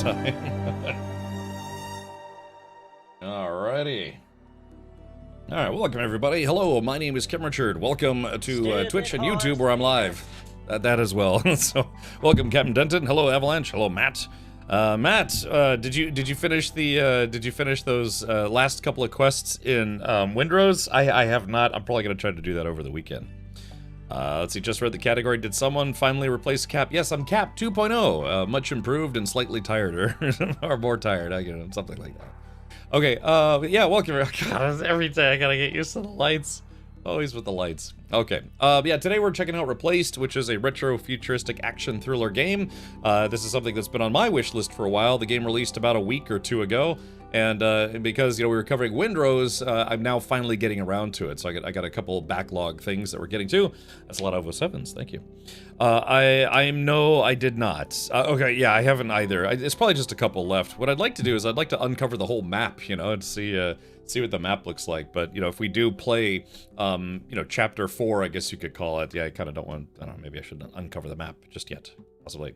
time. Alrighty. Alright, well, welcome everybody. Hello, my name is Kim Richard. Welcome to Twitch and YouTube where I'm live. That as well. So, welcome Captain Denton. Hello, Avalanche. Hello, Matt. Matt, did you finish those last couple of quests in Windrose? I have not. I'm probably gonna try to do that over the weekend. Let's see, just read the category. Did someone finally replace Cap? Yes, I'm Cap 2.0. Much improved and slightly tireder. Or more tired, something like that. Okay, yeah, welcome. God, every day I gotta get used to the lights. Always with the lights. Okay, yeah, today we're checking out Replaced, which is a retro-futuristic action thriller game. This is something that's been on my wish list for a while. The game released about a week or two ago, and because, you know, we were covering Windrose, I'm now finally getting around to it. So I got a couple backlog things that we're getting to. That's a lot of 07s, thank you. I did not. Okay, yeah, I haven't either. It's probably just a couple left. What I'd like to do is I'd like to uncover the whole map, you know, and see what the map looks like. But, you know, if we do play, you know, chapter 4, I guess you could call it. Yeah, I kind of don't want, I don't know, maybe I shouldn't uncover the map just yet, possibly.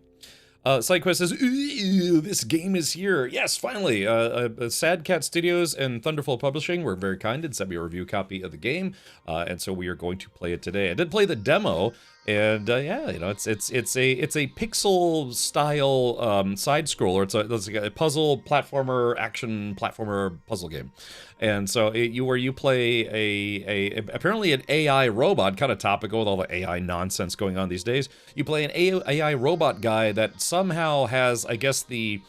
SideQuest says, "Ooh, this game is here." Yes, finally. Sad Cat Studios and Thunderful Publishing were very kind and sent me a review copy of the game, and so we are going to play it today. I did play the demo, and yeah, you know, it's a pixel style side scroller. It's like a puzzle platformer, action platformer puzzle game. And so you play apparently an AI robot, kind of topical with all the AI nonsense going on these days. You play an AI robot guy that somehow has, I guess, the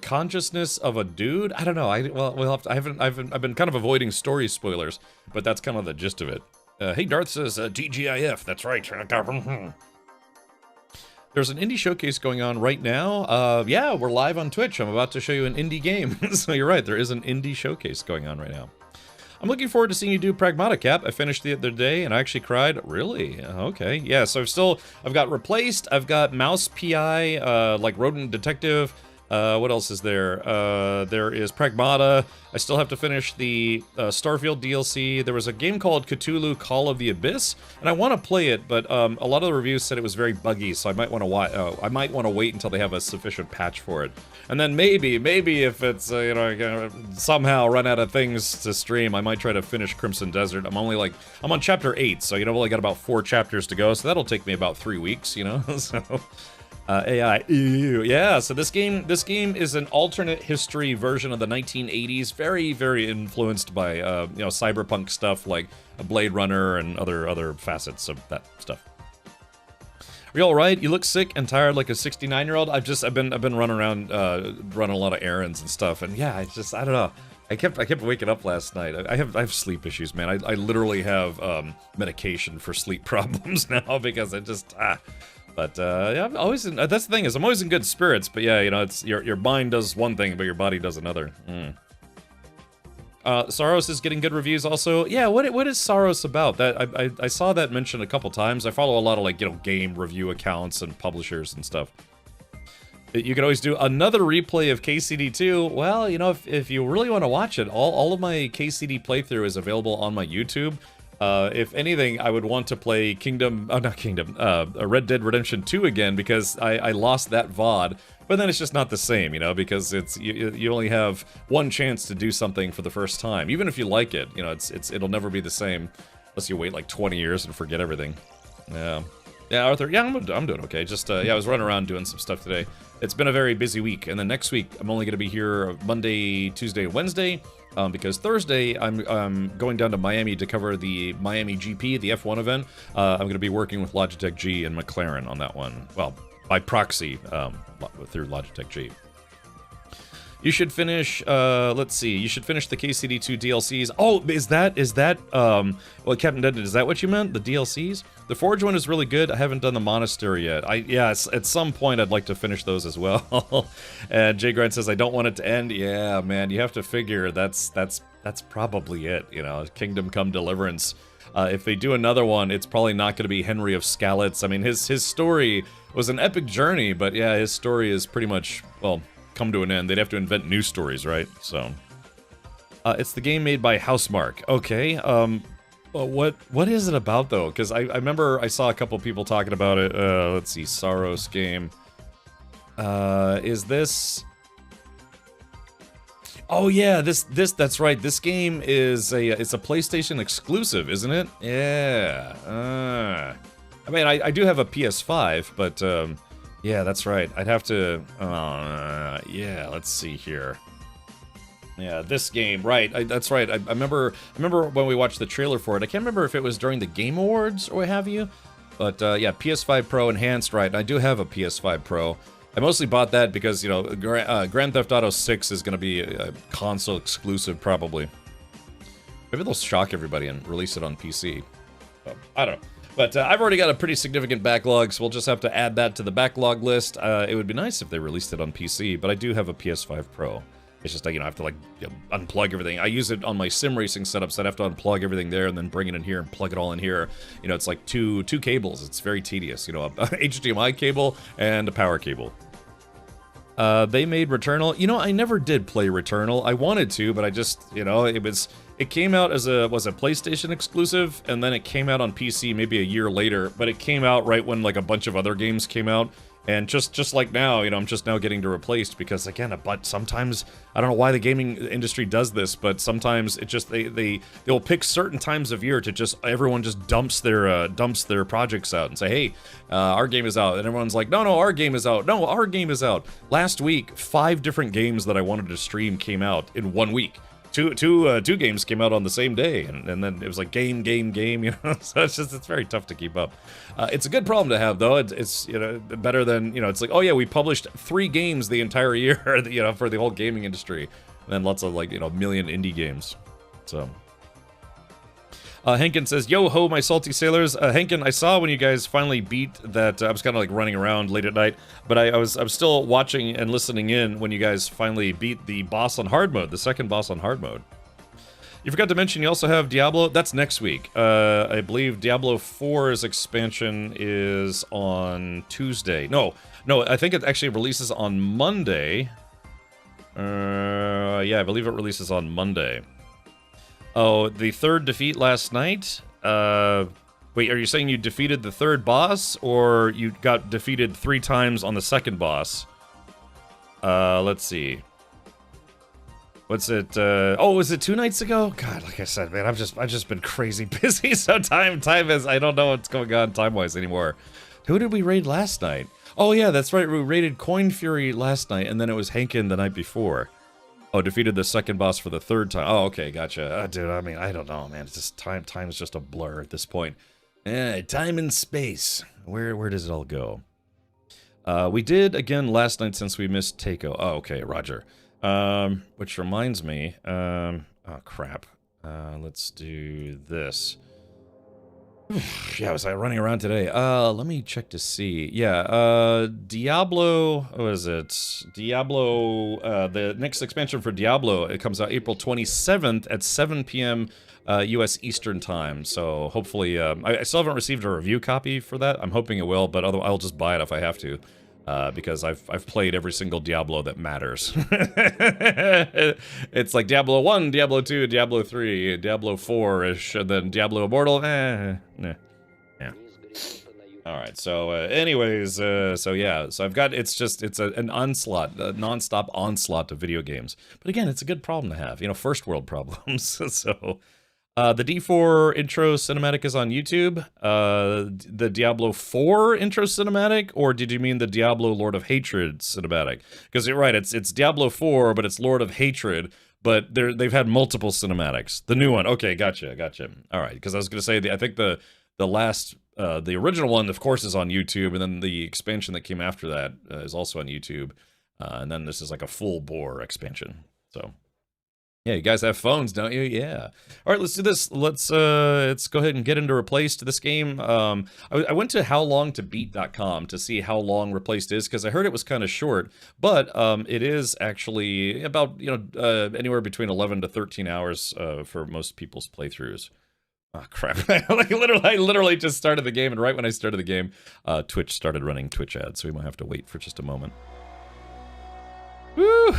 consciousness of a dude. I don't know. I've been kind of avoiding story spoilers, but that's kind of the gist of it. Hey, Darth says TGIF. That's right. There's an indie showcase going on right now. Yeah, we're live on Twitch. I'm about to show you an indie game. So you're right, there is an indie showcase going on right now. I'm looking forward to seeing you do Pragmata, Cap. I finished the other day and I actually cried. Really? Okay. Yeah, so I've got Replaced, I've got Mouse PI, like Rodent Detective. What else is there? There is Pragmata. I still have to finish the Starfield DLC. There was a game called Cthulhu Call of the Abyss, and I want to play it, but a lot of the reviews said it was very buggy, so I might want to wait until they have a sufficient patch for it. And then maybe if it's you know, somehow run out of things to stream, I might try to finish Crimson Desert. I'm on chapter 8, so you know, I've only got about 4 chapters to go, so that'll take me about 3 weeks, you know. So. AI, ew. Yeah, so this game is an alternate history version of the 1980s, very, very influenced by, you know, cyberpunk stuff like Blade Runner and other facets of that stuff. Are you all right? You look sick and tired like a 69-year-old. I've been running around, running a lot of errands and stuff, and yeah, I don't know. I kept waking up last night. I have sleep issues, man. I literally have medication for sleep problems now because I just But yeah, I'm always in, that's the thing, is I'm always in good spirits, but yeah, you know, it's your mind does one thing, but your body does another. Saros is getting good reviews also. Yeah, what is Saros about? That I saw that mentioned a couple times. I follow a lot of, like, you know, game review accounts and publishers and stuff. You can always do another replay of KCD2. Well, you know, if you really want to watch it, all of my KCD playthrough is available on my YouTube. If anything, I would want to play Red Dead Redemption 2 again, because I lost that VOD, but then it's just not the same, you know, because you only have one chance to do something for the first time. Even if you like it, you know, it'll never be the same unless you wait like 20 years and forget everything. Yeah. Yeah, Arthur, yeah, I'm doing okay. Just, yeah, I was running around doing some stuff today. It's been a very busy week, and then next week, I'm only going to be here Monday, Tuesday, Wednesday, because Thursday, I'm going down to Miami to cover the Miami GP, the F1 event. I'm going to be working with Logitech G and McLaren on that one. Well, by proxy, through Logitech G. You should finish, let's see, you should finish the KCD2 DLCs. Oh, is that, well, Captain Denton, is that what you meant? The DLCs? The Forge one is really good. I haven't done the Monastery yet. Yeah, at some point I'd like to finish those as well. And Jay Grant says, I don't want it to end. Yeah, man, you have to figure that's probably it, you know, Kingdom Come Deliverance. If they do another one, it's probably not going to be Henry of Skalitz. I mean, his story was an epic journey, but yeah, his story is pretty much, well, come to an end. They'd have to invent new stories, right? So, it's the game made by Housemarque. Okay, what is it about, though? Because I remember I saw a couple people talking about it. Let's see, Saros game. Is this Oh yeah, that's right. This game is it's a PlayStation exclusive, isn't it? Yeah. I mean, I do have a PS5, but yeah, that's right. I'd have to. Yeah, let's see here. Yeah, this game, right? That's right. I remember when we watched the trailer for it. I can't remember if it was during the Game Awards or what have you, but yeah, PS5 Pro enhanced, right? And I do have a PS5 Pro. I mostly bought that because, you know, Grand Theft Auto 6 is going to be a console exclusive, probably. Maybe they'll shock everybody and release it on PC. I don't know. But I've already got a pretty significant backlog, so we'll just have to add that to the backlog list. It would be nice if they released it on PC, but I do have a PS5 Pro. It's just, you know, I have to, like, you know, unplug everything. I use it on my sim racing setup, so I'd have to unplug everything there and then bring it in here and plug it all in here. You know, it's like two cables. It's very tedious. You know, a HDMI cable and a power cable. They made Returnal. You know, I never did play Returnal. I wanted to, but I just, you know, it came out as a PlayStation exclusive, and then it came out on PC maybe a year later, but it came out right when, like, a bunch of other games came out. And just like now, you know, I'm just now getting to replaced because, again, but sometimes, I don't know why the gaming industry does this, but sometimes it just, they'll pick certain times of year to just, everyone just dumps their projects out and say, hey, our game is out. And everyone's like, no, our game is out. No, our game is out. Last week, 5 different games that I wanted to stream came out in 1 week. Two games came out on the same day, and then it was like game, you know. So it's very tough to keep up. It's a good problem to have, though. It's you know, better than, you know, it's like, oh yeah, we published 3 games the entire year, you know, for the whole gaming industry, and then lots of, like, you know, million indie games. So Henkin says, yo ho, my salty sailors. Henkin, I saw when you guys finally beat that. I was kind of like running around late at night, but I was still watching and listening in when you guys finally beat the boss on hard mode, the second boss on hard mode. You forgot to mention you also have Diablo. That's next week. I believe Diablo 4's expansion is on Tuesday. No, I think it actually releases on Monday. Yeah, I believe it releases on Monday. Oh, the third defeat last night? Wait, are you saying you defeated the third boss, or you got defeated 3 times on the second boss? Let's see. What's it, oh, was it 2 nights ago? God, like I said, man, I've just been crazy busy, so time is, I don't know what's going on time-wise anymore. Who did we raid last night? Oh yeah, that's right, we raided Coin Fury last night, and then it was Henkin the night before. Oh, defeated the second boss for the 3rd time. Oh, okay, gotcha. Dude, I mean, I don't know, man. It's just time is just a blur at this point. Time and space. Where does it all go? We did again last night since we missed Takeo. Oh, okay, Roger. Which reminds me, oh crap. Let's do this. Yeah, was I running around today? Let me check to see. Yeah, Diablo, what is it? Diablo, the next expansion for Diablo, it comes out April 27th at 7 p.m. US Eastern Time. So hopefully, I still haven't received a review copy for that. I'm hoping it will, but otherwise I'll just buy it if I have to. Because I've played every single Diablo that matters. It's like Diablo 1, Diablo 2, Diablo 3, Diablo 4-ish, and then Diablo Immortal, nah. Yeah. Alright, so anyways, so yeah, so I've got, it's an onslaught, a non-stop onslaught of video games. But again, it's a good problem to have, you know, first world problems, so... the D4 intro cinematic is on YouTube. The Diablo 4 intro cinematic, or did you mean the Diablo Lord of Hatred cinematic? Because you're right, it's Diablo 4, but it's Lord of Hatred, but they've had multiple cinematics. The new one, okay, gotcha. All right, because I was going to say, I think the last, the original one, of course, is on YouTube, and then the expansion that came after that is also on YouTube, and then this is like a full bore expansion, so... Yeah, you guys have phones, don't you? Yeah. All right, let's do this. Let's go ahead and get into Replaced. This game, I went to howlongtobeat.com to see how long Replaced is, because I heard it was kind of short, but it is actually about, you know, anywhere between 11 to 13 hours for most people's playthroughs. Oh, crap. I literally just started the game, and right when I started the game, Twitch started running Twitch ads, so we might have to wait for just a moment. Woo!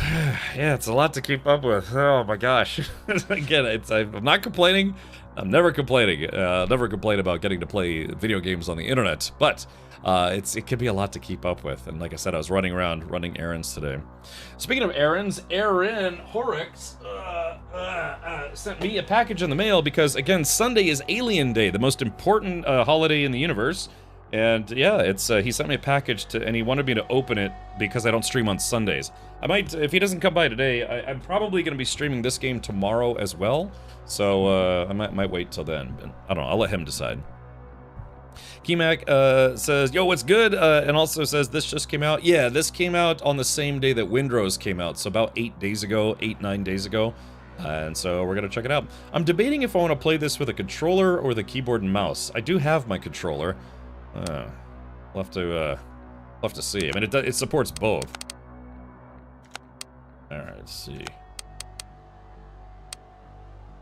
Yeah, it's a lot to keep up with. Oh my gosh. Again, I'm not complaining. I'm never complaining. Never complain about getting to play video games on the internet, but it can be a lot to keep up with. And like I said, I was running around running errands today. Speaking of errands, Aaron Horrocks sent me a package in the mail because, again, Sunday is Alien Day, the most important holiday in the universe. And yeah, he sent me a package and he wanted me to open it because I don't stream on Sundays. I might, if he doesn't come by today, I'm probably going to be streaming this game tomorrow as well. So I might wait till then. I don't know, I'll let him decide. Keymac says, yo, what's good? And also says, this just came out. Yeah, this came out on the same day that Windrose came out. So about 9 days ago. And so we're going to check it out. I'm debating if I want to play this with a controller or the keyboard and mouse. I do have my controller. We'll have to see. I mean, it supports both. Alright, let's see.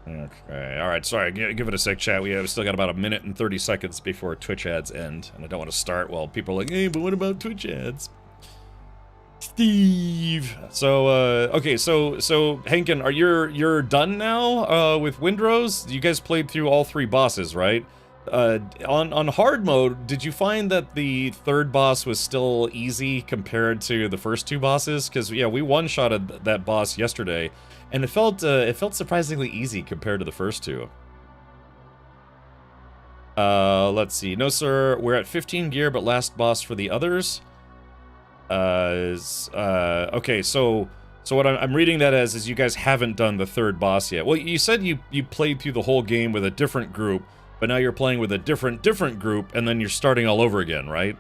Okay, alright, sorry, give it a sec, chat. We have still got about 1 minute and 30 seconds before Twitch ads end, and I don't want to start while people are like, hey, but what about Twitch ads? Steve! So, okay, so Hankin, you're done now, with Windrose? You guys played through all 3 bosses, right? On hard mode, did you find that the 3rd boss was still easy compared to the first 2 bosses? Because, yeah, we one-shotted that boss yesterday, and it felt surprisingly easy compared to the first 2. Let's see. No, sir, we're at 15 gear, but last boss for the others. Okay, so what I'm reading that as is you guys haven't done the 3rd boss yet. Well, you said you played through the whole game with a different group, but now you're playing with a different group, and then you're starting all over again, right?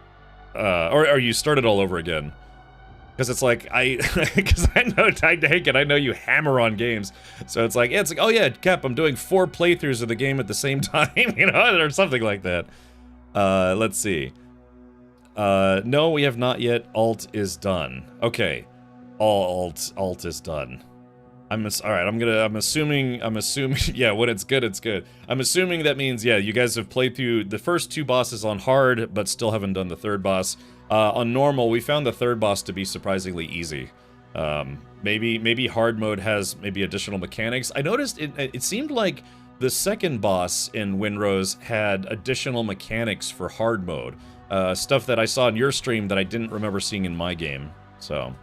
Or you started all over again. Because it's like, because I know Hank, and I know you hammer on games, so it's like, oh yeah, Cap, I'm doing 4 playthroughs of the game at the same time, you know, or something like that. Let's see. No, we have not yet. Alt is done. Okay, alt is done. Alright, I'm assuming, yeah, when it's good, it's good. I'm assuming that means, yeah, you guys have played through the first 2 bosses on hard, but still haven't done the 3rd boss. On normal, we found the 3rd boss to be surprisingly easy. Maybe hard mode has maybe additional mechanics. I noticed it seemed like the 2nd boss in Windrose had additional mechanics for hard mode. Stuff that I saw in your stream that I didn't remember seeing in my game, so...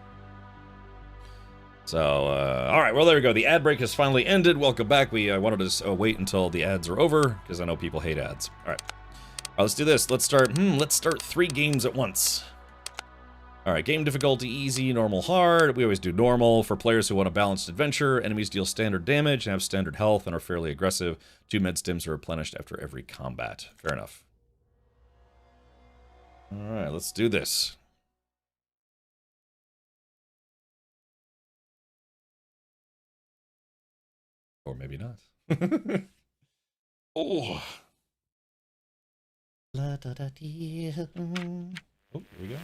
alright, well there we go. The ad break has finally ended. Welcome back. We wanted to wait until the ads are over, because I know people hate ads. Alright. Let's do this. Let's start 3 games at once. Alright, game difficulty, easy, normal, hard. We always do normal for players who want a balanced adventure. Enemies deal standard damage and have standard health and are fairly aggressive. 2 med stims are replenished after every combat. Fair enough. Alright, let's do this. Or maybe not. Oh. Oh, here we go.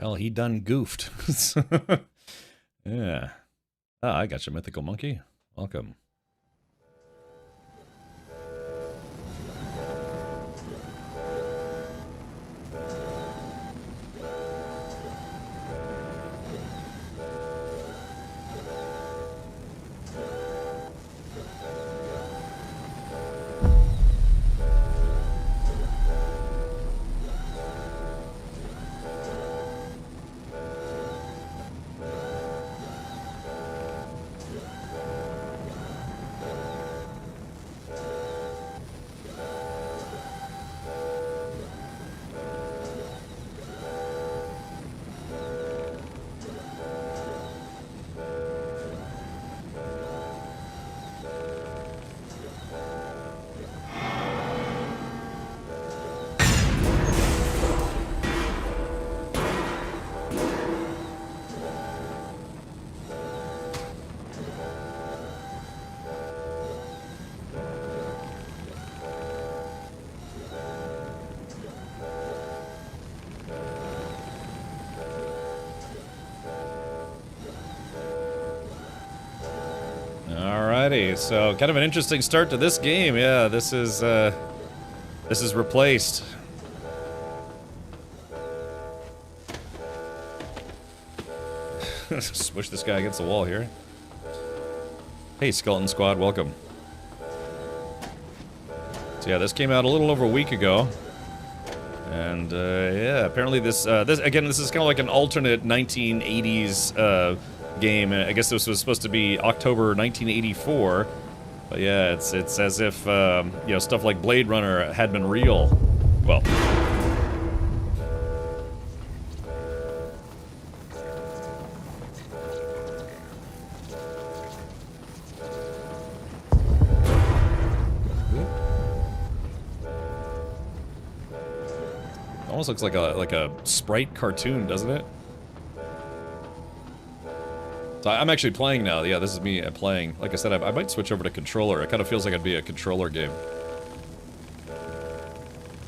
Well, he done goofed. Yeah. Ah, I got you, Mythical Monkey. Welcome. Alrighty, so kind of an interesting start to this game. Yeah, this is replaced. Smush this guy against the wall here. Hey, Skeleton Squad, welcome. So yeah, this came out a little over a week ago. And yeah, apparently this is kind of like an alternate 1980s game. I guess this was supposed to be October 1984, but yeah, it's as if you know, stuff like Blade Runner had been real. Well, almost looks like a sprite cartoon, doesn't it? So I'm actually playing now. Yeah, this is me playing. Like I said, I might switch over to controller. It kind of feels like it'd be a controller game.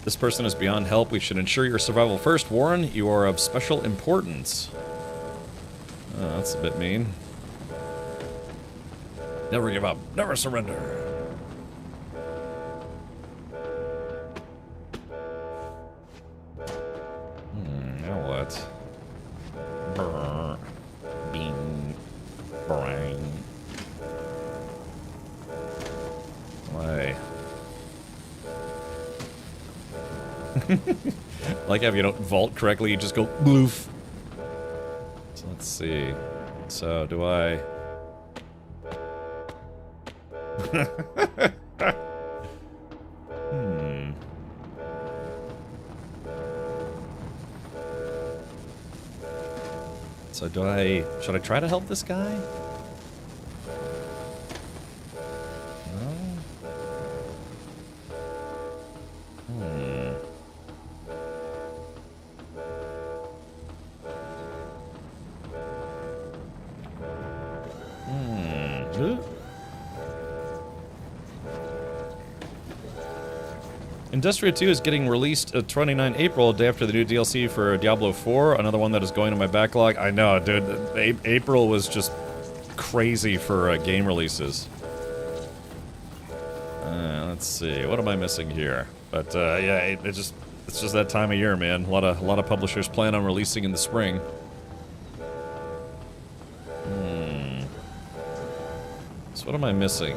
This person is beyond help. We should ensure your survival first. Warren, you are of special importance. Oh, that's a bit mean. Never give up. Never surrender. Now what? Brr. Bing. Brang. Why? Like if you don't vault correctly, you just go bloof. So let's see. So do I? So should I try to help this guy? No? Industria 2 is getting released 29 April, day after the new DLC for Diablo 4, another one that is going to my backlog. I know, dude, April was just crazy for game releases. Let's see, what am I missing here? But yeah, it's just that time of year, man. A lot of publishers plan on releasing in the spring. So what am I missing?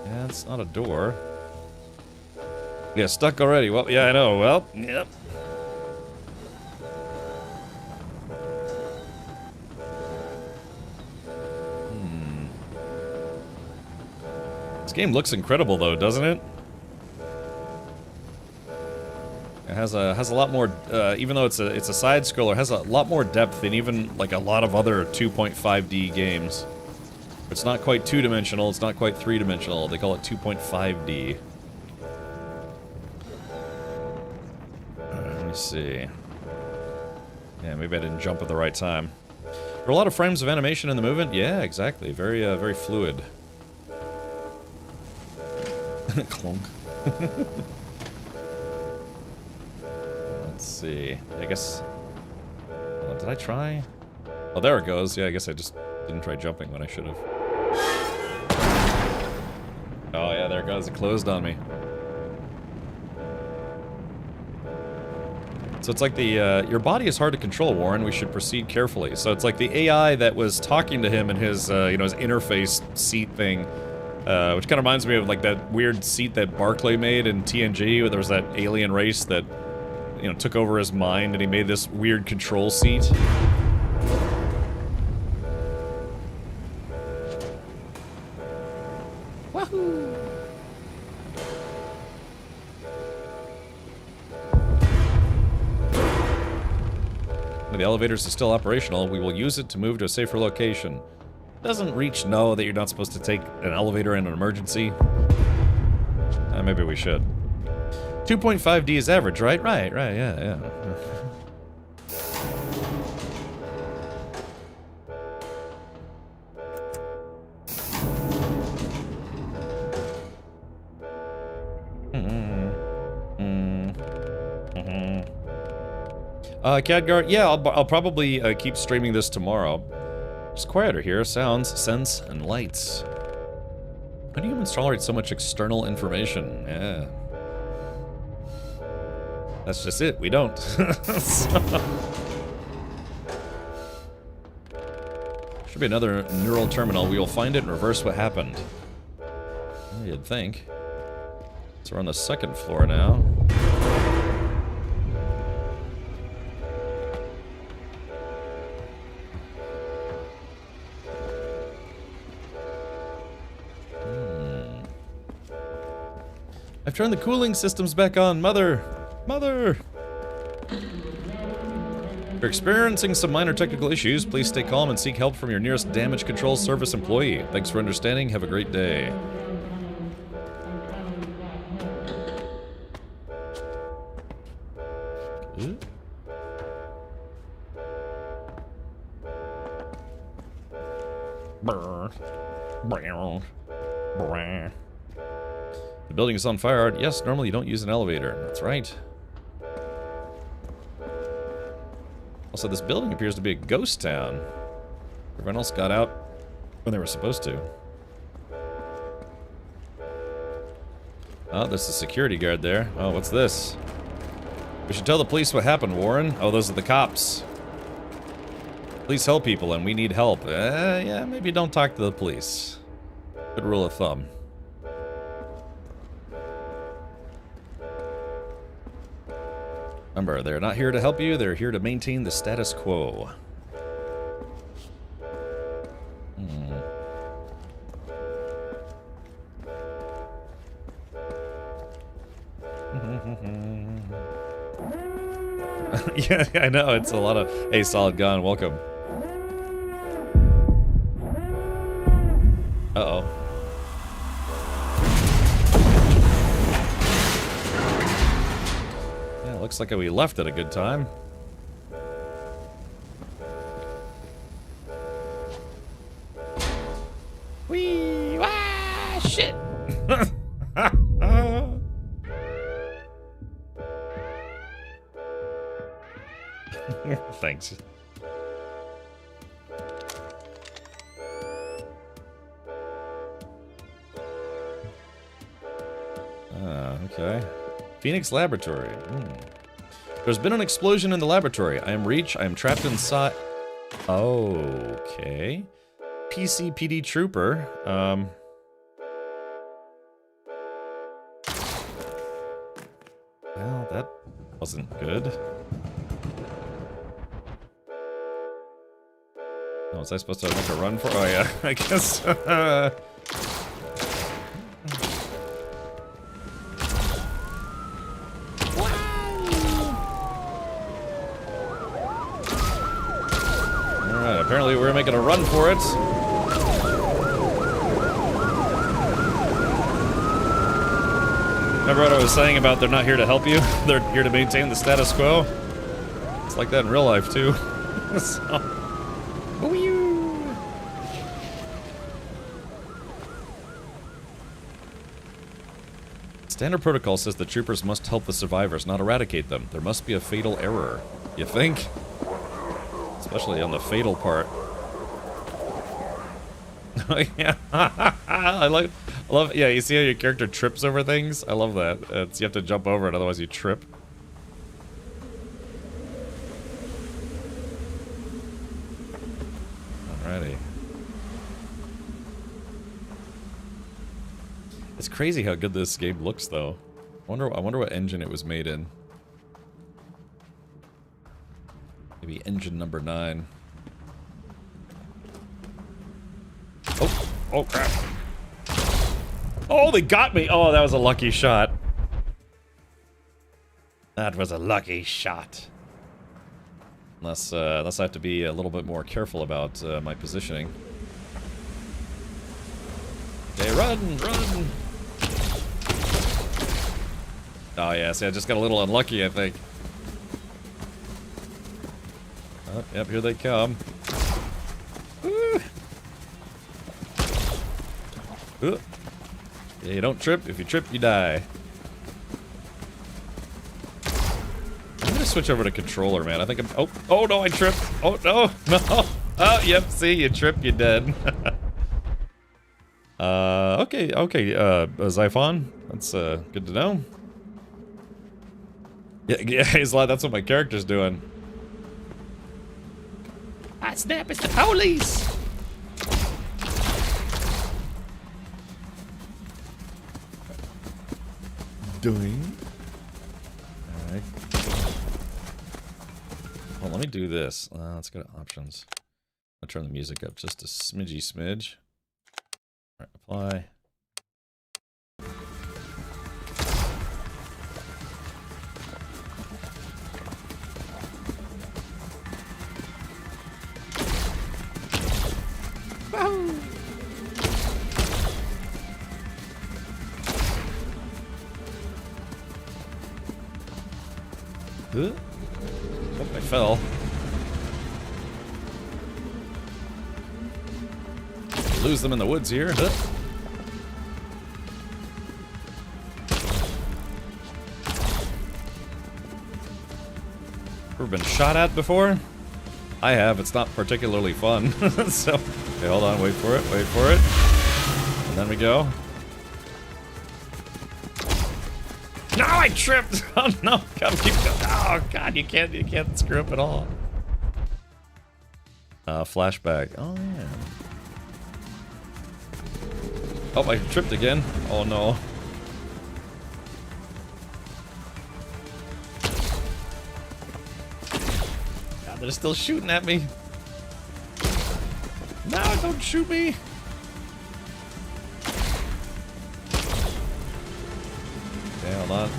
Yeah, it's not a door. Yeah, stuck already. Well, yeah, I know. Well, yep. This game looks incredible, though, doesn't it? It has a lot more, even though it's a side scroller, it has a lot more depth than even like a lot of other 2.5D games. It's not quite two-dimensional, it's not quite three-dimensional, they call it 2.5D. Let me see. Yeah, maybe I didn't jump at the right time. There are a lot of frames of animation in the movement? Yeah, exactly. Very, very fluid. Clunk. Let's see. I guess... did I try? Oh, there it goes. Yeah, I guess I just didn't try jumping when I should have. Oh, yeah, there it goes. It closed on me. So it's like the, your body is hard to control, Warren. We should proceed carefully. So it's like the AI that was talking to him in his, you know, his interface seat thing, which kind of reminds me of like that weird seat that Barclay made in TNG, where there was that alien race that, you know, took over his mind and he made this weird control seat. Wahoo! The elevators are still operational. We will use it to move to a safer location. Doesn't Reach know that you're not supposed to take an elevator in an emergency? Maybe we should. 2.5D is average, right? Right, yeah. Cadguard, yeah, I'll probably keep streaming this tomorrow. It's quieter here. Sounds, scents, and lights. How do humans tolerate so much external information? Yeah. That's just it. We don't. Should be another neural terminal. We will find it and reverse what happened. Well, you'd think. So we're on the second floor now. I've turned the cooling systems back on, Mother! Mother! If you're experiencing some minor technical issues, please stay calm and seek help from your nearest damage control service employee. Thanks for understanding. Have a great day. The building is on fire. Yes, normally you don't use an elevator. That's right. Also, this building appears to be a ghost town. Everyone else got out when they were supposed to. Oh, there's a security guard there. Oh, what's this? We should tell the police what happened, Warren. Oh, those are the cops. Police help people, and we need help. Yeah, maybe don't talk to the police. Good rule of thumb. Remember, they're not here to help you, they're here to maintain the status quo. Yeah, I know, it's a lot of... Hey, Solid Gun, welcome. Uh-oh. Looks like we left at a good time. Whee! Ah, shit! Thanks. Okay. Phoenix Laboratory. There's been an explosion in the laboratory. I am Reach. I am trapped inside. Okay. PCPD Trooper. Well, that wasn't good. Oh, was I supposed to make a run for? Oh yeah, I guess. Apparently we're making a run for it. Remember what I was saying about they're not here to help you? They're here to maintain the status quo? It's like that in real life, too. So. Standard protocol says the troopers must help the survivors, not eradicate them. There must be a fatal error. You think? Especially on the fatal part. Yeah. I love. Yeah, you see how your character trips over things? I love that. You have to jump over it, otherwise you trip. Alrighty. It's crazy how good this game looks, though. I wonder what engine it was made in. Maybe engine number 9. Oh crap. Oh, they got me. Oh, that was a lucky shot. That was a lucky shot. Unless I have to be a little bit more careful about my positioning. Okay, run, run. Oh yeah, see, I just got a little unlucky, I think. Oh, yep, here they come. Woo. Ooh. Yeah, you don't trip. If you trip, you die. I'm gonna switch over to controller, man. I think I'm... Oh no, I tripped. Oh, no, no. Oh, yep, see, you trip, you're dead. Okay, Xiphon. That's, good to know. Yeah, he's like, that's what my character's doing. Ah, snap, it's the police! Doing. Alright. Well, let me do this. Let's go to options. I'll turn the music up just a smidge. Alright, apply. Wahoo! Oh, I fell. Lose them in the woods here. Ever been shot at before? I have. It's not particularly fun. So, okay, hold on. Wait for it. Wait for it. And then we go. No, I tripped. Oh no! Come, keep going. Oh god, you can't screw up at all. Flashback. Oh yeah. Oh, I tripped again. Oh no. God, they're still shooting at me. No, don't shoot me. Okay, hold on.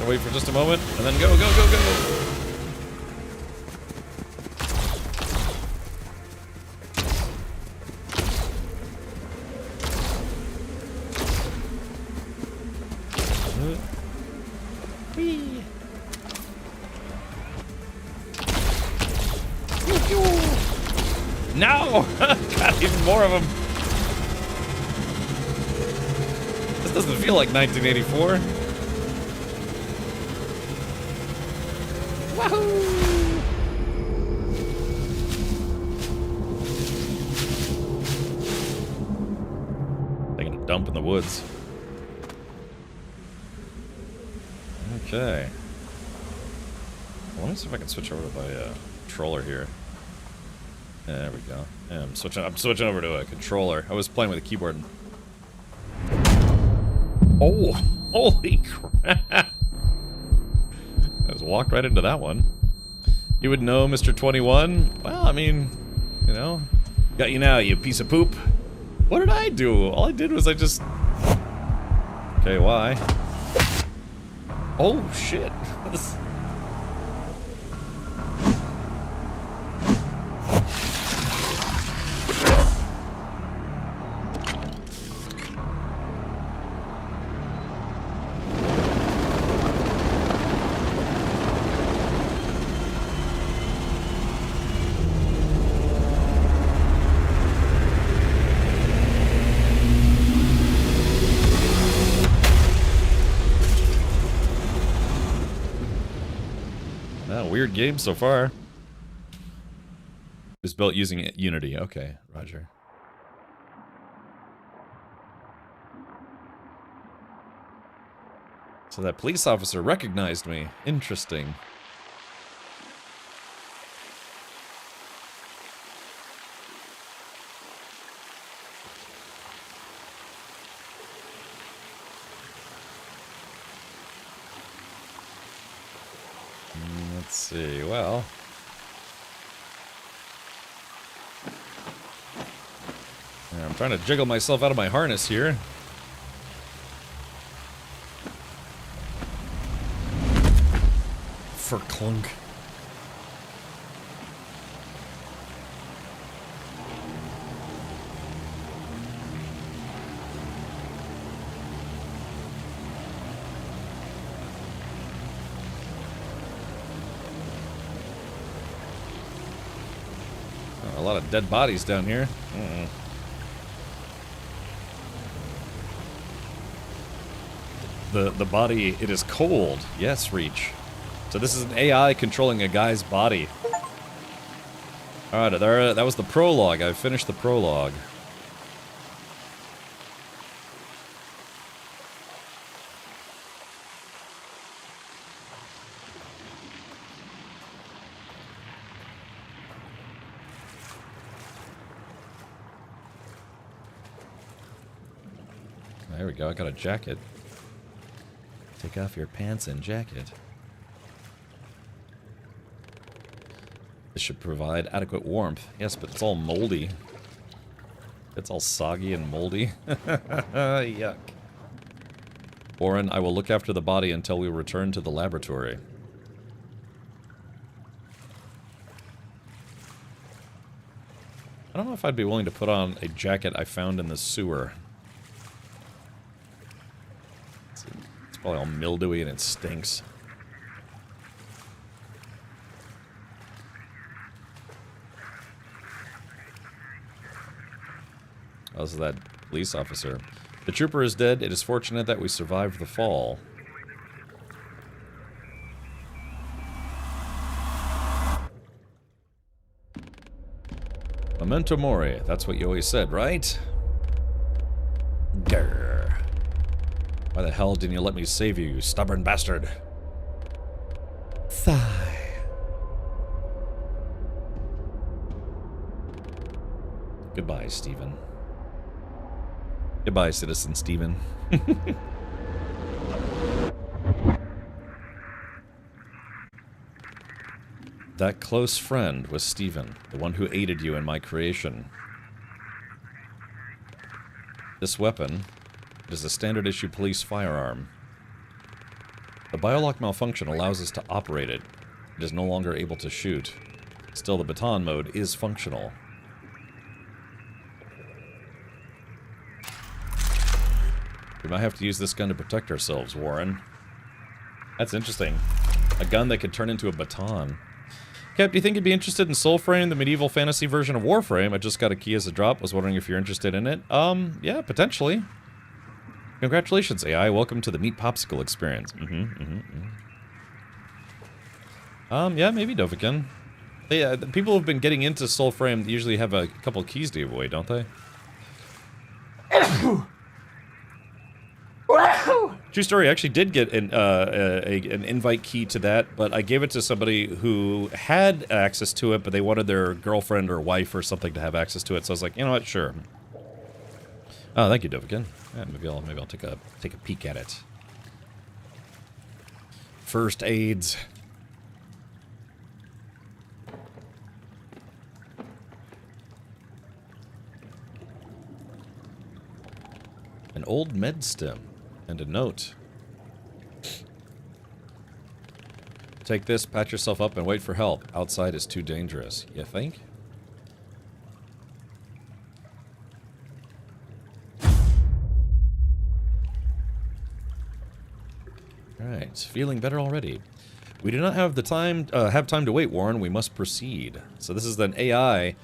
I'll wait for just a moment, and then go, go, go, go. Whee. No! Got even more of them. This doesn't feel like 1984. Wahoo! Taking a dump in the woods. Okay. Well, let me see if I can switch over to my controller here. There we go. Yeah, I'm switching over to a controller. I was playing with a keyboard. Oh, holy crap! I just walked right into that one. You would know, Mr. 21. Well, I mean, you know, got you now, you piece of poop. What did I do? All I did was I just. Okay, why? Oh shit! weird game so far. It was built using Unity. Okay, roger. So that police officer recognized me. Interesting. Let's see, well... Yeah, I'm trying to jiggle myself out of my harness here. For clunk. A lot of dead bodies down here. The body, it is cold. Yes, Reach. So this is an AI controlling a guy's body. Alright, that was the prologue. I finished the prologue. There we go, I got a jacket. Take off your pants and jacket. This should provide adequate warmth. Yes, but it's all moldy. It's all soggy and moldy. Yuck. Warren, I will look after the body until we return to the laboratory. I don't know if I'd be willing to put on a jacket I found in the sewer. It's probably all mildewy and it stinks. Oh, this is that police officer. The trooper is dead. It is fortunate that we survived the fall. Memento mori. That's what you always said, right? Grr. Why the hell didn't you let me save you, you stubborn bastard? Sigh. Goodbye, Stephen. Goodbye, Citizen Stephen. That close friend was Stephen, the one who aided you in my creation. This weapon, it is a standard-issue police firearm. The biolock malfunction allows us to operate it. It is no longer able to shoot. Still, the baton mode is functional. We might have to use this gun to protect ourselves, Warren. That's interesting. A gun that could turn into a baton. Cap, do you think you'd be interested in Soulframe, the medieval fantasy version of Warframe? I just got a key as a drop. Was wondering if you're interested in it. Yeah, potentially. Congratulations, AI. Welcome to the Meat Popsicle experience. Yeah, maybe Dovahkiin. Yeah, the people who've been getting into Soulframe usually have a couple keys to give away, don't they? True story, I actually did get an invite key to that, but I gave it to somebody who had access to it, but they wanted their girlfriend or wife or something to have access to it, so I was like, you know what, sure. Oh, thank you, Dovahkiin. Yeah, maybe I'll take a peek at it. First aids. An old med stem. And a note. Take this, patch yourself up, and wait for help. Outside is too dangerous. You think? Alright, feeling better already. We do not have the time to wait, Warren. We must proceed. So this is an AI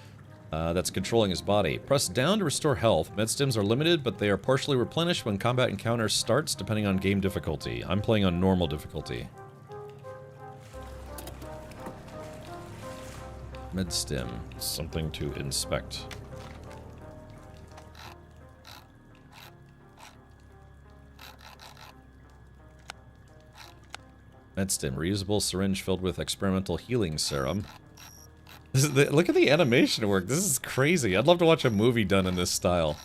that's controlling his body. Press down to restore health. Med stims are limited, but they are partially replenished when combat encounter starts, depending on game difficulty. I'm playing on normal difficulty. Medstim. Something to inspect. Medstim. Reusable syringe filled with experimental healing serum. Look at the animation work. This is crazy. I'd love to watch a movie done in this style.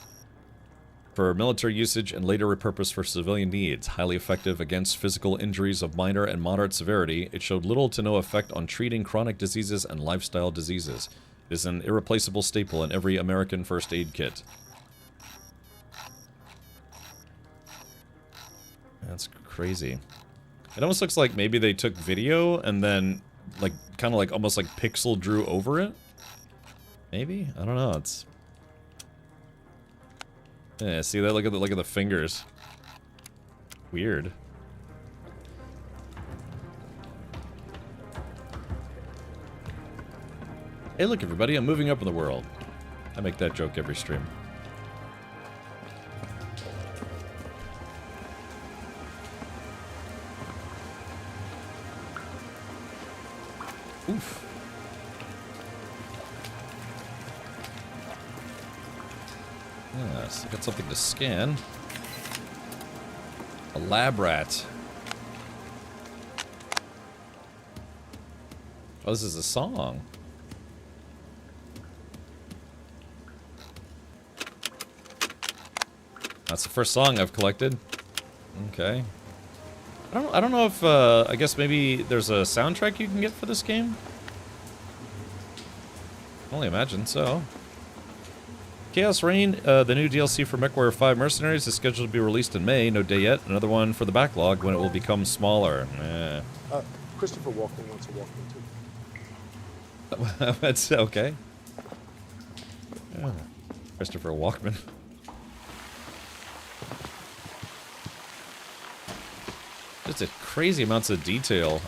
For military usage and later repurposed for civilian needs. Highly effective against physical injuries of minor and moderate severity. It showed little to no effect on treating chronic diseases and lifestyle diseases. It is an irreplaceable staple in every American first aid kit. That's crazy. It almost looks like maybe they took video and then, like, kind of like, almost like pixel drew over it? Maybe? I don't know, it's... Yeah, see that? Look at the fingers. Weird. Hey, look, everybody, I'm moving up in the world. I make that joke every stream. Oof. Yes, I got something to scan. A lab rat. Oh, this is a song. That's the first song I've collected. Okay. I don't know if, I guess maybe there's a soundtrack you can get for this game? I can only imagine so. Chaos Reign, the new DLC for MechWarrior 5 Mercenaries is scheduled to be released in May. No day yet. Another one for the backlog when it will become smaller. Christopher Walken wants to walk into. That's okay. Yeah. Christopher Walkman. Just a crazy amounts of detail.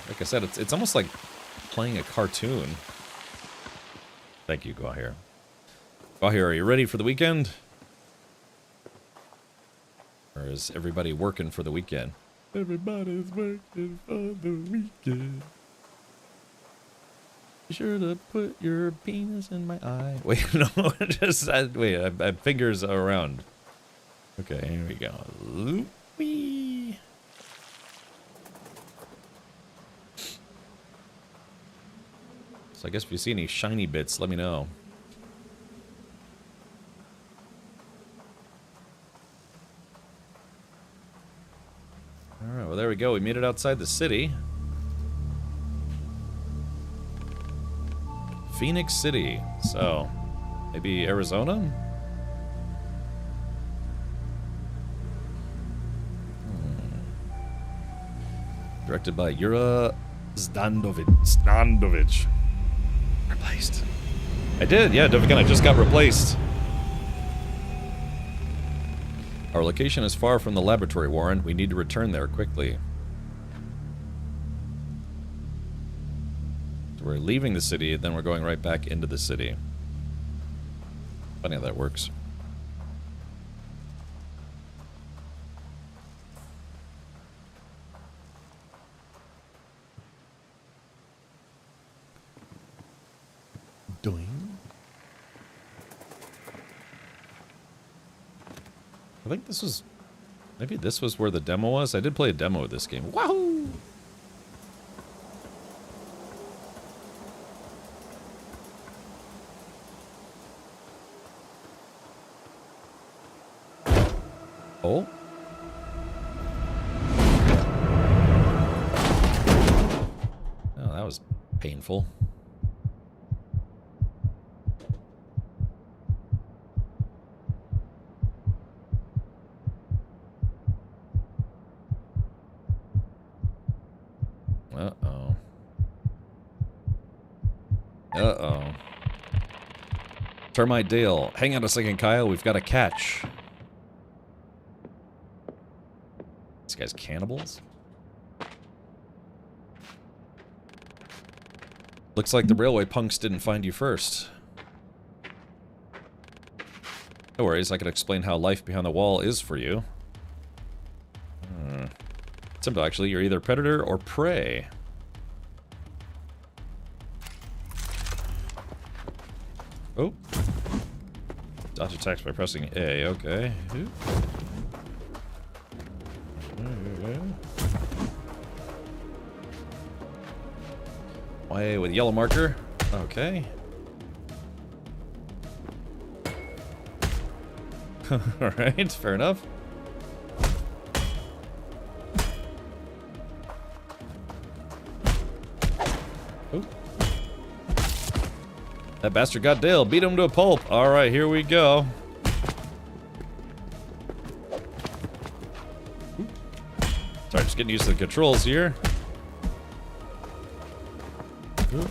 Like I said, it's almost like playing a cartoon. Thank you, Gwahir. Gwahir, are you ready for the weekend? Or is everybody working for the weekend? Everybody's working for the weekend. Be sure to put your penis in my eye. Wait, no, just wait. I have fingers around. Okay, here we go. Loopy. So I guess if you see any shiny bits, let me know. Alright, well there we go. We made it outside the city. Phoenix City. So, maybe Arizona? Directed by Yura Zdanovic. Replaced. I did, yeah, Dovigan, I just got replaced. Our location is far from the laboratory, Warren. We need to return there quickly. So we're leaving the city, then we're going right back into the city. Funny how that works. Doing. I think this was... Maybe this was where the demo was? I did play a demo of this game. Wahoo! Oh? Oh, that was painful. Uh-oh. Uh-oh. Termite Dale. Hang on a second, Kyle. We've got a catch. These guys cannibals? Looks like the railway punks didn't find you first. No worries, I can explain how life behind the wall is for you. Simple, actually. You're either predator or prey. Oh. Dodge attacks by pressing A. Okay. Y with yellow marker. Okay. Alright, fair enough. Ooh. That bastard got Dale. Beat him to a pulp. Alright, here we go. Ooh. Sorry, just getting used to the controls here. Ooh.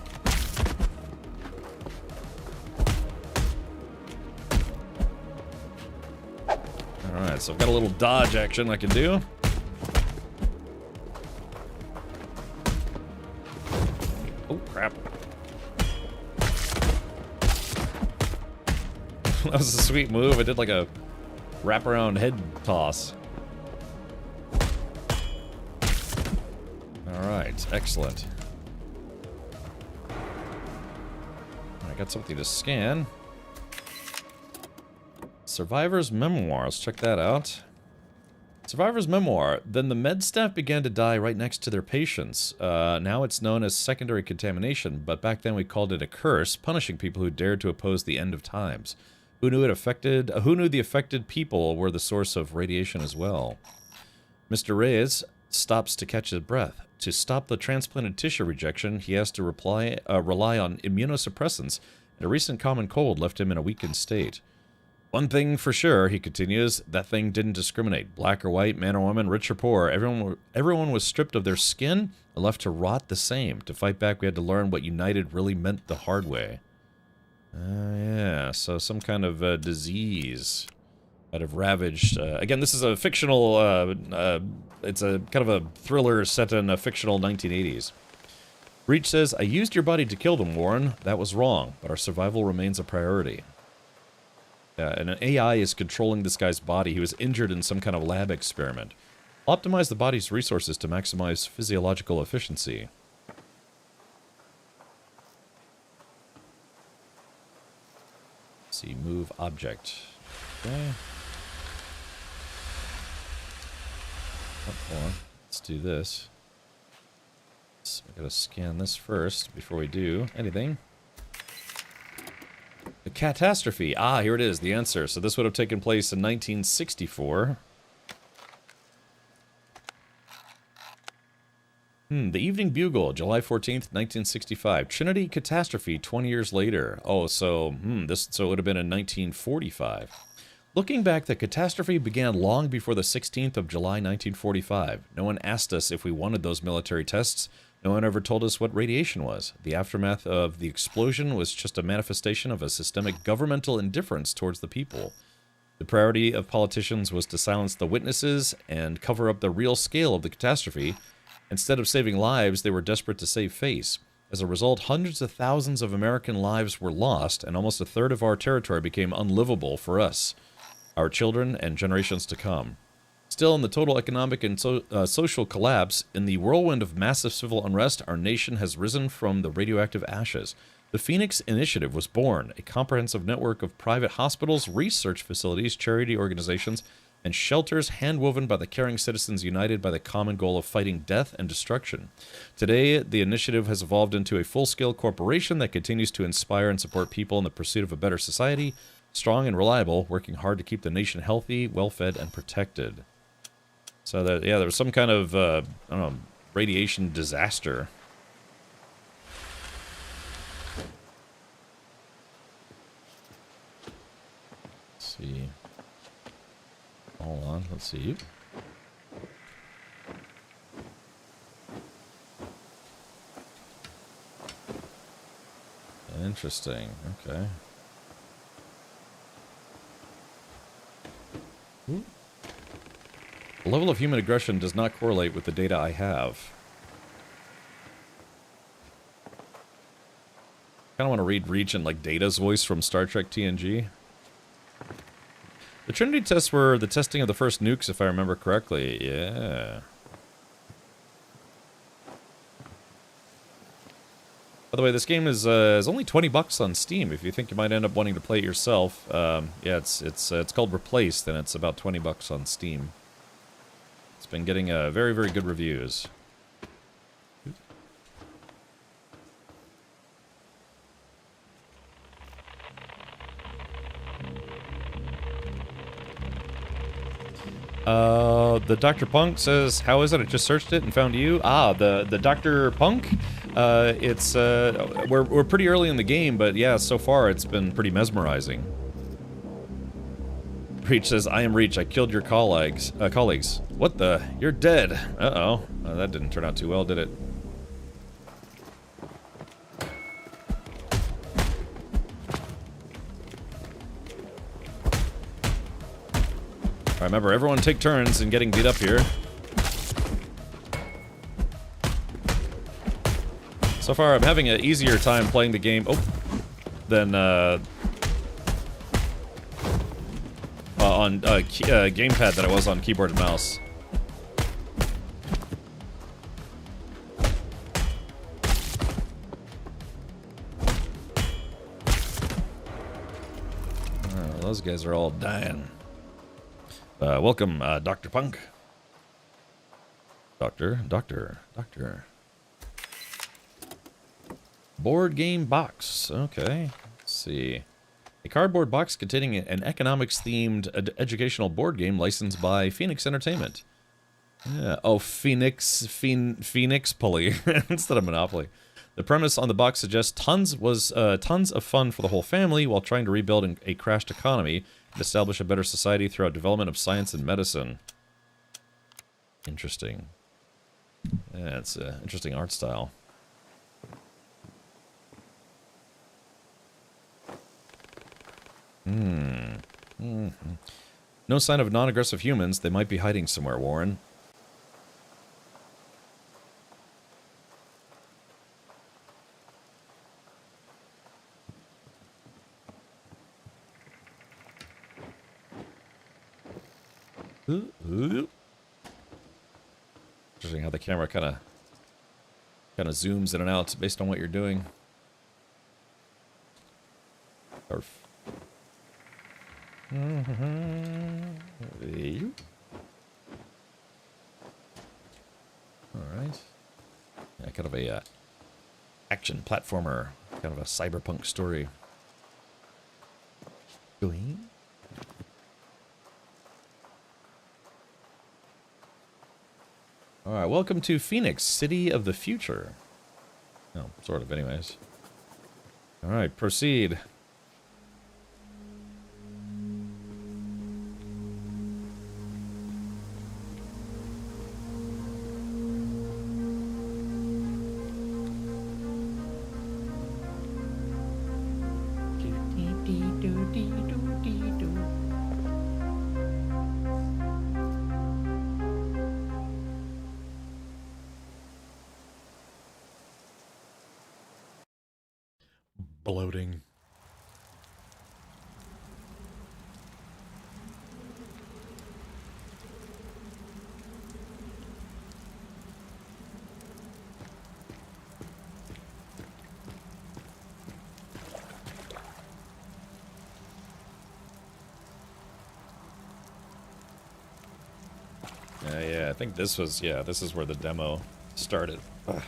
Alright, so I've got a little dodge action I can do. Oh, crap. That was a sweet move. I did like a wraparound head toss. Alright, excellent. I got something to scan. Survivor's Memoir. Let's check that out. Survivor's Memoir. Then the med staff began to die right next to their patients. Now it's known as secondary contamination, but back then we called it a curse, punishing people who dared to oppose the end of times. Who knew the affected people were the source of radiation as well? Mr. Reyes stops to catch his breath. To stop the transplanted tissue rejection, he has to rely on immunosuppressants, and a recent common cold left him in a weakened state. One thing for sure, he continues, that thing didn't discriminate. Black or white, man or woman, rich or poor. Everyone was stripped of their skin and left to rot the same. To fight back, we had to learn what united really meant the hard way. Yeah, so some kind of disease might have ravaged... again, this is a fictional... it's a kind of a thriller set in a fictional 1980s. Reach says, I used your body to kill them, Warren. That was wrong, but our survival remains a priority. And an AI is controlling this guy's body. He was injured in some kind of lab experiment. Optimize the body's resources to maximize physiological efficiency. Let's see, move object. Okay. Oh, hold on. Let's do this. I gotta scan this first before we do anything. The catastrophe. Ah, here it is, the answer. So this would have taken place in 1964. The Evening Bugle, July 14th, 1965. Trinity catastrophe 20 years later. Oh, so, so it would have been in 1945. Looking back, the catastrophe began long before the 16th of July, 1945. No one asked us if we wanted those military tests. No one ever told us what radiation was. The aftermath of the explosion was just a manifestation of a systemic governmental indifference towards the people. The priority of politicians was to silence the witnesses and cover up the real scale of the catastrophe. Instead of saving lives, they were desperate to save face. As a result, hundreds of thousands of American lives were lost, and almost a third of our territory became unlivable for us, our children, and generations to come. Still, in the total economic and social collapse, in the whirlwind of massive civil unrest, our nation has risen from the radioactive ashes. The Phoenix Initiative was born, a comprehensive network of private hospitals, research facilities, charity organizations, and shelters handwoven by the caring citizens united by the common goal of fighting death and destruction. Today, the initiative has evolved into a full-scale corporation that continues to inspire and support people in the pursuit of a better society, strong and reliable, working hard to keep the nation healthy, well-fed, and protected. So that, yeah, there was some kind of, I don't know, radiation disaster. Let's see. Hold on, let's see. Interesting, okay. Ooh. The level of human aggression does not correlate with the data I have. I kind of want to read Reach in like Data's voice from Star Trek TNG. The Trinity tests were the testing of the first nukes, if I remember correctly. Yeah. By the way, this game is only 20 bucks on Steam. If you think you might end up wanting to play it yourself, yeah, it's called Replaced, and it's about 20 bucks on Steam. It's been getting very, very good reviews. The Dr. Punk says, how is it? I just searched it and found you. Ah, the Dr. Punk? It's, we're pretty early in the game, but yeah, so far it's been pretty mesmerizing. Reach says, I am Reach, I killed your colleagues. What the? You're dead. Uh-oh. That didn't turn out too well, did it? Remember, everyone take turns in getting beat up here. So far, I'm having an easier time playing the game than on gamepad than I was on keyboard and mouse. Oh, those guys are all dying. Welcome, Dr. Punk. Doctor. Board game box. Okay. Let's see. A cardboard box containing an economics-themed educational board game licensed by Phoenix Entertainment. Yeah. Oh, Phoenix Pulley instead of Monopoly. The premise on the box suggests tons of fun for the whole family while trying to rebuild a crashed economy and establish a better society throughout development of science and medicine. Interesting. Yeah, it's an interesting art style. No sign of non-aggressive humans. They might be hiding somewhere, Warren. Interesting how the camera kind of zooms in and out based on what you're doing. Arf. Alright. Yeah, kind of a action platformer, kind of a cyberpunk story. Going. Alright, welcome to Phoenix, City of the Future. Oh, sort of, anyways. Alright, proceed. Bloating. Yeah, I think this was, this is where the demo started. Ugh.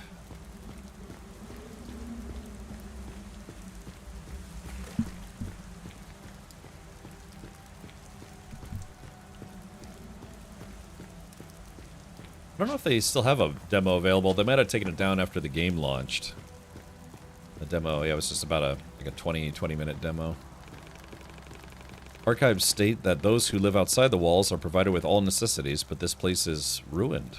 I don't know if they still have a demo available. They might have taken it down after the game launched. The demo, yeah, it was just about like a 20-minute demo. Archives state that those who live outside the walls are provided with all necessities, but this place is ruined.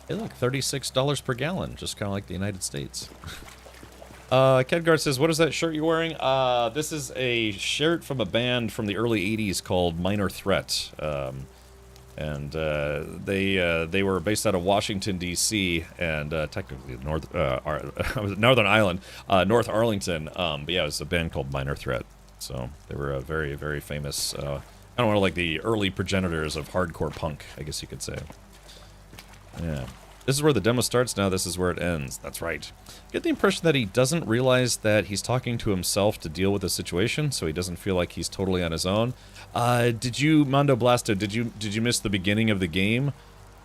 Hey look, $36 per gallon, just kind of like the United States. Kedgar says, what is that shirt you're wearing? This is a shirt from a band from the early 80s called Minor Threat. And they were based out of Washington, D.C., and technically Northern Ireland, North Arlington. But yeah, it was a band called Minor Threat. So they were a very, very famous, I don't know, like the early progenitors of hardcore punk, I guess you could say. Yeah. This is where the demo starts now, this is where it ends. That's right. Get the impression that he doesn't realize that he's talking to himself to deal with the situation, so he doesn't feel like he's totally on his own. Did you, Mondo Blasto, did you miss the beginning of the game?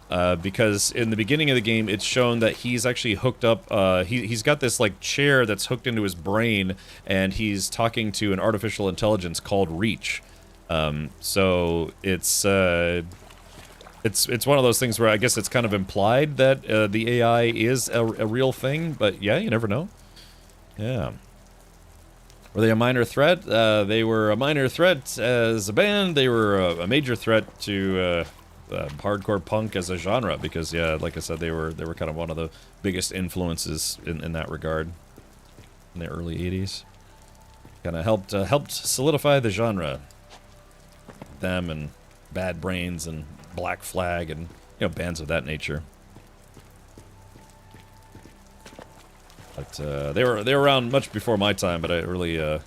Because in the beginning of the game, it's shown that he's actually hooked up, he's got this, like, chair that's hooked into his brain, and he's talking to an artificial intelligence called Reach. So it's one of those things where I guess it's kind of implied that the AI is a real thing, but yeah, you never know. Yeah. Were they a minor threat? They were a minor threat as a band. They were a major threat to hardcore punk as a genre because, yeah, like I said, they were kind of one of the biggest influences in that regard in the early '80s. Kind of helped solidify the genre. Them and Bad Brains and Black Flag and, you know, bands of that nature. But they were around much before my time, but I really I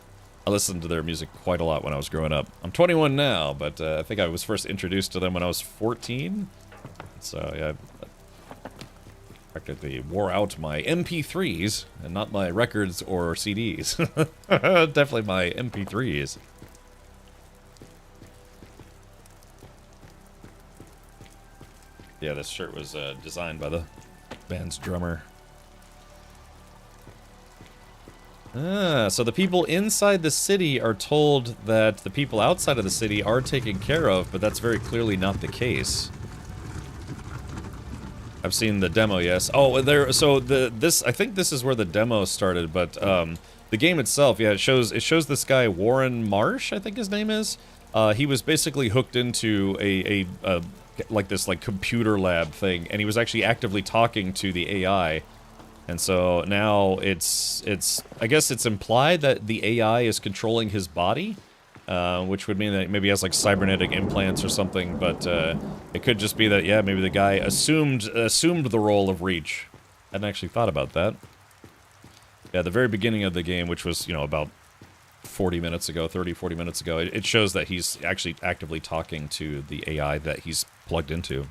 listened to their music quite a lot when I was growing up. I'm 21 now, but I think I was first introduced to them when I was 14. So yeah, I practically wore out my MP3s and not my records or CDs. Definitely my MP3s. Yeah, this shirt was designed by the band's drummer. So the people inside the city are told that the people outside of the city are taken care of, but that's very clearly not the case. I've seen the demo, yes. Oh, there. So this, I think this is where the demo started, but the game itself, yeah, it shows this guy Warren Marsh, I think his name is. He was basically hooked into a like this computer lab thing, and he was actually actively talking to the AI. And so now it's I guess it's implied that the AI is controlling his body, which would mean that maybe he has like cybernetic implants or something, but it could just be that, yeah, maybe the guy assumed the role of Reach. I hadn't actually thought about that. Yeah, the very beginning of the game, which was, you know, about 40 minutes ago, 40 minutes ago, it shows that he's actually actively talking to the AI that he's plugged into.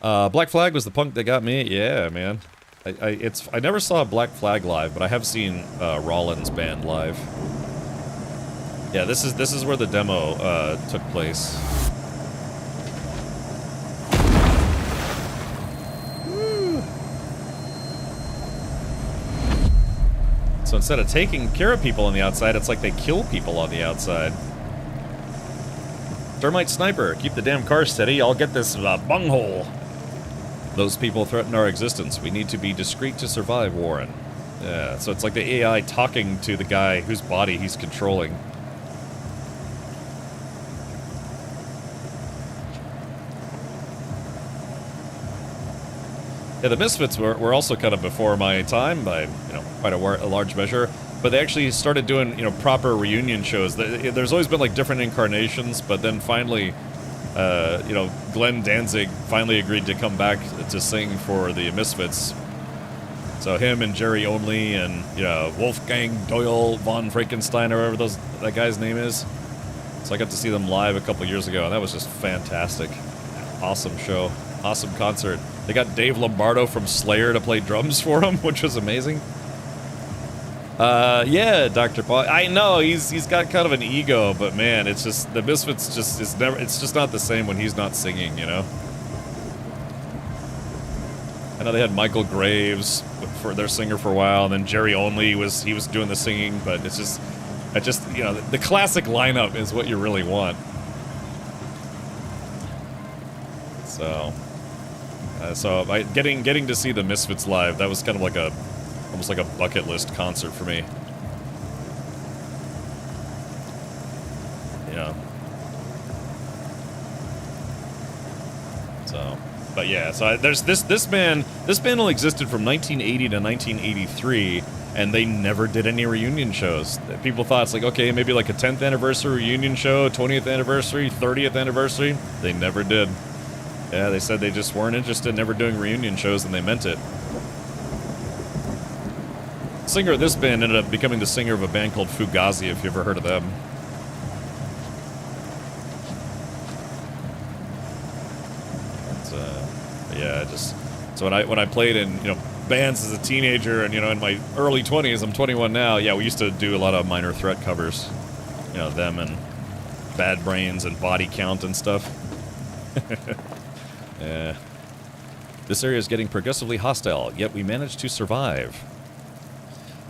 Black Flag was the punk that got me. Yeah, man. I never saw Black Flag live, but I have seen Rollins' band live. Yeah, this is where the demo took place. So instead of taking care of people on the outside, it's like they kill people on the outside. Termite Sniper, keep the damn car steady. I'll get this bunghole. Those people threaten our existence. We need to be discreet to survive, Warren. Yeah, so it's like the AI talking to the guy whose body he's controlling. Yeah, the Misfits were also kind of before my time by, you know, quite a large measure, but they actually started doing, you know, proper reunion shows. There's always been like different incarnations, but then finally, you know, Glenn Danzig finally agreed to come back to sing for the Misfits. So him and Jerry Only and, you know, Wolfgang Doyle von Frankenstein or whatever that guy's name is. So I got to see them live a couple years ago, and that was just fantastic. Awesome show. Awesome concert. They got Dave Lombardo from Slayer to play drums for him, which was amazing. Yeah, Dr. Paul. I know he's got kind of an ego, but man, it's just the Misfits it's just not the same when he's not singing, you know. I know they had Michael Graves for their singer for a while, and then Jerry Only was doing the singing, but it's just you know, the classic lineup is what you really want. So getting to see the Misfits live, that was kind of like almost like a bucket list concert for me. Yeah. So, but yeah, so there's this band only existed from 1980 to 1983, and they never did any reunion shows. People thought it's like, okay, maybe like a 10th anniversary reunion show, 20th anniversary, 30th anniversary. They never did. Yeah, they said they just weren't interested in ever doing reunion shows, and they meant it. The singer of this band ended up becoming the singer of a band called Fugazi, if you ever heard of them. But, yeah, So when I played in, bands as a teenager and, in my early 20s, I'm 21 now, yeah, we used to do a lot of Minor Threat covers. Them and Bad Brains and Body Count and stuff. Yeah. This area is getting progressively hostile, yet we managed to survive.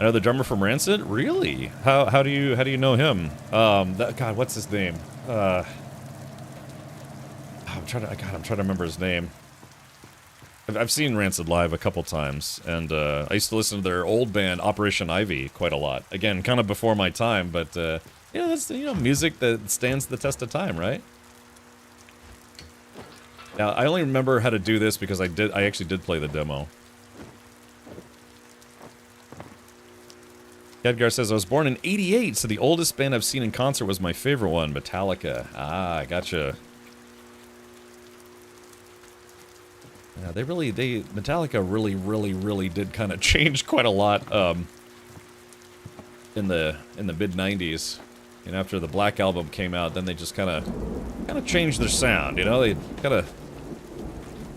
Another drummer from Rancid? Really? How do you know him? God, what's his name? I'm trying to remember his name. I've seen Rancid live a couple times, and I used to listen to their old band Operation Ivy quite a lot. Again, kind of before my time, but that's music that stands the test of time, right? Now, I only remember how to do this because I actually did play the demo. Edgar says, I was born in 88, so the oldest band I've seen in concert was my favorite one, Metallica. Ah, gotcha. Yeah, Metallica really did kind of change quite a lot in the mid-90s. And after the Black Album came out, then they just kind of changed their sound, They kind of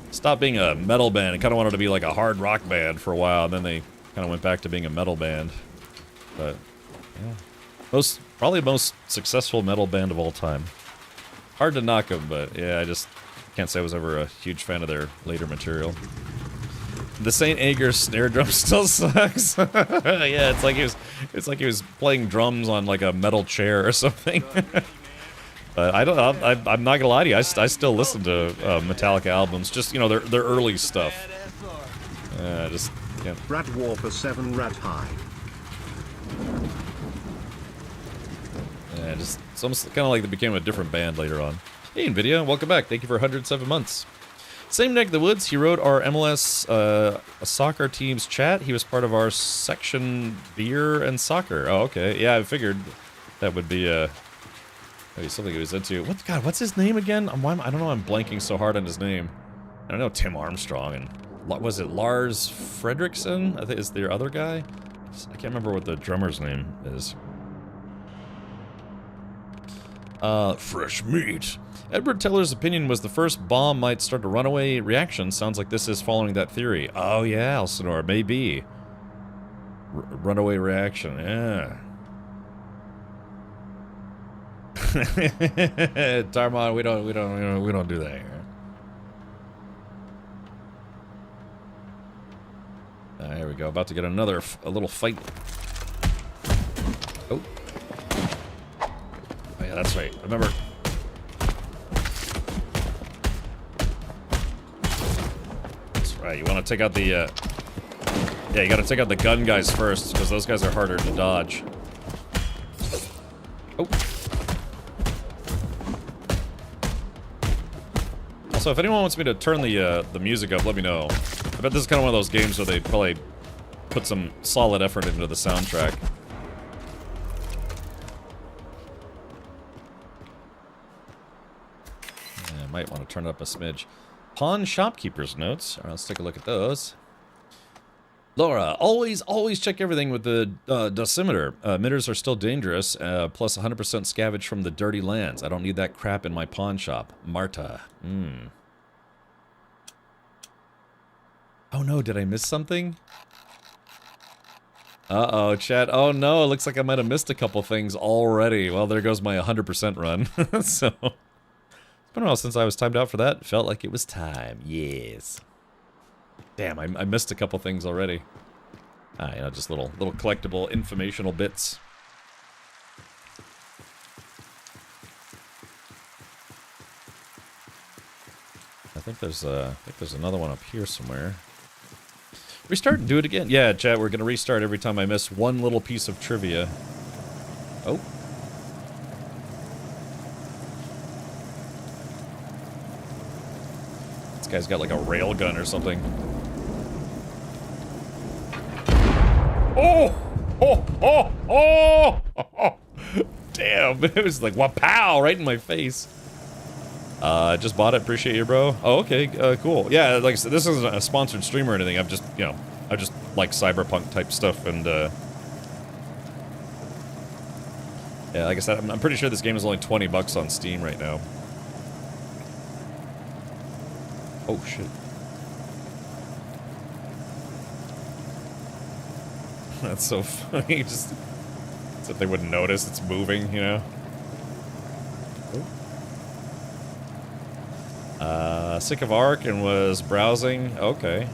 stopped being a metal band and kind of wanted to be like a hard rock band for a while, and then they kind of went back to being a metal band. But, yeah. Probably the most successful metal band of all time. Hard to knock them, but yeah, I just can't say I was ever a huge fan of their later material. The St. Anger snare drum still sucks. Yeah, it's like he was playing drums on like a metal chair or something. But I'm not gonna lie to you. I still listen to Metallica albums, just their early stuff. Just yeah. Rat Warper 7 Rat High. Yeah, it's almost kind of like they became a different band later on. Hey, NVIDIA, welcome back. Thank you for 107 months. Same neck of the woods. He wrote our MLS soccer team's chat. He was part of our section beer and soccer. Oh, okay. Yeah, I figured that would be maybe something he was into. What's his name again? I don't know. I'm blanking so hard on his name. I know Tim Armstrong and was it Lars Fredriksson? I think is the other guy. I can't remember what the drummer's name is. Fresh meat. Edward Teller's opinion was the first bomb might start a runaway reaction. Sounds like this is following that theory. Oh yeah, Elsinore, maybe. Runaway reaction, yeah. Tarmon, we don't do that here. There we go. About to get a little fight. Oh. Oh yeah, that's right. Remember. That's right. You want to take out the. Yeah, you got to take out the gun guys first because those guys are harder to dodge. Oh. Also, if anyone wants me to turn the music up, let me know. I bet this is kind of one of those games where they probably put some solid effort into the soundtrack. Yeah, I might want to turn it up a smidge. Pawn shopkeeper's notes. All right, let's take a look at those. Laura, always check everything with the dosimeter. Emitters are still dangerous, plus 100% scavenge from the dirty lands. I don't need that crap in my pawn shop. Marta. Oh no, did I miss something? Uh-oh, chat. Oh no, it looks like I might have missed a couple things already. Well, there goes my 100% run. So, it's been a while since I was timed out for that. Felt like it was time. Yes. Damn, I missed a couple things already. Just little collectible, informational bits. I think there's another one up here somewhere. Restart and do it again. Yeah, chat, we're gonna restart every time I miss one little piece of trivia. Oh. This guy's got like a rail gun or something. Oh! Oh! Oh! Oh! Oh! Damn, it was like wapow right in my face. Just bought it. Appreciate you, bro. Oh, okay. Cool. Yeah, like I said, this isn't a sponsored stream or anything. I'm just, I just like cyberpunk type stuff, and yeah, like I said, I'm pretty sure this game is only $20 on Steam right now. Oh shit. That's so funny. Just so they wouldn't notice it's moving, you know? Sick of Ark and was browsing. Okay.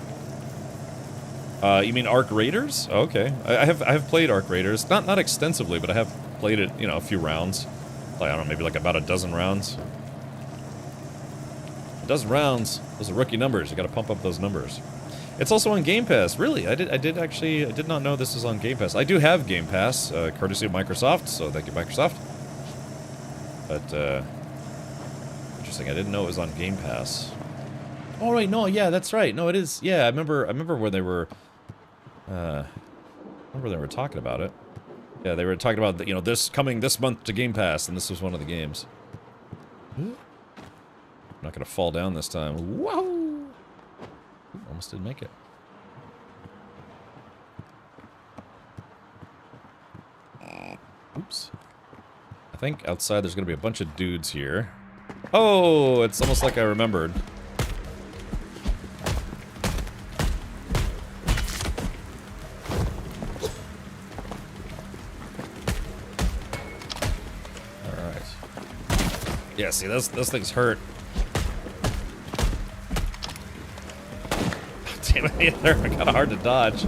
You mean Ark Raiders? Okay. I have played Ark Raiders. Not extensively, but I have played it, you know, a few rounds. Like, I don't know, maybe like about a dozen rounds. A dozen rounds. Those are rookie numbers. You gotta pump up those numbers. It's also on Game Pass. Really? I did not know this is on Game Pass. I do have Game Pass, courtesy of Microsoft, so thank you, Microsoft. But, interesting. I didn't know it was on Game Pass. Oh, right, no, yeah, that's right. No, it is. Yeah, I remember where they were, talking about it. Yeah, they were talking about, you know, this coming this month to Game Pass, and this was one of the games. I'm not gonna fall down this time. Whoa! Almost didn't make it. Oops. I think outside there's gonna be a bunch of dudes here. Oh, it's almost like I remembered. Alright. Yeah, see, those things hurt. Damn it, they're kind of hard to dodge.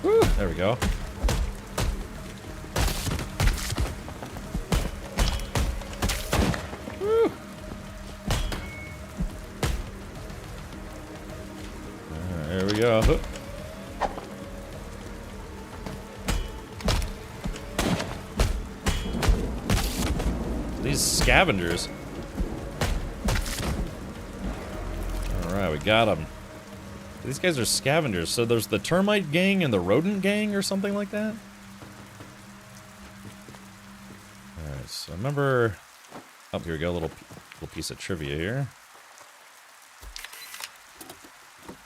Woo, there we go. Woo. Alright, there we go. These scavengers. Alright, we got them. These guys are scavengers, so there's the termite gang and the rodent gang or something like that? Alright, so I remember... Oh, here we go, a little piece of trivia here.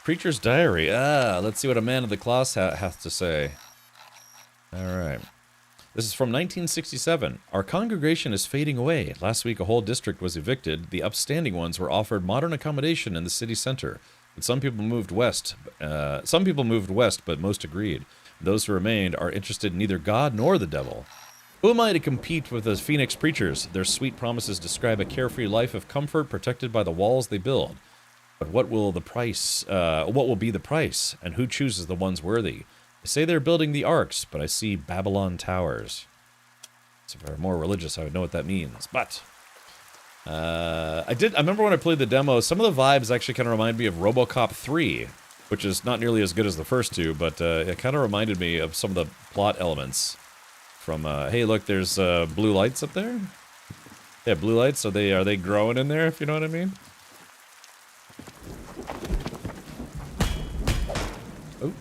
Preacher's Diary. Ah, let's see what a man of the cloth hath to say. Alright. This is from 1967. Our congregation is fading away. Last week a whole district was evicted. The upstanding ones were offered modern accommodation in the city center. But some people moved west. But most agreed. Those who remained are interested in neither God nor the devil. Who am I to compete with the Phoenix preachers? Their sweet promises describe a carefree life of comfort protected by the walls they build. But what will be the price? And who chooses the ones worthy? They say they're building the arks, but I see Babylon towers. So if I were more religious, I would know what that means. But I remember when I played the demo, some of the vibes actually kind of remind me of RoboCop 3, which is not nearly as good as the first two, but it kind of reminded me of some of the plot elements from, hey, look, there's blue lights up there? Yeah, blue lights, are they growing in there, if you know what I mean? Oh.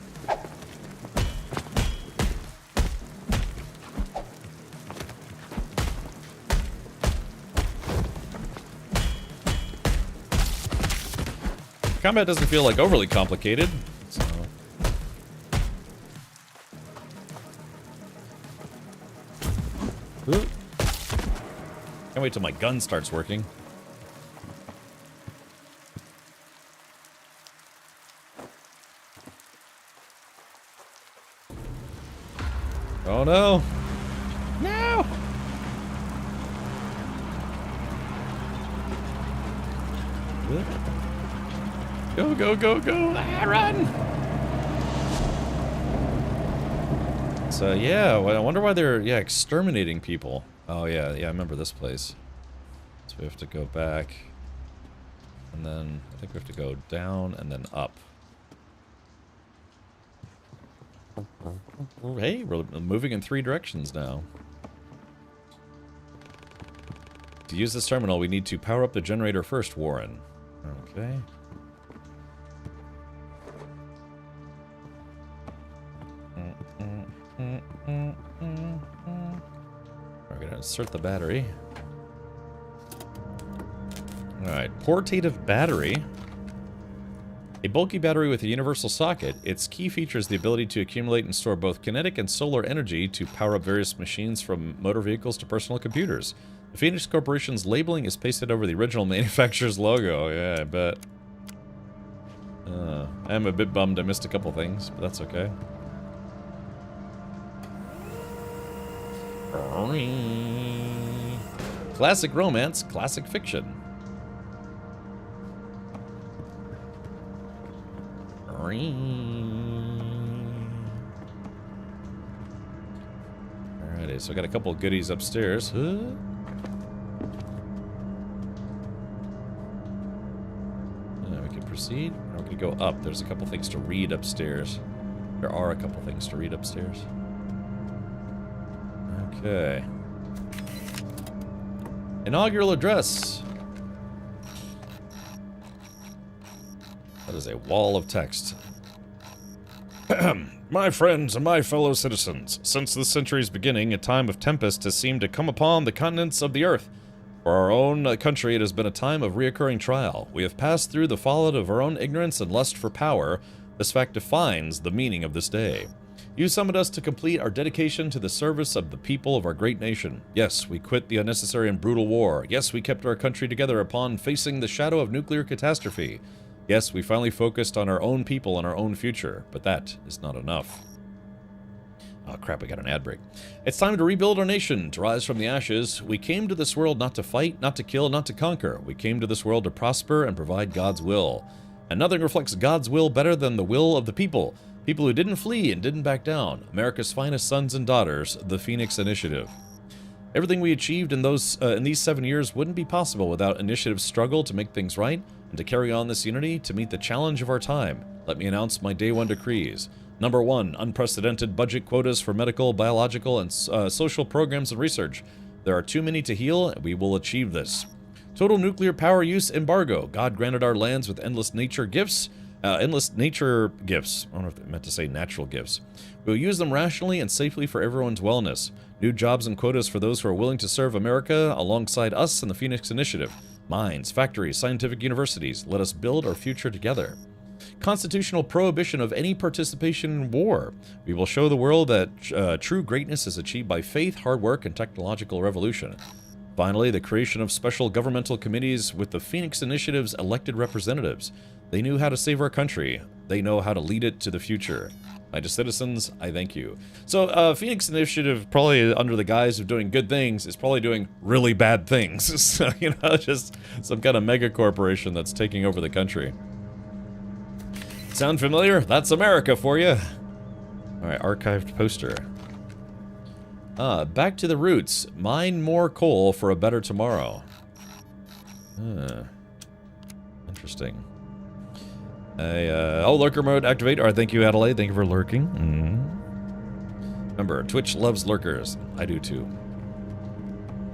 Combat doesn't feel like overly complicated, so. Ooh. Can't wait till my gun starts working. Oh no! No! Go, go, go, go! Ah, run! So yeah, well, I wonder why they're exterminating people. Oh yeah, I remember this place. So we have to go back, and then I think we have to go down and then up. Hey, we're moving in 3 directions now. To use this terminal, we need to power up the generator first, Warren. Okay. We're gonna insert the battery. Alright, portative battery. A bulky battery with a universal socket. Its key feature is the ability to accumulate and store both kinetic and solar energy to power up various machines from motor vehicles to personal computers. The Phoenix Corporation's labeling is pasted over the original manufacturer's logo. Yeah, I bet. I am a bit bummed I missed a couple things, but that's okay. Classic romance, classic fiction. Alrighty, so I got a couple goodies upstairs. Huh? We can proceed. Or we can go up. There's a couple things to read upstairs. There are a couple things to read upstairs. Okay. Inaugural address. That is a wall of text. My friends and my fellow citizens, since this century's beginning, a time of tempest has seemed to come upon the continents of the earth. For our own country, it has been a time of reoccurring trial. We have passed through the fallout of our own ignorance and lust for power. This fact defines the meaning of this day. You summoned us to complete our dedication to the service of the people of our great nation. Yes, we quit the unnecessary and brutal war. Yes, we kept our country together upon facing the shadow of nuclear catastrophe. Yes, we finally focused on our own people and our own future, but that is not enough. Oh crap, I got an ad break. It's time to rebuild our nation, to rise from the ashes. We came to this world not to fight, not to kill, not to conquer. We came to this world to prosper and provide God's will. And nothing reflects God's will better than the will of the people. People who didn't flee and didn't back down. America's finest sons and daughters, the Phoenix Initiative. Everything we achieved in these 7 years wouldn't be possible without Initiative's struggle to make things right and to carry on this unity to meet the challenge of our time. Let me announce my Day 1 decrees. Number 1, unprecedented budget quotas for medical, biological, and social programs and research. There are too many to heal, and we will achieve this. Total nuclear power use embargo. God granted our lands with endless nature gifts. I don't know if I meant to say natural gifts. We will use them rationally and safely for everyone's wellness. New jobs and quotas for those who are willing to serve America alongside us and the Phoenix Initiative. Mines, factories, scientific universities. Let us build our future together. Constitutional prohibition of any participation in war. We will show the world that true greatness is achieved by faith, hard work, and technological revolution. Finally, the creation of special governmental committees with the Phoenix Initiative's elected representatives. They knew how to save our country. They know how to lead it to the future. My citizens, I thank you. So, Phoenix Initiative, probably under the guise of doing good things, is probably doing really bad things. So, you know, just some kind of mega corporation that's taking over the country. Sound familiar? That's America for you. Alright, archived poster. Back to the roots. Mine more coal for a better tomorrow. Interesting. Lurker mode activate. Alright, thank you, Adelaide. Thank you for lurking. Remember, Twitch loves lurkers. I do too.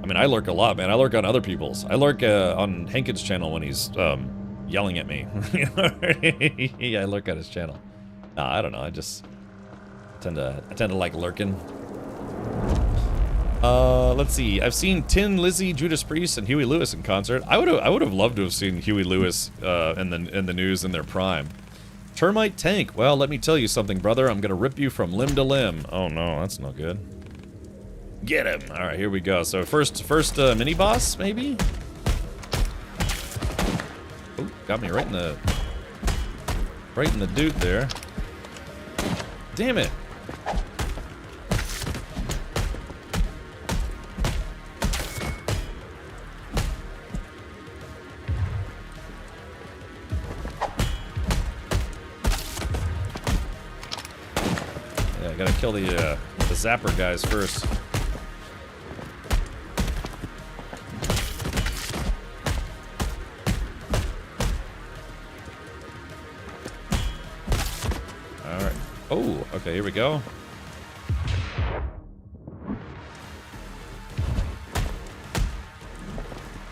I mean, I lurk a lot, man. I lurk on other people's. I lurk on Hankins' channel when he's yelling at me. Yeah, I lurk at his channel. Nah, I don't know. I just tend to like lurking. Let's see. I've seen Tin Lizzy, Judas Priest, and Huey Lewis in concert. I would have loved to have seen Huey Lewis in the news in their prime. Termite tank. Well, let me tell you something, brother. I'm gonna rip you from limb to limb. Oh no, that's no good. Get him. All right, here we go. So first mini boss, maybe. Oh, got me right in the dude there. Damn it. Gotta kill the zapper guys first. Alright. Oh, okay, here we go.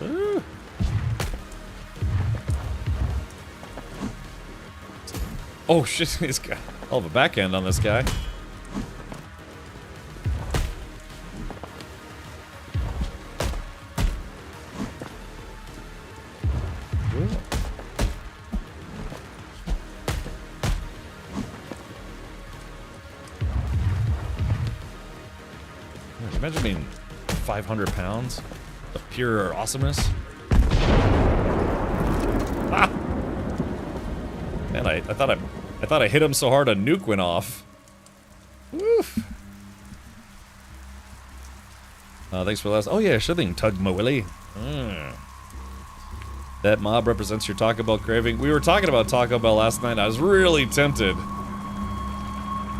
Ooh. Oh shit, he's got all of a backhand on this guy. Imagine being 500 pounds of pure awesomeness. Ah! Man, I thought I hit him so hard a nuke went off. Woof. Thanks for the last. Oh yeah, sure thing, Tug my Willie. That mob represents your Taco Bell craving. We were talking about Taco Bell last night. I was really tempted.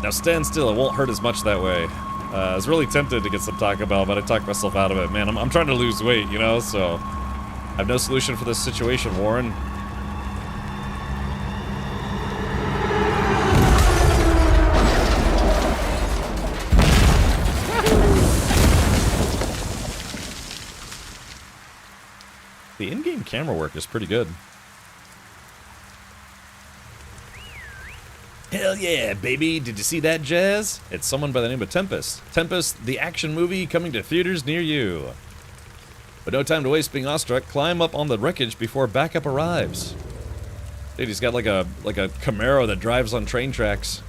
Now stand still, it won't hurt as much that way. I was really tempted to get some Taco Bell, but I talked myself out of it. Man, I'm trying to lose weight, you know, so I have no solution for this situation, Warren. The in-game camera work is pretty good. Hell yeah, baby. Did you see that, Jazz? It's someone by the name of Tempest. Tempest, the action movie coming to theaters near you. But no time to waste being awestruck. Climb up on the wreckage before backup arrives. Dude, he's got like a Camaro that drives on train tracks.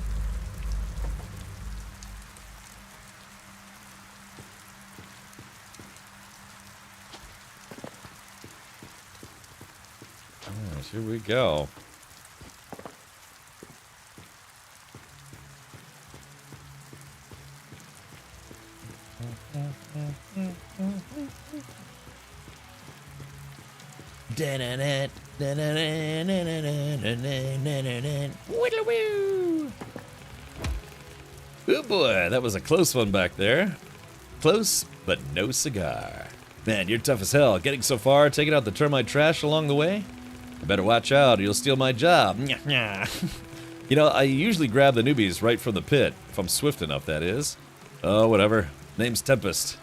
Alright, here we go. Oh boy, that was a close one back there. Close, but no cigar. Man, you're tough as hell. Getting so far, taking out the termite trash along the way? I better watch out or you'll steal my job. You know, I usually grab the newbies right from the pit, if I'm swift enough, that is. Oh, whatever. Name's Tempest.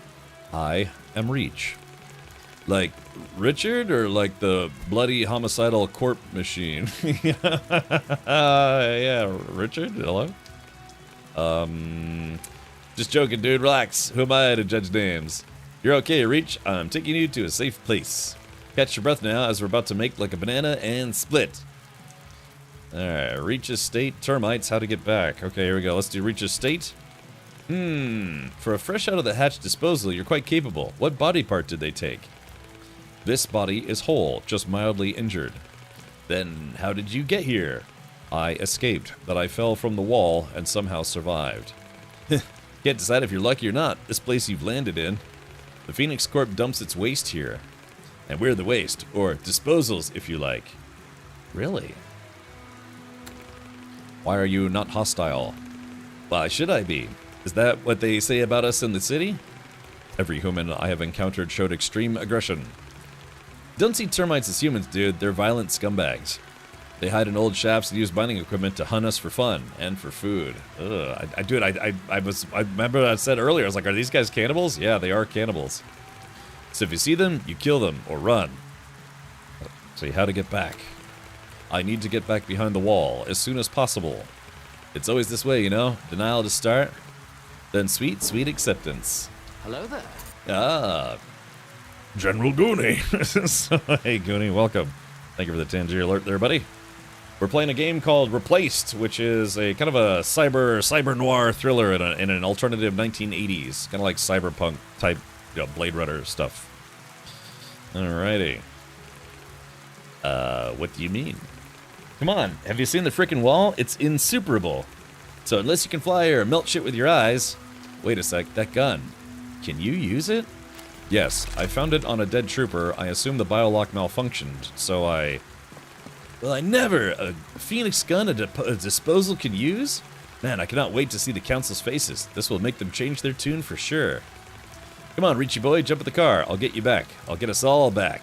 I am Reach. Like Richard or like the bloody homicidal corp machine? Yeah, Richard, hello? Just joking, dude, relax. Who am I to judge names? You're okay, Reach. I'm taking you to a safe place. Catch your breath now as we're about to make like a banana and split. Alright, Reach Estate, termites, how to get back. Okay, here we go. Let's do Reach Estate. For a fresh out of the hatch disposal, you're quite capable. What body part did they take? This body is whole, just mildly injured. Then, how did you get here? I escaped, but I fell from the wall and somehow survived. Can't decide if you're lucky or not, this place you've landed in. The Phoenix Corp dumps its waste here. And we're the waste, or disposals if you like. Really? Why are you not hostile? Why should I be? Is that what they say about us in the city? Every human I have encountered showed extreme aggression. Don't see termites as humans, dude. They're violent scumbags. They hide in old shafts and use mining equipment to hunt us for fun and for food. Ugh. I remember I said earlier, I was like, are these guys cannibals? Yeah, they are cannibals. So if you see them, you kill them or run. See how to get back. I need to get back behind the wall as soon as possible. It's always this way, you know? Denial to start, then sweet, sweet acceptance. Hello there. Ah, General Goonie. Hey, Goonie, welcome. Thank you for the Tangier alert there, buddy. We're playing a game called Replaced, which is a kind of a cyber noir thriller in an alternative 1980s, kind of like cyberpunk type, you know, Blade Runner stuff. Alrighty. What do you mean? Come on, have you seen the frickin' wall? It's insuperable. So unless you can fly or melt shit with your eyes... Wait a sec, that gun. Can you use it? Yes, I found it on a dead trooper. I assume the biolock malfunctioned, so I... Well, I never! A Phoenix gun a disposal can use? Man, I cannot wait to see the Council's faces. This will make them change their tune for sure. Come on, Richie boy, jump in the car. I'll get you back. I'll get us all back.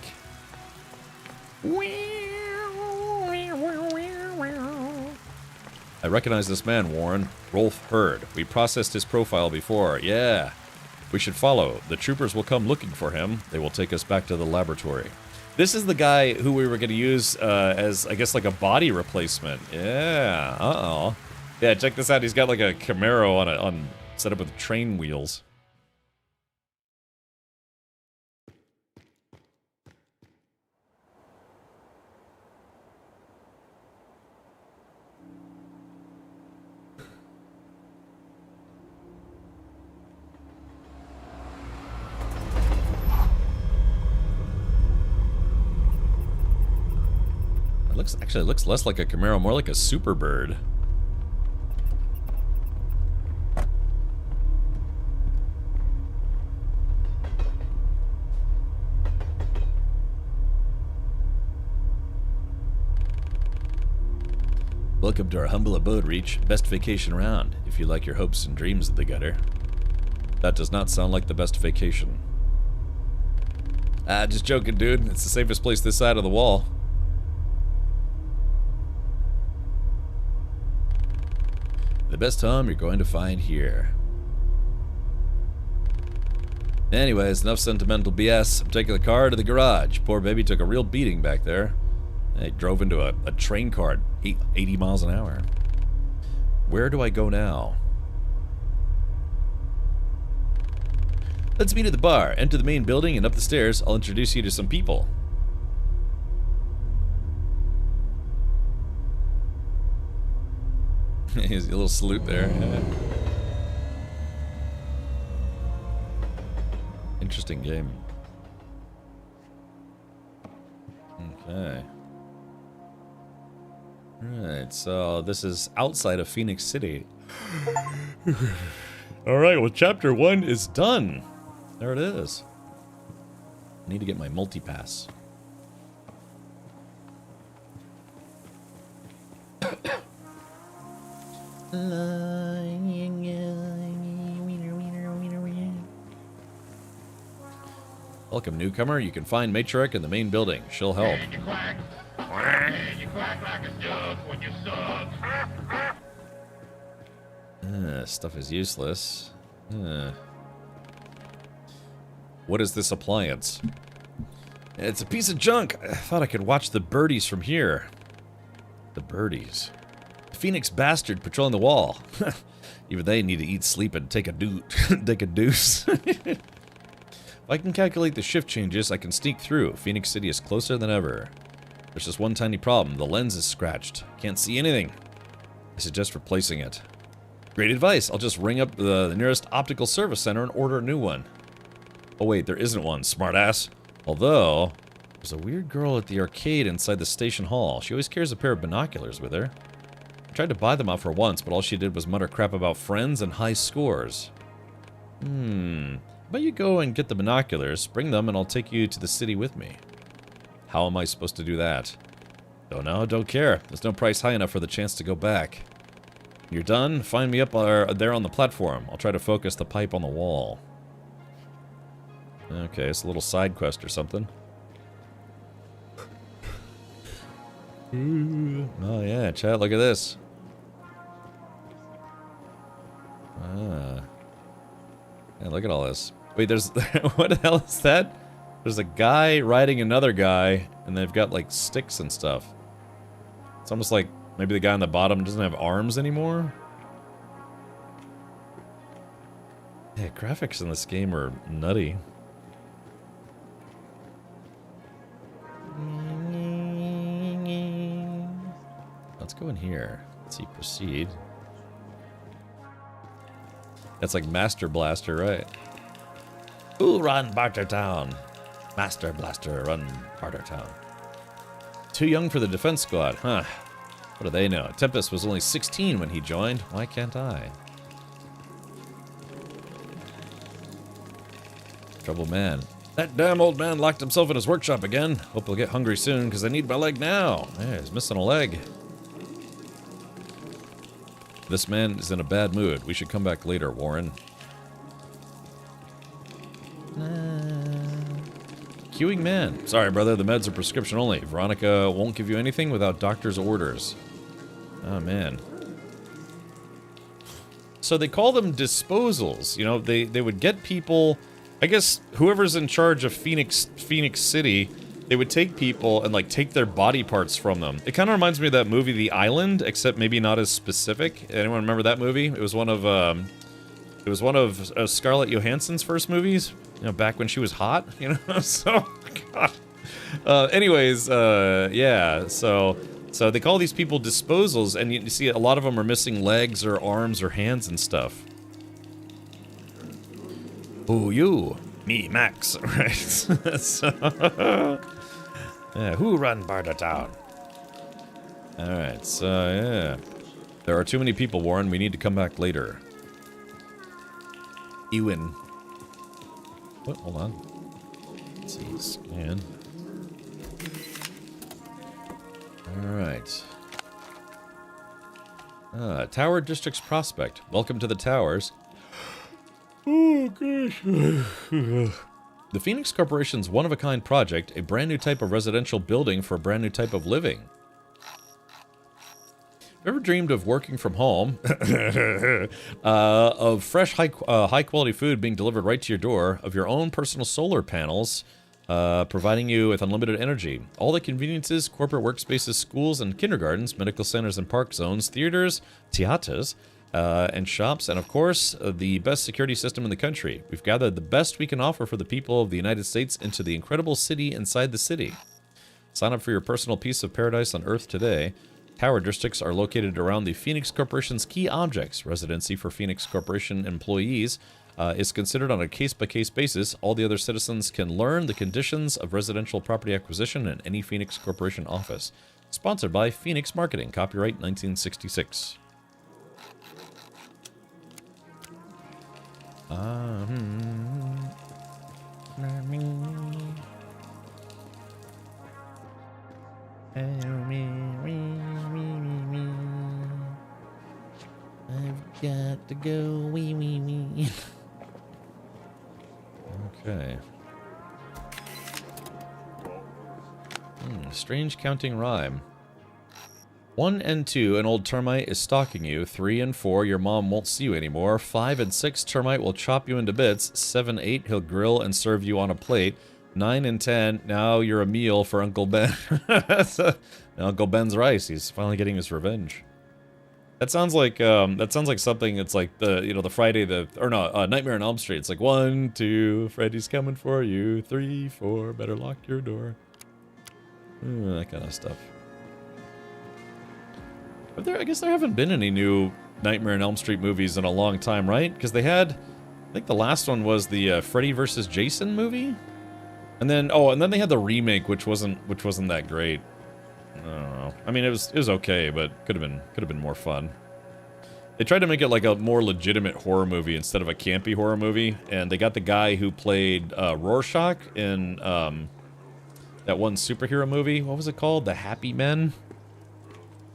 I recognize this man, Warren. Rolf Hurd. We processed his profile before. Yeah. We should follow. The troopers will come looking for him. They will take us back to the laboratory. This is the guy who we were going to use as, I guess, like a body replacement. Yeah. Uh-oh. Yeah, check this out. He's got like a Camaro on set up with train wheels. It looks less like a Camaro, more like a Superbird. Welcome to our humble abode, Reach. Best vacation around, if you like your hopes and dreams of the gutter. That does not sound like the best vacation. Ah, just joking, dude. It's the safest place this side of the wall. The best home you're going to find here. Anyways, enough sentimental BS. I'm taking the car to the garage. Poor baby took a real beating back there. I drove into a train car at 80 miles an hour. Where do I go now? Let's meet at the bar. Enter the main building and up the stairs. I'll introduce you to some people. Here's a little salute there. Interesting game. Okay. Alright, so this is outside of Phoenix City. Alright, well, chapter 1 is done. There it is. I need to get my multi-pass. Welcome, newcomer. You can find Matriarch in the main building. She'll help. Stuff is useless. What is this appliance? It's a piece of junk. I thought I could watch the birdies from here. The birdies. Phoenix bastard patrolling the wall. Even they need to eat, sleep, and take a deuce. If I can calculate the shift changes, I can sneak through. Phoenix City is closer than ever. There's just one tiny problem. The lens is scratched. Can't see anything. I suggest replacing it. Great advice. I'll just ring up the nearest optical service center and order a new one. Oh wait, there isn't one, smartass. Although, there's a weird girl at the arcade inside the station hall. She always carries a pair of binoculars with her. I tried to buy them off her once, but all she did was mutter crap about friends and high scores. But you go and get the binoculars, bring them, and I'll take you to the city with me. How am I supposed to do that? Don't know, don't care. There's no price high enough for the chance to go back. When you're done, find me up there on the platform. I'll try to focus the pipe on the wall. Okay, it's a little side quest or something. Oh yeah, chat, look at this. Yeah, look at all this. Wait, there's... what the hell is that? There's a guy riding another guy, and they've got, like, sticks and stuff. It's almost like maybe the guy on the bottom doesn't have arms anymore? Yeah, graphics in this game are nutty. Let's go in here. Let's see, proceed. That's like Master Blaster, right? Who'll run Bartertown? Master Blaster, run Bartertown. Too young for the defense squad, huh? What do they know? Tempest was only 16 when he joined. Why can't I? Trouble man. That damn old man locked himself in his workshop again. Hope he'll get hungry soon, because I need my leg now. Yeah, he's missing a leg. This man is in a bad mood. We should come back later, Warren. Queuing man. Sorry, brother, the meds are prescription only. Veronica won't give you anything without doctor's orders. Oh, man. So they call them disposals. You know, they would get people... I guess whoever's in charge of Phoenix City, they would take people and, like, take their body parts from them. It kind of reminds me of that movie, The Island, except maybe not as specific. Anyone remember that movie? It was one of Scarlett Johansson's first movies. You know, back when she was hot. You know, so God. Yeah. So they call these people disposals, and you see a lot of them are missing legs or arms or hands and stuff. Who you? Me, Max. Right. So, yeah, who run Bartertown? Alright, so yeah. There are too many people, Warren. We need to come back later. Ewan. What? Hold on. Let's see. Scan. Alright. Tower Districts Prospect. Welcome to the towers. Oh, gosh. The Phoenix Corporation's one-of-a-kind project, a brand new type of residential building for a brand new type of living. Ever dreamed of working from home, of fresh, high-quality food being delivered right to your door, of your own personal solar panels, providing you with unlimited energy, all the conveniences, corporate workspaces, schools and kindergartens, medical centers and park zones, theaters, theaters, and shops, and of course, the best security system in the country. We've gathered the best we can offer for the people of the United States into the incredible city inside the city. Sign up for your personal piece of paradise on Earth today. Tower districts are located around the Phoenix Corporation's key objects. Residency for Phoenix Corporation employees is considered on a case-by-case basis. All the other citizens can learn the conditions of residential property acquisition in any Phoenix Corporation office. Sponsored by Phoenix Marketing. Copyright 1966. I've got to go wee wee wee. Okay. Strange counting rhyme. 1 and 2, an old termite is stalking you. 3 and 4, your mom won't see you anymore. 5 and 6, termite will chop you into bits. 7, 8, he'll grill and serve you on a plate. 9 and 10, now you're a meal for Uncle Ben. Uncle Ben's rice. He's finally getting his revenge. That sounds like something. It's like the Friday Nightmare on Elm Street. It's like 1, 2, Freddy's coming for you. 3, 4, better lock your door. That kind of stuff. But I guess there haven't been any new Nightmare on Elm Street movies in a long time, right? Because they had, I think the last one was the Freddy vs. Jason movie, and then they had the remake, which wasn't that great. I don't know. I mean, it was okay, but could have been more fun. They tried to make it like a more legitimate horror movie instead of a campy horror movie, and they got the guy who played Rorschach in that one superhero movie. What was it called? The Happy Men.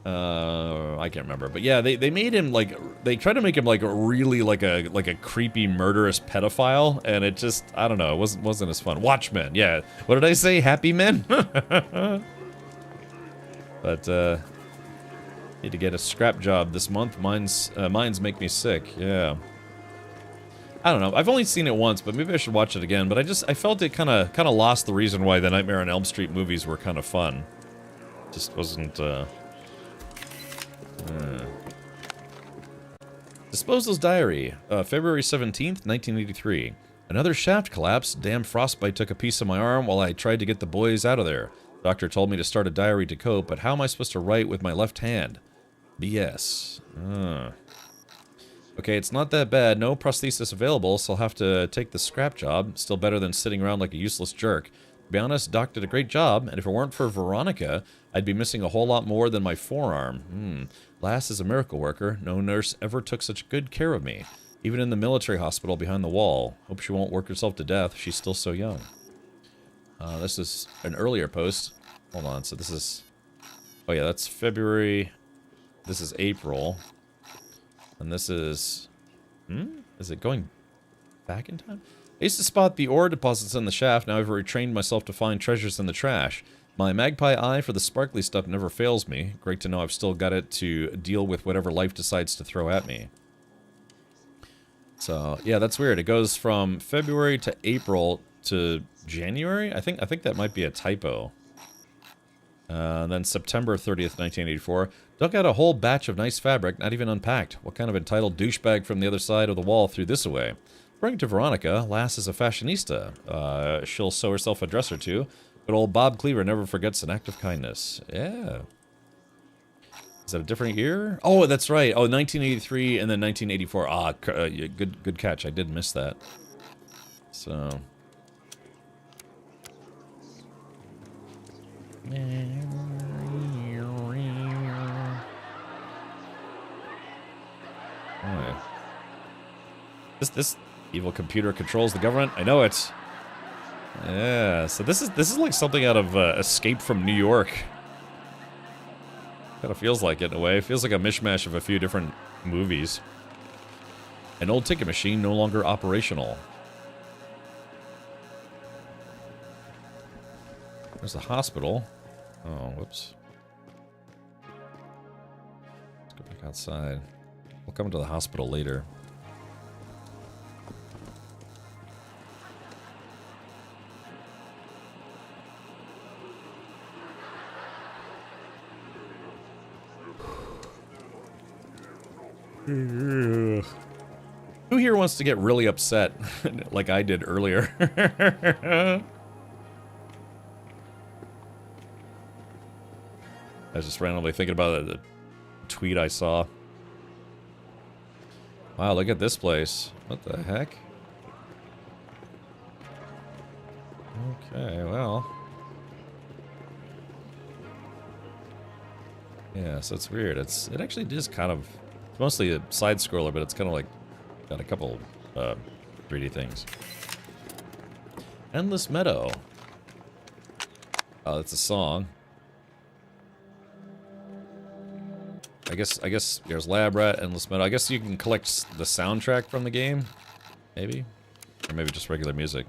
I can't remember, but yeah, they made him like, they tried to make him like really like a creepy murderous pedophile, and it just, I don't know, it wasn't as fun. Watchmen, yeah. What did I say? Happy Men? But need to get a scrap job this month. Mines make me sick. Yeah. I don't know. I've only seen it once, but maybe I should watch it again. But I felt it kind of lost the reason why the Nightmare on Elm Street movies were kind of fun. Just wasn't. Disposal's Diary, February 17th, 1983. Another shaft collapse. Damn frostbite took a piece of my arm while I tried to get the boys out of there. Doctor told me to start a diary to cope, but how am I supposed to write with my left hand? BS. Okay, it's not that bad. No prosthesis available, so I'll have to take the scrap job. Still better than sitting around like a useless jerk. To be honest, Doc did a great job, and if it weren't for Veronica, I'd be missing a whole lot more than my forearm. Lass is a miracle worker. No nurse ever took such good care of me. Even in the military hospital behind the wall. Hope she won't work herself to death. She's still so young. This is an earlier post. Hold on, so this is... Oh yeah, that's February. This is April. And this is... Is it going back in time? I used to spot the ore deposits in the shaft. Now I've retrained myself to find treasures in the trash. My magpie eye for the sparkly stuff never fails me. Great to know I've still got it to deal with whatever life decides to throw at me. So, yeah, that's weird. It goes from February to April to January? I think that might be a typo. Then September 30th, 1984. Dug out a whole batch of nice fabric, not even unpacked. What kind of entitled douchebag from the other side of the wall threw this away? According to Veronica, Lass is a fashionista. She'll sew herself a dress or two. But old Bob Cleaver never forgets an act of kindness. Yeah. Is that a different year? Oh, that's right. Oh, 1983 and then 1984. Ah, good catch. I did miss that. So... This evil computer controls the government. I know it. Yeah, so this is like something out of Escape from New York. Kind of feels like it in a way. It feels like a mishmash of a few different movies. An old ticket machine no longer operational. There's the hospital. Oh, whoops. Let's go back outside. We'll come to the hospital later. Who here wants to get really upset like I did earlier? I was just randomly thinking about the tweet I saw. Wow, look at this place. What the heck? Okay, well. Yeah, so it's weird. It actually is kind of... It's mostly a side scroller, but it's kind of like... Got a couple 3D things. Endless Meadow. Oh, that's a song. I guess there's Lab Rat, Endless Meadow. I guess you can collect the soundtrack from the game. Maybe? Or maybe just regular music.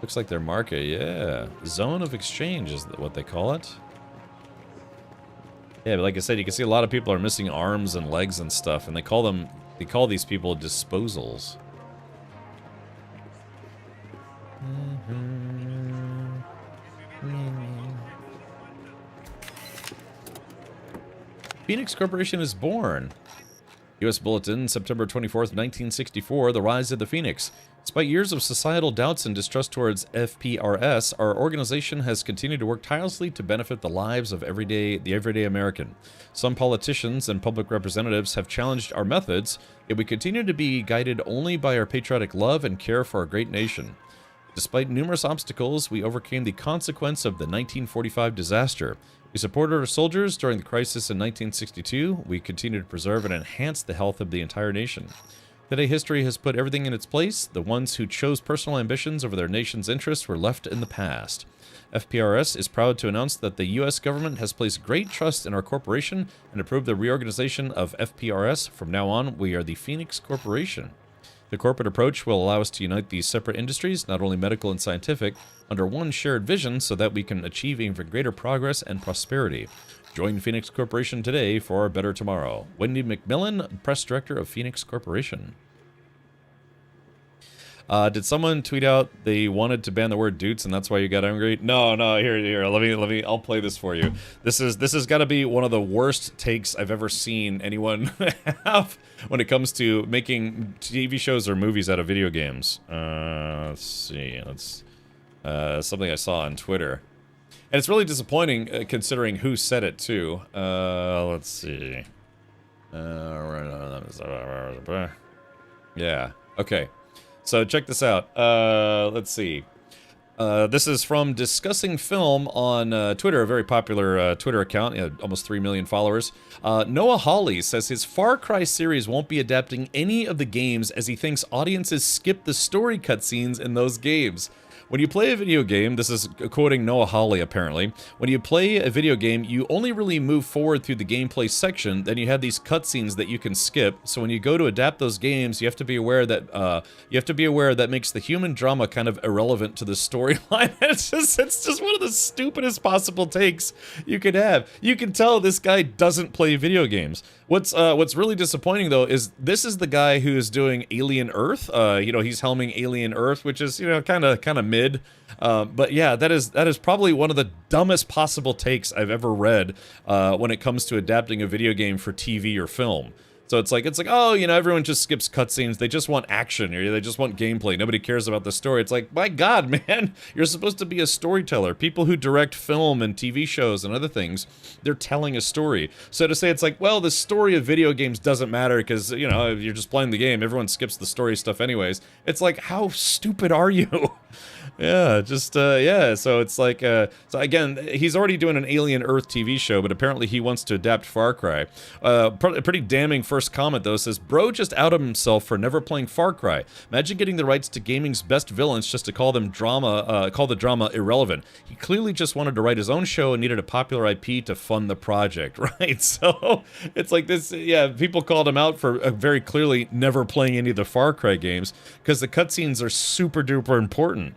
Looks like their market, yeah. Zone of Exchange is what they call it. Yeah, but like I said, you can see a lot of people are missing arms and legs and stuff, and they call these people disposals. Phoenix Corporation is born. U.S. Bulletin, September 24th, 1964, The Rise of the Phoenix. Despite years of societal doubts and distrust towards FPRS, our organization has continued to work tirelessly to benefit the lives of the everyday American. Some politicians and public representatives have challenged our methods, yet we continue to be guided only by our patriotic love and care for our great nation. Despite numerous obstacles, we overcame the consequence of the 1945 disaster. We supported our soldiers during the crisis in 1962. We continue to preserve and enhance the health of the entire nation. Today, history has put everything in its place. The ones who chose personal ambitions over their nation's interests were left in the past. FPRS is proud to announce that the U.S. government has placed great trust in our corporation and approved the reorganization of FPRS. From now on, we are the Phoenix Corporation. The corporate approach will allow us to unite these separate industries, not only medical and scientific, under one shared vision so that we can achieve even greater progress and prosperity. Join Phoenix Corporation today for a better tomorrow. Wendy McMillan, Press Director of Phoenix Corporation. Did someone tweet out they wanted to ban the word "doots" and that's why you got angry? No, here. Let me. I'll play this for you. This has got to be one of the worst takes I've ever seen anyone have when it comes to making TV shows or movies out of video games. Let's see. Something I saw on Twitter, and it's really disappointing considering who said it too. Let's see. Yeah. Okay. So check this out. Let's see. This is from Discussing Film on Twitter, a very popular Twitter account, almost 3 million followers. Noah Hawley says his Far Cry series won't be adapting any of the games as he thinks audiences skip the story cutscenes in those games. When you play a video game, this is quoting Noah Hawley apparently, when you play a video game, you only really move forward through the gameplay section, then you have these cutscenes that you can skip. So when you go to adapt those games, you have to be aware that makes the human drama kind of irrelevant to the storyline. It's just one of the stupidest possible takes you could have. You can tell this guy doesn't play video games. What's really disappointing though is this is the guy who is doing Alien Earth. He's helming Alien Earth, which is kind of mid. But yeah, that is probably one of the dumbest possible takes I've ever read when it comes to adapting a video game for TV or film. So it's like, oh, everyone just skips cutscenes. They just want action, or they just want gameplay. Nobody cares about the story. It's like, my God, man, you're supposed to be a storyteller. People who direct film and TV shows and other things, they're telling a story. So to say it's like, well, the story of video games doesn't matter because, you're just playing the game. Everyone skips the story stuff anyways. It's like, how stupid are you? Yeah, just yeah. So it's like so again, he's already doing an Alien Earth TV show, but apparently he wants to adapt Far Cry. A pretty damning first comment though says, "Bro just outed himself for never playing Far Cry. Imagine getting the rights to gaming's best villains just to call them drama, call the drama irrelevant. He clearly just wanted to write his own show and needed a popular IP to fund the project, right?" So it's like this. Yeah, people called him out for very clearly never playing any of the Far Cry games because the cutscenes are super duper important.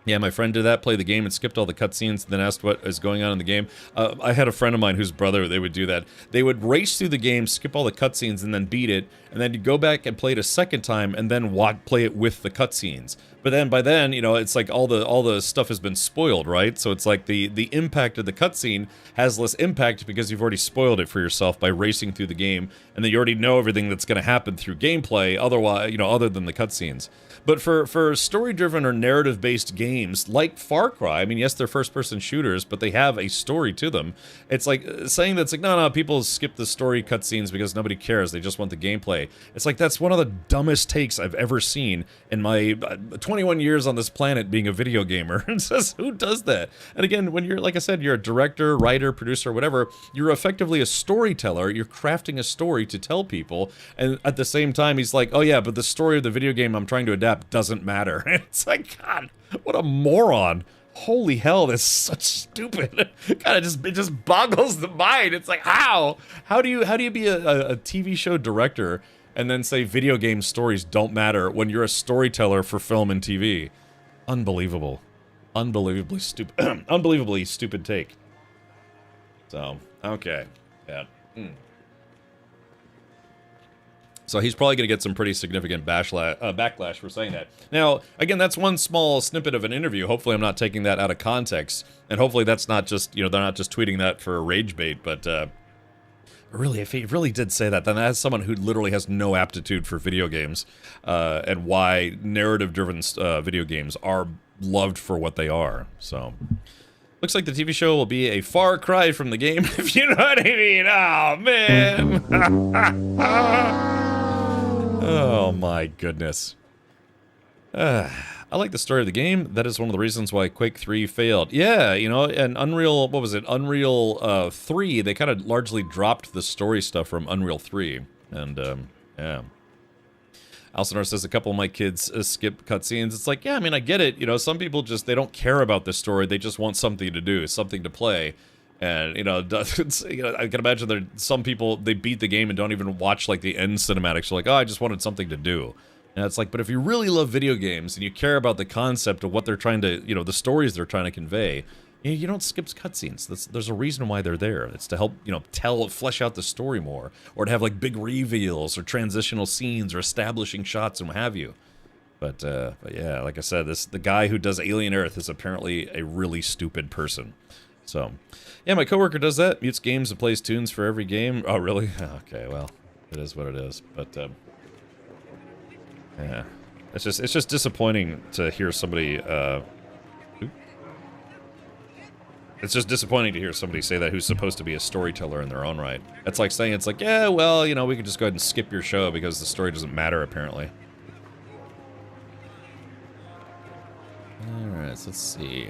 Yeah, my friend did that, play the game and skipped all the cutscenes, then asked what is going on in the game. I had a friend of mine whose brother, they would do that. They would race through the game, skip all the cutscenes, and then beat it, and then you'd go back and play it a second time, and then play it with the cutscenes. But then, by then, you know, it's like all the stuff has been spoiled, right? So it's like the impact of the cutscene has less impact because you've already spoiled it for yourself by racing through the game, and then you already know everything that's going to happen through gameplay, otherwise, you know, other than the cutscenes. But for story-driven or narrative-based games like Far Cry, I mean, yes, they're first-person shooters, but they have a story to them. It's like saying that's like, no, people skip the story cutscenes because nobody cares. They just want the gameplay. It's like that's one of the dumbest takes I've ever seen in my 21 years on this planet being a video gamer. It says, who does that? And again, when you're, like I said, you're a director, writer, producer, whatever, you're effectively a storyteller. You're crafting a story to tell people. And at the same time, he's like, oh yeah, but the story of the video game I'm trying to adapt doesn't matter. It's like, God, what a moron. Holy hell, that's such stupid. God, it just boggles the mind. It's like, how do you be a TV show director and then say video game stories don't matter when you're a storyteller for film and TV? Unbelievable. Unbelievably stupid. Unbelievably stupid take. So, okay. Yeah. So he's probably going to get some pretty significant backlash for saying that. Now, again, that's one small snippet of an interview. Hopefully I'm not taking that out of context. And hopefully that's not just, you know, they're not just tweeting that for rage bait. But really, if he really did say that, then that's someone who literally has no aptitude for video games and why narrative-driven video games are loved for what they are. So, looks like the TV show will be a far cry from the game, if you know what I mean. Oh, man. Oh my goodness. I like the story of the game. That is one of the reasons why Quake 3 failed. Yeah, you know, and Unreal, what was it? Unreal 3, they kind of largely dropped the story stuff from Unreal 3. And, yeah. Alcinor says a couple of my kids skip cutscenes. It's like, yeah, I mean, I get it. You know, some people just, they don't care about the story. They just want something to do, something to play. And, you know, I can imagine there some people, they beat the game and don't even watch, like, the end cinematics. They're like, oh, I just wanted something to do. And it's like, but if you really love video games and you care about the concept of what they're trying to, you know, the stories they're trying to convey, you don't skip cutscenes. There's a reason why they're there. It's to help, you know, flesh out the story more. Or to have, like, big reveals or transitional scenes or establishing shots and what have you. But yeah, like I said, the guy who does Alien Earth is apparently a really stupid person. So, yeah, my coworker does that. Mutes games and plays tunes for every game. Oh, really? Okay, well, it is what it is. But, yeah. It's just disappointing to hear somebody, it's just disappointing to hear somebody say that who's supposed to be a storyteller in their own right. It's like saying, it's like, yeah, well, you know, we could just go ahead and skip your show because the story doesn't matter, apparently. Alright, so let's see.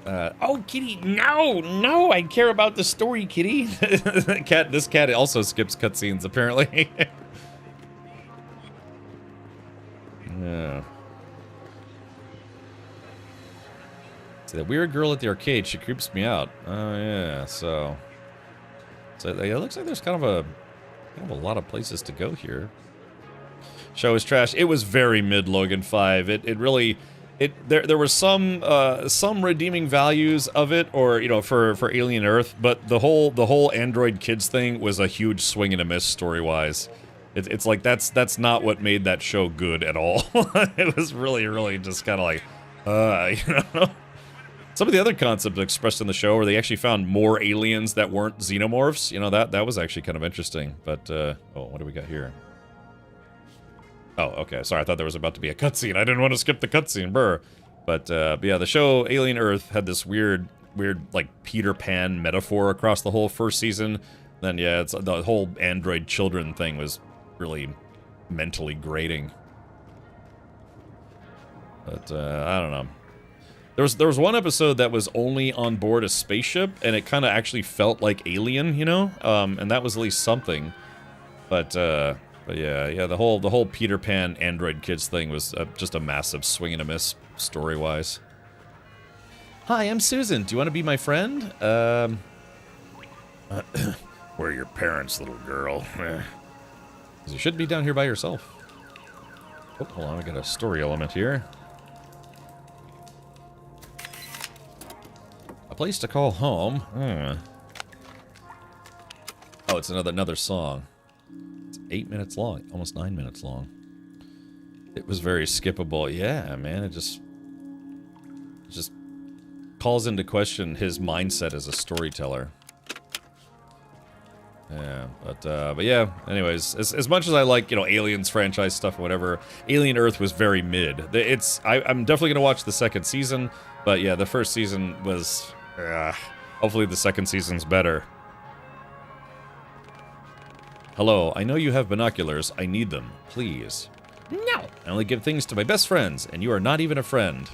Oh, Kitty, no, I care about the story, Kitty. This cat also skips cutscenes, apparently. Yeah. See, that weird girl at the arcade, she creeps me out. Oh, yeah, so it looks like there's kind of a lot of places to go here. Show is trash. It was very mid Logan 5. It really... There were some redeeming values of it, or you know, for Alien Earth, but the whole Android kids thing was a huge swing and a miss story wise. It's like that's not what made that show good at all. It was really just kind of like, you know. Some of the other concepts expressed in the show, where they actually found more aliens that weren't xenomorphs. You know, that was actually kind of interesting. But oh, what do we got here? Oh, okay. Sorry, I thought there was about to be a cutscene. I didn't want to skip the cutscene, brr. But yeah, the show Alien Earth had this weird, like, Peter Pan metaphor across the whole first season. Then, yeah, the whole android children thing was really mentally grating. But I don't know. There was one episode that was only on board a spaceship, and it kind of actually felt like Alien, you know, and that was at least something. But yeah, the whole Peter Pan Android Kids thing was just a massive swing and a miss story-wise. Hi, I'm Susan. Do you want to be my friend? Where are your parents, little girl? You should be down here by yourself. Oh, hold on, I got a story element here. A place to call home. Oh, it's another song. It's 8 minutes long, almost 9 minutes long. It was very skippable. Yeah, man, it just calls into question his mindset as a storyteller. Yeah, but yeah. Anyways, as much as I like, you know, Aliens franchise stuff or whatever, Alien Earth was very mid. I'm definitely gonna watch the second season, but yeah, the first season was. Hopefully the second season's better. Hello, I know you have binoculars. I need them, please. No, I only give things to my best friends, and you are not even a friend.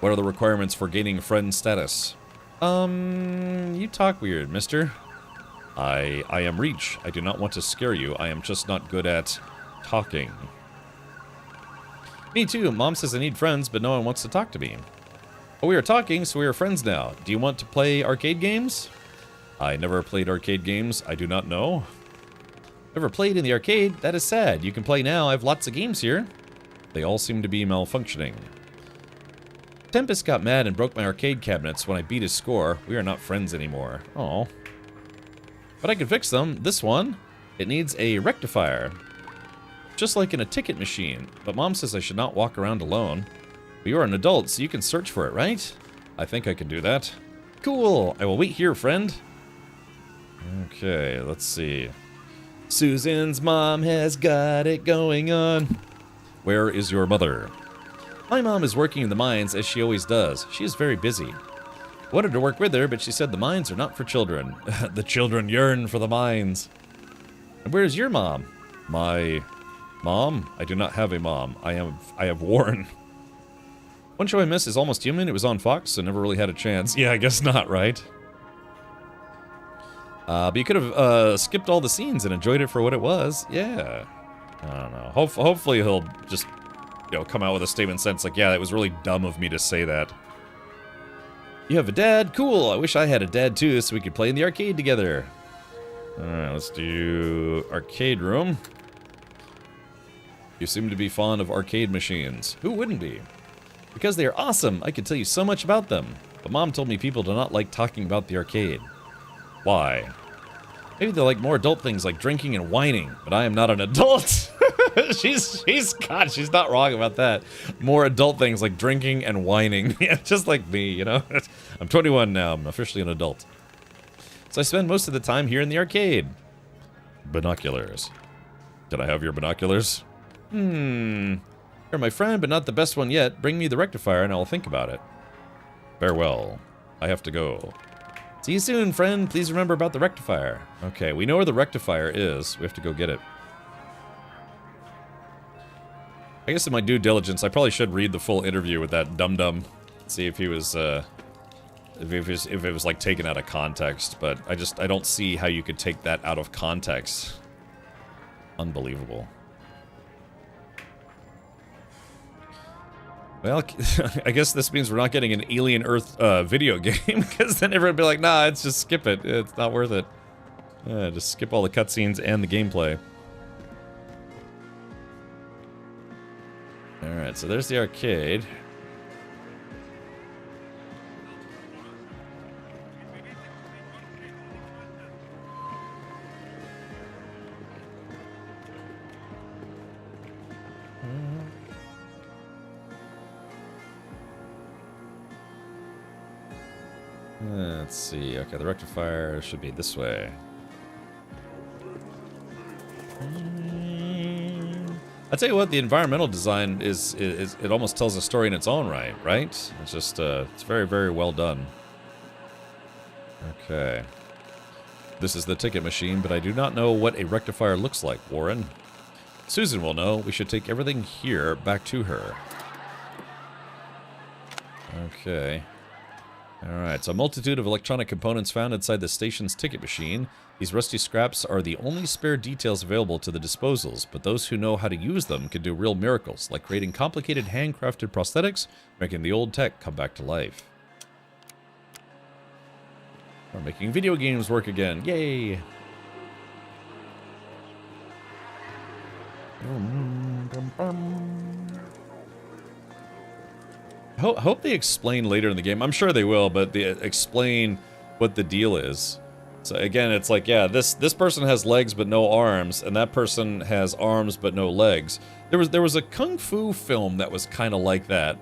What are the requirements for gaining friend status? You talk weird, mister. I am Reach. I do not want to scare you. I am just not good at talking. Me too. Mom says I need friends, but no one wants to talk to me. Well, we are talking, so we are friends now. Do you want to play arcade games? I never played arcade games. I do not know. Never played in the arcade? That is sad. You can play now. I have lots of games here. They all seem to be malfunctioning. Tempest got mad and broke my arcade cabinets when I beat his score. We are not friends anymore. Oh. But I can fix them. This one, it needs a rectifier. Just like in a ticket machine. But Mom says I should not walk around alone. But you are an adult, so you can search for it, right? I think I can do that. Cool. I will wait here, friend. Okay, let's see. Susan's mom has got it going on. Where is your mother? My mom is working in the mines, as she always does. She is very busy. I wanted to work with her, but she said the mines are not for children. The children yearn for the mines. And where's your mom? My mom? I do not have a mom. I have Warren. One show I miss is Almost Human. It was on Fox, so never really had a chance. Yeah, I guess not, right? But you could have skipped all the scenes and enjoyed it for what it was. Yeah. I don't know. Hopefully he'll just, you know, come out with a statement sense like, yeah, it was really dumb of me to say that. You have a dad? Cool. I wish I had a dad too, so we could play in the arcade together. Alright, let's do arcade room. You seem to be fond of arcade machines. Who wouldn't be? Because they are awesome. I could tell you so much about them. But Mom told me people do not like talking about the arcade. Why? Maybe they like more adult things like drinking and whining, but I am not an adult. she's not wrong about that. More adult things like drinking and whining. Yeah, just like me, you know? I'm 21 now. I'm officially an adult. So I spend most of the time here in the arcade. Binoculars. Did I have your binoculars? You're my friend, but not the best one yet. Bring me the rectifier and I'll think about it. Farewell. I have to go. See you soon, friend. Please remember about the rectifier. Okay, we know where the rectifier is. We have to go get it. I guess in my due diligence, I probably should read the full interview with that dum-dum. See if he was, if it was, like, taken out of context. But I don't see how you could take that out of context. Unbelievable. Well, I guess this means we're not getting an Alien Earth video game, because then everyone would be like, nah, it's just skip it. It's not worth it. Just skip all the cutscenes and the gameplay. Alright, so there's the arcade. Let's see. Okay, the rectifier should be this way. I'll tell you what, the environmental design is it almost tells a story in its own right? It's just, it's very, very well done. Okay. This is the ticket machine, but I do not know what a rectifier looks like, Warren. Susan will know. We should take everything here back to her. Okay. Alright, so a multitude of electronic components found inside the station's ticket machine. These rusty scraps are the only spare details available to the disposals, but those who know how to use them can do real miracles, like creating complicated handcrafted prosthetics, making the old tech come back to life. Or making video games work again. Yay! I hope they explain later in the game. I'm sure they will, but they explain what the deal is. So again, it's like, yeah, this person has legs but no arms, and that person has arms but no legs. There was a kung fu film that was kind of like that.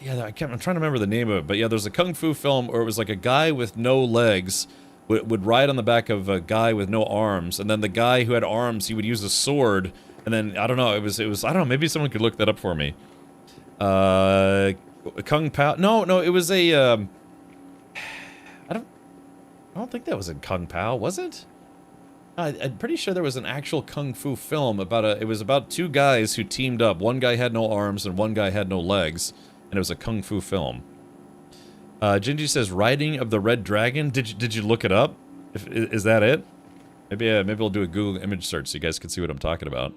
Yeah, I'm trying to remember the name of it, but yeah, there's a kung fu film where it was like a guy with no legs would ride on the back of a guy with no arms, and then the guy who had arms, he would use a sword, and then I don't know, it was I don't know, maybe someone could look that up for me. Kung Pao? No, it was a I don't think that was in Kung Pao, was it? I'm pretty sure there was an actual kung fu film about it was about two guys who teamed up. One guy had no arms and one guy had no legs, and it was a kung fu film. Gingy says, Riding of the Red Dragon. Did you look it up? Is that it? Maybe we'll do a Google image search so you guys can see what I'm talking about.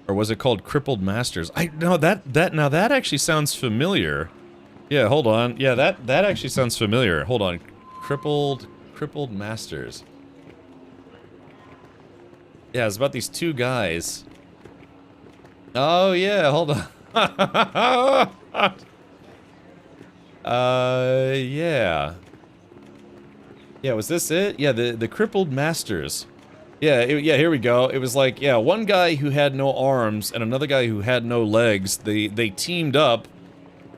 Or was it called Crippled Masters? No, that actually sounds familiar. Yeah, hold on. Yeah, that actually sounds familiar. Hold on. Crippled Masters. Yeah, it's about these two guys. Oh yeah, hold on. Yeah. Yeah, was this it? Yeah, the Crippled Masters. Yeah, here we go. It was like, yeah, one guy who had no arms and another guy who had no legs. They teamed up.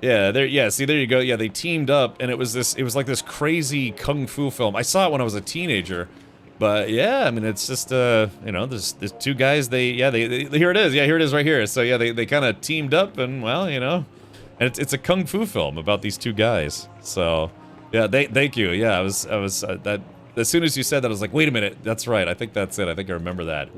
Yeah, see, there you go. Yeah, they teamed up, and it was like this crazy kung fu film. I saw it when I was a teenager, but yeah, I mean, it's just you know, there's two guys. They here it is. Yeah, here it is right here. So yeah, they kind of teamed up, and well, you know, and it's a kung fu film about these two guys. So yeah, thank you. Yeah, I was that. As soon as you said that, I was like, wait a minute, that's right. I think that's it. I think I remember that.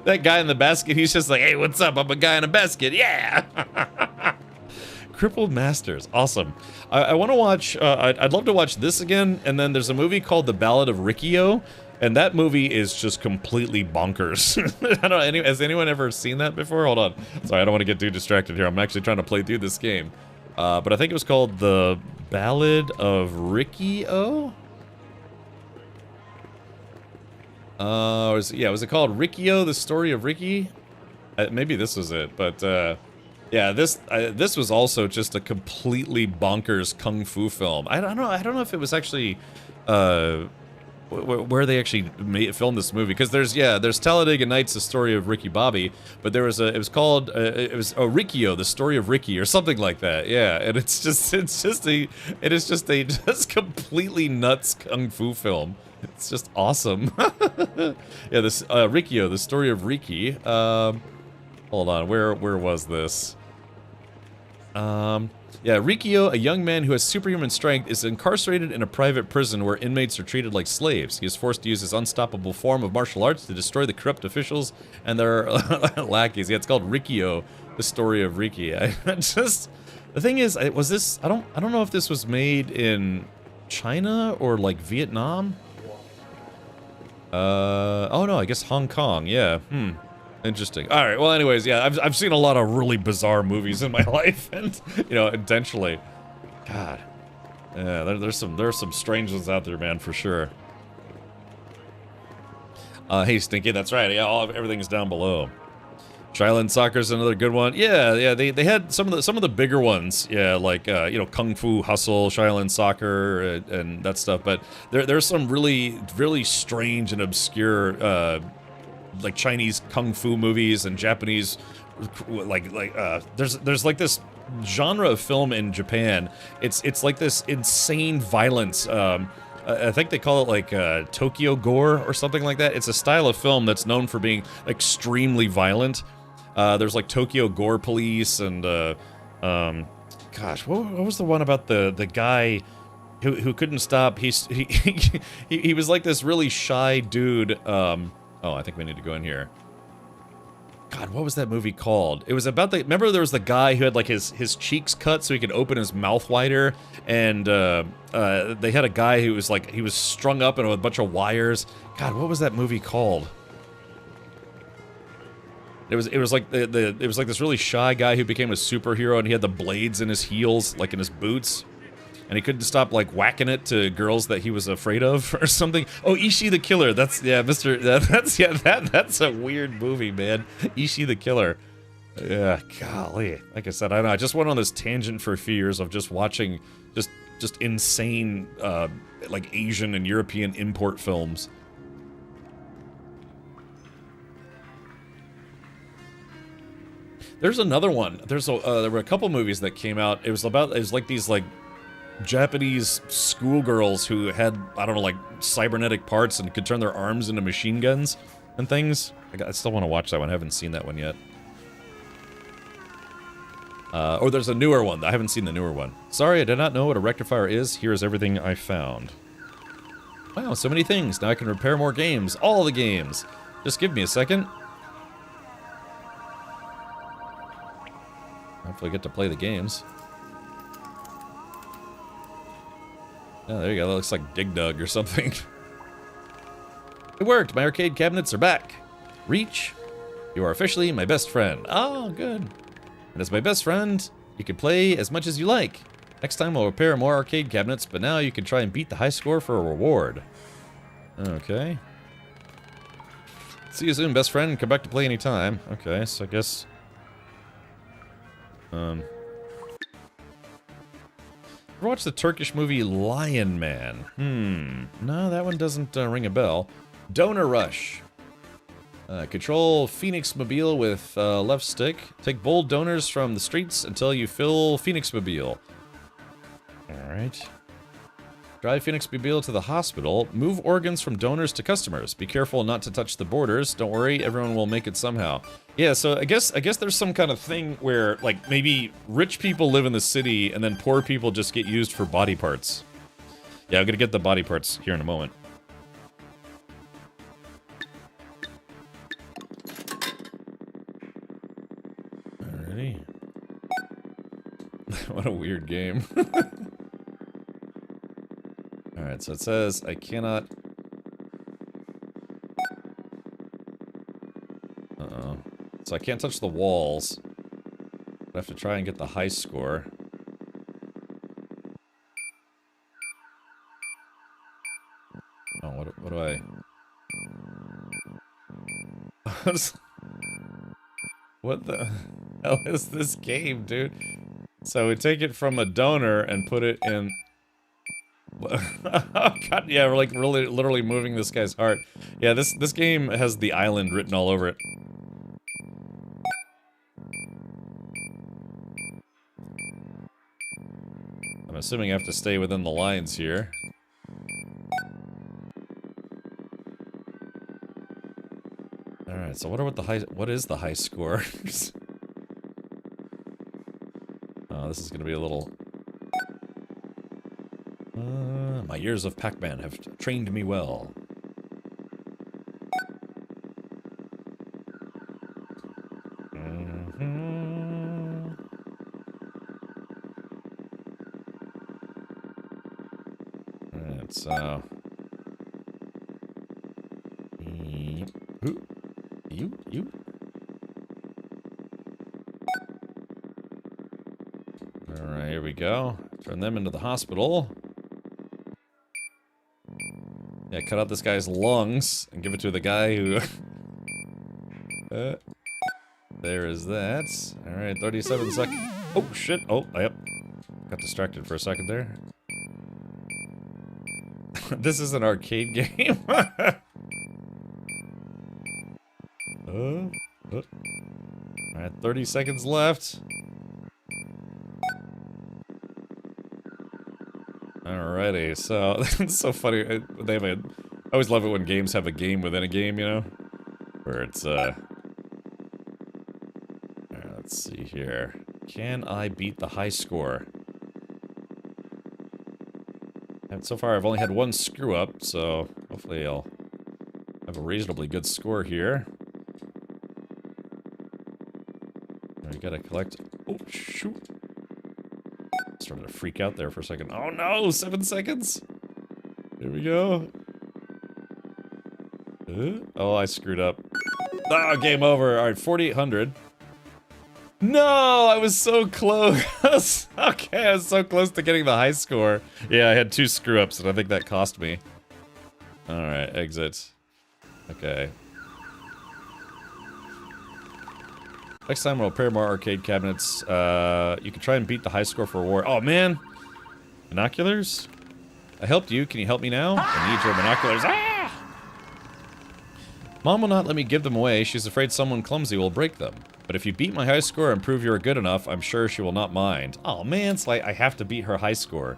That guy in the basket, he's just like, hey, what's up? I'm a guy in a basket. Yeah. Crippled Masters. Awesome. I want to watch, I'd love to watch this again. And then there's a movie called The Ballad of Riccio. And that movie is just completely bonkers. I don't know, has anyone ever seen that before? Hold on. Sorry, I don't want to get too distracted here. I'm actually trying to play through this game. But I think it was called The Ballad of Riccio? Was it called Riccio, The Story of Ricky? Maybe this was it, but, yeah, this was also just a completely bonkers kung fu film. I don't know if it was actually, where they actually filmed this movie, because there's Talladega Nights, The Story of Ricky Bobby, but it was called Riccio, The Story of Ricky, or something like that. Yeah, and it is just a completely nuts kung fu film. It's just awesome. Yeah, this Riccio, The Story of Ricky. Hold on, where was this? Yeah, Riccio, a young man who has superhuman strength, is incarcerated in a private prison where inmates are treated like slaves. He is forced to use his unstoppable form of martial arts to destroy the corrupt officials and their lackeys. Yeah, it's called Riccio, The Story of Ricky. The thing is, was this? I don't know if this was made in China or like Vietnam. Oh no, I guess Hong Kong. Yeah. Interesting. All right. Well, anyways, yeah, I've seen a lot of really bizarre movies in my life, and you know, intentionally. God. Yeah, there's some strange ones out there, man, for sure. Hey, Stinky, that's right. Yeah, everything's down below. Shaolin Soccer's another good one. Yeah, they had some of the bigger ones. Yeah, like you know, Kung Fu Hustle, Shaolin Soccer, and that stuff. But there's some really strange and obscure like Chinese kung fu movies and Japanese there's like this genre of film in Japan. It's like this insane violence. I think they call it like Tokyo Gore or something like that. It's a style of film that's known for being extremely violent. There's like Tokyo Gore Police and gosh, what was the one about the guy who couldn't stop. He was like this really shy dude. Oh, I think we need to go in here. God, what was that movie called? It was about the... Remember there was the guy who had like his cheeks cut so he could open his mouth wider, and they had a guy who was like, he was strung up in a bunch of wires. God, what was that movie called? It was like it was like this really shy guy who became a superhero, and he had the blades in his heels, like in his boots. And he couldn't stop, like, whacking it to girls that he was afraid of, or something. Oh, Ishi the Killer. That's, yeah, that's a weird movie, man. Ishi the Killer. Yeah, golly. Like I said, I know, I just went on this tangent for a few years of just watching just insane, like, Asian and European import films. There's another one. There were a couple movies that came out. It was like these, like, Japanese schoolgirls who had, I don't know, like, cybernetic parts and could turn their arms into machine guns and things. I still want to watch that one. I haven't seen that one yet. Or there's a newer one. I haven't seen the newer one. Sorry, I did not know what a rectifier is. Here is everything I found. Wow, so many things. Now I can repair more games. All the games. Just give me a second. Hopefully I get to play the games. Oh, there you go. That looks like Dig Dug or something. It worked. My arcade cabinets are back. Reach, you are officially my best friend. Oh, good. And as my best friend, you can play as much as you like. Next time we'll repair more arcade cabinets, but now you can try and beat the high score for a reward. Okay. See you soon, best friend. Come back to play anytime. Okay, so I guess... Ever watch the Turkish movie Lion Man? No, that one doesn't ring a bell. Donor Rush. Control Phoenix Mobile with left stick. Take bold donors from the streets until you fill Phoenix Mobile. Alright. Drive Phoenix Mobile to the hospital. Move organs from donors to customers. Be careful not to touch the borders. Don't worry, everyone will make it somehow. Yeah, so I guess there's some kind of thing where, like, maybe rich people live in the city and then poor people just get used for body parts. Yeah, I'm gonna get the body parts here in a moment. Alrighty. What a weird game. Alright, so it says I cannot... Uh-oh. So I can't touch the walls. I have to try and get the high score. Oh, what do I... What the hell is this game, dude? So we take it from a donor and put it in... Oh god, yeah, we're like really literally moving this guy's heart. Yeah, this game has the island written all over it. I'm assuming I have to stay within the lines here. Alright, so what is the high score? Oh, this is gonna be a little... my years of Pac-Man have trained me well. Alright, so... You? Alright, here we go. Turn them into the hospital. Yeah, cut out this guy's lungs and give it to the guy who... there is that. Alright, 37 seconds. Oh, shit. Oh, yep. Got distracted for a second there. This is an arcade game. Alright, 30 seconds left. Alrighty, so it's so funny. They have I always love it when games have a game within a game, you know, where it's Alright, let's see here. Can I beat the high score? And so far, I've only had one screw up, so hopefully I'll have a reasonably good score here. We gotta collect. Oh, shoot. Started to freak out there for a second. Oh no, 7 seconds. Here we go. Oh, I screwed up. Oh, game over. All right, 4,800. No, I was so close. Okay, I was so close to getting the high score. Yeah, I had 2 screw-ups, and I think that cost me. All right, exit. Okay. Next time we'll repair more arcade cabinets. You can try and beat the high score for a reward. Oh, man. Binoculars? I helped you. Can you help me now? I need your binoculars. Ah! Mom will not let me give them away. She's afraid someone clumsy will break them. But if you beat my high score and prove you're good enough, I'm sure she will not mind. Oh, man. So I have to beat her high score.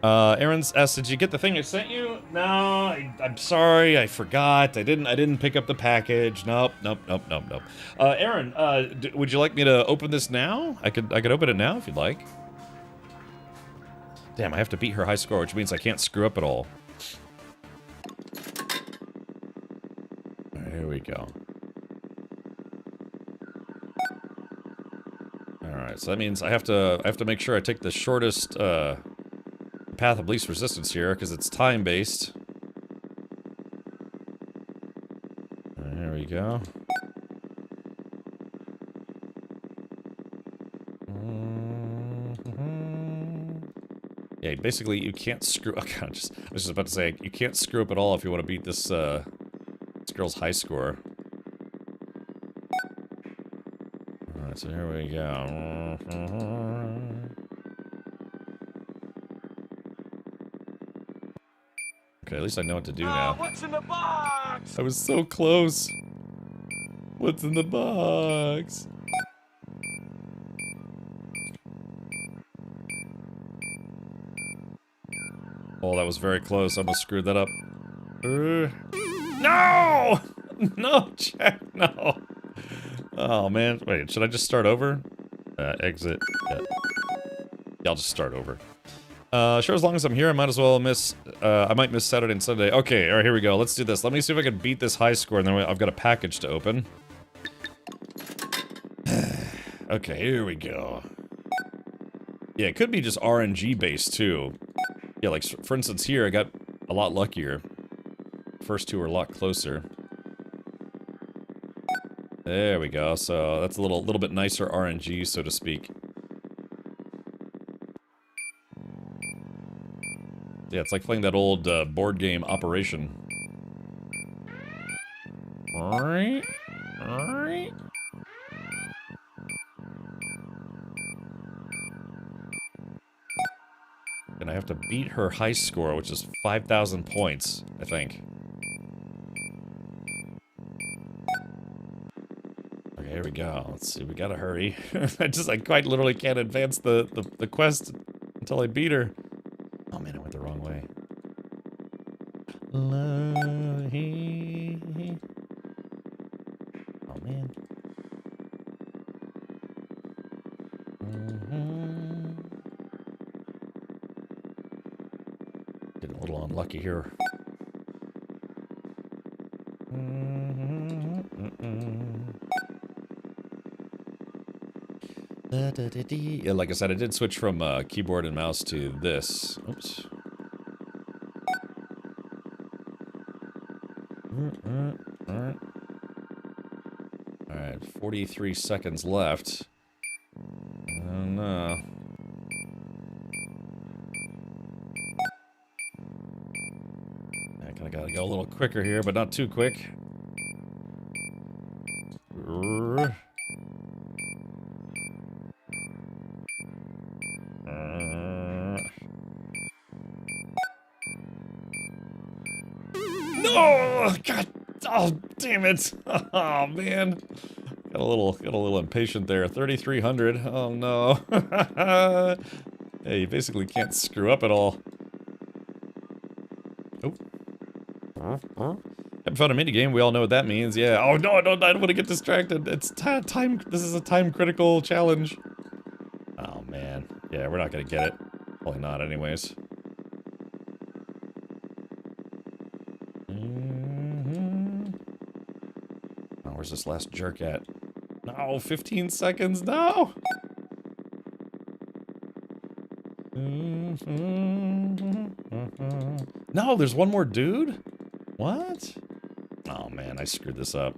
Aaron's asked, did you get the thing I sent you? No, I'm sorry, I forgot. I didn't pick up the package. Nope. Aaron, would you like me to open this now? I could open it now if you'd like. Damn, I have to beat her high score, which means I can't screw up at all. Alright, here we go. Alright, so that means I have to make sure I take the shortest path of least resistance here, because it's time-based. There we go. Yeah, basically you can't screw. Okay, I was just about to say you can't screw up at all if you want to beat this this girl's high score. All right, so here we go. Okay, at least I know what to do now. What's in the box? I was so close. What's in the box? Oh, that was very close. I almost screwed that up. No! No, Jack, no. Oh, man. Wait, should I just start over? Exit. Yeah, I'll just start over. Sure, as long as I'm here, I might as well miss, I might miss Saturday and Sunday. Okay, alright, here we go. Let's do this. Let me see if I can beat this high score, and then I've got a package to open. Okay, here we go. Yeah, it could be just RNG based, too. Yeah, like, for instance, here, I got a lot luckier. First 2 are a lot closer. There we go. So, that's a little bit nicer RNG, so to speak. Yeah, it's like playing that old board game Operation. Alright. Alright. And I have to beat her high score, which is 5,000 points, I think. Okay, here we go. Let's see, we gotta hurry. I quite literally can't advance the quest until I beat her. Oh man, I went the wrong way. Oh man. Getting a little unlucky here. Yeah, like I said, I did switch from keyboard and mouse to this. Oops. Alright, 43 seconds left. Oh no. I kinda gotta go a little quicker here, but not too quick. No! God! Oh, damn it! Oh man, got a little impatient there. 3,300. Oh no! Hey, you basically can't screw up at all. Oh. Haven't found a minigame. We all know what that means. Yeah. Oh no! I don't want to get distracted. It's time. This is a time critical challenge. Oh man. Yeah, we're not gonna get it. Probably not anyways. Oh, where's this last jerk at? No, 15 seconds, no! No, there's one more dude? What? Oh man, I screwed this up.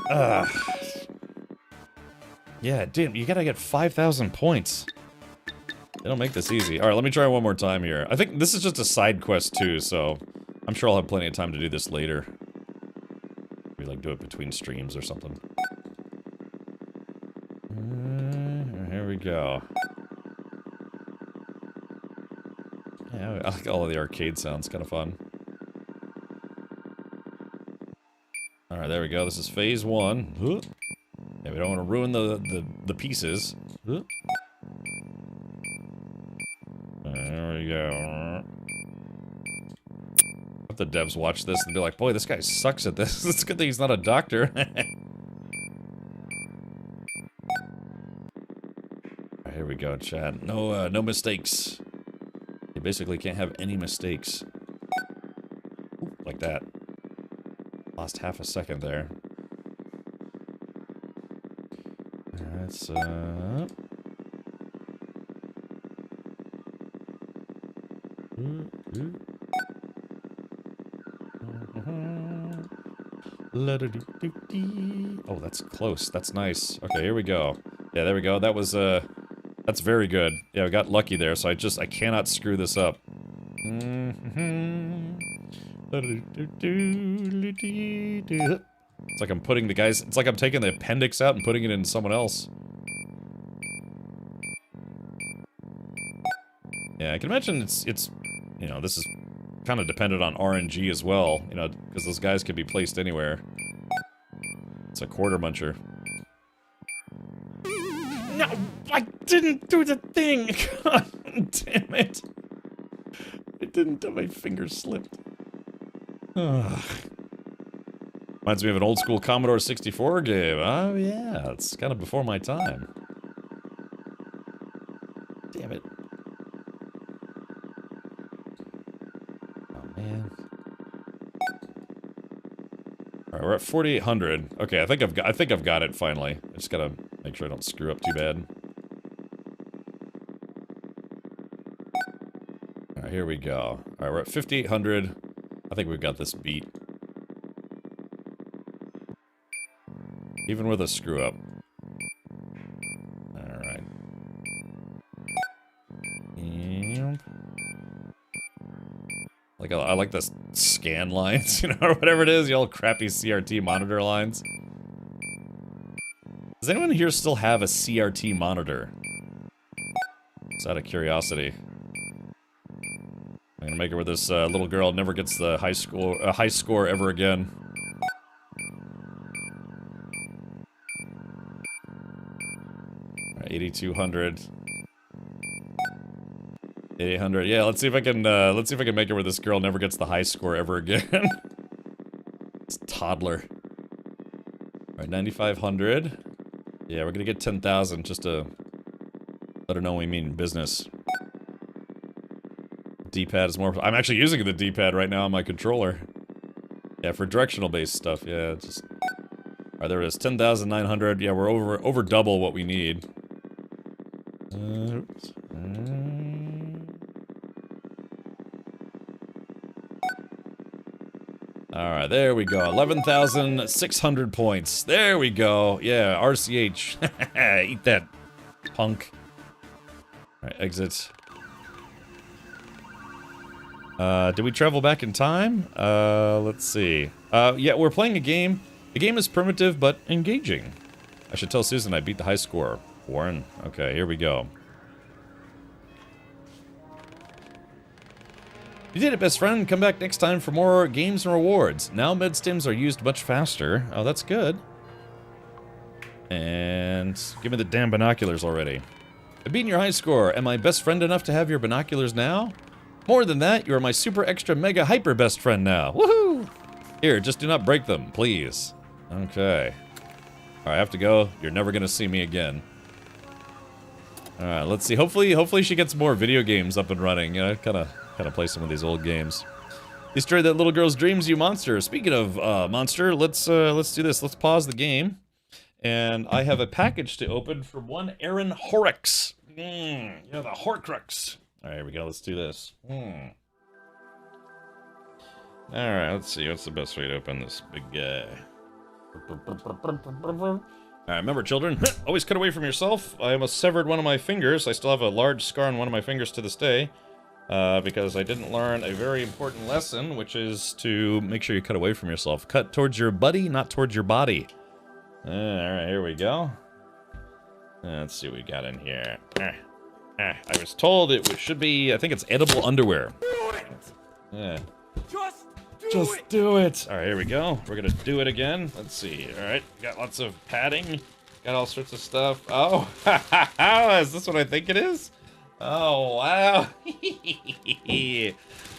Ugh. Yeah, dude, you gotta get 5,000 points. They don't make this easy. Alright, let me try one more time here. I think this is just a side quest too, so I'm sure I'll have plenty of time to do this later. Maybe like do it between streams or something. Here we go. Yeah, I like all of the arcade sounds, kind of fun. Alright, there we go. This is phase 1. Yeah, we don't want to ruin the pieces. There we go. If the devs watch this and be like, boy, this guy sucks at this. It's good that he's not a doctor. Right, here we go, chat. No, no mistakes. You basically can't have any mistakes. Ooh, like that. Lost half a second there. That's, Oh, that's close. That's nice. Okay, here we go. Yeah, there we go. That was, that's very good. Yeah, we got lucky there, so I cannot screw this up. It's like I'm putting the guys, it's like I'm taking the appendix out and putting it in someone else. Yeah, I can imagine it's, you know, this is kind of dependent on RNG as well, you know, because those guys could be placed anywhere. It's a quarter muncher. No, I didn't do the thing! God damn it! I didn't, my finger slipped. Ugh. Reminds me of an old school Commodore 64 game. Oh yeah, it's kind of before my time. Damn it. Oh man. Alright, we're at 4,800. Okay, I think I've got it finally. I just gotta make sure I don't screw up too bad. Alright, here we go. Alright, we're at 5,800. I think we've got this beat. Even with a screw up. Alright. Like, I like the scan lines, you know, or whatever it is, the old crappy CRT monitor lines. Does anyone here still have a CRT monitor? Just out of curiosity. I'm gonna make it where this little girl never gets the high score ever again. 8,200. 800. Yeah, let's see if I can make it where this girl never gets the high score ever again. It's toddler. Alright, 9,500. Yeah, we're gonna get 10,000 just to let her know we mean business. D-pad is more. I'm actually using the D-pad right now on my controller. Yeah, for directional based stuff. Yeah, just. Alright, there it is. 10,900. Yeah, we're over double what we need. Oops. Alright, there we go. 11,600 points. There we go. Yeah, RCH. Eat that, punk. Alright, exit. Did we travel back in time? Let's see. Yeah, we're playing a game. The game is primitive, but engaging. I should tell Susan I beat the high score. Warren. Okay, here we go. You did it, best friend. Come back next time for more games and rewards. Now med stims are used much faster. Oh, that's good. And give me the damn binoculars already. I've beaten your high score. Am I best friend enough to have your binoculars now? More than that, you are my super extra mega hyper best friend now. Woohoo! Here, just do not break them, please. Okay. Alright, I have to go. You're never gonna see me again. All right, let's see. Hopefully she gets more video games up and running. You know, kind of play some of these old games. Destroy that little girl's dreams, you monster. Speaking of monster, let's do this. Let's pause the game, and I have a package to open from one Aaron Horrocks. Yeah, the Horcrux. All right, here we go. Let's do this. All right, let's see. What's the best way to open this big guy? All right, remember, children, always cut away from yourself. I almost severed one of my fingers. I still have a large scar on one of my fingers to this day, because I didn't learn a very important lesson, which is to make sure you cut away from yourself. Cut towards your buddy, not towards your body. All right, here we go. Let's see what we got in here. I was told it should be, I think it's edible underwear. Yeah. Just do it! Alright, here we go. We're gonna do it again. Let's see. Alright, got lots of padding. Got all sorts of stuff. Oh, is this what I think it is? Oh, wow.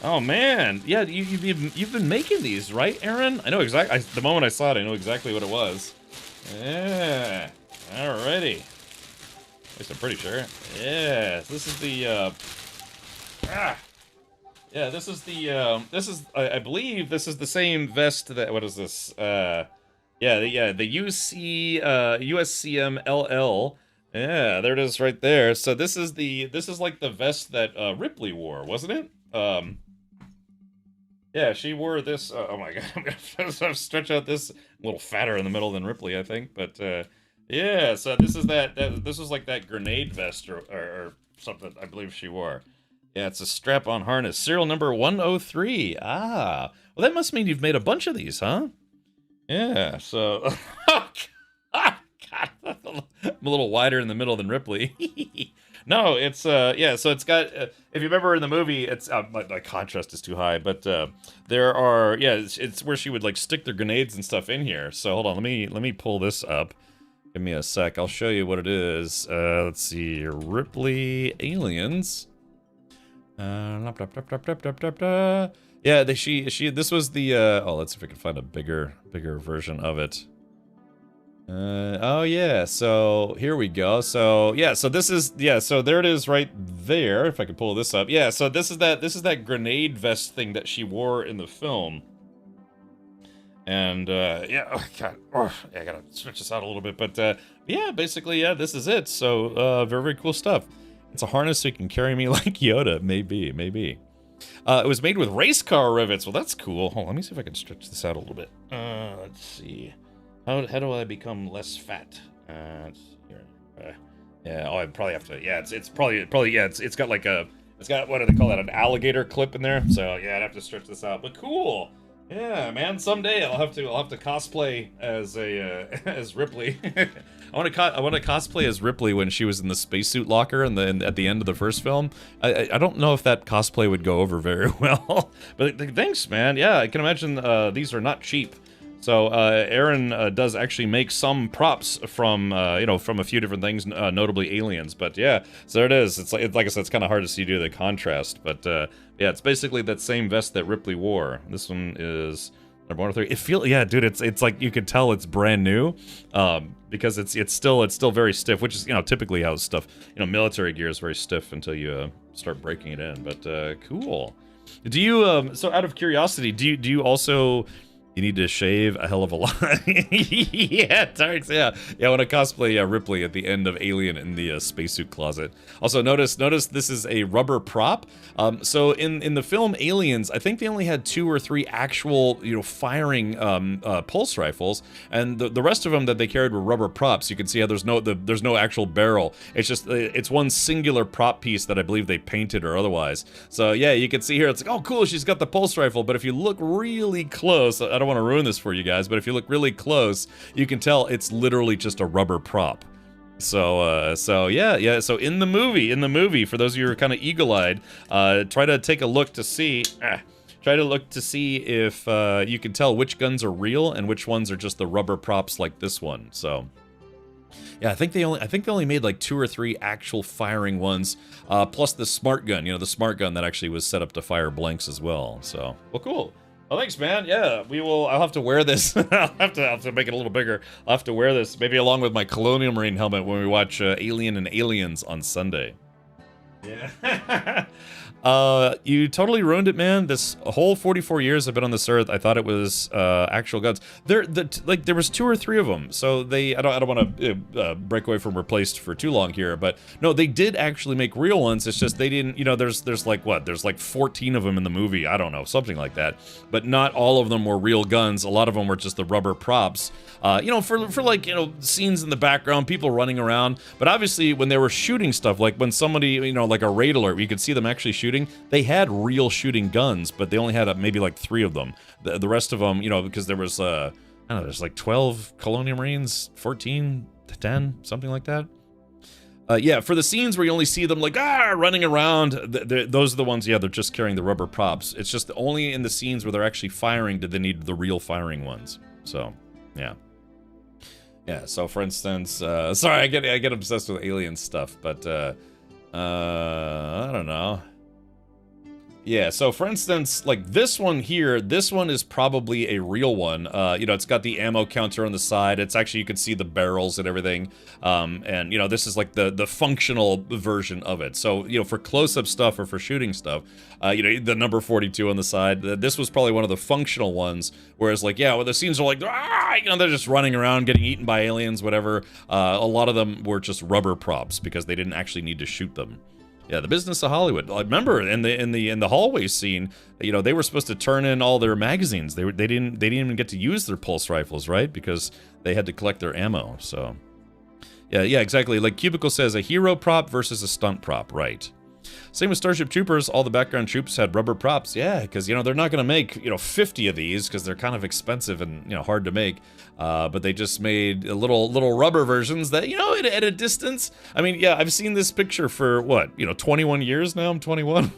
Oh, man. Yeah, you've been making these, right, Aaron? I know exactly. The moment I saw it, I know exactly what it was. Yeah. Alrighty. At least I'm pretty sure. Yeah, this is the, yeah, this is the, I believe this is the same vest that, what is this? The USCM LL. Yeah, there it is right there. So this is like the vest that, Ripley wore, wasn't it? Yeah, she wore this, oh my god, I'm gonna stretch out this, a little fatter in the middle than Ripley, I think, but, yeah, so this is this was like that grenade vest or something I believe she wore. Yeah, it's a strap-on harness. Serial number 103. Ah. Well, that must mean you've made a bunch of these, huh? Yeah, so... Oh, God. I'm a little wider in the middle than Ripley. No, it's, yeah, so it's got... if you remember in the movie, it's... my contrast is too high, but there are... Yeah, it's where she would, like, stick their grenades and stuff in here. So, hold on, let me pull this up. Give me a sec. I'll show you what it is. Let's see. Ripley Aliens... Yeah, this was the, oh, let's see if I can find a bigger version of it. Oh yeah, so here we go. So, yeah, so this is, yeah, so there it is right there, if I can pull this up. Yeah, so this is that grenade vest thing that she wore in the film. And, yeah, oh, God, oh, yeah, I gotta switch this out a little bit, but, yeah, basically, yeah, this is it. So, very, very cool stuff. It's a harness so you can carry me like Yoda. Maybe. It was made with race car rivets. Well, that's cool. Hold on, let me see if I can stretch this out a little bit. Let's see. How do I become less fat? Let's see here. Yeah, oh, I probably have to. Yeah, it's probably yeah. It's got like a. It's got, what do they call that? An alligator clip in there. So yeah, I'd have to stretch this out. But cool. Yeah, man. Someday I'll have to cosplay as as Ripley. I want to cosplay as Ripley when she was in the spacesuit locker and then at the end of the first film. I don't know if that cosplay would go over very well, but thanks, man. Yeah, I can imagine these are not cheap. So Aaron does actually make some props from from a few different things, notably aliens. But yeah, so there it is. It's like I said, it's kind of hard to see due to the contrast. But yeah, it's basically that same vest that Ripley wore. This one is number 103. Yeah, dude, it's like you could tell it's brand new, because it's still very stiff, which is typically how stuff military gear is very stiff until you start breaking it in. But cool. Do you so out of curiosity, do you also? You need to shave a hell of a lot. Yeah, Tarks, yeah. I want to cosplay Ripley at the end of Alien in the spacesuit closet. Also, notice this is a rubber prop. So in the film Aliens, I think they only had 2 or 3 actual, firing pulse rifles, and the rest of them that they carried were rubber props. You can see how there's no actual barrel. It's just it's one singular prop piece that I believe they painted or otherwise. So yeah, you can see here it's like, oh cool, she's got the pulse rifle. But if you look really close, I don't want to ruin this for you guys, but if you look really close, you can tell it's literally just a rubber prop. So yeah. So in the movie, for those of you who are kind of eagle-eyed, try to take a look to see. Try to look to see if you can tell which guns are real and which ones are just the rubber props like this one. So. Yeah, I think they only made like 2 or 3 actual firing ones, plus the smart gun. The smart gun that actually was set up to fire blanks as well. So, well, cool. Oh, thanks, man. Yeah, we will. I'll have to wear this. I'll have to make it a little bigger. I'll have to wear this, maybe along with my Colonial Marine helmet when we watch Alien and Aliens on Sunday. Yeah. You totally ruined it, man. This whole 44 years I've been on this earth, I thought it was actual guns. There was 2 or 3 of them. So I don't want to break away from Replaced for too long here, but no, they did actually make real ones. It's just they didn't. You know, there's like what? There's like 14 of them in the movie. I don't know, something like that. But not all of them were real guns. A lot of them were just the rubber props. You know, for like, you know, scenes in the background, people running around. But obviously, when they were shooting stuff, like when somebody, you know, like a raid alert, you could see them actually shooting. They had real shooting guns, but they only had maybe like 3 of them. The rest of them, you know, because there was, I don't know, there's like 12 Colonial Marines, 14 to 10, something like that. Yeah, for the scenes where you only see them like, running around, those are the ones, yeah, they're just carrying the rubber props. It's just only in the scenes where they're actually firing did they need the real firing ones. So, yeah. Yeah, so for instance, sorry, I get obsessed with alien stuff, but, I don't know. Yeah, so for instance, like this one here, this one is probably a real one. You know, it's got the ammo counter on the side. It's actually, you can see the barrels and everything. And, you know, this is like the functional version of it. So, you know, for close-up stuff or for shooting stuff, you know, the number 42 on the side, this was probably one of the functional ones. Whereas, like, yeah, well, the scenes are like, you know, they're just running around, getting eaten by aliens, whatever. A lot of them were just rubber props because they didn't actually need to shoot them. Yeah, the business of Hollywood. I remember in the hallway scene, you know, they were supposed to turn in all their magazines. They didn't even get to use their pulse rifles, right? Because they had to collect their ammo. So, yeah, exactly. Like Cubicle says, a hero prop versus a stunt prop, right? Same with Starship Troopers. All the background troops had rubber props. Yeah, because, you know, they're not going to make, you know, 50 of these because they're kind of expensive and, you know, hard to make. But they just made little rubber versions that, you know, at a distance. I mean, yeah, I've seen this picture for what, you know, 21 years now. I'm 21,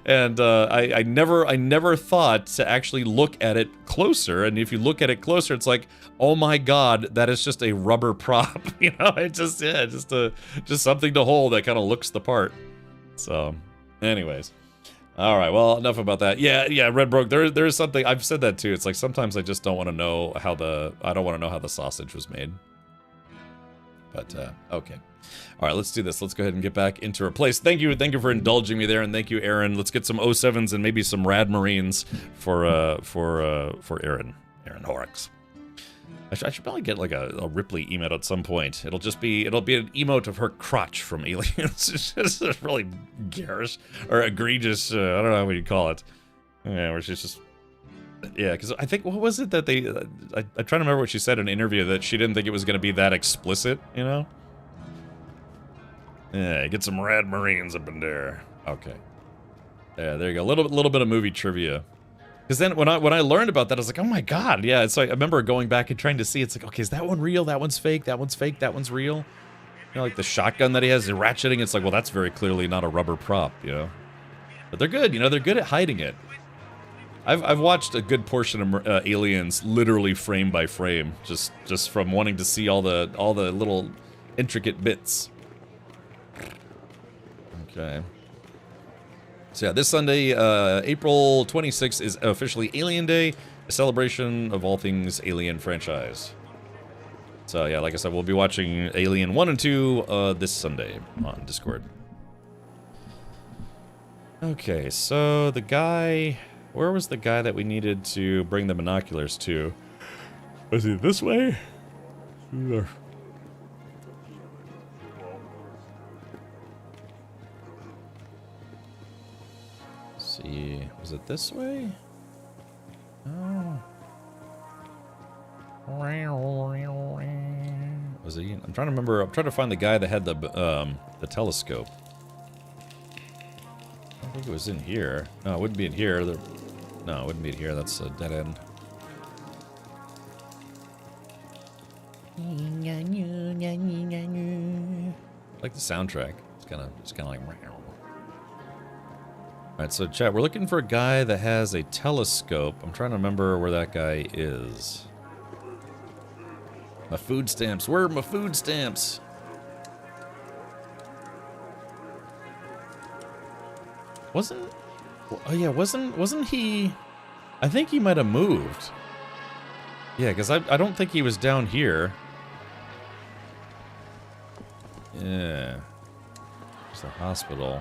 and I never thought to actually look at it closer. And if you look at it closer, it's like, oh my God, that is just a rubber prop. You know, it's just just something to hold that kind of looks the part. So, anyways. All right, well, enough about that. Yeah, Red Broke, there's something, I've said that too. It's like sometimes I just don't want to know how the sausage was made. But, okay. All right, let's do this. Let's go ahead and get back into Replace. Thank you for indulging me there, and thank you, Aaron. Let's get some 07s and maybe some Rad Marines for Aaron Horrocks. I should probably get like a Ripley emote at some point. It'll be an emote of her crotch from Aliens. It's just really garish or egregious. I don't know what you call it. Yeah, where she's just, yeah. Because I think, what was it that they? I'm trying to remember what she said in an interview, that she didn't think it was going to be that explicit. You know? Yeah, get some Rad Marines up in there. Okay. Yeah, there you go. A little bit of movie trivia. Because then when I learned about that, I was like, oh my God, yeah. It's like, I remember going back and trying to see. It's like, okay, is that one real? That one's fake. That one's fake. That one's real. You know, like the shotgun that he has, the ratcheting. It's like, well, that's very clearly not a rubber prop, you know. But they're good. You know, they're good at hiding it. I've watched a good portion of Aliens, literally frame by frame, just from wanting to see all the little intricate bits. Okay. So yeah, this Sunday, April 26th, is officially Alien Day, a celebration of all things Alien franchise. So yeah, like I said, we'll be watching Alien 1 and 2 this Sunday on Discord. Okay, so the guy... Where was the guy that we needed to bring the binoculars to? Was he this way? See, was it this way? Oh. Was he? I'm trying to remember. I'm trying to find the guy that had the telescope. I don't think it was in here. No, it wouldn't be in here. No, it wouldn't be in here. That's a dead end. I like the soundtrack. It's kind of like. Alright, so chat, we're looking for a guy that has a telescope. I'm trying to remember where that guy is. My food stamps. Where are my food stamps? Oh yeah, wasn't he... I think he might have moved. Yeah, because I don't think he was down here. Yeah. There's the hospital.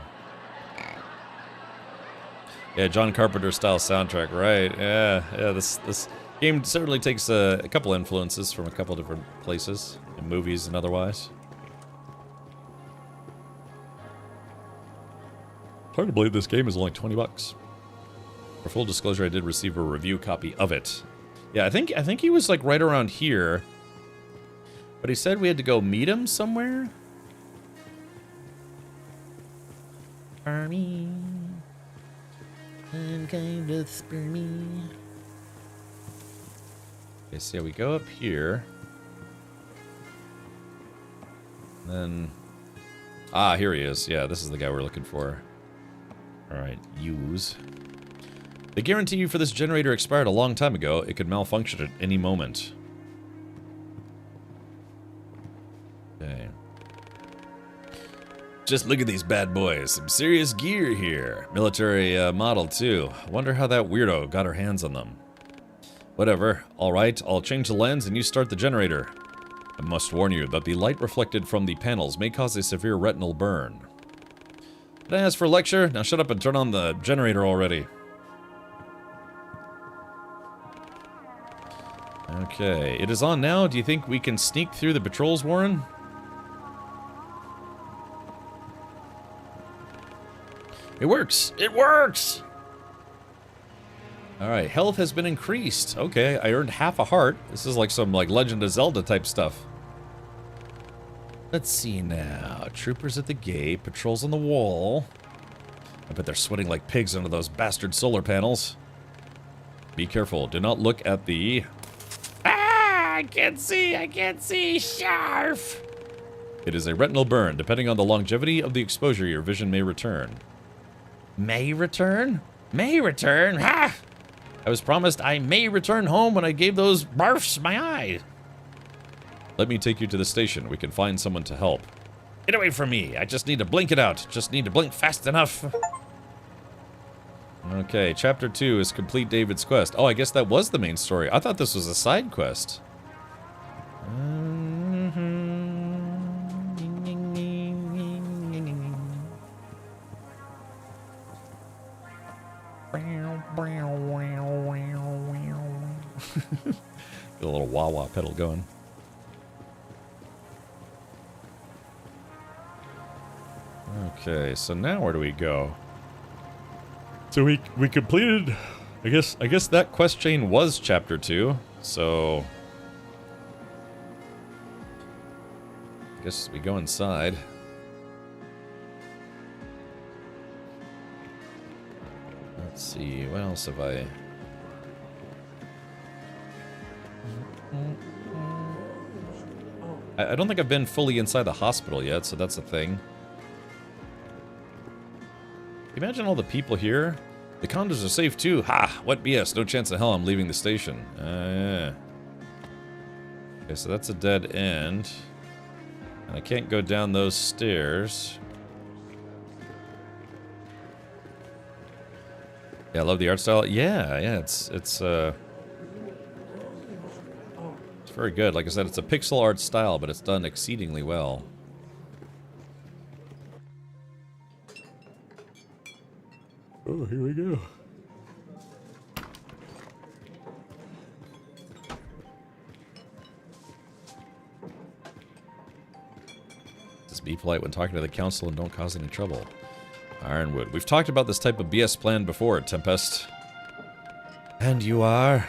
Yeah, John Carpenter style soundtrack, right? Yeah, this game certainly takes a couple influences from a couple different places, in movies and otherwise. Hard to believe this game is only $20. For full disclosure, I did receive a review copy of it. Yeah, I think he was like right around here. But he said we had to go meet him somewhere. Army. I'm kind of spermy. Okay, so yeah, we go up here. Then... Ah, here he is. Yeah, this is the guy we're looking for. Alright, use. The guarantee for this generator expired a long time ago. It could malfunction at any moment. Okay. Just look at these bad boys. Some serious gear here. Military model, too. Wonder how that weirdo got her hands on them. Whatever. Alright, I'll change the lens and you start the generator. I must warn you that the light reflected from the panels may cause a severe retinal burn. Did I ask for a lecture? Now shut up and turn on the generator already. Okay, it is on now. Do you think we can sneak through the patrols, Warren? It works! It works! Alright, health has been increased. Okay, I earned half a heart. This is like some Legend of Zelda type stuff. Let's see now. Troopers at the gate, patrols on the wall. I bet they're sweating like pigs under those bastard solar panels. Be careful. Do not look at the... Ah! I can't see! Sharf! It is a retinal burn. Depending on the longevity of the exposure, your vision may return. May return? May return? Ha! I was promised I may return home when I gave those barfs my eye. Let me take you to the station. We can find someone to help. Get away from me. I just need to blink it out. Just need to blink fast enough. Okay, chapter 2 is complete David's quest. Oh, I guess that was the main story. I thought this was a side quest. Get a little wah-wah pedal going. Okay, so now where do we go? So we completed, I guess that quest chain was chapter 2, so I guess we go inside. Let's see, what else have I... I don't think I've been fully inside the hospital yet, so that's a thing. Imagine all the people here. The condos are safe too. Ha! What BS? No chance in hell I'm leaving the station. Yeah. Okay, so that's a dead end. And I can't go down those stairs. Yeah, I love the art style. Yeah, it's very good. Like I said, it's a pixel art style, but it's done exceedingly well. Oh, here we go. Just be polite when talking to the council and don't cause any trouble. Ironwood. We've talked about this type of BS plan before, Tempest. And you are?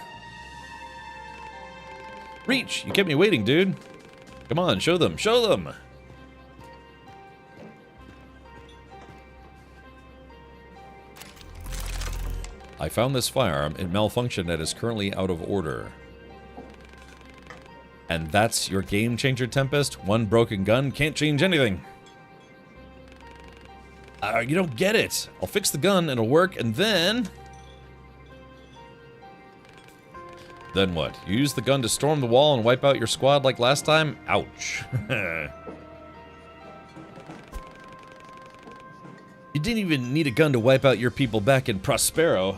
Reach! You kept me waiting, dude. Come on, show them, show them! I found this firearm. It malfunctioned and is currently out of order. And that's your game changer, Tempest? One broken gun can't change anything. You don't get it. I'll fix the gun, it'll work, and then... Then what? You use the gun to storm the wall and wipe out your squad like last time? Ouch. You didn't even need a gun to wipe out your people back in Prospero.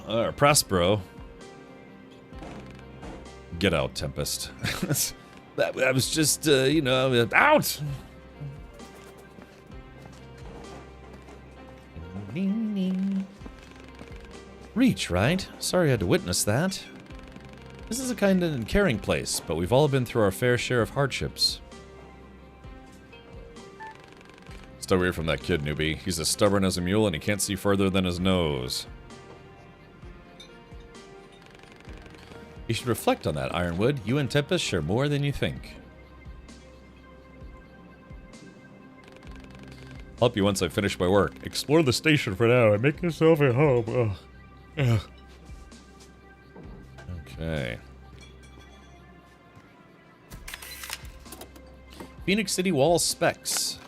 Get out, Tempest. that was just, you know, out! Reach, right? Sorry I had to witness that. This is a kind and caring place, but we've all been through our fair share of hardships. Stay away from that kid, newbie. He's as stubborn as a mule and he can't see further than his nose. You should reflect on that, Ironwood. You and Tempest share more than you think. I'll help you once I finish my work. Explore the station for now and make yourself at home. Ugh. Ugh. Okay. Phoenix City Wall specs.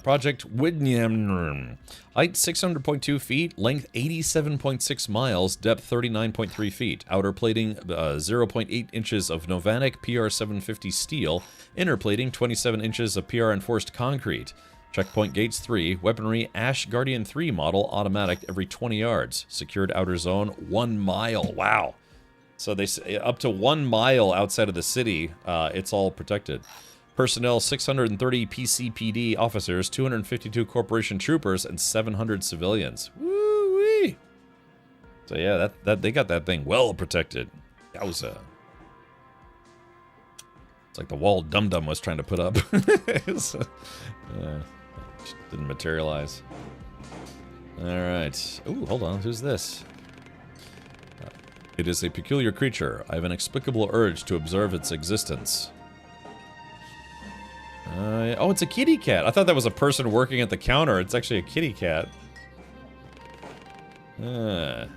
Project Widnyam. Height 600.2 feet, length 87.6 miles, depth 39.3 feet. Outer plating 0.8 inches of Novanic PR750 steel. Inner plating 27 inches of PR enforced concrete. Checkpoint gates 3. Weaponry Ash Guardian 3 model automatic every 20 yards. Secured outer zone 1 mile. Wow. So they say up to 1 mile outside of the city, it's all protected. Personnel 630 PCPD officers, 252 corporation troopers, and 700 civilians. Woo-wee! So yeah, that they got that thing well protected. Yowza. It's like the wall Dum Dum was trying to put up. Didn't materialize. Alright. Ooh, hold on. Who's this? It is a peculiar creature. I have an inexplicable urge to observe its existence. Oh, it's a kitty cat. I thought that was a person working at the counter. It's actually a kitty cat. Yeah,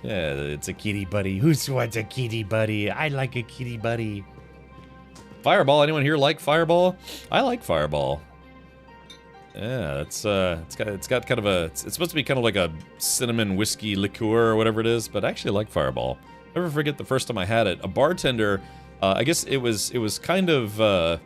it's a kitty buddy. Who wants a kitty buddy? I like a kitty buddy. Fireball. Anyone here like Fireball? I like Fireball. Yeah, it's got kind of a, it's supposed to be kind of like a cinnamon whiskey liqueur or whatever it is, but I actually like Fireball. Never forget the first time I had it. A bartender, I guess it was kind of,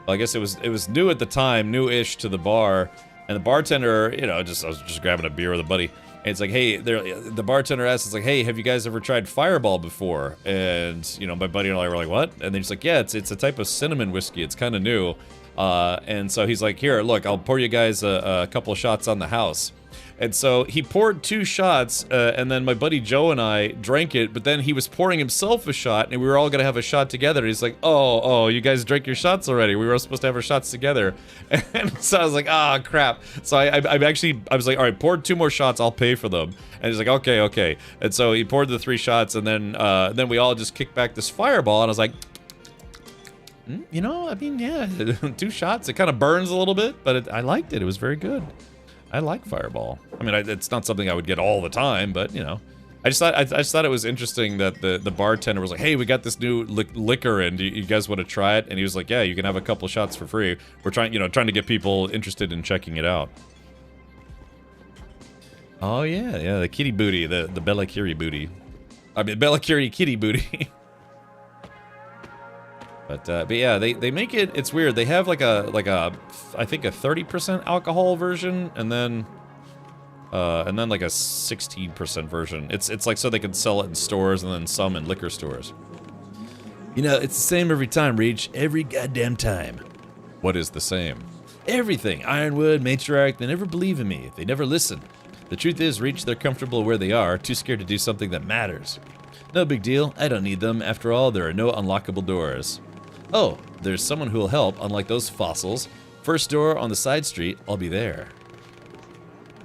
I guess it was new at the time, new-ish to the bar, and the bartender, you know, I was just grabbing a beer with a buddy, and it's like, hey, the bartender asks, it's like, hey, have you guys ever tried Fireball before? And, you know, my buddy and I were like, what? And then he's like, yeah, it's a type of cinnamon whiskey, it's kind of new. And so he's like, here, look, I'll pour you guys a couple of shots on the house. And so he poured 2 shots, and then my buddy Joe and I drank it, but then he was pouring himself a shot, and we were all gonna have a shot together. And he's like, oh, you guys drank your shots already. We were supposed to have our shots together. And so I was like, crap. So I was like, all right, pour 2 more shots, I'll pay for them. And he's like, okay. And so he poured the 3 shots, and then we all just kicked back this Fireball, and I was like, you know, I mean, yeah, 2 shots. It kind of burns a little bit, but I liked it. It was very good. I like Fireball. I mean, it's not something I would get all the time, but you know, I just thought it was interesting that the bartender was like, "Hey, we got this new liquor, and you guys want to try it?" And he was like, "Yeah, you can have a couple shots for free." We're trying to get people interested in checking it out. Oh yeah, the kitty booty, the Bella Curie booty. I mean, Bella Curie kitty booty. But yeah, they make it. It's weird. They have like a I think a 30% alcohol version, and then like a 16% version. It's like so they can sell it in stores and then some in liquor stores. You know, it's the same every time, Reach. Every goddamn time. What is the same? Everything. Ironwood, Matriarch. They never believe in me. They never listen. The truth is, Reach, they're comfortable where they are, too scared to do something that matters. No big deal. I don't need them. After all, there are no unlockable doors. Oh, there's someone who will help, unlike those fossils. First door on the side street, I'll be there.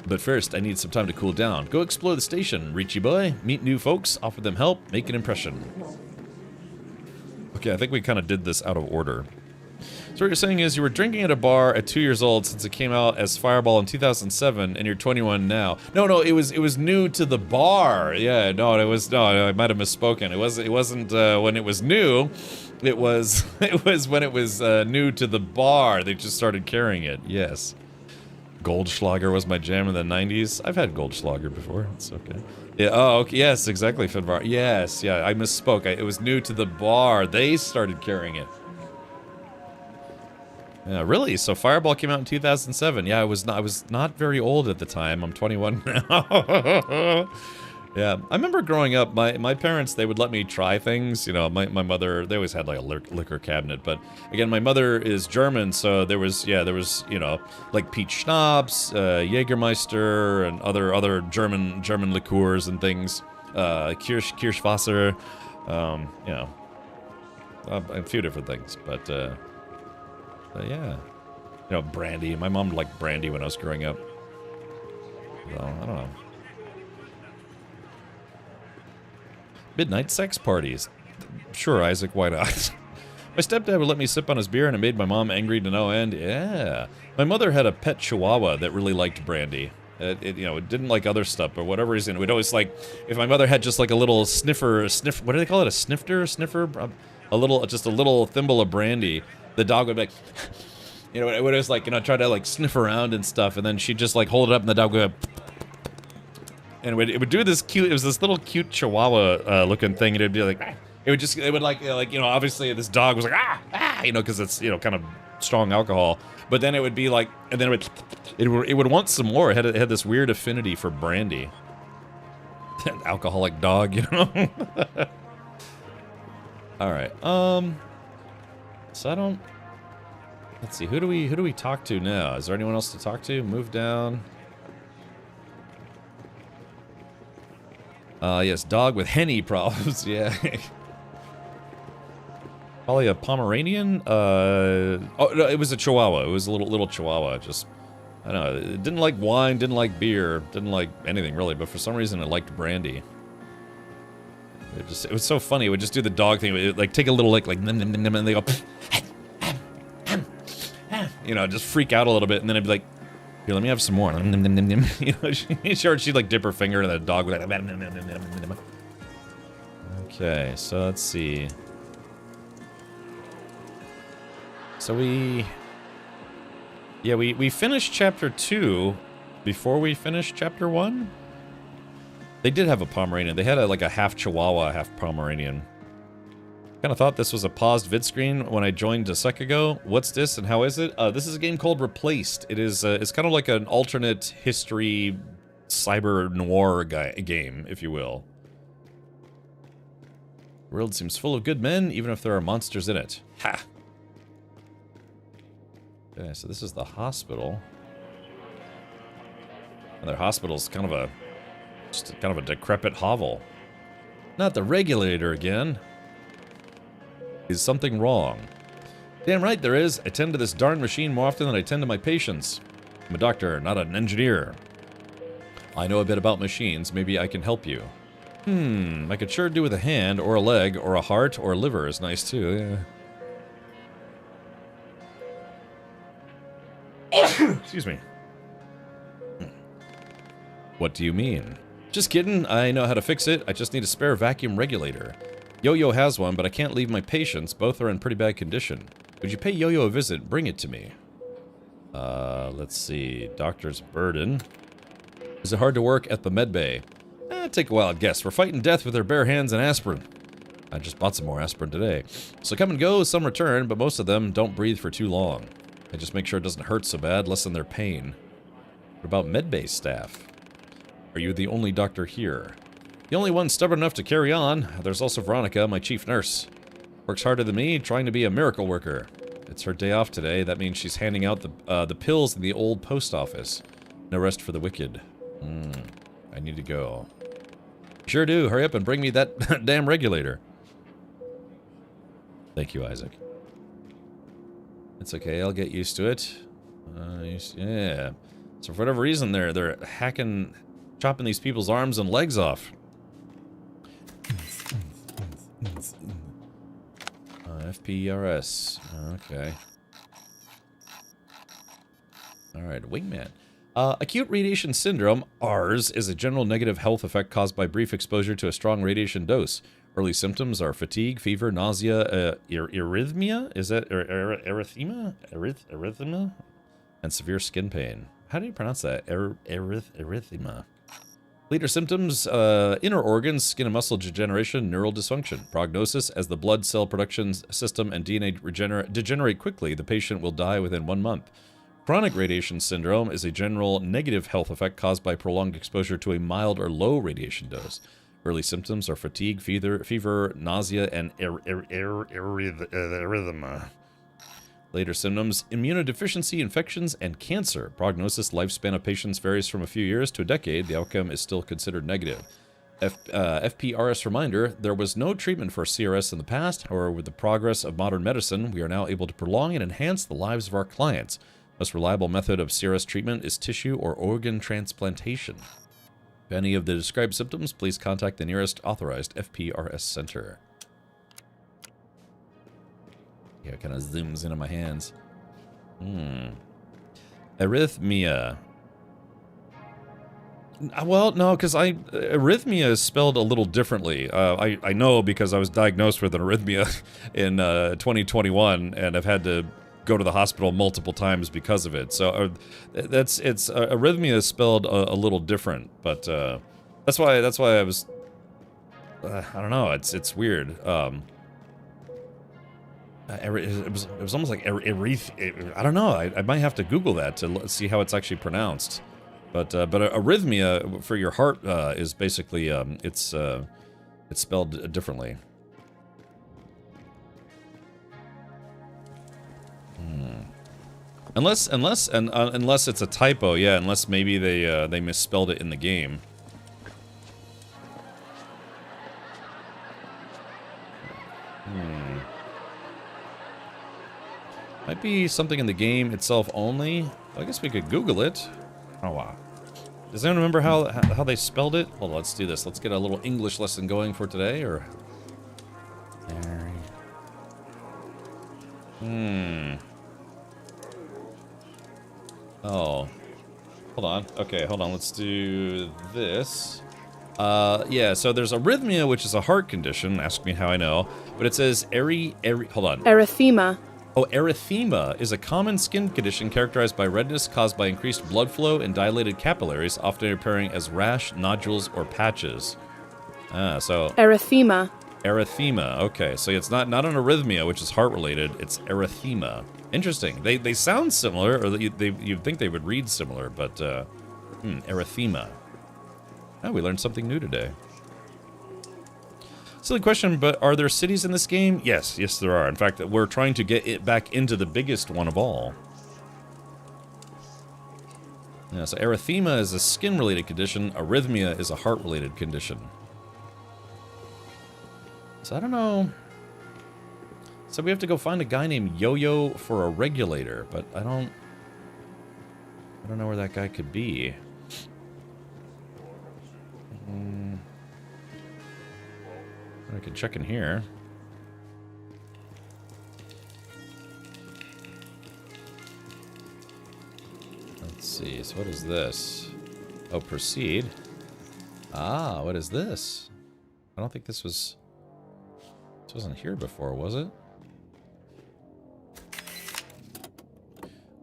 But first, I need some time to cool down. Go explore the station, Reachy boy. Meet new folks, offer them help, make an impression. Okay, I think we kind of did this out of order. So what you're saying is you were drinking at a bar at 2 years old since it came out as Fireball in 2007, and you're 21 now. No, it was new to the bar. Yeah, no, I might have misspoken. It wasn't when it was new. It was when it was new to the bar. They just started carrying it. Yes. Goldschlager was my jam in the 90s. I've had Goldschlager before. It's okay. Yeah. Oh, okay. Yes, exactly. Finbar. Yes. Yeah. I misspoke. It was new to the bar. They started carrying it. Yeah. Really? So Fireball came out in 2007. Yeah. I was not very old at the time. I'm 21 now. Yeah, I remember growing up, my parents, they would let me try things. You know, my mother, they always had like a liquor cabinet. But again, my mother is German, so there was, you know, like peach schnapps, Jägermeister, and other German liqueurs and things. Kirschwasser, you know, a few different things. But yeah, you know, brandy. My mom liked brandy when I was growing up. So, I don't know. Midnight sex parties. Sure, Isaac, why not? My stepdad would let me sip on his beer, and it made my mom angry to no end. Yeah. My mother had a pet chihuahua that really liked brandy. It didn't like other stuff, but for whatever reason, it would always like, if my mother had just like a little sniff, what do they call it? A sniffer? Just a little thimble of brandy, the dog would be like, you know, it would always like, you know, try to like sniff around and stuff, and then she'd just like hold it up, and the dog would go, and it would do this cute, it was this little cute chihuahua looking thing, and it'd be like, it would like, you know, obviously this dog was like, you know, because it's, you know, kind of strong alcohol, but then it would be like, and then it would want some more. It had this weird affinity for brandy. Alcoholic dog, you know? Alright, so I don't, let's see, who do we talk to now? Is there anyone else to talk to? Move down. Yes, dog with henny problems, yeah. Probably a Pomeranian? Oh, no, it was a Chihuahua. It was a little Chihuahua. Just, I don't know, it didn't like wine, didn't like beer, didn't like anything really, but for some reason it liked brandy. It was so funny. It would just do the dog thing. It would like take a little lick, like, and they go, you know, just freak out a little bit, and then it'd be like, here, let me have some more. You know, she'd like dip her finger, and the dog would like, okay, so let's see. So we finished chapter 2 before we finished chapter 1. They did have a Pomeranian. They had like a half Chihuahua, half Pomeranian. Kind of thought this was a paused vid screen when I joined a sec ago. What's this and how is it? This is a game called Replaced. It is it's kind of like an alternate history cyber noir game, if you will. The world seems full of good men, even if there are monsters in it. Ha! Okay, so this is the hospital. And their hospital's kind of a decrepit hovel. Not the regulator again. Is something wrong? Damn right there is. I tend to this darn machine more often than I tend to my patients. I'm a doctor, not an engineer. I know a bit about machines. Maybe I can help you. I could sure do with a hand, or a leg, or a heart, or a liver is nice too, yeah. Excuse me. What do you mean? Just kidding, I know how to fix it. I just need a spare vacuum regulator. Yo-Yo has one, but I can't leave my patients. Both are in pretty bad condition. Would you pay Yo-Yo a visit? Bring it to me. Let's see. Doctor's burden. Is it hard to work at the med bay? Take a wild guess. We're fighting death with our bare hands and aspirin. I just bought some more aspirin today. So come and go, some return, but most of them don't breathe for too long. I just make sure it doesn't hurt so bad, lessen their pain. What about med bay staff? Are you the only doctor here? The only one stubborn enough to carry on. There's also Veronica, my chief nurse. Works harder than me, trying to be a miracle worker. It's her day off today. That means she's handing out the pills in the old post office. No rest for the wicked. I need to go. Sure do. Hurry up and bring me that damn regulator. Thank you, Isaac. It's okay. I'll get used to it. Yeah. So for whatever reason, they're chopping these people's arms and legs off. FPRS. Okay. Alright, Wingman. Acute radiation syndrome, ARS, is a general negative health effect caused by brief exposure to a strong radiation dose. Early symptoms are fatigue, fever, nausea, arrhythmia? Is that erythema? Erythema? And severe skin pain. How do you pronounce that? Erythema. Later symptoms, inner organs, skin and muscle degeneration, neural dysfunction. Prognosis, as the blood cell production system and DNA degenerate quickly, the patient will die within 1 month. Chronic radiation syndrome is a general negative health effect caused by prolonged exposure to a mild or low radiation dose. Early symptoms are fatigue, fever, nausea, and erythema. Later symptoms, immunodeficiency, infections, and cancer. Prognosis, lifespan of patients varies from a few years to a decade. The outcome is still considered negative. FPRS reminder, there was no treatment for CRS in the past. However, with the progress of modern medicine, we are now able to prolong and enhance the lives of our clients. Most reliable method of CRS treatment is tissue or organ transplantation. If any of the described symptoms, please contact the nearest authorized FPRS center. Yeah, it kind of zooms into my hands. Arrhythmia. Well, no, because arrhythmia is spelled a little differently. I know because I was diagnosed with an arrhythmia in 2021, and I've had to go to the hospital multiple times because of it. So arrhythmia is spelled a little different, but that's why I was. I don't know. It's weird. It was almost like I don't know. I might have to Google that to see how it's actually pronounced. But arrhythmia for your heart is basically it's spelled differently. Unless it's a typo, yeah. Unless maybe they misspelled it in the game. Might be something in the game itself only. I guess we could Google it. Oh wow. Does anyone remember how they spelled it? Hold on, let's do this. Let's get a little English lesson going for today, or... Oh. Hold on. Okay, hold on. Let's do this. Yeah, so there's arrhythmia, which is a heart condition. Ask me how I know. But it says hold on. Erythema. Oh, erythema is a common skin condition characterized by redness caused by increased blood flow and dilated capillaries, often appearing as rash, nodules, or patches. So... Erythema. Erythema. Okay, so it's not an arrhythmia, which is heart-related. It's erythema. Interesting. They sound similar, or you'd think they would read similar, but erythema. Oh, we learned something new today. Silly question, but are there cities in this game? Yes, there are. In fact, we're trying to get it back into the biggest one of all. Yeah, so erythema is a skin-related condition. Arrhythmia is a heart-related condition. So I don't know. So we have to go find a guy named Yo-Yo for a regulator, but I don't know where that guy could be. I can check in here. Let's see. So what is this? Oh, proceed. Ah, what is this? I don't think this wasn't here before, was it?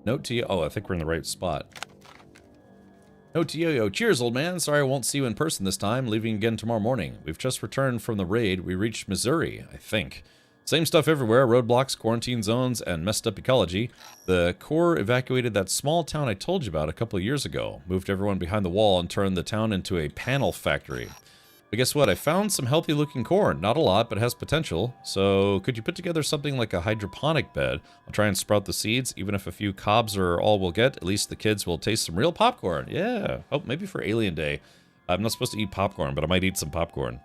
Note to you. Oh, I think we're in the right spot. Note to Yo-Yo. Cheers, old man. Sorry I won't see you in person this time. Leaving again tomorrow morning. We've just returned from the raid. We reached Missouri, I think. Same stuff everywhere. Roadblocks, quarantine zones, and messed up ecology. The Corps evacuated that small town I told you about a couple of years ago. Moved everyone behind the wall and turned the town into a panel factory. But guess what? I found some healthy-looking corn. Not a lot, but has potential. So could you put together something like a hydroponic bed? I'll try and sprout the seeds. Even if a few cobs are all we'll get, at least the kids will taste some real popcorn. Yeah. Oh, maybe for Alien Day. I'm not supposed to eat popcorn, but I might eat some popcorn.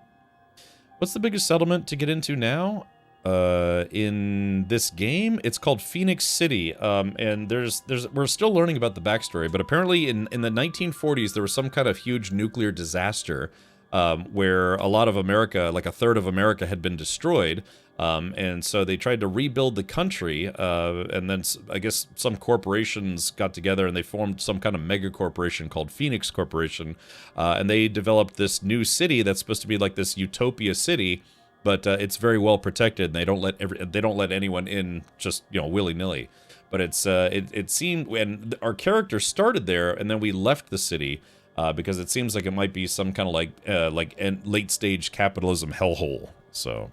What's the biggest settlement to get into now? In this game, it's called Phoenix City. And we're still learning about the backstory, but apparently in the 1940s, there was some kind of huge nuclear disaster where a lot of America, like a third of America, had been destroyed. And so they tried to rebuild the country, and then I guess some corporations got together and they formed some kind of mega corporation called Phoenix Corporation, and they developed this new city that's supposed to be like this utopia city, but it's very well protected, and they don't let anyone in just willy-nilly. But it seemed when our character started there, and then we left the city. Because it seems like it might be some kind of like late-stage capitalism hellhole. So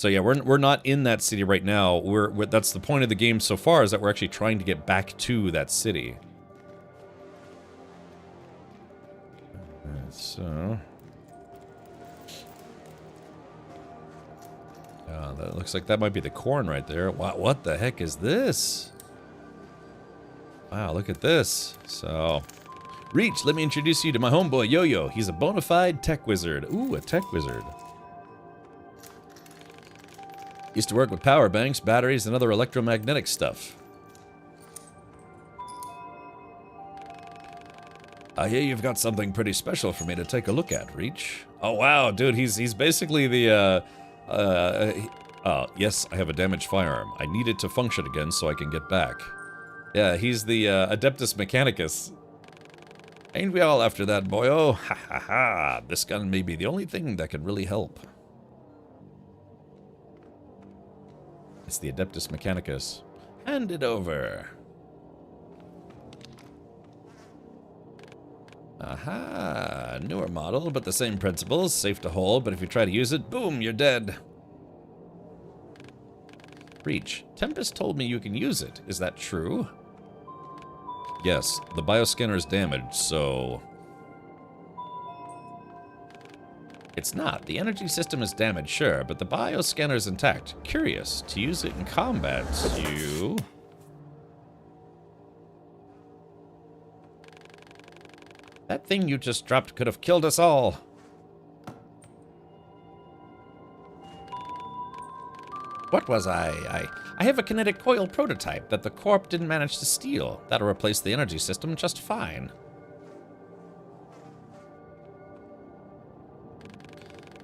So yeah, we're not in that city right now. That's the point of the game so far, is that we're actually trying to get back to that city. So, that looks like that might be the corn right there. Wow, what the heck is this? Wow, look at this. So, Reach, let me introduce you to my homeboy Yo-Yo. He's a bona fide tech wizard. Ooh, a tech wizard. Used to work with power banks, batteries, and other electromagnetic stuff. I hear you've got something pretty special for me to take a look at, Reach. Oh wow, dude, he's basically the yes, I have a damaged firearm. I need it to function again so I can get back. Yeah, he's the Adeptus Mechanicus. Ain't we all after that, boyo? Ha ha ha. This gun may be the only thing that can really help. It's the Adeptus Mechanicus. Hand it over. Aha, newer model, but the same principles. Safe to hold, but if you try to use it, boom, you're dead. Reach, Tempest told me you can use it. Is that true? Yes, the bioscanner is damaged, so... It's not. The energy system is damaged, sure, but the bioscanner is intact. Curious. To use it in combat, you... That thing you just dropped could have killed us all. What was I have a kinetic coil prototype that the Corp didn't manage to steal. That'll replace the energy system just fine.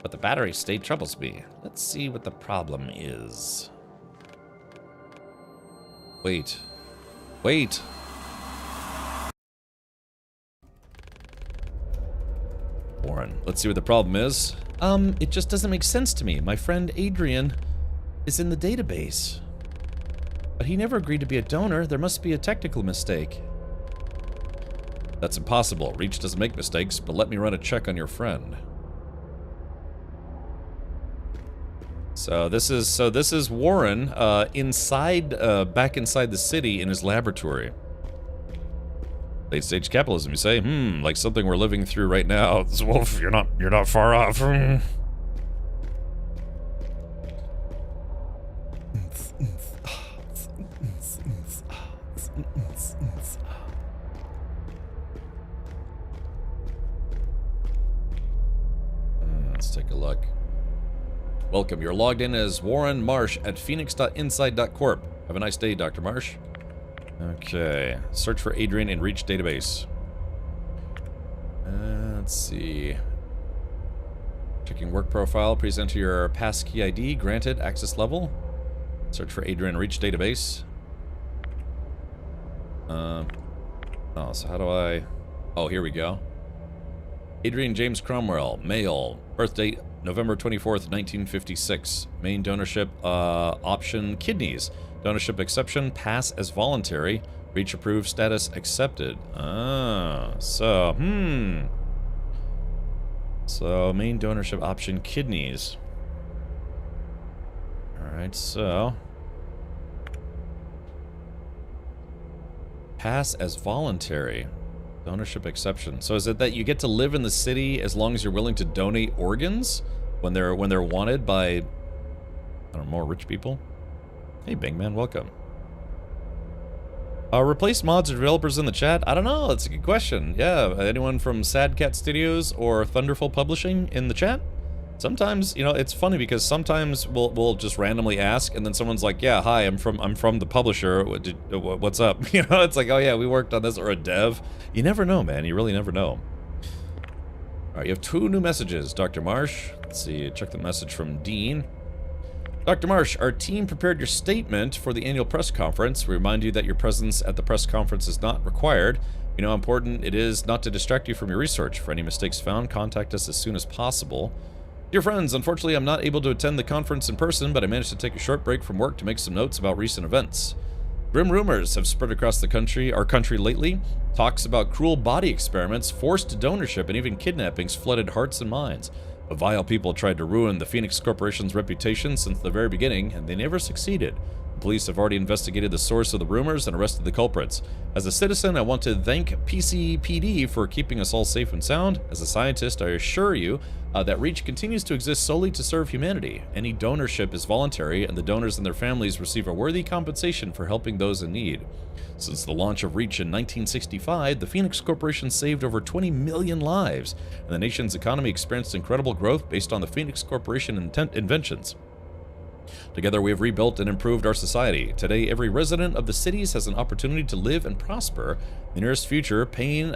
But the battery state troubles me. Let's see what the problem is. Wait. Wait. Warren, let's see what the problem is. It just doesn't make sense to me. My friend Adrian is in the database. But he never agreed to be a donor. There must be a technical mistake. That's impossible. Reach doesn't make mistakes, but let me run a check on your friend. So this is Warren inside back inside the city in his laboratory. Late stage capitalism, you say? Like something we're living through right now. Wolf, you're not far off. Let's take a look. Welcome, you're logged in as Warren Marsh at phoenix.inside.corp. Have a nice day, Dr. Marsh. Okay, search for Adrian in Reach database. Let's see. Checking work profile, please enter your passkey ID, granted, access level. Search for Adrian in Reach database. Oh, so how do I... Oh, here we go. Adrian James Cromwell, male, birth date November 24th, 1956. Main donorship option, kidneys. Donorship exception, pass as voluntary. Reach approved status accepted. So main donorship option, kidneys. Alright, so... Pass as voluntary. Donorship exception. So is it that you get to live in the city as long as you're willing to donate organs when they're wanted by, I don't know, more rich people? Hey, Bangman, welcome. Replace mods or developers in the chat? I don't know. That's a good question. Yeah, anyone from Sad Cat Studios or Thunderful Publishing in the chat? Sometimes, you know, it's funny because sometimes we'll just randomly ask, and then someone's like, "Yeah, hi, I'm from the publisher. What's up?" You know, it's like, "Oh yeah, we worked on this," or a dev. You never know, man. You really never know. All right, you have 2 new messages, Dr. Marsh. Let's see. Check the message from Dean. Dr. Marsh, our team prepared your statement for the annual press conference. We remind you that your presence at the press conference is not required. We know how important it is not to distract you from your research. For any mistakes found, contact us as soon as possible. Dear friends, unfortunately I'm not able to attend the conference in person, but I managed to take a short break from work to make some notes about recent events. Grim rumors have spread across our country lately. Talks about cruel body experiments, forced donorship, and even kidnappings flooded hearts and minds. Vile people tried to ruin the Phoenix Corporation's reputation since the very beginning, and they never succeeded. The police have already investigated the source of the rumors and arrested the culprits. As a citizen, I want to thank PCPD for keeping us all safe and sound. As a scientist, I assure you that REACH continues to exist solely to serve humanity. Any donorship is voluntary, and the donors and their families receive a worthy compensation for helping those in need. Since the launch of REACH in 1965, the Phoenix Corporation saved over 20 million lives, and the nation's economy experienced incredible growth based on the Phoenix Corporation inventions. Together we have rebuilt and improved our society. Today, every resident of the cities has an opportunity to live and prosper. In the nearest future, pain,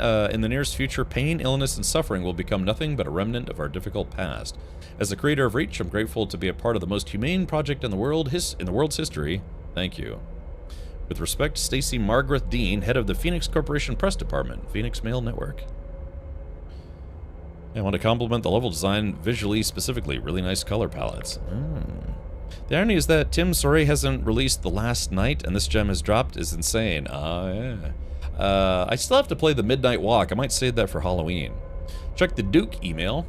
illness, and suffering will become nothing but a remnant of our difficult past. As the creator of REACH, I'm grateful to be a part of the most humane project in the world's history. Thank you. With respect, Stacy Margaret Dean, head of the Phoenix Corporation Press Department, Phoenix Mail Network. I want to compliment the level design visually, specifically. Really nice color palettes. The irony is that Tim Soray hasn't released The Last Night, and this gem has dropped is insane. Yeah. I still have to play the Midnight Walk. I might save that for Halloween. Check the Duke email.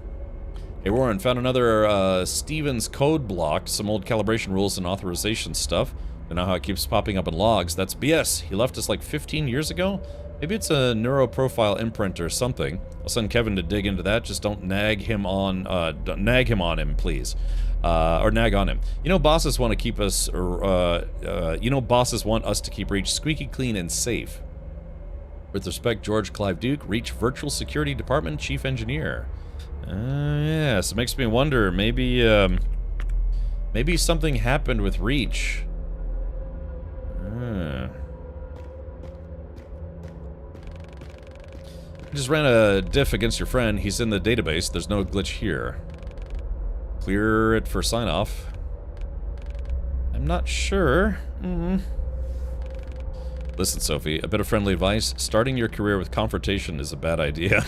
Hey Warren, found another Stevens code block, some old calibration rules and authorization stuff. Don't know how it keeps popping up in logs. That's BS. He left us like 15 years ago? Maybe it's a neuroprofile imprint or something. I'll send Kevin to dig into that. Just don't nag him on him, please. Or nag on him. You know, bosses want to keep us, bosses want us to keep REACH squeaky clean and safe. With respect, George Clive Duke, REACH Virtual Security Department Chief Engineer. Yes, it makes me wonder, maybe something happened with REACH. I just ran a diff against your friend. He's in the database. There's no glitch here. Clear it for sign-off. I'm not sure. Listen, Sophie, a bit of friendly advice. Starting your career with confrontation is a bad idea.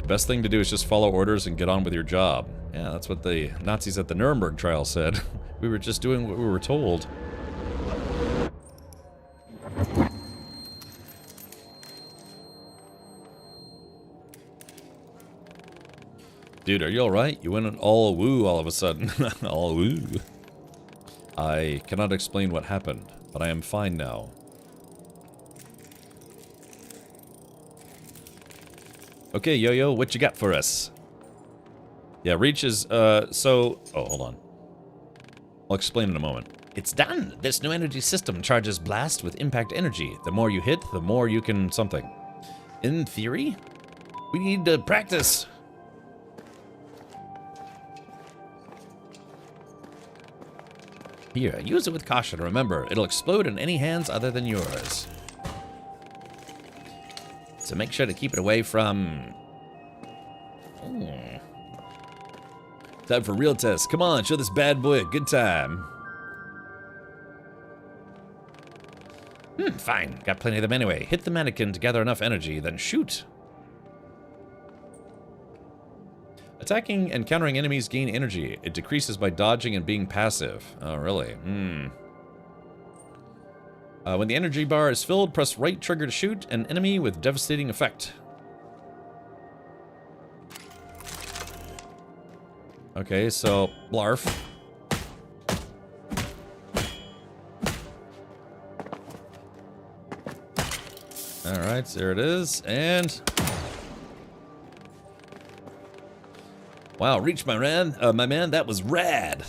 The best thing to do is just follow orders and get on with your job. Yeah, that's what the Nazis at the Nuremberg trial said. We were just doing what we were told. Dude, are you alright? You went all woo all of a sudden. All woo. I cannot explain what happened, but I am fine now. Okay, Yo-Yo, what you got for us? Yeah, REACH is, oh, hold on. I'll explain in a moment. It's done! This new energy system charges blast with impact energy. The more you hit, the more you can something. In theory, we need to practice. Here, use it with caution. Remember, it'll explode in any hands other than yours. So make sure to keep it away from... Time for real test. Come on, show this bad boy a good time. Fine. Got plenty of them anyway. Hit the mannequin to gather enough energy, then shoot. Attacking and countering enemies gain energy. It decreases by dodging and being passive. Oh, really? When the energy bar is filled, press right trigger to shoot an enemy with devastating effect. Okay, so blarf. Alright, there it is, and... Wow, REACH, my man, that was rad!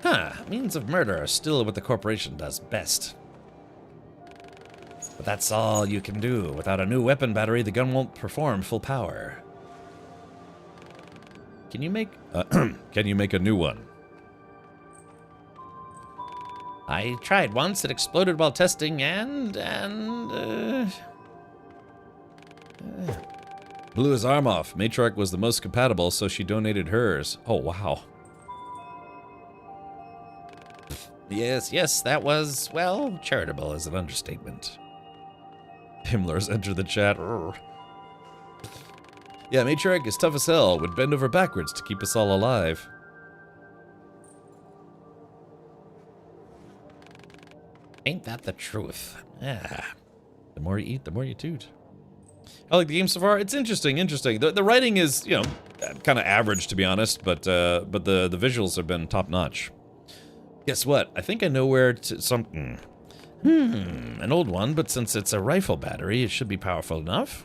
Huh, means of murder are still what the corporation does best. But that's all you can do. Without a new weapon battery, the gun won't perform full power. Can you make a new one? I tried once, it exploded while testing, blew his arm off. Matriarch was the most compatible, so she donated hers. Oh, wow. Yes, that was, well, charitable is an understatement. Himmler's entered the chat. Yeah, Matriarch is tough as hell, would bend over backwards to keep us all alive. Ain't that the truth? Yeah. The more you eat, the more you toot. I like the game so far. It's interesting. The writing is, you know, kind of average, to be honest, but the visuals have been top notch. Guess what? I think I know where to an old one, but since it's a rifle battery, it should be powerful enough.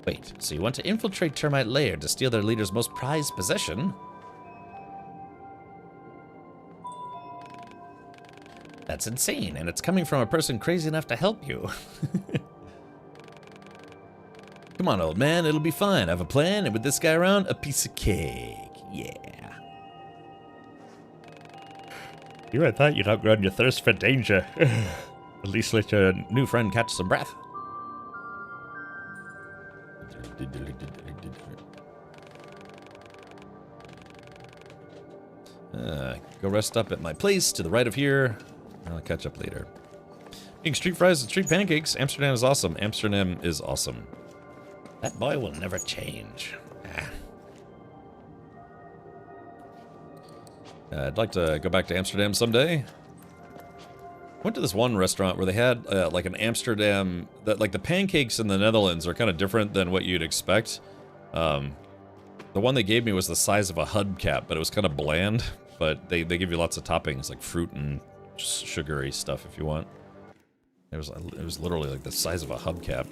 Wait, so you want to infiltrate Termite Lair to steal their leader's most prized possession? That's insane, and it's coming from a person crazy enough to help you. Come on, old man, it'll be fine. I have a plan, and with this guy around, a piece of cake. Yeah. You had thought you'd outgrown your thirst for danger. At least let your new friend catch some breath. Go rest up at my place to the right of here. I'll catch up later. Eating street fries and street pancakes. Amsterdam is awesome. Amsterdam is awesome. That boy will never change. I'd like to go back to Amsterdam someday. Went to this one restaurant where they had like an Amsterdam, like the pancakes in the Netherlands are kind of different than what you'd expect. The one they gave me was the size of a hubcap, but it was kind of bland. But they give you lots of toppings like fruit and sugary stuff if you want. It was literally like the size of a hubcap.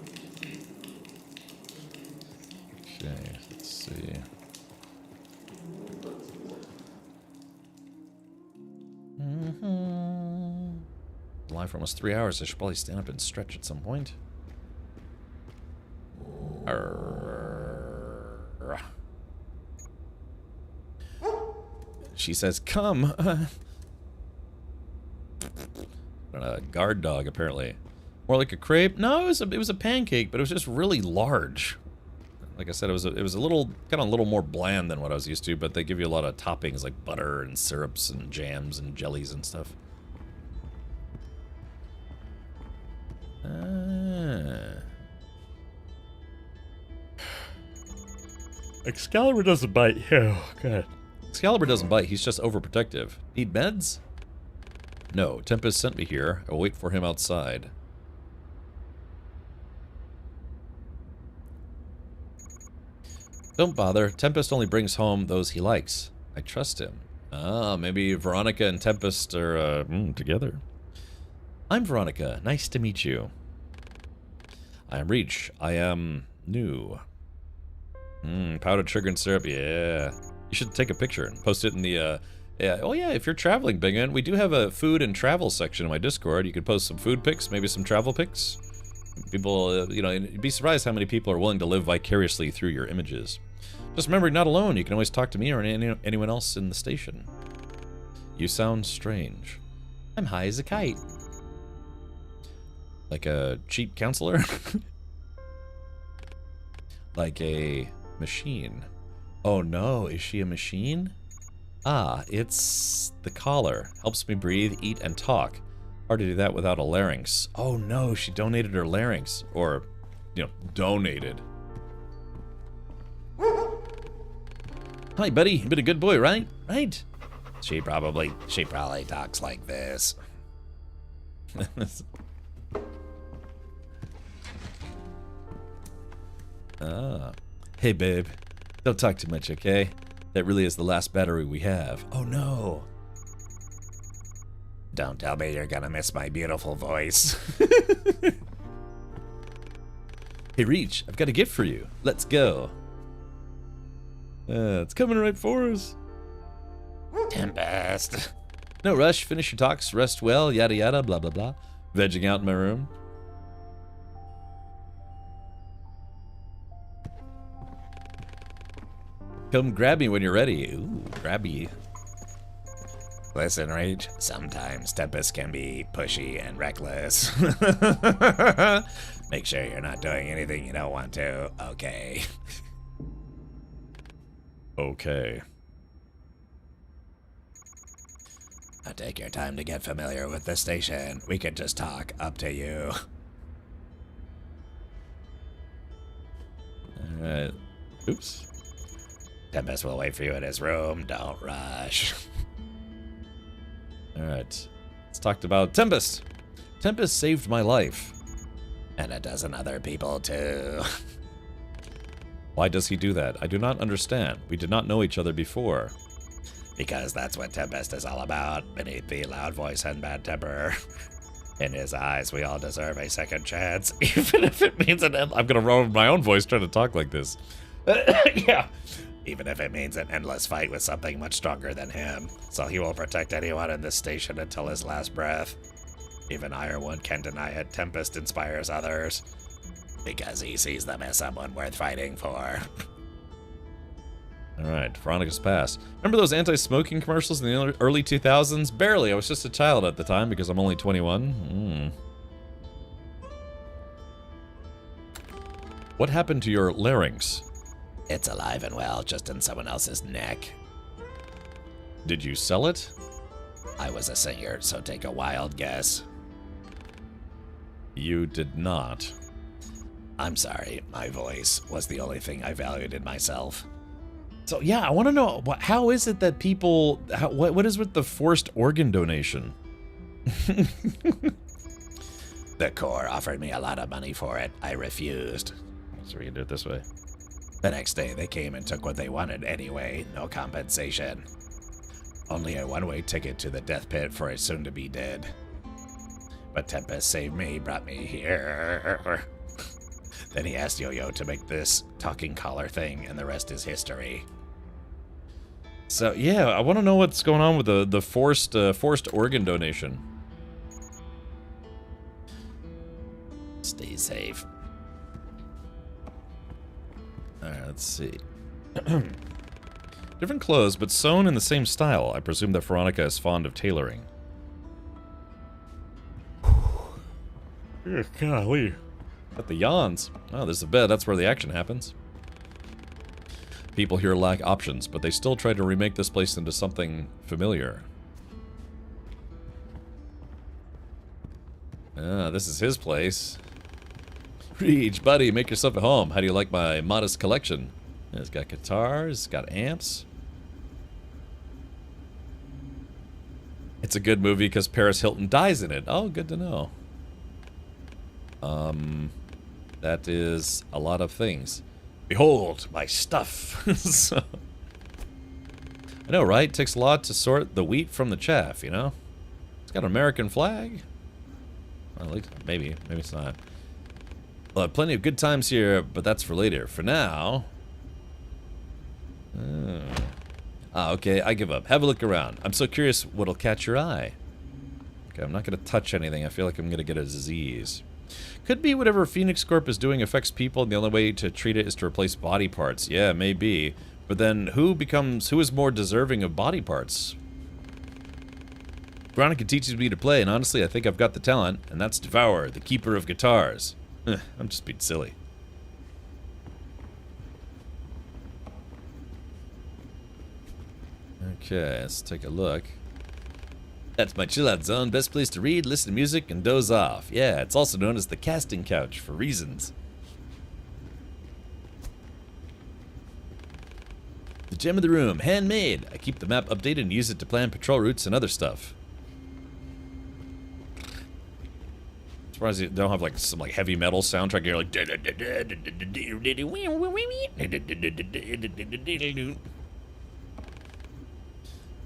Okay, let's see. Live for almost 3 hours. I should probably stand up and stretch at some point. She says, "Come." A guard dog, apparently. More like a crepe. No, it was a pancake, but it was just really large. Like I said, it was a little more bland than what I was used to. But they give you a lot of toppings like butter and syrups and jams and jellies and stuff. Excalibur doesn't bite. Oh, God. Excalibur doesn't bite. He's just overprotective. Need meds? No. Tempest sent me here. I'll wait for him outside. Don't bother. Tempest only brings home those he likes. I trust him. Ah, maybe Veronica and Tempest are together. I'm Veronica. Nice to meet you. I am Reach. I am new. Powdered sugar and syrup. Yeah. You should take a picture and post it in the, yeah. Oh yeah, if you're traveling, Big N, we do have a food and travel section in my Discord. You could post some food pics, maybe some travel pics. People, you know, you'd be surprised how many people are willing to live vicariously through your images. Just remember, you're not alone. You can always talk to me or anyone else in the station. You sound strange. I'm high as a kite. Like a cheap counselor? Like a machine. Oh no, is she a machine? Ah, it's the collar. Helps me breathe, eat, and talk. Hard to do that without a larynx. Oh no, she donated her larynx. Or, you know, donated. Hi, buddy. You've been a good boy, right? Right? She probably talks like this. Ah. Hey, babe. Don't talk too much, okay? That really is the last battery we have. Oh, no. Don't tell me you're gonna miss my beautiful voice. Hey, Reach, I've got a gift for you. Let's go. It's coming right for us. Tempest. No rush. Finish your talks. Rest well. Yada yada. Blah blah blah. Vegging out in my room. Come grab me when you're ready. Ooh, grabby. Listen, Rage, sometimes Tempest can be pushy and reckless. Make sure you're not doing anything you don't want to, okay? Okay. Now take your time to get familiar with the station. We can just talk, up to you. Alright. Oops. Tempest will wait for you in his room. Don't rush. Alright. Let's talk about Tempest. Tempest saved my life. And a dozen other people, too. Why does he do that? I do not understand. We did not know each other before. Because that's what Tempest is all about, beneath the loud voice and bad temper. In his eyes, we all deserve a second chance, even if it means an end. I'm gonna roll with my own voice trying to talk like this. Yeah. Even if it means an endless fight with something much stronger than him. So he will protect anyone in this station until his last breath. Even Ironwood can deny it. Tempest inspires others. Because he sees them as someone worth fighting for. Alright, Veronica's Pass. Remember those anti-smoking commercials in the early 2000s? Barely, I was just a child at the time because I'm only 21. What happened to your larynx? It's alive and well, just in someone else's neck. Did you sell it? I was a singer, so take a wild guess. You did not. I'm sorry, my voice was the only thing I valued in myself. So yeah, I want to know, how is it that people, what is with the forced organ donation? The Corps offered me a lot of money for it. I refused. So we can do it this way. The next day, they came and took what they wanted anyway. No compensation. Only a one-way ticket to the death pit for a soon-to-be dead. But Tempest saved me, brought me here. Then he asked Yo-Yo to make this talking collar thing, and the rest is history. So yeah, I want to know what's going on with the forced organ donation. Stay safe. Alright, let's see. Different clothes, but sewn in the same style. I presume that Veronica is fond of tailoring. Golly. At the yawns. Oh, there's a bed. That's where the action happens. People here lack options, but they still try to remake this place into something familiar. Ah, this is his place. Reach, buddy, make yourself at home. How do you like my modest collection? It's got guitars, it's got amps. It's a good movie because Paris Hilton dies in it. Oh, good to know. That is a lot of things. Behold, my stuff. So, I know, right? It takes a lot to sort the wheat from the chaff, you know? It's got an American flag. Well, at least, maybe it's not. We'll have plenty of good times here, but that's for later. For now... okay, I give up. Have a look around. I'm so curious what'll catch your eye. Okay, I'm not going to touch anything. I feel like I'm going to get a disease. Could be whatever Phoenix Corp is doing affects people, and the only way to treat it is to replace body parts. Yeah, maybe. But then who is more deserving of body parts? Veronica teaches me to play, and honestly, I think I've got the talent, and that's Devour, the keeper of guitars. I'm just being silly. Okay, let's take a look. That's my chill-out zone. Best place to read, listen to music, and doze off. Yeah, it's also known as the casting couch for reasons. The gem of the room, handmade. I keep the map updated and use it to plan patrol routes and other stuff. Surprised you don't have like some like heavy metal soundtrack. You're like.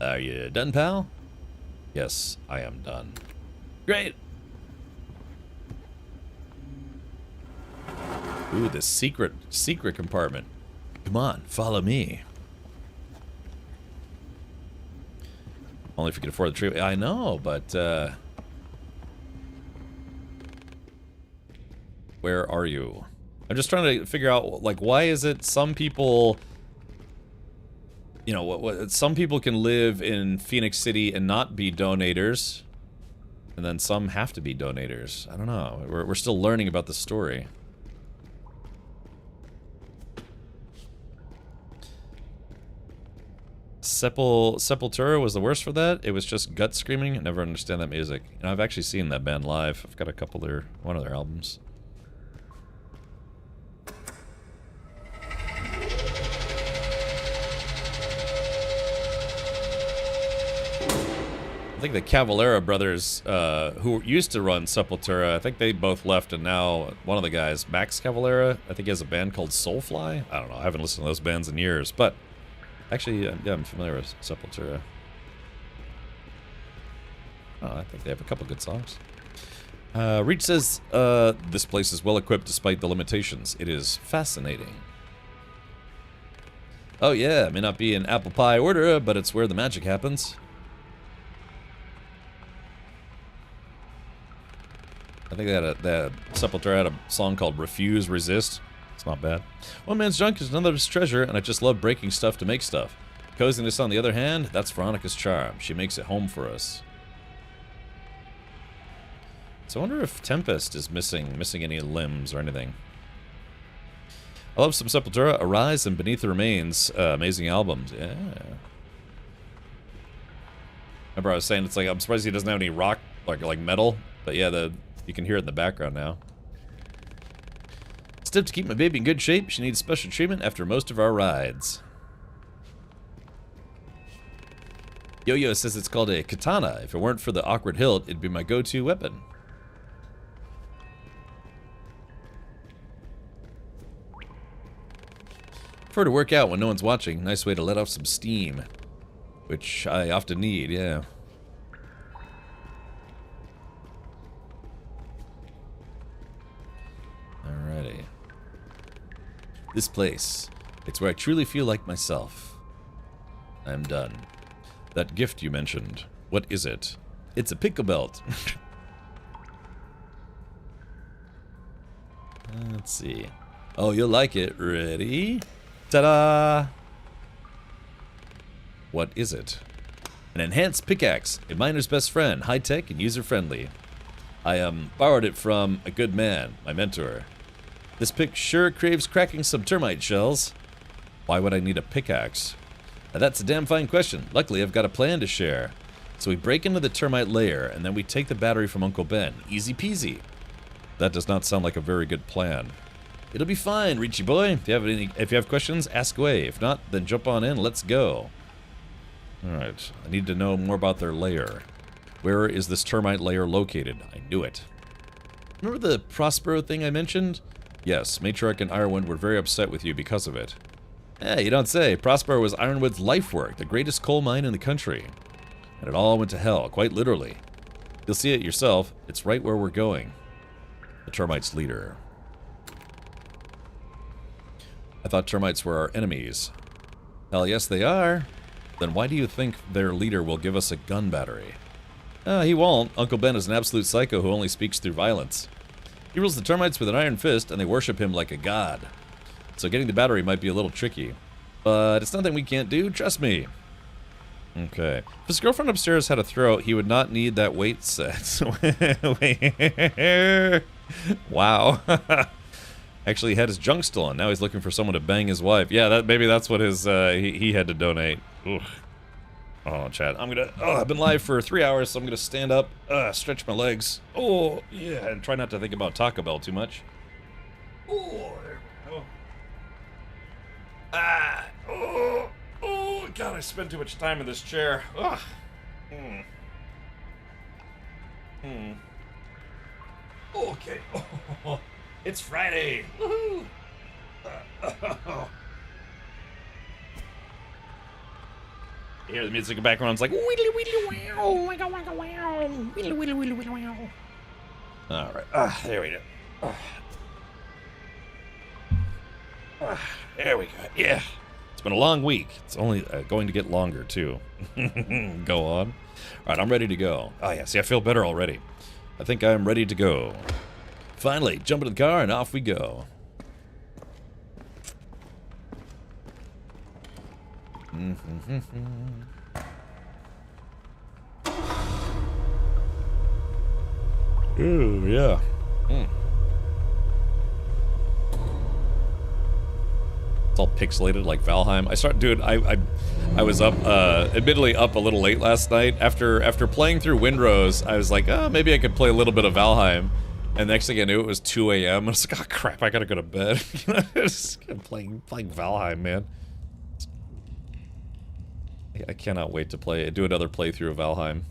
Are you done, pal? Yes, I am done. Great. Ooh, the secret compartment. Come on, follow me. Only if you can afford the tree. I know, but where are you? I'm just trying to figure out, like, why is it some people, you know, some people can live in Phoenix City and not be donators, and then some have to be donators. I don't know. We're still learning about the story. Sepultura was the worst for that. It was just gut screaming. I never understand that music. You know, I've actually seen that band live. I've got a couple of one of their albums. I think the Cavalera brothers, who used to run Sepultura, I think they both left, and now one of the guys, Max Cavalera, I think he has a band called Soulfly. I don't know, I haven't listened to those bands in years, but actually, yeah, I'm familiar with Sepultura. Oh, I think they have a couple good songs. Reach says, this place is well equipped despite the limitations. It is fascinating. Oh yeah, it may not be an apple pie order, but it's where the magic happens. I think that Sepultura had a song called Refuse, Resist. It's not bad. One man's junk is another's treasure, and I just love breaking stuff to make stuff. Coziness, on the other hand, that's Veronica's charm. She makes it home for us. So I wonder if Tempest is missing any limbs or anything. I love some Sepultura, Arise and Beneath the Remains. Amazing albums. Yeah. Remember I was saying, it's like, I'm surprised he doesn't have any rock, like metal. But yeah, you can hear it in the background now. Step to keep my baby in good shape. She needs special treatment after most of our rides. Yo-Yo says it's called a katana. If it weren't for the awkward hilt, it'd be my go-to weapon. Prefer to work out when no one's watching. Nice way to let off some steam. Which I often need, yeah. Alrighty. This place. It's where I truly feel like myself. I'm done. That gift you mentioned. What is it? It's a pickle belt. Let's see. Oh, you'll like it. Ready? Ta-da! What is it? An enhanced pickaxe. A miner's best friend. High-tech and user-friendly. I borrowed it from a good man, my mentor. This pick sure craves cracking some termite shells. Why would I need a pickaxe? Now that's a damn fine question. Luckily, I've got a plan to share. So we break into the termite lair, and then we take the battery from Uncle Ben. Easy peasy. That does not sound like a very good plan. It'll be fine, Richie boy. If you have questions, ask away. If not, then jump on in. Let's go. Alright. I need to know more about their lair. Where is this termite lair located? I knew it. Remember the Prospero thing I mentioned? Yes, Matriarch and Ironwood were very upset with you because of it. Hey, you don't say. Prospero was Ironwood's life work, the greatest coal mine in the country. And it all went to hell, quite literally. You'll see it yourself. It's right where we're going. The termites' leader. I thought termites were our enemies. Hell yes, they are. Then why do you think their leader will give us a gun battery? He won't. Uncle Ben is an absolute psycho who only speaks through violence. He rules the termites with an iron fist, and they worship him like a god. So getting the battery might be a little tricky. But it's nothing we can't do, trust me. Okay. If his girlfriend upstairs had a throat, he would not need that weight set. Wow. Actually, he had his junk stolen. Now he's looking for someone to bang his wife. Yeah, maybe that's what his he had to donate. Ugh. Oh, Chad, I've been live for 3 hours, so I'm gonna stand up, stretch my legs. Oh, yeah, and try not to think about Taco Bell too much. Oh, there we go. Oh, God, I spend too much time in this chair. Ugh. Okay. Oh, it's Friday. Woohoo! You hear the music in the background, it's like widdly widdly wow, wigga wigga wow, widdly widdly widdly widdly wow. Alright, there we go. There we go, yeah. It's been a long week. It's only going to get longer, too. Go on. Alright, I'm ready to go. Oh, yeah, see, I feel better already. I think I'm ready to go. Finally, jump into the car and off we go. Ooh, yeah. It's all pixelated like Valheim. I was up, admittedly up a little late last night. After playing through Windrose, I was like, oh, maybe I could play a little bit of Valheim. And next thing I knew, it was 2 a.m. I was like, oh crap, I gotta go to bed. Just playing Valheim, man. I cannot wait to do another playthrough of Valheim.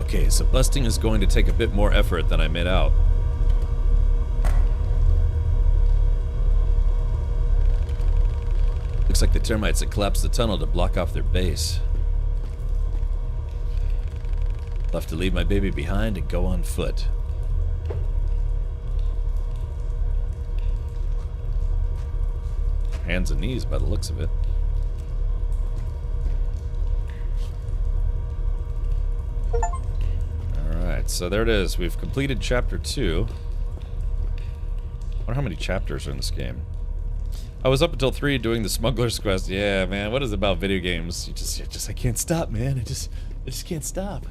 Okay, so busting is going to take a bit more effort than I made out. Looks like the termites had collapsed the tunnel to block off their base. I'll have to leave my baby behind and go on foot. Hands and knees by the looks of it. Alright, so there it is. We've completed chapter 2. I wonder how many chapters are in this game. I was up until 3 doing the smuggler's quest. Yeah, man, what is it about video games? I can't stop, man. I just can't stop.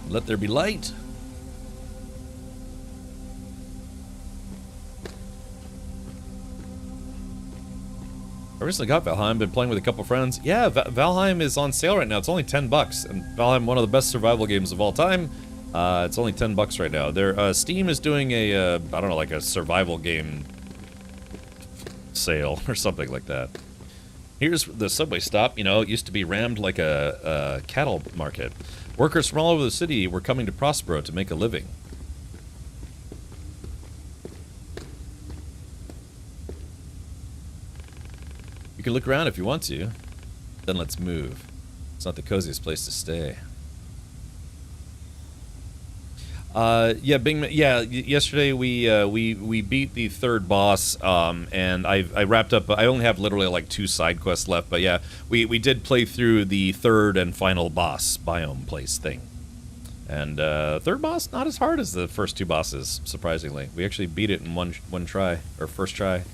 Let there be light. I recently got Valheim, been playing with a couple friends. Yeah, Valheim is on sale right now. It's only $10, and Valheim, one of the best survival games of all time. It's only $10 right now. Their Steam is doing a, I don't know, like a survival game sale or something like that. Here's the subway stop. You know, it used to be rammed like a cattle market. Workers from all over the city were coming to Prospero to make a living. You can look around if you want to. Then let's move. It's not the coziest place to stay. Yeah, Bing. Yeah, yesterday we beat the third boss, and I wrapped up. I only have literally like 2 side quests left, but yeah, we did play through the third and final boss biome place thing. And third boss not as hard as the first 2 bosses, surprisingly. We actually beat it in one try, or first try.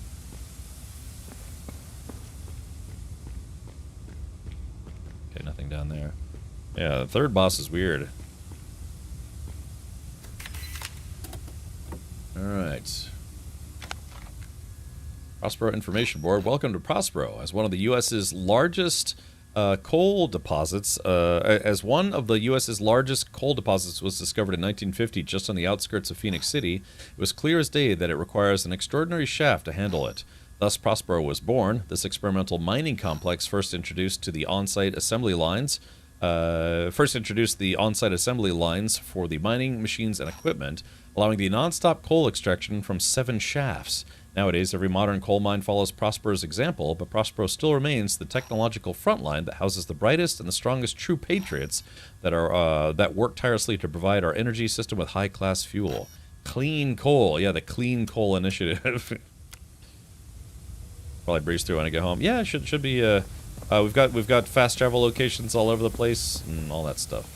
Okay, nothing down there. Yeah, the third boss is weird. Alright. Prospero Information Board. Welcome to Prospero. As one of the U.S.'s largest coal deposits, as one of the U.S.'s largest coal deposits was discovered in 1950 just on the outskirts of Phoenix City, it was clear as day that it requires an extraordinary shaft to handle it. Thus, Prospero was born. This experimental mining complex first introduced the on-site assembly lines for the mining machines and equipment, allowing the non-stop coal extraction from 7 shafts. Nowadays, every modern coal mine follows Prospero's example, but Prospero still remains the technological frontline that houses the brightest and the strongest true patriots that work tirelessly to provide our energy system with high-class fuel. Clean coal. Yeah, the Clean Coal Initiative. Probably breeze through when I get home. Yeah, it should be. We've got fast travel locations all over the place and all that stuff.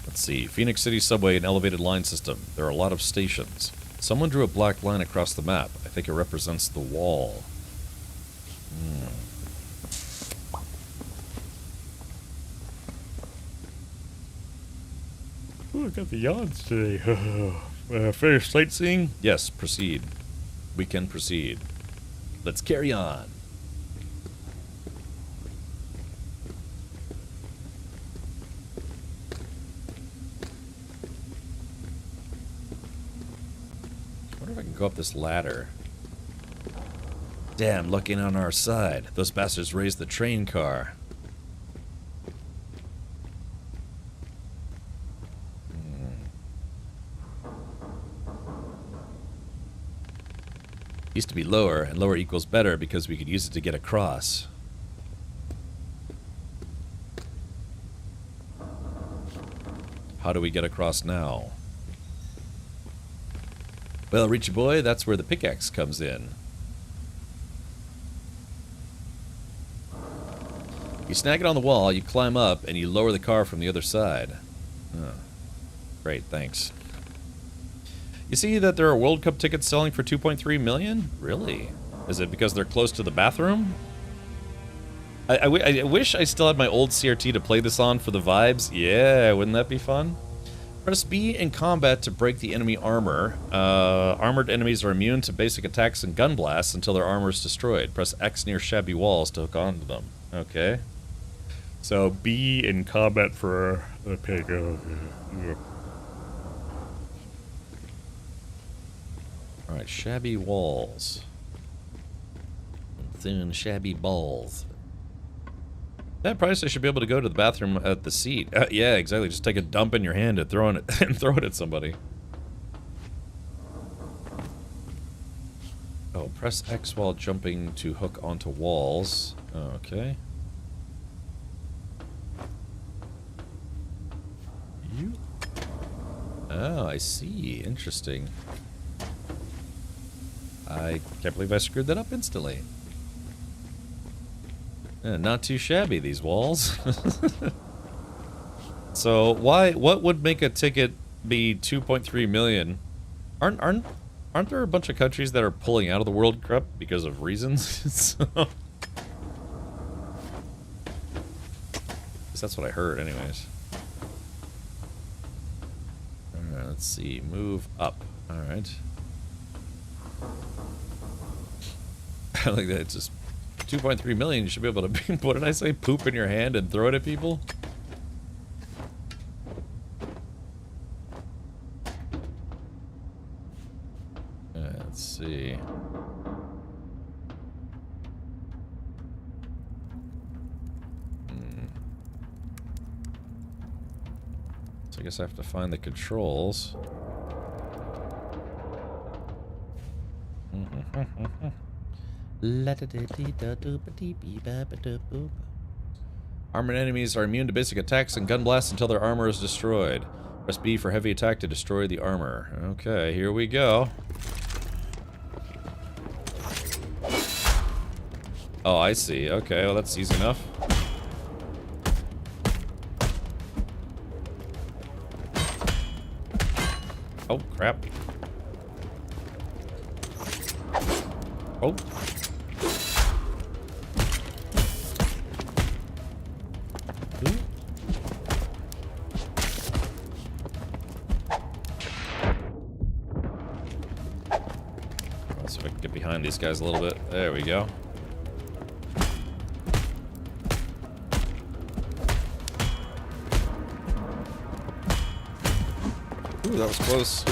Let's see. Phoenix City subway and elevated line system. There are a lot of stations. Someone drew a black line across the map. I think it represents the wall. Ooh, I got the yawns today. Finish sightseeing? Yes, proceed. We can proceed. Let's carry on. I wonder if I can go up this ladder. Damn, lucky on our side. Those bastards raised the train car. Used to be lower, and lower equals better because we could use it to get across. How do we get across now? Well, Richie boy, that's where the pickaxe comes in. You snag it on the wall, you climb up, and you lower the car from the other side. Oh. Great, thanks. You see that there are World Cup tickets selling for 2.3 million? Really? Is it because they're close to the bathroom? I wish I still had my old CRT to play this on for the vibes. Yeah, wouldn't that be fun? Press B in combat to break the enemy armor. Armored enemies are immune to basic attacks and gun blasts until their armor is destroyed. Press X near shabby walls to hook onto them. Okay. So B in combat for the pig. Alright, shabby walls. Thin, shabby balls. That price, I should be able to go to the bathroom at the seat. Yeah, exactly. Just take a dump in your hand and throw it at somebody. Oh, press X while jumping to hook onto walls. Okay. You? Oh, I see. Interesting. I can't believe I screwed that up instantly. Not too shabby, these walls. So, what would make a ticket be 2.3 million? Aren't there a bunch of countries that are pulling out of the World Cup because of reasons? So, that's what I heard, anyways. Alright, let's see. Move up. Alright. I like that. It's just 2.3 million. You should be able to, what did I say? Poop in your hand and throw it at people? Let's see. So I guess I have to find the controls. Armored enemies are immune to basic attacks and gun blasts until their armor is destroyed. Press B for heavy attack to destroy the armor. Okay, here we go. Oh, I see. Okay, well that's easy enough. Oh, crap. Oh. Let's see if I can get behind these guys a little bit. There we go. Ooh, that was close.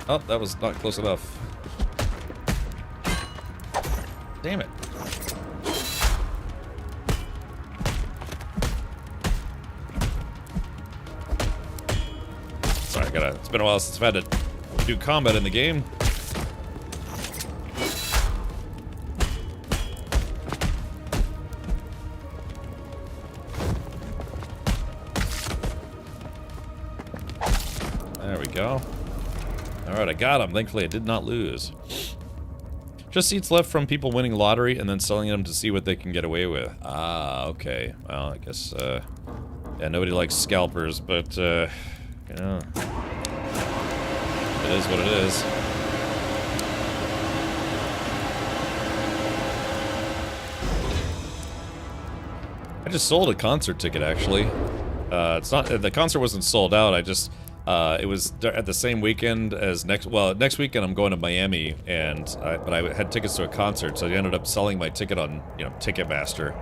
Oh, that was not close enough. Damn it. Sorry, it's been a while since I've had to do combat in the game. There we go. Alright, I got him. Thankfully, I did not lose. Just seats left from people winning lottery and then selling them to see what they can get away with. Ah, okay. Well, I guess, yeah, nobody likes scalpers, but, you know, it is what it is. I just sold a concert ticket, actually. It's not, the concert wasn't sold out, I just... it was at the same weekend as next weekend I'm going to Miami, but I had tickets to a concert, so I ended up selling my ticket on, you know, Ticketmaster.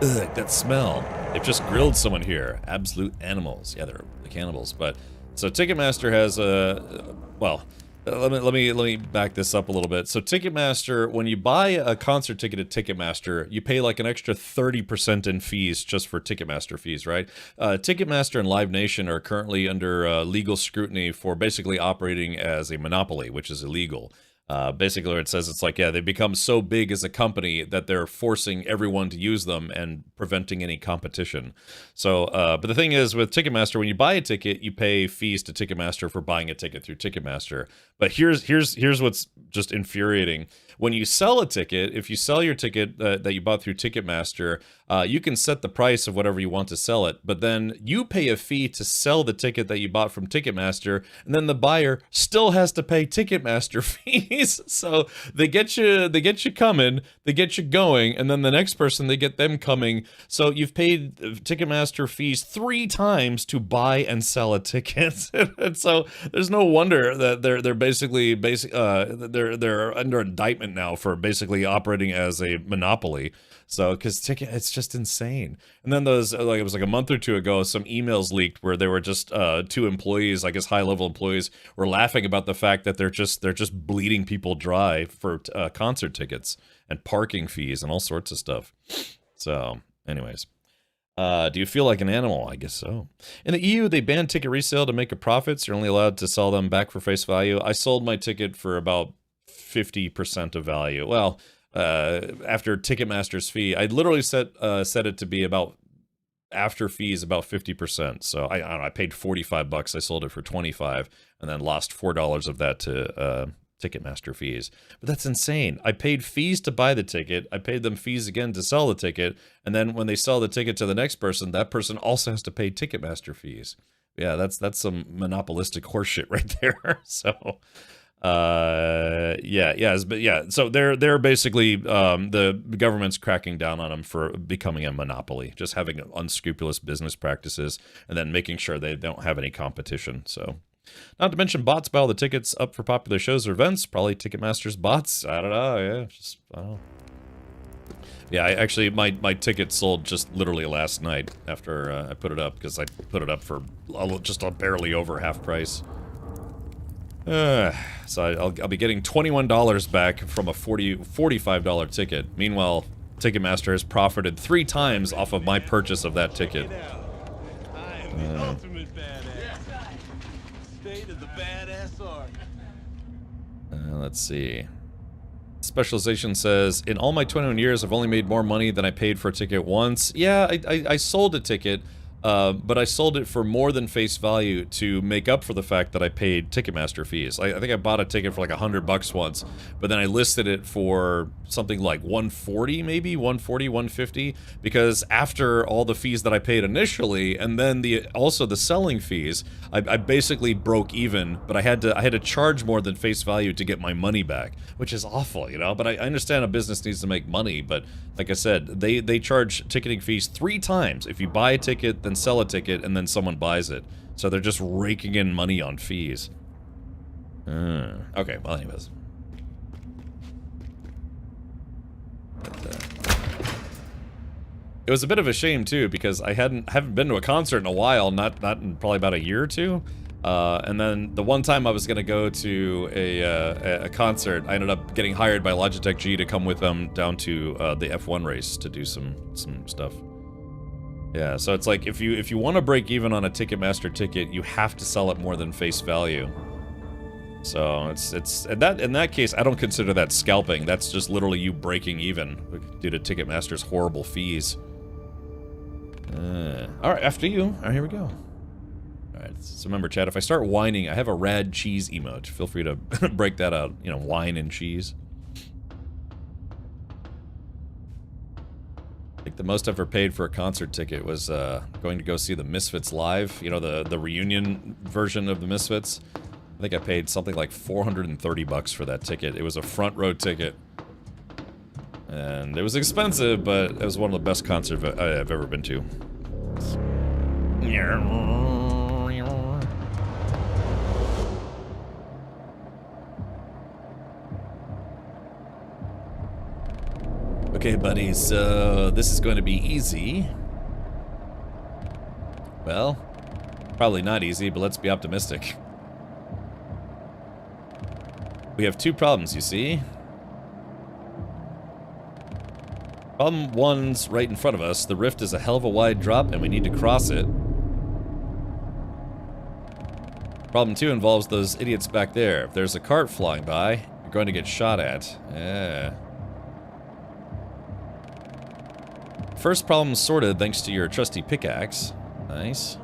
Ugh, that smell. They've just grilled someone here. Absolute animals. Yeah, they're the cannibals, but... So Ticketmaster has a... well... Let me back this up a little bit. So Ticketmaster, when you buy a concert ticket at Ticketmaster, you pay like an extra 30% in fees just for Ticketmaster fees, right? Ticketmaster and Live Nation are currently under legal scrutiny for basically operating as a monopoly, which is illegal. Basically, it says it's like, yeah, they become so big as a company that they're forcing everyone to use them and preventing any competition. So, but the thing is, with Ticketmaster, when you buy a ticket, you pay fees to Ticketmaster for buying a ticket through Ticketmaster. But here's what's just infuriating. When you sell a ticket, if you sell your ticket that you bought through Ticketmaster, you can set the price of whatever you want to sell it, but then you pay a fee to sell the ticket that you bought from Ticketmaster, and then the buyer still has to pay Ticketmaster fees. So they get you coming, they get you going, and then the next person, they get them coming. So you've paid Ticketmaster fees 3 times to buy and sell a ticket. And so there's no wonder that they're basically they're under indictment now for basically operating as a monopoly. So, because it's just insane. And then those, like, it was like a month or two ago, some emails leaked where they were just 2 employees, I guess high-level employees, were laughing about the fact that they're just bleeding people dry for concert tickets and parking fees and all sorts of stuff. So, anyways. Do you feel like an animal? I guess so. In the EU, they banned ticket resale to make a profit, so you're only allowed to sell them back for face value. I sold my ticket for about 50% of value. Well, after Ticketmaster's fee, I literally set it to be about, after fees, about 50%. So I don't know, I paid $45. I sold it for $25, and then lost $4 of that to Ticketmaster fees. But that's insane. I paid fees to buy the ticket. I paid them fees again to sell the ticket. And then when they sell the ticket to the next person, that person also has to pay Ticketmaster fees. Yeah, that's some monopolistic horseshit right there. So, yeah. So they're basically, the government's cracking down on them for becoming a monopoly, just having unscrupulous business practices and then making sure they don't have any competition. So, not to mention bots buy all the tickets up for popular shows or events. Probably Ticketmaster's bots. I don't know. Yeah, I don't know. Yeah, I actually, my ticket sold just literally last night after I put it up, because I put it up for just barely over half price. So I'll be getting $21 back from a $45 ticket. Meanwhile, Ticketmaster has profited 3 times off of my purchase of that ticket. Let's see. Specialization says, in all my 21 years, I've only made more money than I paid for a ticket once. Yeah, I sold a ticket, but I sold it for more than face value to make up for the fact that I paid Ticketmaster fees. I think I bought a ticket for like $100 once, but then I listed it for something like $140, maybe $140, $150, because after all the fees that I paid initially, and then also the selling fees, I basically broke even. But I had to charge more than face value to get my money back, which is awful, you know. But I understand a business needs to make money, but like I said, they charge ticketing fees 3 times if you buy a ticket, then sell a ticket, and then someone buys it. So they're just raking in money on fees. Okay, well, anyways. It was a bit of a shame too, because I haven't been to a concert in a while, not in probably about a year or two. And then the one time I was gonna go to a concert, I ended up getting hired by Logitech G to come with them down to the F1 race to do some stuff. Yeah, so it's like if you want to break even on a Ticketmaster ticket, you have to sell it more than face value. So it's in that case, I don't consider that scalping. That's just literally you breaking even due to Ticketmaster's horrible fees. All right, after you. All right, here we go. All right, so remember, chat, if I start whining, I have a rad cheese emote. Feel free to break that out. You know, wine and cheese. I think the most I've ever paid for a concert ticket was going to go see the Misfits live. You know, the reunion version of the Misfits. I think I paid something like $430 for that ticket. It was a front row ticket. And it was expensive, but it was one of the best concerts I've ever been to. Okay, buddy, so this is going to be easy. Well, probably not easy, but let's be optimistic. We have 2 problems, you see. Problem 1's right in front of us. The rift is a hell of a wide drop, and we need to cross it. Problem 2 involves those idiots back there. If there's a cart flying by, you're going to get shot at. Yeah. First problem sorted thanks to your trusty pickaxe. Nice.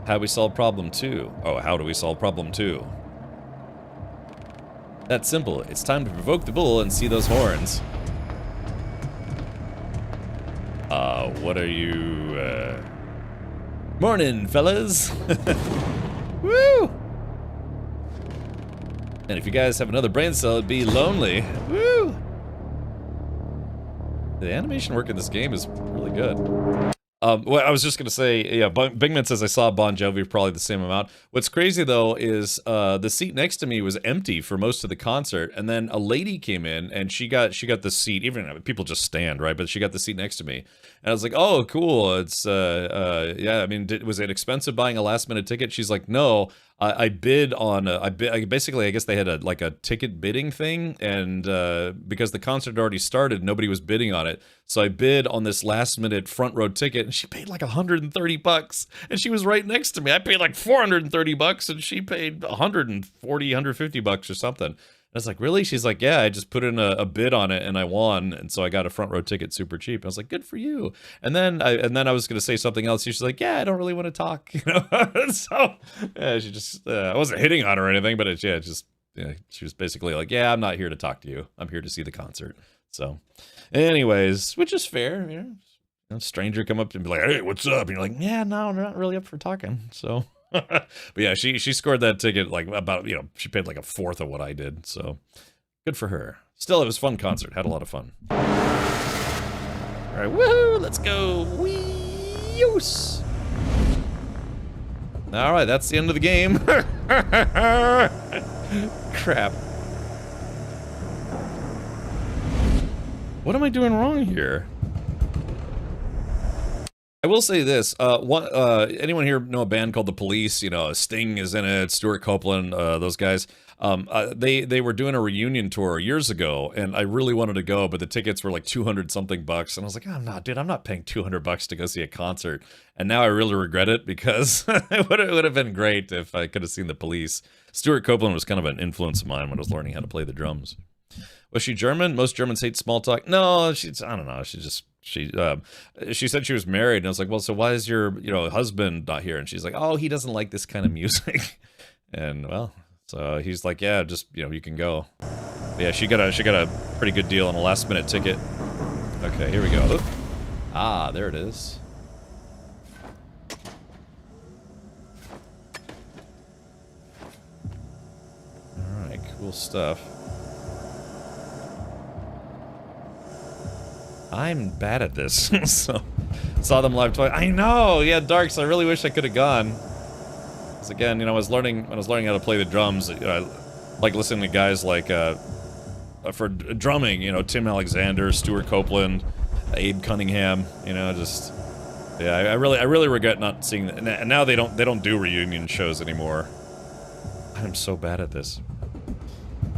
How do we solve problem 2? Oh, how do we solve problem 2? That's simple. It's time to provoke the bull and see those horns. What are you, Morning, fellas! Woo! And if you guys have another brain cell, it'd be lonely. Woo! The animation work in this game is really good. Well, I was just gonna say, yeah, Bigman says I saw Bon Jovi probably the same amount. What's crazy though is the seat next to me was empty for most of the concert, and then a lady came in and she got the seat. Even people just stand, right? But she got the seat next to me, and I was like, oh, cool. It's yeah. I mean, was it expensive buying a last minute ticket? She's like, no. I bid on basically I guess they had a ticket bidding thing, and because the concert had already started, nobody was bidding on it. So I bid on this last minute front row ticket, and she paid like $130, and she was right next to me. I paid like $430, and she paid $150 or something. I was like, really? She's like, yeah, I just put in a bid on it and I won, and so I got a front row ticket super cheap. I was like, good for you. And then I was gonna say something else. She's like, yeah, I don't really want to talk, you know. So yeah, she just I wasn't hitting on her or anything, but she was basically like, yeah, I'm not here to talk to you. I'm here to see the concert. So, anyways, which is fair, you know. A stranger come up and be like, hey, what's up? And you're like, yeah, no, I'm not really up for talking. So. But yeah, she scored that ticket like about, you know, she paid like a fourth of what I did, so good for her. Still, it was a fun concert, had a lot of fun. All right, woohoo, let's go. Wee-yoos. All right, that's the end of the game. Crap. What am I doing wrong here? I will say this, anyone here know a band called The Police? You know, Sting is in it, Stuart Copeland, those guys. They were doing a reunion tour years ago, and I really wanted to go, but the tickets were like 200 something bucks, and I was like, oh, no, dude, I'm not paying 200 bucks to go see a concert. And now I really regret it, because it would have been great if I could have seen The Police. Stuart Copeland was kind of an influence of mine when I was learning how to play the drums. Was she German? Most Germans hate small talk. No, I don't know. She said she was married, and I was like, well, so why is your, you know, husband not here? And she's like, oh, he doesn't like this kind of music. And well, so he's like, yeah, just, you know, you can go. But yeah, she got a pretty good deal on a last minute ticket. Okay, here we go. Oop. Ah, there it is. All right, cool stuff. I'm bad at this, so saw them live twice. I know, yeah, Darks. I really wish I could have gone. Because again, you know, when I was learning how to play the drums, you know, I like listening to guys like for drumming, you know, Tim Alexander, Stuart Copeland, Abe Cunningham. You know, just yeah, I really regret not seeing that. And now they don't do reunion shows anymore. I'm so bad at this.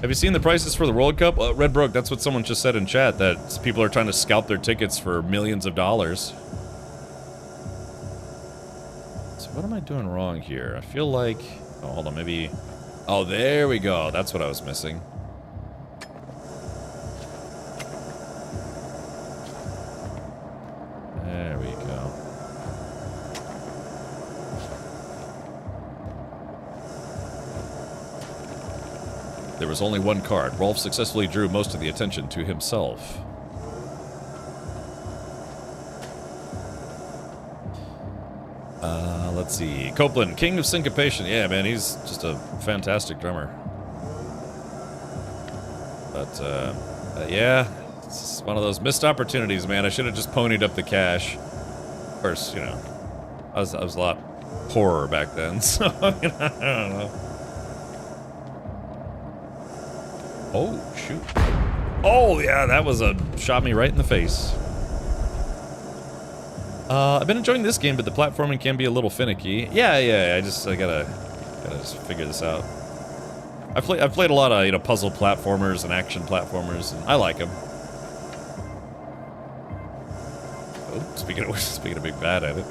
Have you seen the prices for the World Cup? Red Brook, that's what someone just said in chat, that people are trying to scalp their tickets for millions of dollars. So what am I doing wrong here? I feel like... Oh, hold on, maybe... Oh, there we go. That's what I was missing. There we go. There was only one card. Rolf successfully drew most of the attention to himself. Let's see. Copeland, King of Syncopation. Yeah, man, he's just a fantastic drummer. But yeah, it's one of those missed opportunities, man. I should have just ponied up the cash. Of course, you know, I was a lot poorer back then, so, you know, I don't know. Oh, shoot. Oh, yeah, that was shot me right in the face. I've been enjoying this game, but the platforming can be a little finicky. Yeah, I gotta just figure this out. I've played a lot of, you know, puzzle platformers and action platformers, and I like them. Oh, speaking of being bad at it.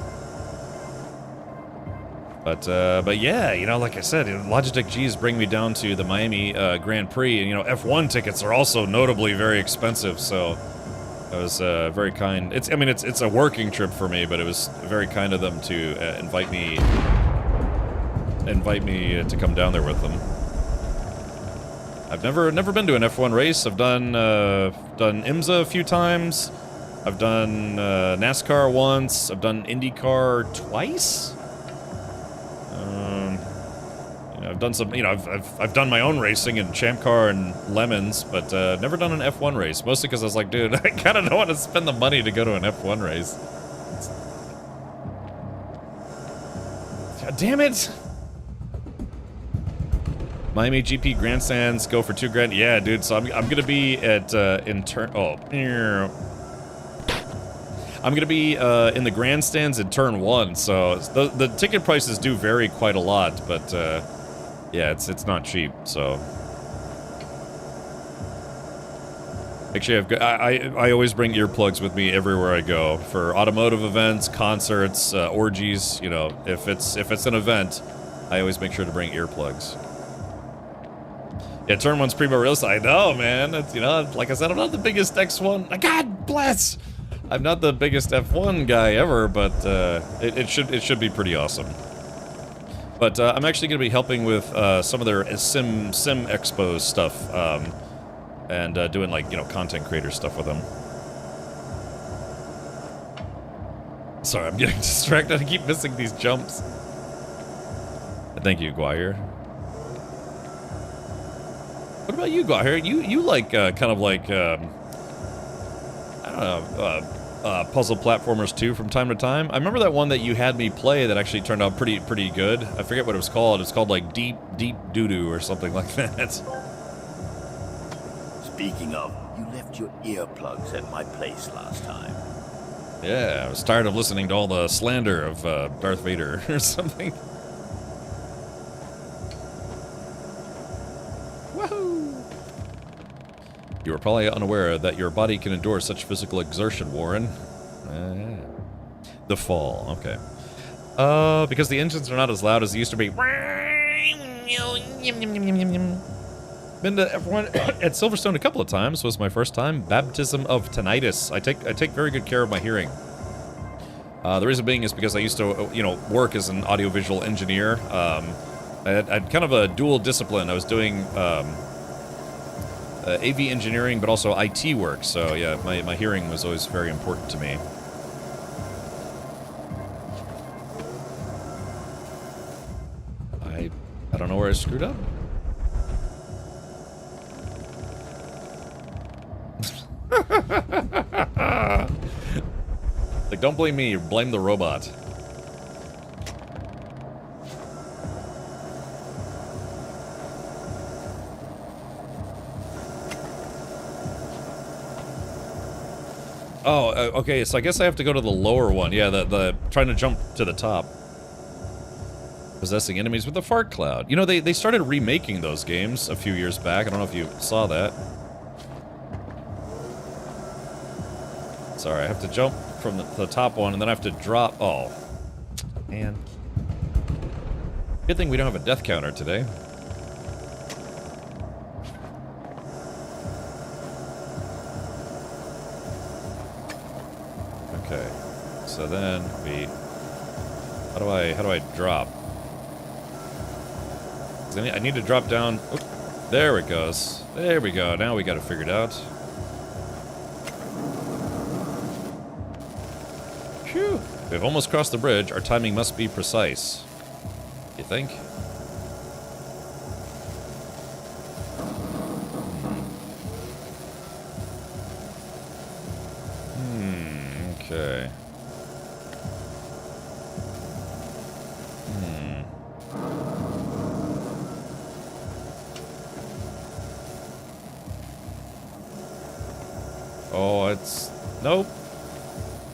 But yeah, you know, like I said, Logitech G's bring me down to the Miami Grand Prix, and you know, F1 tickets are also notably very expensive, so it was very kind. It's a working trip for me, but it was very kind of them to invite me to come down there with them. I've never been to an F1 race. I've done IMSA a few times. I've done NASCAR once. I've done IndyCar twice. You know, I've done some. You know, I've done my own racing in Champ Car and Lemons, but never done an F1 race. Mostly because I was like, dude, I kind of don't want to spend the money to go to an F1 race. damn it! Miami GP grandstands go for $2,000. Yeah, dude. So I'm gonna be at I'm gonna be in the grandstands in turn 1. So the ticket prices do vary quite a lot, but yeah, it's not cheap. So actually, I always bring earplugs with me everywhere I go for automotive events, concerts, orgies. You know, if it's an event, I always make sure to bring earplugs. Yeah, turn 1's primo realistic. I know, man. It's, you know, like I said, I'm not the biggest X1. God bless. I'm not the biggest F1 guy ever, but it should be pretty awesome. But I'm actually going to be helping with some of their Sim Expos stuff, and doing, like, you know, content creator stuff with them. Sorry, I'm getting distracted. I keep missing these jumps. Thank you, Guire. What about you, Guire? You like kind of like I don't know, puzzle platformers too from time to time. I remember that one that you had me play that actually turned out pretty good. I forget what it was called. It's called like Deep Doo-Doo or something like that. Speaking of, you left your earplugs at my place last time. Yeah, I was tired of listening to all the slander of Darth Vader or something. You are probably unaware that your body can endure such physical exertion, Warren. The fall, okay. Because the engines are not as loud as they used to be. Been to F1 at Silverstone a couple of times. Was my first time. Baptism of tinnitus. I take very good care of my hearing. The reason being is because I used to, you know, work as an audiovisual engineer. I had kind of a dual discipline. I was doing AV engineering, but also IT work. So yeah, my hearing was always very important to me. I don't know where I screwed up. Like, don't blame me, blame the robot. Oh, okay, so I guess I have to go to the lower one. Yeah, the trying to jump to the top. Possessing enemies with a fart cloud. You know, they started remaking those games a few years back. I don't know if you saw that. Sorry, I have to jump from the top one, and then I have to drop... Oh. Man. Good thing we don't have a death counter today. Okay. So then we... How do I drop? 'Cause I need to drop down... Oop, there it goes. There we go. Now we got it figured out. Phew. We've almost crossed the bridge. Our timing must be precise. You think? Okay. Oh, it's... Nope.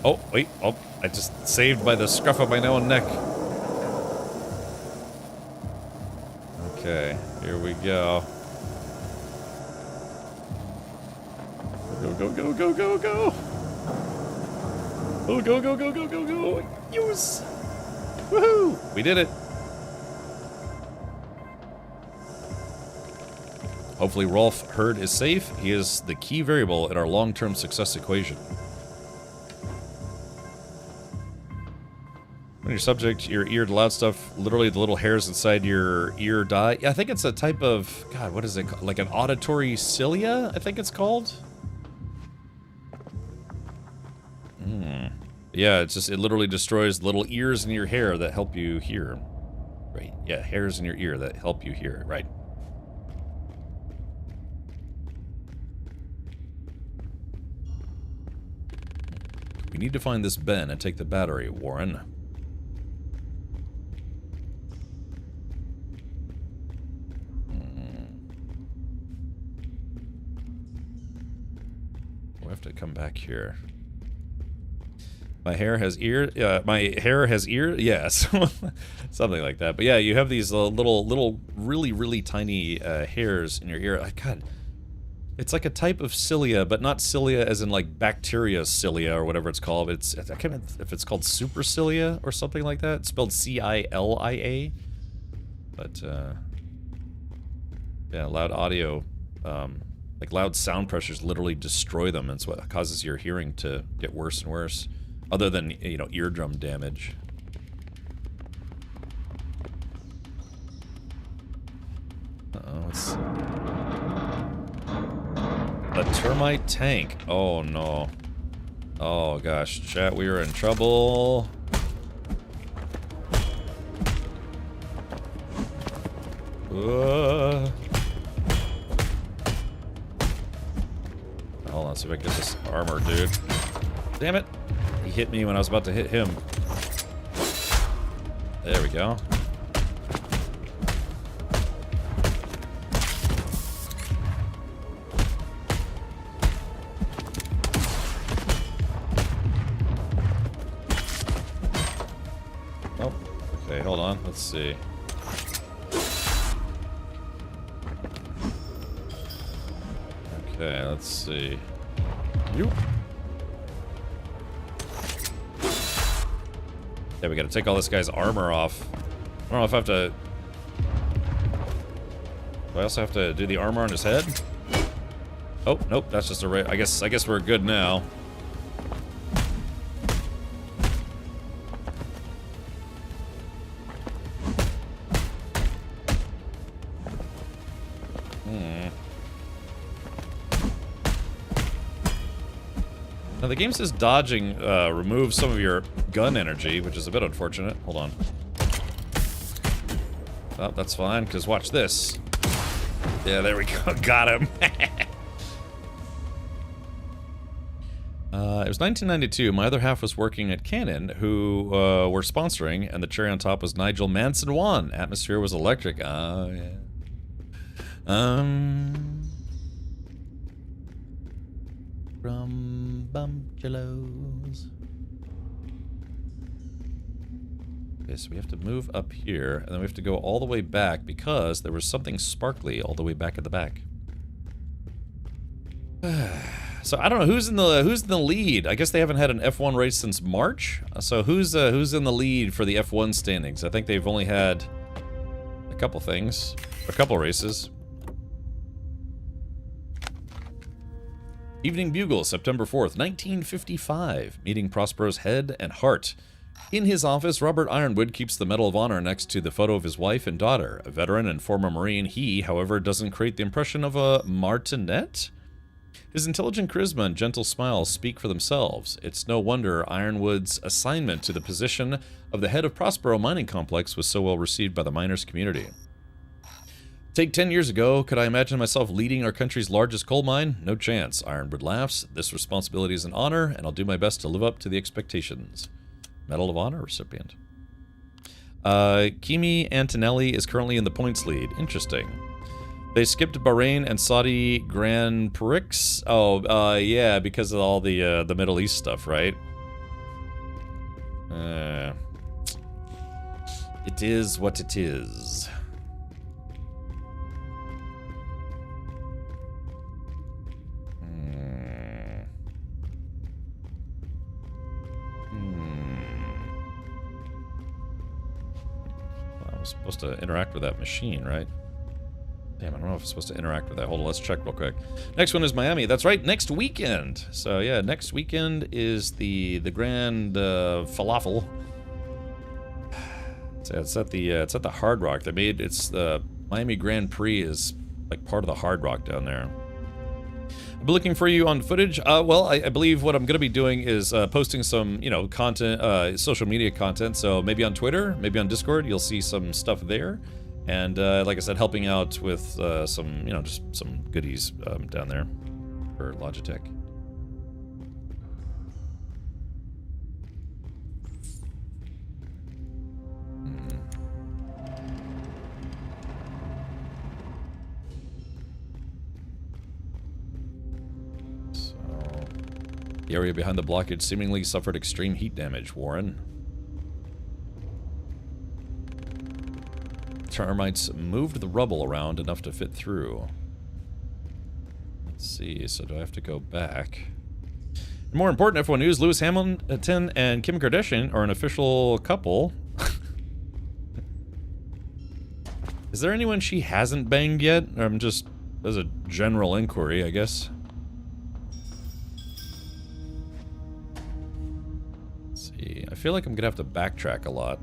Oh, wait. Oh, I just saved by the scruff of my own neck. Okay, here we go. Go, go, go, go, go, go! Oh, go, go, go, go, go, go! Use! Woohoo! We did it! Hopefully Rolf Hurd is safe. He is the key variable in our long-term success equation. When you're subject to your ear to loud stuff, literally the little hairs inside your ear die. Yeah, I think it's a type of... God, what is it called? Like an auditory cilia, I think it's called? Yeah, it's just... It literally destroys little ears in your hair that help you hear. Right, yeah, hairs in your ear that help you hear, right. We need to find this Ben and take the battery, Warren. to come back here. My hair has ear. Yes, something like that. But yeah, you have these little, really tiny hairs in your ear. God, it's like a type of cilia, but not cilia as in like bacteria cilia or whatever it's called. I can't remember if it's called supercilia or something like that. It's spelled C-I-L-I-A. But yeah, loud audio, like loud sound pressures literally destroy them. And it's what causes your hearing to get worse and worse. Other than, you know, eardrum damage. Uh-oh, it's... A termite tank. Oh, no. Oh, gosh. Chat, we are in trouble. Hold on, see if I can get this armor, dude. Damn it. He hit me when I was about to hit him. There we go. Oh, okay, hold on. Let's see. Okay, let's see. You. Yeah, we gotta take all this guy's armor off. I don't know if I have to... Do I also have to do the armor on his head? Oh, nope, that's just a... I guess we're good now. Now the game says dodging removes some of your gun energy, which is a bit unfortunate. Hold on. Oh, that's fine, because watch this. Yeah, there we go. Got him. It was 1992. My other half was working at Canon, who were sponsoring, and the cherry on top was Nigel Manson 1. Atmosphere was electric. Oh, yeah. From Bumchulos. Okay, so we have to move up here, and then we have to go all the way back because there was something sparkly all the way back at the back. So I don't know who's in the lead. I guess they haven't had an F1 race since March. So who's in the lead for the F1 standings? I think they've only had a couple things, a couple races. Evening Bugle, September 4th, 1955. Meeting Prospero's head and heart. In his office, Robert Ironwood keeps the Medal of Honor next to the photo of his wife and daughter. A veteran and former Marine, he, however, doesn't create the impression of a martinet. His intelligent charisma and gentle smile speak for themselves. It's no wonder Ironwood's assignment to the position of the head of Prospero Mining Complex was so well received by the miners' community. Take 10 years ago, could I imagine myself leading our country's largest coal mine? No chance, Ironwood laughs. This responsibility is an honor, and I'll do my best to live up to the expectations. Medal of Honor recipient. Kimi Antonelli is currently in the points lead. Interesting. They skipped Bahrain and Saudi Grand Prix. Oh, yeah, because of all the Middle East stuff, right? It is what it is. I was supposed to interact with that machine, right? Damn, I don't know if I'm supposed to interact with that. Hold on, let's check real quick. Next one is Miami. That's right, next weekend. So yeah, next weekend is the Grand Falafel. It's at the Hard Rock. They made the Miami Grand Prix is like part of the Hard Rock down there. I've been looking for you on footage. Well, I believe what I'm going to be doing is posting some, content, social media content. So maybe on Twitter, maybe on Discord, you'll see some stuff there. And like I said, helping out with some, just some goodies down there for Logitech. The area behind the blockage seemingly suffered extreme heat damage, Warren. Termites moved the rubble around enough to fit through. Let's see, so do I have to go back? More important, F1 News, Lewis Hamilton and Kim Kardashian are an official couple. Is there anyone she hasn't banged yet? I'm just, as a general inquiry, I guess. Let's see, I feel like I'm gonna have to backtrack a lot.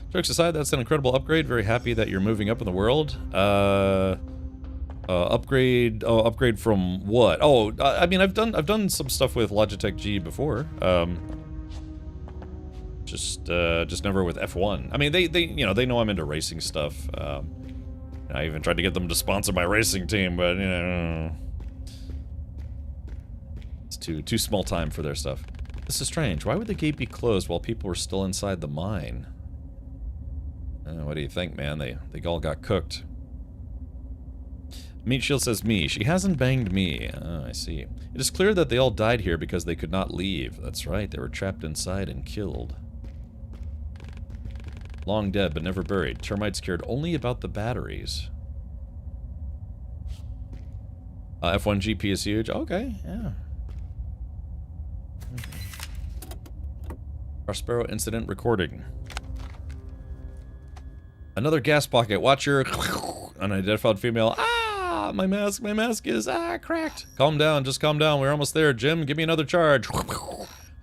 Jokes aside, that's an incredible upgrade. Very happy that you're moving up in the world. Upgrade. Oh, upgrade from what? Oh, I mean, I've done some stuff with Logitech G before. Just never with F1. I mean, they know I'm into racing stuff. I even tried to get them to sponsor my racing team, but you know, it's too small time for their stuff. This is strange. Why would the gate be closed while people were still inside the mine? What do you think, man? They all got cooked. Meat Shield says me. She hasn't banged me. Oh, I see. It is clear that they all died here because they could not leave. That's right. They were trapped inside and killed. Long dead, but never buried. Termites cared only about the batteries. F1 GP is huge. Okay, yeah. Prospero incident recording. Another gas pocket. Watch your unidentified female. Ah, my mask is cracked. Calm down, just calm down. We're almost there. Jim, give me another charge.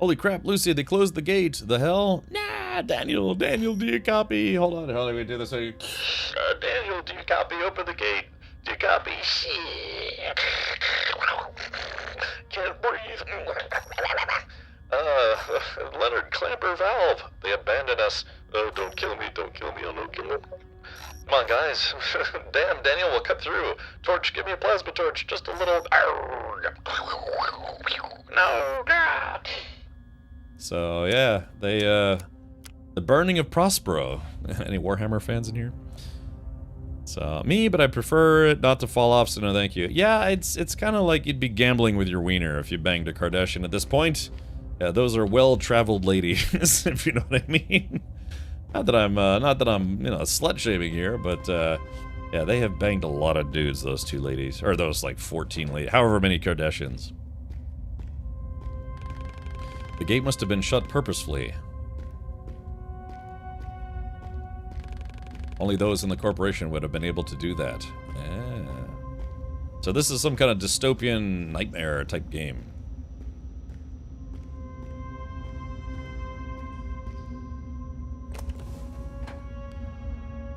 Holy crap, Lucy, they closed the gate. The hell? Nah, Daniel, do you copy? Hold on, let me do this. Daniel, do you copy? Open the gate. Do you copy? Shit. Can't breathe. Leonard, clamper valve. They abandoned us. Oh, don't kill me, oh, don't kill me. Come on, guys. Damn, Daniel will cut through. Torch, give me a plasma torch. Just a little... No, God. So, yeah, the burning of Prospero. Any Warhammer fans in here? So, me, but I prefer it not to fall off, so no thank you. Yeah, it's kind of like you'd be gambling with your wiener if you banged a Kardashian at this point. Yeah, those are well-traveled ladies, if you know what I mean. Not that I'm, you know, slut-shaming here, but, yeah, they have banged a lot of dudes, those two ladies. Or those, like, 14 ladies, however many Kardashians. The gate must have been shut purposefully. Only those in the corporation would have been able to do that. Yeah. So this is some kind of dystopian nightmare type game.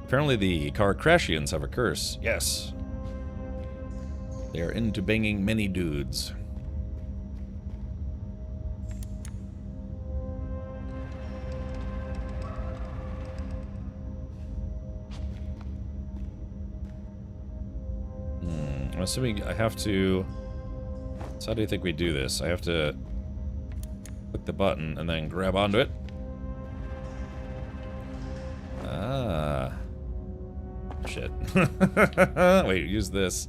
Apparently the Karkrashians have a curse. Yes. They are into banging many dudes. I'm assuming I have to... So how do you think we do this? I have to click the button and then grab onto it. Ah. Shit. Wait, use this.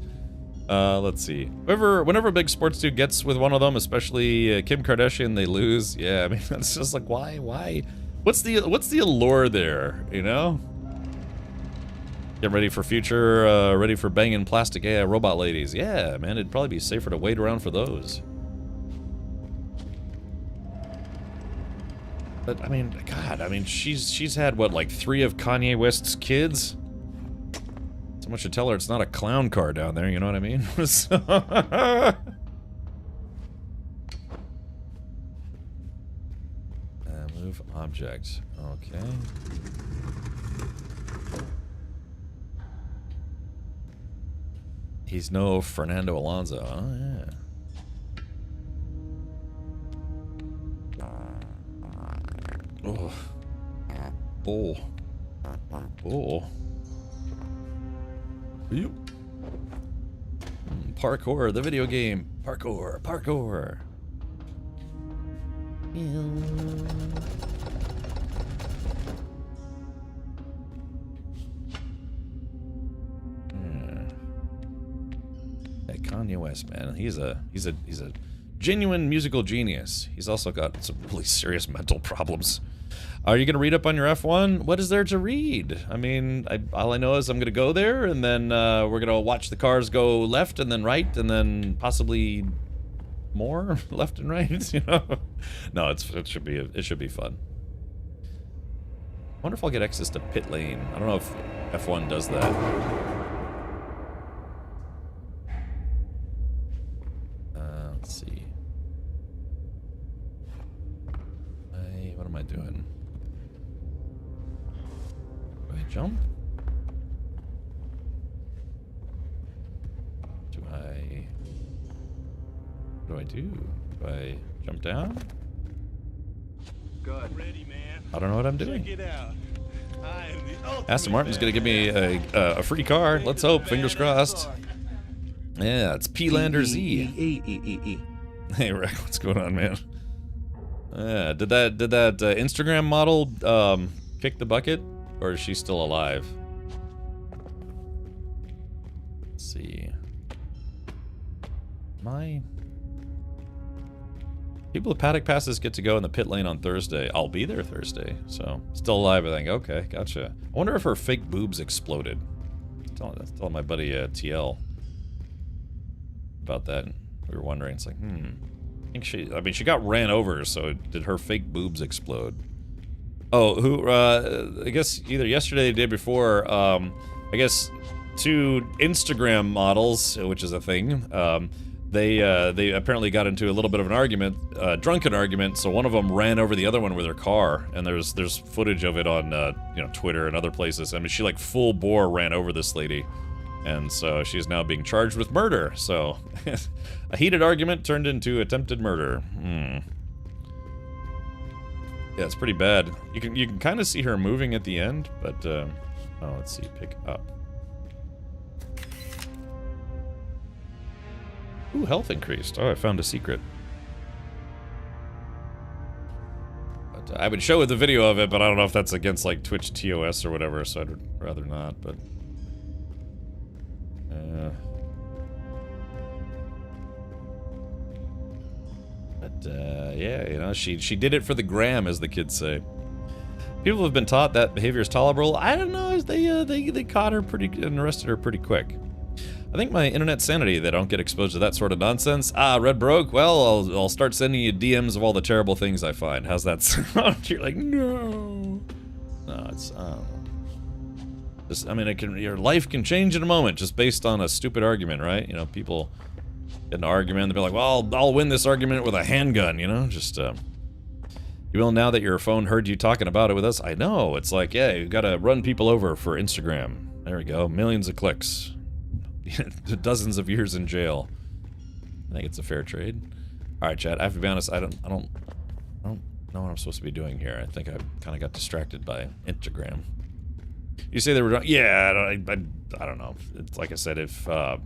Let's see. Whenever a big sports dude gets with one of them, especially Kim Kardashian, they lose. Yeah, I mean, it's just like, why? What's the allure there, you know? Get ready for future, ready for banging plastic robot ladies. Yeah, man, it'd probably be safer to wait around for those. But, I mean, God, I mean, she's had, what, like 3 of Kanye West's kids? So much to tell her it's not a clown car down there, you know what I mean? Move object. Okay. He's no Fernando Alonso. Oh, yeah. Oh. Oh. Oh. Yep. Parkour, the video game. Parkour. Kanye West, man, he's a genuine musical genius. He's also got some really serious mental problems. Are you going to read up on your F1? What is there to read? I mean, all I know is I'm going to go there, and then we're going to watch the cars go left and then right, and then possibly more left and right, you know? No, it should be fun. I wonder if I'll get access to pit lane. I don't know if F1 does that. Let's see. What am I doing? Do I jump? What do? Do I jump down? Good. Ready, man. I don't know what I'm doing. Check it out. I am the ultimate Aston Martin's gonna give me a free car. Let's hope. Fingers crossed. Yeah, it's P-Lander Z. Hey, Rick, what's going on, man? Yeah, did that Instagram model kick the bucket, or is she still alive? Let's see. People with paddock passes get to go in the pit lane on Thursday. I'll be there Thursday, so still alive, I think. Okay, gotcha. I wonder if her fake boobs exploded. Telling my buddy TL about that. We were wondering. It's like, I think she got ran over, so did her fake boobs explode? Oh, I guess either yesterday or the day before, I guess 2 Instagram models, which is a thing, they apparently got into a little bit of an argument, drunken argument, so one of them ran over the other one with her car, and there's footage of it on, you know, Twitter and other places. I mean, she like full bore ran over this lady. And so she's now being charged with murder. So a heated argument turned into attempted murder. Yeah, it's pretty bad. You can kind of see her moving at the end, but oh, let's see, pick up. Ooh, health increased. Oh, I found a secret. But I would show the video of it, but I don't know if that's against like Twitch TOS or whatever, so I'd rather not, but yeah, you know, she did it for the gram, as the kids say. People have been taught that behavior is tolerable. I don't know, they caught her and arrested her pretty quick. I think my internet sanity that I don't get exposed to that sort of nonsense. Ah, Red broke. Well, I'll start sending you DMs of all the terrible things I find. How's that sound? You're like, no. No, it's just, I mean, your life can change in a moment just based on a stupid argument, right? You know, people get in an argument, they'll be like, well, I'll win this argument with a handgun, you know? Just, you will now that your phone heard you talking about it with us. I know, it's like, yeah, you gotta run people over for Instagram. There we go, millions of clicks. Dozens of years in jail. I think it's a fair trade. Alright, chat, I have to be honest, I don't know what I'm supposed to be doing here. I think I kind of got distracted by Instagram. You say they were, yeah, I don't know. It's like I said, if, I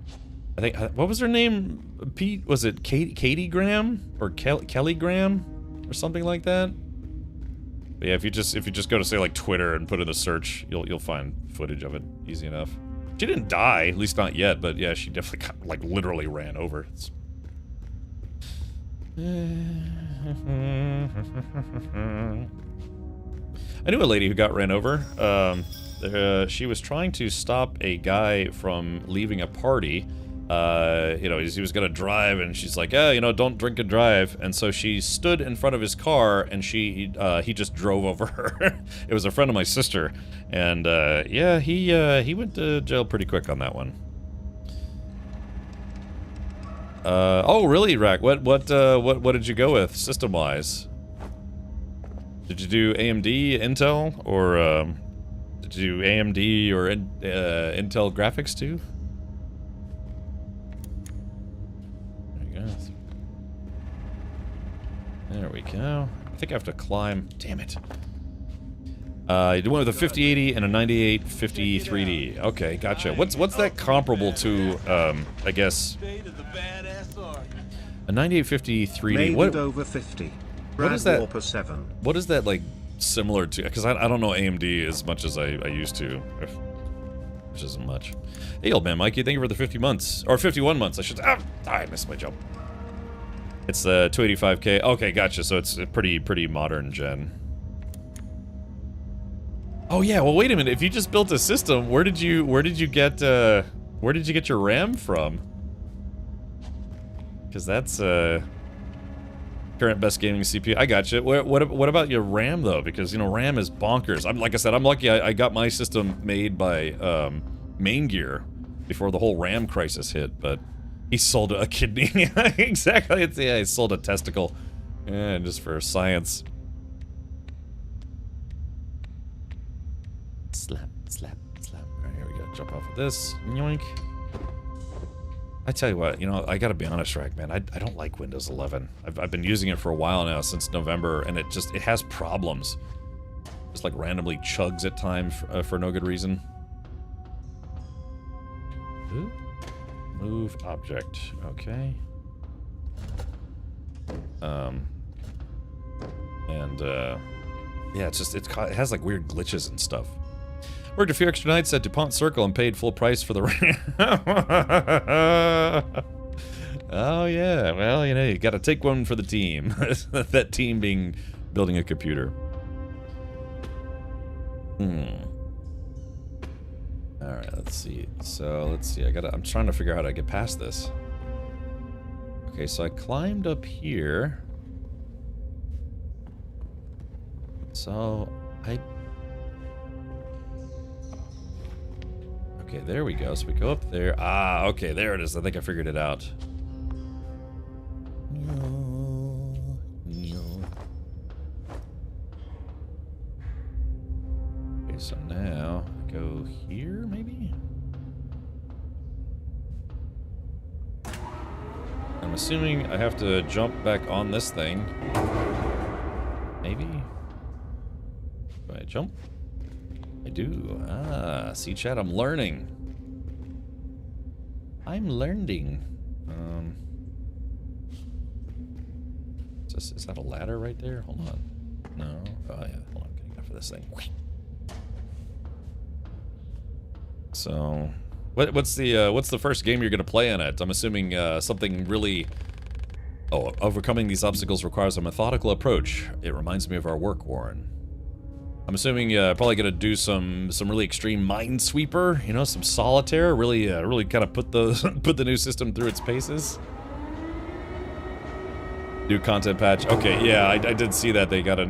think, what was her name? Pete, was it Katie Graham? Or Kelly Graham? Or something like that? But yeah, if you just go to, say, like, Twitter and put in the search, you'll find footage of it easy enough. She didn't die, at least not yet, but yeah, she definitely got, like, literally ran over. I knew a lady who got ran over. She was trying to stop a guy from leaving a party. You know, he was gonna drive, and she's like, "Yeah, you know, don't drink and drive." And so she stood in front of his car, and he just drove over her. It was a friend of my sister, and yeah, he went to jail pretty quick on that one. Oh, really, Rack? What did you go with system-wise? Did you do AMD, Intel, or did you do AMD or Intel graphics too? There we go. I think I have to climb. Damn it. You did one with a 5080 and a 9850 3D. Okay, gotcha. What's that comparable to? I guess a 9850 3D. What over 50? What is that? Warper 7. What is that like similar to? Because I don't know AMD as much as I used to, which isn't much. Hey, old man Mikey, thank you for the 50 months or 51 months. I should. Ah, I missed my jump. It's the 285K. Okay, gotcha. So it's a pretty modern gen. Oh yeah. Well, wait a minute. If you just built a system, where did you get your RAM from? Because that's current best gaming CPU. I gotcha. What about your RAM though? Because you know RAM is bonkers. Like I said, I'm lucky. I got my system made by Main Gear before the whole RAM crisis hit, but he sold a kidney. Exactly. Yeah, he sold a testicle. Yeah, just for science. Slap, slap, slap. All right, here we go. Jump off of this. Yoink. I tell you what, you know, I gotta be honest, Rack, man. I don't like Windows 11. I've been using it for a while now, since November, and it has problems. Just like randomly chugs at times for no good reason. Ooh. Move object. Okay. Yeah, it has like weird glitches and stuff. Worked a few extra nights at DuPont Circle and paid full price for the Oh yeah, well, you know, you gotta take one for the team. That team being building a computer. Alright, let's see. So, let's see. I'm trying to figure out how to get past this. Okay, so I climbed up here. So, okay, there we go. So we go up there. Ah, okay, there it is. I think I figured it out. Okay, so now I go here, maybe? I'm assuming I have to jump back on this thing. Maybe? Do I jump? I do. Ah, see, chat, I'm learning. I'm learning. Is that a ladder right there? Hold on. No. Oh yeah. Hold on. Getting enough of this thing. So, what's the first game you're gonna play in it? I'm assuming something really. Oh, overcoming these obstacles requires a methodical approach. It reminds me of our work, Warren. I'm assuming probably gonna do some really extreme Minesweeper, you know, some solitaire, really kind of put the new system through its paces. New content patch. Okay, yeah, I did see that they got a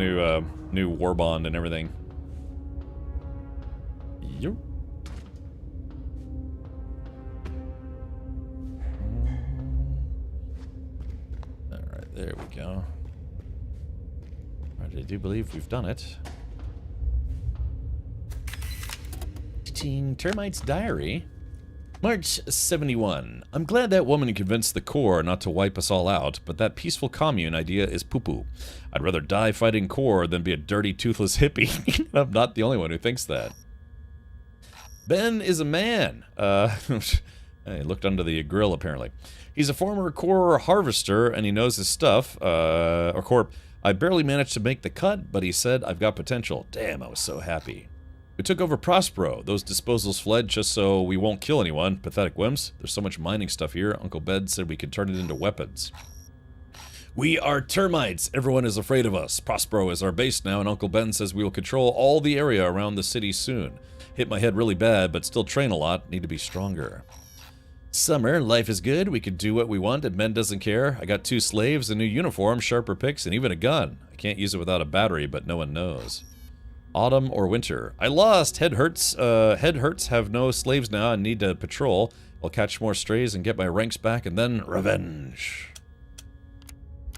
new war bond and everything. Yep. All right, there we go. All right, I do believe we've done it. Termite's Diary. March 71. I'm glad that woman convinced the Corps not to wipe us all out, but that peaceful commune idea is poo-poo. I'd rather die fighting Corps than be a dirty, toothless hippie. I'm not the only one who thinks that. Ben is a man. He looked under the grill, apparently. He's a former Corps harvester, and he knows his stuff. Or Corp. I barely managed to make the cut, but he said I've got potential. Damn, I was so happy. We took over Prospero. Those disposals fled just so we won't kill anyone. Pathetic wimps. There's so much mining stuff here. Uncle Ben said we could turn it into weapons. We are termites. Everyone is afraid of us. Prospero is our base now, and Uncle Ben says we will control all the area around the city soon. Hit my head really bad, but still train a lot. Need to be stronger. Summer, life is good. We can do what we want, and Ben doesn't care. I got 2 slaves, a new uniform, sharper picks, and even a gun. I can't use it without a battery, but no one knows. Autumn or winter. I lost. Head hurts. Head hurts. Have no slaves now and need to patrol. I'll catch more strays and get my ranks back, and then revenge.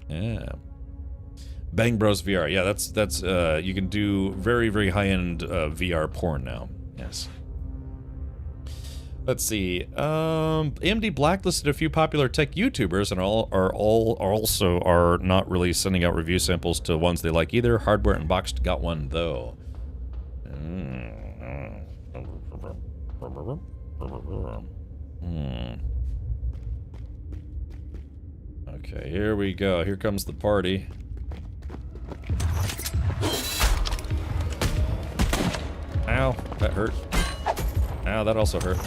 Yeah. Bang Bros VR. Yeah, that's you can do very, very high-end VR porn now. Yes. Let's see. AMD blacklisted a few popular tech YouTubers and also are not really sending out review samples to ones they like either. Hardware Unboxed got one though. Okay, here we go. Here comes the party. Ow, that hurt. Ow, that also hurt.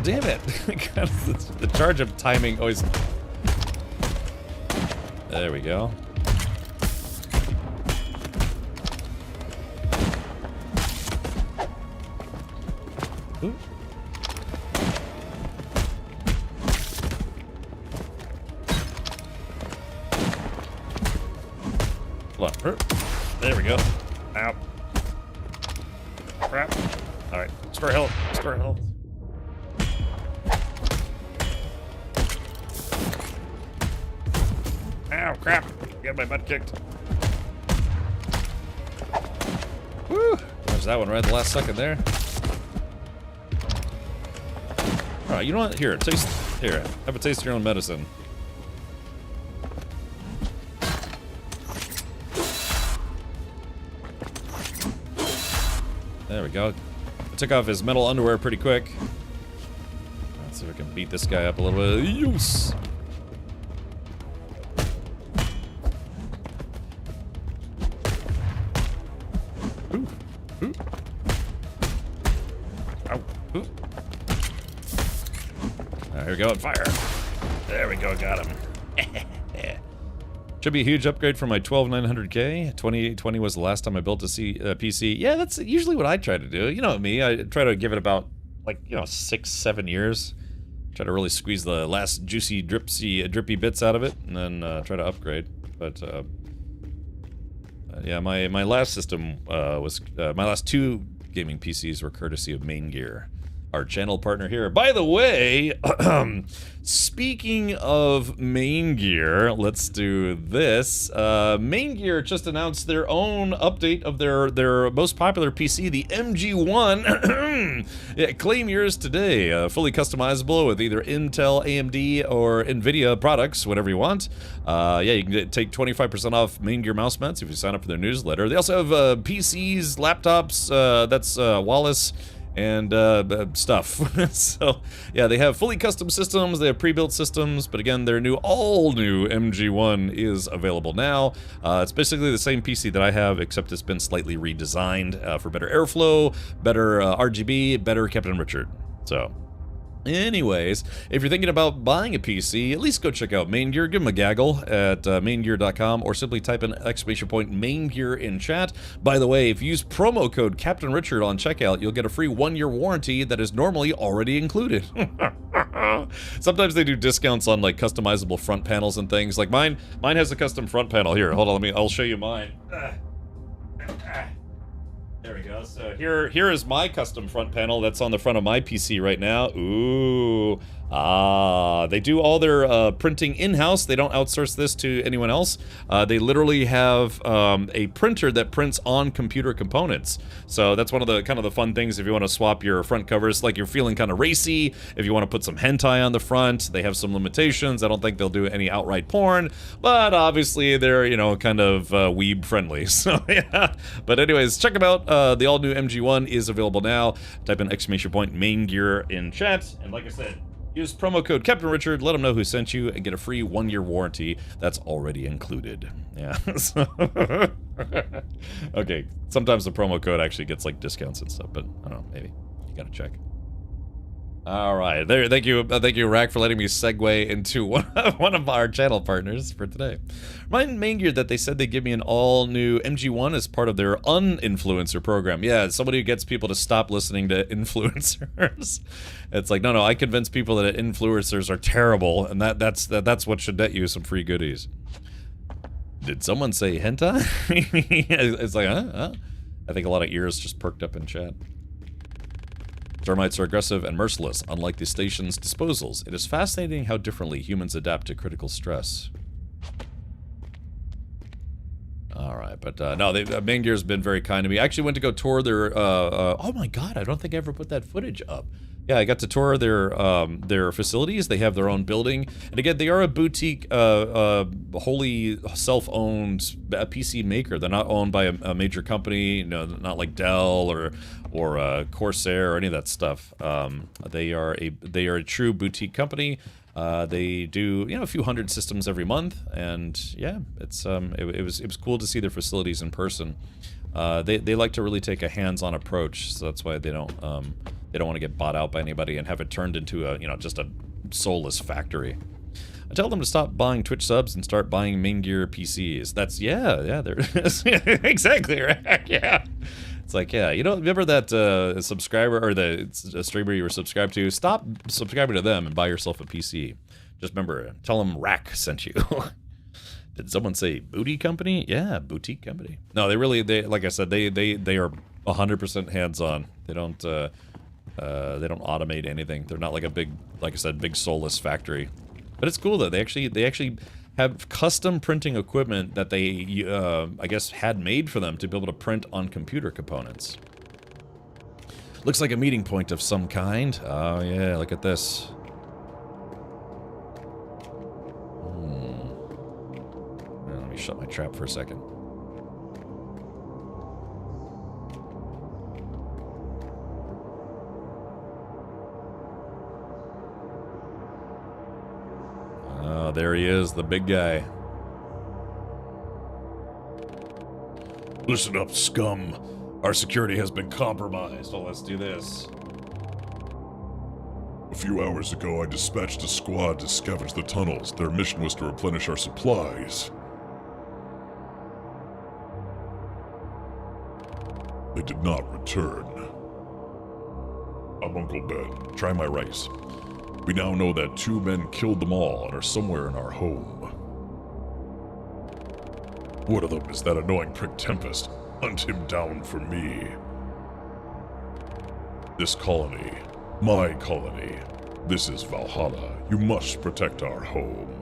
damn it. God, the charge of timing always... There we go. Ooh. Hold on. There we go. Ow. Crap. Alright. Restore health. Restore health. Ow, crap. Got my butt kicked. Woo! There's that one right at the last second there. Alright, you know what? Here, taste. Here, have a taste of your own medicine. There we go. I took off his metal underwear pretty quick. Let's see if I can beat this guy up a little bit. Use. Ooh. Ooh. Ow. Ooh. Here we go, and fire. There we go, got him. Should be a huge upgrade from my 12900K. 2820 was the last time I built a PC. Yeah, that's usually what I try to do. You know me, I try to give it about, like, 6-7 years. Try to really squeeze the last juicy, drippy bits out of it, and then try to upgrade. But, yeah, my last system was, my last 2 gaming PCs were courtesy of Main Gear, our channel partner here. By the way, speaking of Main Gear, let's do this. Main Gear just announced their own update of their most popular PC, the MG1. Yeah, claim yours today. Fully customizable with either Intel, AMD, or NVIDIA products, whatever you want. Yeah, you can take 25% off Main Gear mouse mats if you sign up for their newsletter. They also have PCs, laptops, that's Wallace, and stuff. So yeah, they have fully custom systems, they have pre-built systems, but again, their all new MG1 is available now. It's basically the same PC that I have, except it's been slightly redesigned for better airflow, better RGB, better Captain Richard. So anyways, if you're thinking about buying a PC, at least go check out Main Gear. Give them a gaggle at maingear.com, or simply type in !Main Gear in chat. By the way, if you use promo code Captain Richard on checkout, you'll get a free 1-year warranty that is normally already included. Sometimes they do discounts on like customizable front panels and things. Like mine has a custom front panel. Here, hold on, I'll show you mine. There we go. So here is my custom front panel that's on the front of my PC right now. Ooh. They do all their printing in-house. They don't outsource this to anyone else. They literally have a printer that prints on computer components. So that's one of the kind of the fun things if you want to swap your front covers, like you're feeling kind of racy. If you want to put some hentai on the front, they have some limitations. I don't think they'll do any outright porn, but obviously they're, kind of weeb friendly. So yeah. But anyways, check them out. The all-new MG1 is available now. Type in !Main Gear in chat, and like I said, use promo code Captain Richard, let them know who sent you, and get a free 1-year warranty that's already included. Yeah. Okay, sometimes the promo code actually gets like discounts and stuff, but I don't know, maybe. You gotta check. Alright, there, thank you, Rack, for letting me segue into one of our channel partners for today. Remind Main Gear that they said they give me an all-new MG1 as part of their uninfluencer program. Yeah, somebody who gets people to stop listening to influencers. It's like, no, I convince people that influencers are terrible, and that's what should net you some free goodies. Did someone say hentai? It's like, huh? I think a lot of ears just perked up in chat. Termites are aggressive and merciless, unlike the station's disposals. It is fascinating how differently humans adapt to critical stress. Alright, but no, Main Gear's been very kind to me. I actually went to go tour their, oh my god, I don't think I ever put that footage up. Yeah, I got to tour their facilities. They have their own building. And again, they are a boutique, wholly self-owned PC maker. They're not owned by a major company, not like Dell or Corsair or any of that stuff. They are a true boutique company. They do a few hundred systems every month, and yeah, it was cool to see their facilities in person. They like to really take a hands-on approach, so that's why they don't They don't want to get bought out by anybody and have it turned into a, you know, just a soulless factory. I tell them to stop buying Twitch subs and start buying main gear PCs. That's, yeah, there it is. Exactly, right? Yeah. It's like, yeah, you know, remember that subscriber or the streamer you were subscribed to? Stop subscribing to them and buy yourself a PC. Just remember, tell them Rack sent you. Did someone say booty company? Yeah, boutique company. No, they like I said, they are 100% hands-on. They don't automate anything. They're not like a big, like I said, big soulless factory. But it's cool though. They actually have custom printing equipment that they, I guess, had made for them to be able to print on computer components. Looks like a meeting point of some kind. Oh yeah, look at this. Let me shut my trap for a second. Oh, there he is, the big guy. Listen up, scum. Our security has been compromised. Oh, let's do this. A few hours ago, I dispatched a squad to scavenge the tunnels. Their mission was to replenish our supplies. They did not return. I'm Uncle Ben. Try my rice. We now know that 2 men killed them all and are somewhere in our home. One of them is that annoying prick Tempest. Hunt him down for me. This colony, my colony. This is Valhalla. You must protect our home.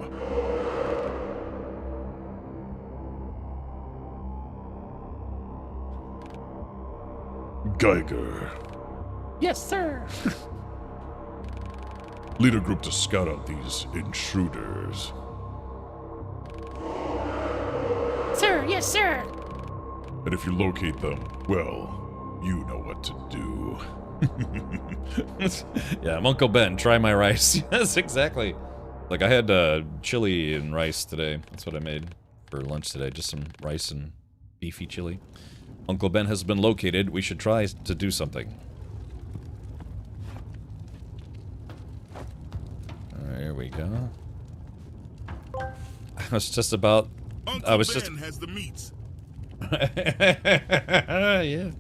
Geiger. Yes, sir. Lead a group to scout out these intruders. Sir, yes, sir. And if you locate them, well, you know what to do. Yeah, I'm Uncle Ben. Try my rice. Yes, exactly. Like, I had chili and rice today. That's what I made for lunch today. Just some rice and beefy chili. Uncle Ben has been located. We should try to do something. There we go. I was just about... Uncle I was Ben just... has the meats. Yeah.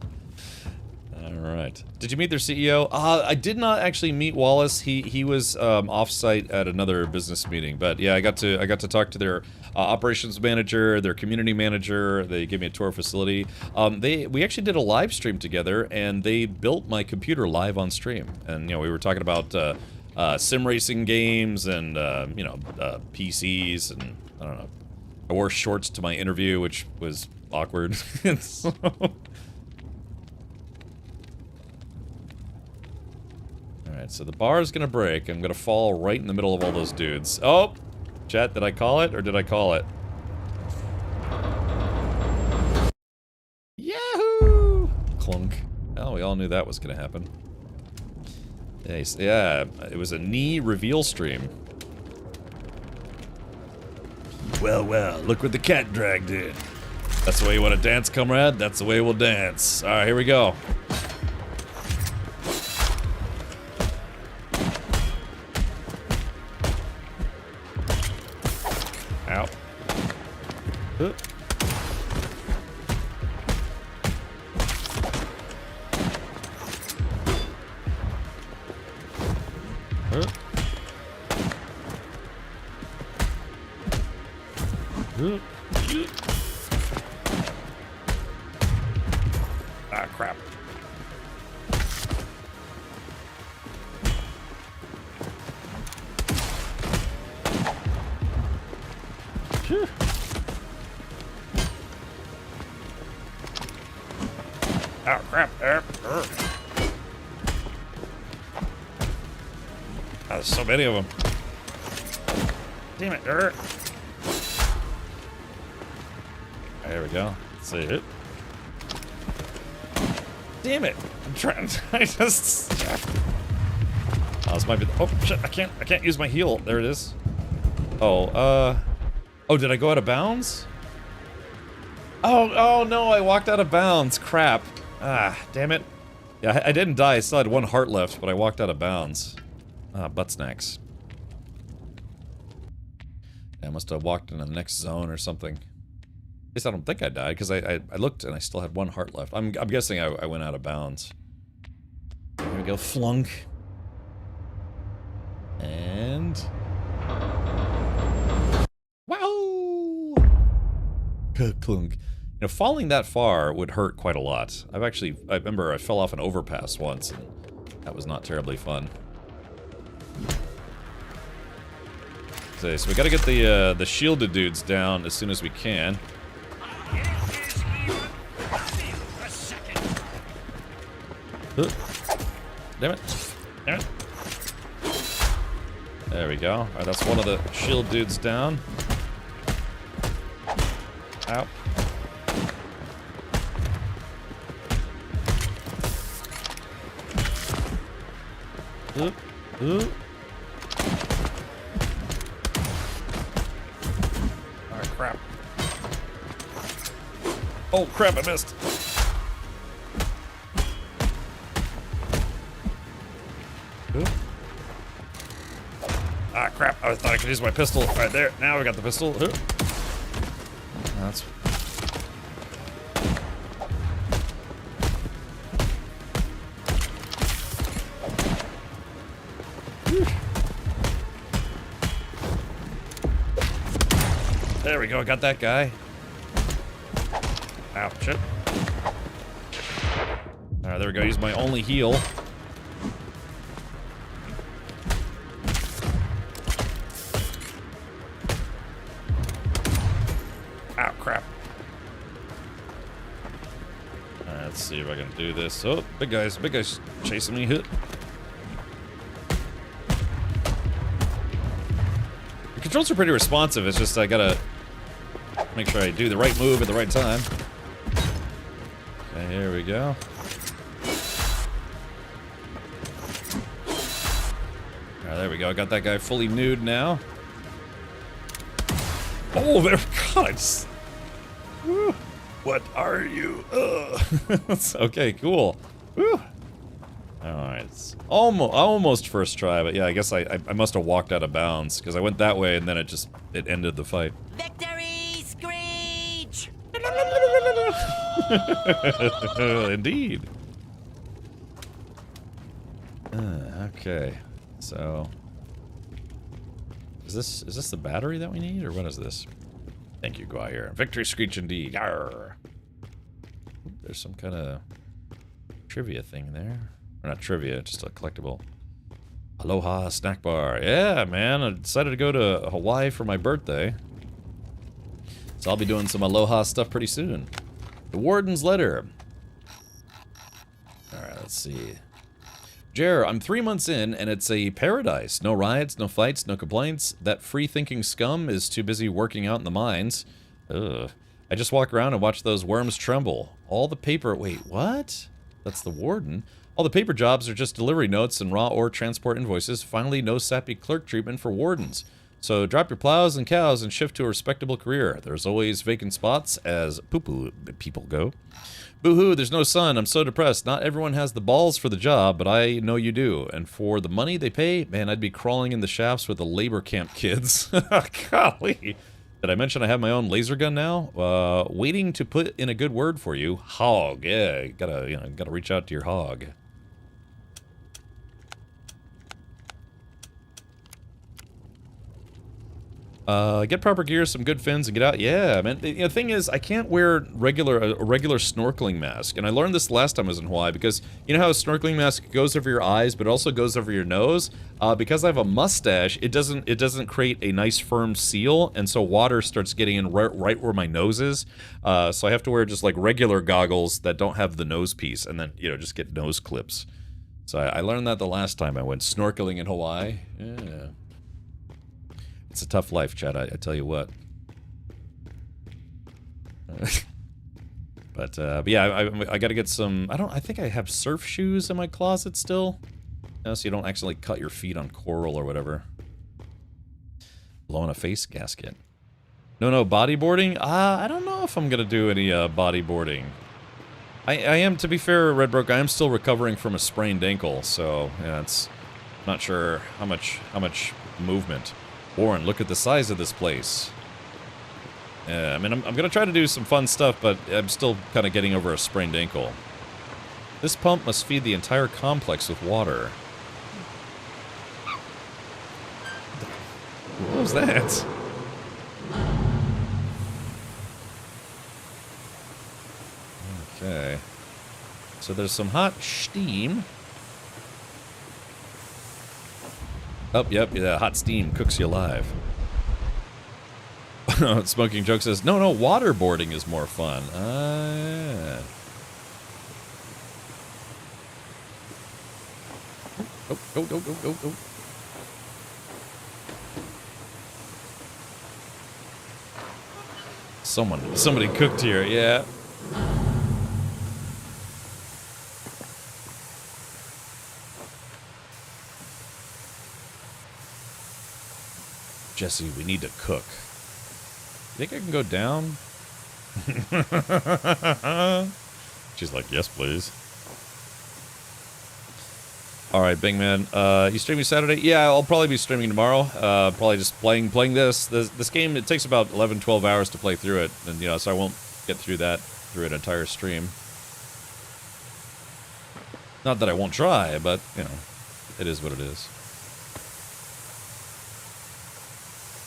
Alright. Did you meet their CEO? I did not actually meet Wallace. He was off-site at another business meeting. But yeah, I got to talk to their operations manager, their community manager. They gave me a tour of facility. We actually did a live stream together, and they built my computer live on stream. And you know, we were talking about sim racing games and you know, PCs, and I don't know. I wore shorts to my interview, which was awkward. So... Alright, so the bar is gonna break. I'm gonna fall right in the middle of all those dudes. Oh! Chat, did I call it, or did I call it? Yahoo! Clunk. Oh, we all knew that was gonna happen. Yeah, it was a knee reveal stream. Well, well, look what the cat dragged in. That's the way you want to dance, comrade? That's the way we'll dance. Alright, here we go. Ow. Ah, crap. Phew. Oh, crap. Oh, there's so many of them. Damn it. There we go. Let's see it. Damn it. I'm trying to... I just... Oh, this might be... Oh, shit. I can't use my heal. There it is. Oh, Oh, did I go out of bounds? Oh no, I walked out of bounds. Crap. Ah, damn it. Yeah, I didn't die. I still had 1 heart left, but I walked out of bounds. Butt snacks. Yeah, I must have walked into the next zone or something. At least I don't think I died, because I looked and I still had 1 heart left. I'm guessing I went out of bounds. Here we go, flunk. And... wow! Clunk. You know, falling that far would hurt quite a lot. I remember I fell off an overpass once, and that was not terribly fun. So we gotta get the shielded dudes down as soon as we can. Damn it. Damn it. There we go. Alright, that's one of the shield dudes down. Ow. Oop. Oop. Alright, crap. Oh, crap, I missed. Oop. Ah, crap. I thought I could use my pistol right there. Now we got the pistol. Oop. That's... there we go, I got that guy. Ow, shit. Alright, there we go, use my only heal. Ow, crap. Alright, let's see if I can do this. Oh, big guy's chasing me. Hit. The controls are pretty responsive, it's just I gotta make sure I do the right move at the right time. Okay, here we go. Alright, there we go. I got that guy fully nude now. Oh, there God, I just... Woo. What are you? Okay, cool. Woo. Alright. Almost first try, but yeah, I guess I must have walked out of bounds, because I went that way and then it ended the fight. Victory screech! Indeed. Okay, so is this the battery that we need, or what is this? Thank you, Guire. Victory screech indeed. Yarr. There's some kind of trivia thing there, or not trivia, just a collectible. Aloha snack bar. Yeah, man, I decided to go to Hawaii for my birthday, so I'll be doing some Aloha stuff pretty soon. The Warden's Letter. Alright, let's see. Jer, I'm 3 months in, and it's a paradise. No riots, no fights, no complaints. That free-thinking scum is too busy working out in the mines. Ugh. I just walk around and watch those worms tremble. All the paper... Wait, what? That's the Warden? All the paper jobs are just delivery notes and raw ore transport invoices. Finally, no sappy clerk treatment for wardens. So drop your plows and cows and shift to a respectable career. There's always vacant spots, as poo-poo people go. Boo-hoo, there's no sun. I'm so depressed. Not everyone has the balls for the job, but I know you do. And for the money they pay, man, I'd be crawling in the shafts with the labor camp kids. Golly. Did I mention I have my own laser gun now? Waiting to put in a good word for you. Hog. Yeah, gotta reach out to your hog. Get proper gear, some good fins, and get out. Yeah, man. The thing is, I can't wear a regular snorkeling mask, and I learned this last time I was in Hawaii, because you know how a snorkeling mask goes over your eyes, but also goes over your nose. Because I have a mustache, it doesn't create a nice firm seal, and so water starts getting in right where my nose is. So I have to wear just like regular goggles that don't have the nose piece, and then just get nose clips. So I learned that the last time I went snorkeling in Hawaii. Yeah. It's a tough life, Chad, I tell you what. But yeah, I gotta get some... I think I have surf shoes in my closet still. So you don't actually cut your feet on coral or whatever. Blowing a face gasket. No, bodyboarding? I don't know if I'm gonna do any bodyboarding. I am, to be fair, Redbrook, I am still recovering from a sprained ankle, so yeah, it's not sure how much movement. Warren, look at the size of this place. Yeah, I mean, I'm gonna try to do some fun stuff, but I'm still kind of getting over a sprained ankle. This pump must feed the entire complex with water. What was that? Okay. So there's some hot steam. Oh, yep, yeah, hot steam cooks you alive. Smoking Joke says, no, waterboarding is more fun. Yeah. Go. Somebody cooked here, yeah. Jesse, we need to cook. You think I can go down? She's like, yes, please. Alright, Bingman. You streaming Saturday? Yeah, I'll probably be streaming tomorrow. Probably just playing this. This game, it takes about 11, 12 hours to play through it. And, you know, so I won't get through that through an entire stream. Not that I won't try, but, you know, it is what it is.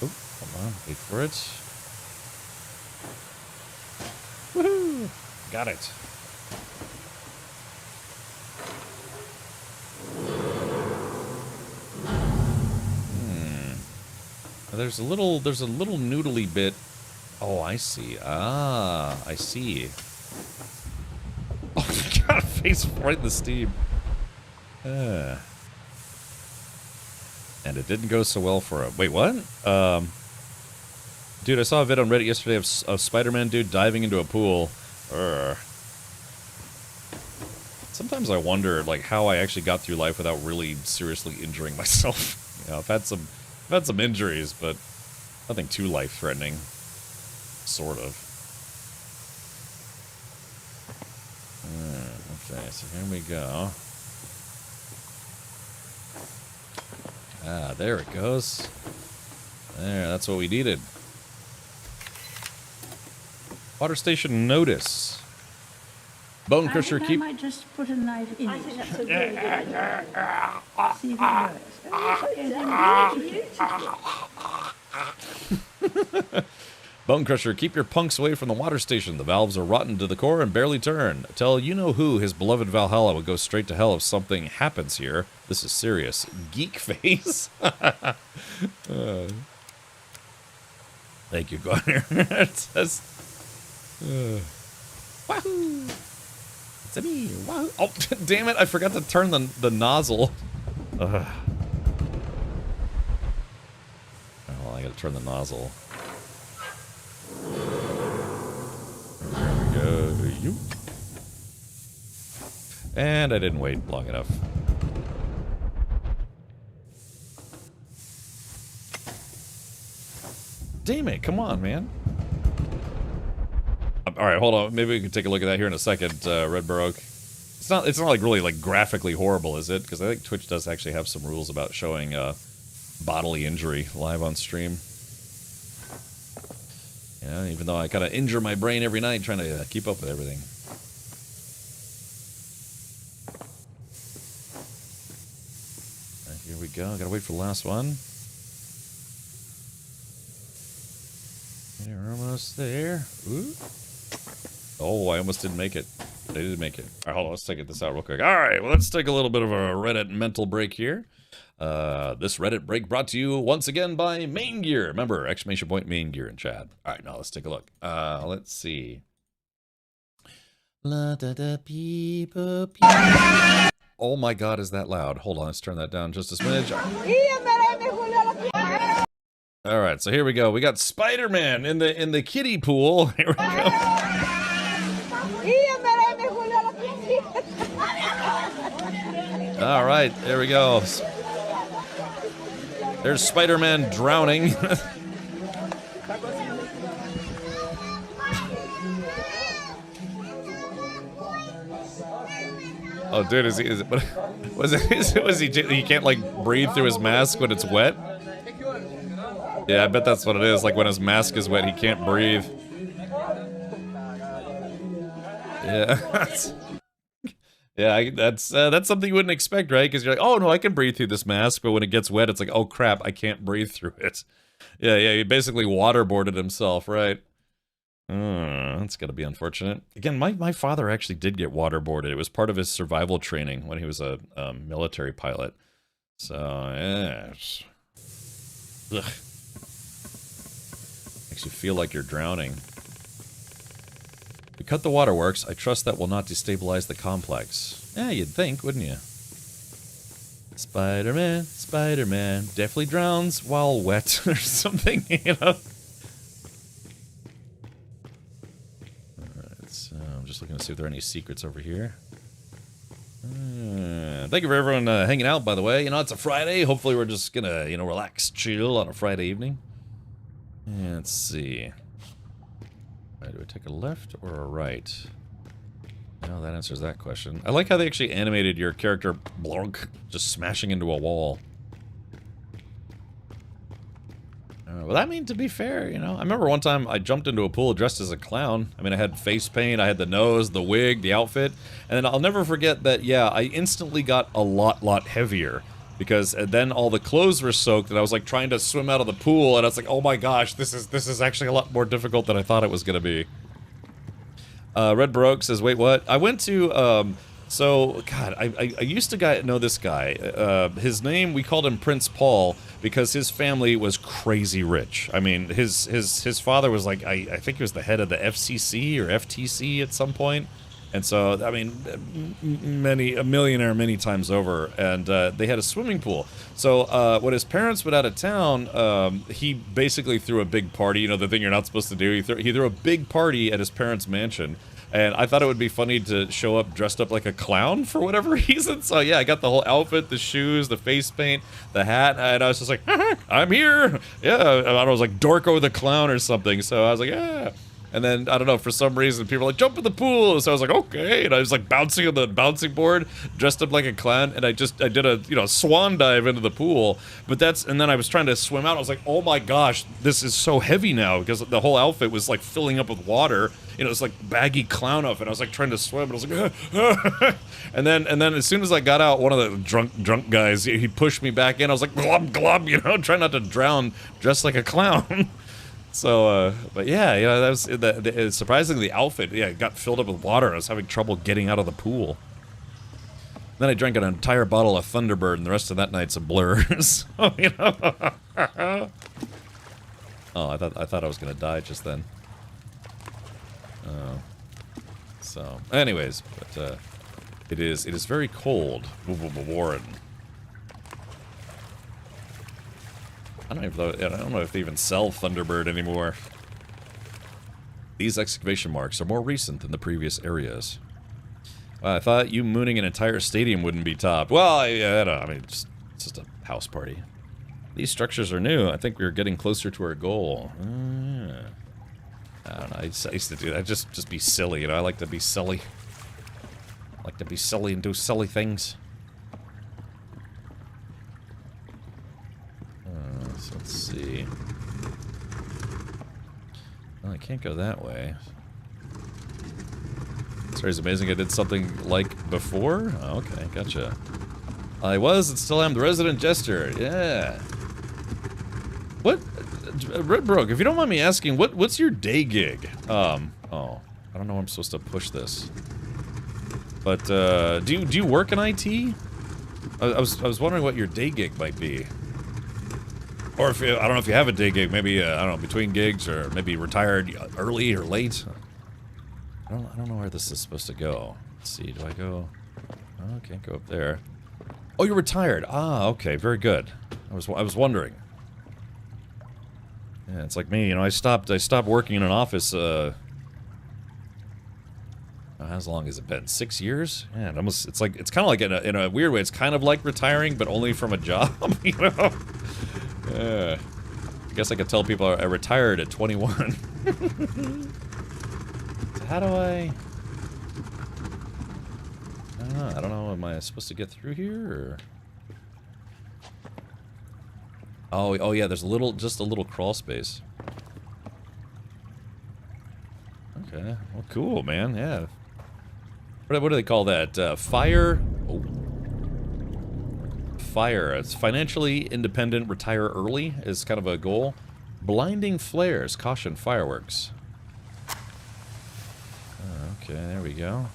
Oh, hold on. Wait for it. Woohoo! Got it. There's a little noodly bit. Oh, I see. Ah, I see. Oh, you got a face right in the steam. And it didn't go so well for him. Wait, what? Dude, I saw a vid on Reddit yesterday of Spider-Man dude diving into a pool. Sometimes I wonder, like, how I actually got through life without really seriously injuring myself. You know, I've had some injuries, but nothing too life-threatening. Sort of. Okay, so here we go. Ah, there it goes. There, that's what we needed. Water station notice. Bone Crusher, keep... I might just put a knife in it. I think that's a really good idea. See if it works. Bone Crusher, keep your punks away from the water station. The valves are rotten to the core and barely turn. Tell you-know-who his beloved Valhalla would go straight to hell if something happens here. This is serious. Geek face. Thank you, Garner. It says... Wahoo! It's a me. Wahoo! Oh, damn it! I forgot to turn the nozzle. Oh, I gotta turn the nozzle. There we go. You. And I didn't wait long enough. Damn it! Come on, man. All right, hold on. Maybe we can take a look at that here in a second, Red Baroque. It's not like really like graphically horrible, is it? Because I think Twitch does actually have some rules about showing bodily injury live on stream. Yeah, even though I kind of injure my brain every night trying to keep up with everything. Right, here we go. Gotta wait for the last one. We're almost there. Ooh. Oh, I almost didn't make it. I did make it. All right, hold on. Let's take this out real quick. All right, well, let's take a little bit of a Reddit mental break here. This Reddit break brought to you once again by Main Gear. Remember, exclamation point Main Gear in chat. All right, now let's take a look. Let's see. Oh my God, is that loud? Hold on, let's turn that down just a smidge. All right, so here we go. We got Spider-Man in the kiddie pool. Here we go. All right, there we go. There's Spider-Man drowning. Oh, dude, is it, what, was he can't, like, breathe through his mask when it's wet? Yeah, I bet that's what it is. Like, when his mask is wet, he can't breathe. Yeah. Yeah, that's something you wouldn't expect, right? Because you're like, oh, no, I can breathe through this mask, but when it gets wet, it's like, oh, crap, I can't breathe through it. Yeah, he basically waterboarded himself, right? That's gotta be unfortunate. Again, my father actually did get waterboarded. It was part of his survival training when he was a military pilot. So, yeah. Ugh. Makes you feel like you're drowning. We cut the waterworks. I trust that will not destabilize the complex. Yeah, you'd think, wouldn't you? Spider-Man, Spider-Man, definitely drowns while wet or something, you know? Alright, so I'm just looking to see if there are any secrets over here. Thank you for everyone hanging out, by the way. You know, it's a Friday. Hopefully we're just gonna, you know, relax, chill on a Friday evening. Yeah, let's see. Right, do I take a left or a right? No, that answers that question. I like how they actually animated your character blonk, just smashing into a wall. Well, I mean, to be fair, you know, I remember one time I jumped into a pool dressed as a clown. I mean, I had face paint, I had the nose, the wig, the outfit, and then I'll never forget that, yeah, I instantly got a lot heavier. Because then all the clothes were soaked, and I was like trying to swim out of the pool, and I was like, oh my gosh, this is actually a lot more difficult than I thought it was gonna be. Red Baroque says, wait, what? I went to, so, God, I used to know this guy. His name, we called him Prince Paul, because his family was crazy rich. I mean, his father was like, I think he was the head of the FCC or FTC at some point. And so, I mean, a millionaire many times over, and they had a swimming pool. So when his parents went out of town, he basically threw a big party, you know, the thing you're not supposed to do. He threw a big party at his parents' mansion, and I thought it would be funny to show up dressed up like a clown for whatever reason. So yeah, I got the whole outfit, the shoes, the face paint, the hat, and I was just like, I'm here! Yeah, I was like Dorko the Clown or something, so I was like, yeah. And then, I don't know, for some reason, people were like, jump in the pool! So I was like, okay! And I was like bouncing on the bouncing board, dressed up like a clown, and I did a, you know, swan dive into the pool. But and then I was trying to swim out, I was like, oh my gosh, this is so heavy now, because the whole outfit was like filling up with water. You know, it's like baggy clown outfit, and I was like trying to swim, and I was like, and then as soon as I got out, one of the drunk guys, he pushed me back in, I was like, glub, glub, you know, trying not to drown, dressed like a clown. So, but yeah, you know, that was surprisingly the outfit, yeah, got filled up with water. I was having trouble getting out of the pool. Then I drank an entire bottle of Thunderbird, and the rest of that night's a blur. So, you know. Oh, I thought I was gonna die just then. So, anyways, but it is very cold, Warren. I don't know if they even sell Thunderbird anymore. These excavation marks are more recent than the previous areas. I thought you mooning an entire stadium wouldn't be topped. Well, I mean, it's just a house party. These structures are new. I think we're getting closer to our goal. I don't know. I used to do that. Just be silly, you know. I like to be silly. I like to be silly and do silly things. So let's see. Well, I can't go that way. Sorry, it's amazing I did something like before? Oh, okay, gotcha. I was and still am the resident jester. Yeah. What? Red Baroque, if you don't mind me asking, what's your day gig? Oh, I don't know how I'm supposed to push this. But do you work in IT? I was wondering what your day gig might be. Or if I don't know if you have a day gig, maybe I don't know, between gigs, or maybe retired early or late. I don't know where this is supposed to go. Let's see, do I go? Oh, I can't go up there. Oh, you're retired. Ah, okay, very good. I was wondering. Yeah, it's like me, you know. I stopped working in an office. How long has it been? 6 years? Yeah, it's like it's kind of like in a weird way. It's kind of like retiring, but only from a job. You know. I guess I could tell people I retired at 21. So how do I... I don't know. Am I supposed to get through here, or? Oh yeah. There's just a little crawl space. Okay. Well, cool, man. Yeah. What do they call that? Fire. Oh. Fire. It's financially independent. Retire early is kind of a goal. Blinding flares. Caution fireworks. Okay, there we go.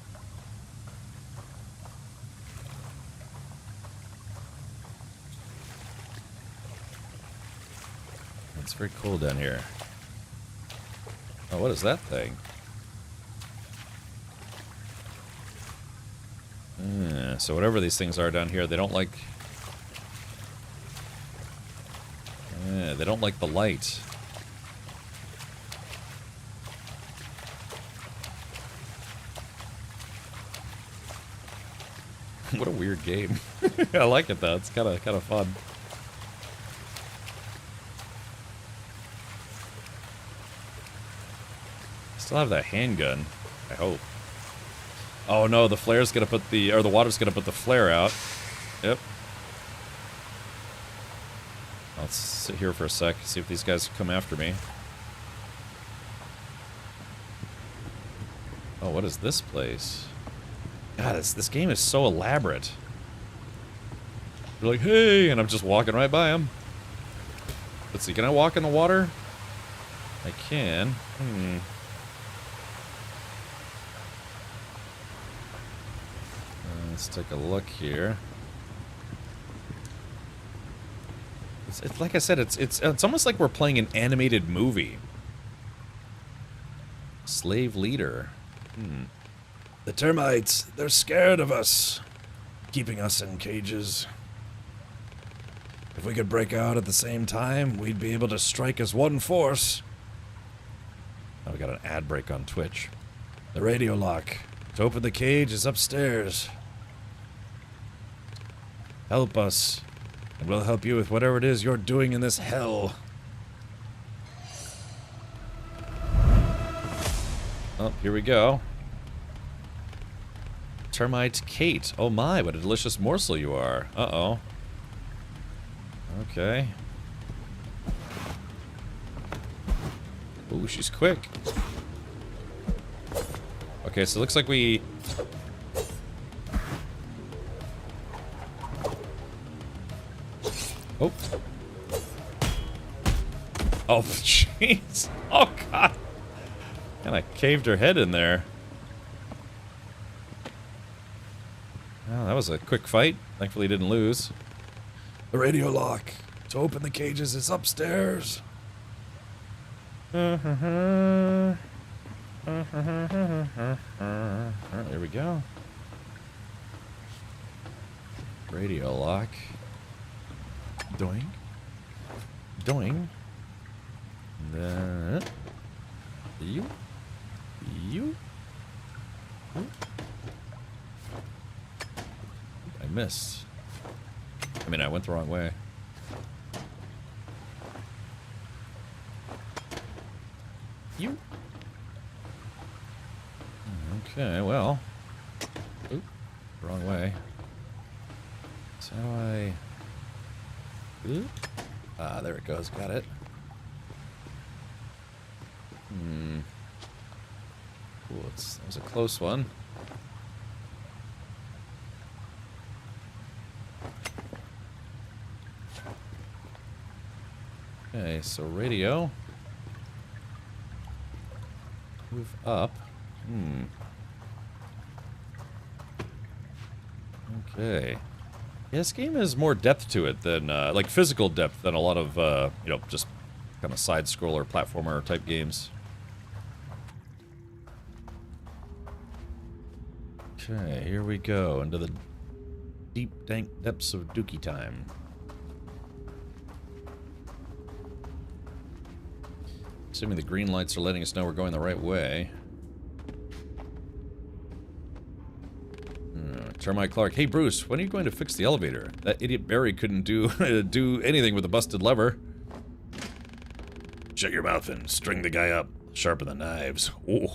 It's very cold down here. Oh, what is that thing? So whatever these things are down here, they don't like... they don't like the light. What a weird game. I like it though. It's kind of fun. Still have that handgun, I hope. Oh no, the flare's gonna put the water's gonna put the flare out. Yep. Let's sit here for a sec, see if these guys come after me. Oh, what is this place? God, this game is so elaborate. They're like, hey, and I'm just walking right by them. Let's see, can I walk in the water? I can. Let's take a look here. It's like I said, it's almost like we're playing an animated movie. Slave leader. The termites, they're scared of us, keeping us in cages. If we could break out at the same time, we'd be able to strike as one force. Oh, we got an ad break on Twitch. The radio lock to open the cage is upstairs. Help us, and we'll help you with whatever it is you're doing in this hell. Oh, here we go. Termite Kate. Oh my, what a delicious morsel you are. Uh-oh. Okay. Ooh, she's quick. Okay, so it looks like we... Oh. Oh, jeez. Oh, God. Kind of caved her head in there. Well, that was a quick fight. Thankfully, didn't lose. The radio lock to open the cages is upstairs. Alright, there we go. Radio lock. Doing. Doing. Then... You. You. Ooh. I missed. I mean, I went the wrong way. You. Okay, well. Oop. Wrong way. So I... Oop. Ah, there it goes. Got it. Cool. That was a close one. Okay, so radio. Move up. Okay. Yeah, this game has more depth to it than, like physical depth than a lot of, you know, just kind of side-scroller, platformer type games. Okay, here we go, into the deep, dank depths of Dookie time. Assuming the green lights are letting us know we're going the right way. Termite Clark. Hey, Bruce, when are you going to fix the elevator? That idiot Barry couldn't do anything with a busted lever. Shut your mouth and string the guy up. Sharpen the knives. Ooh.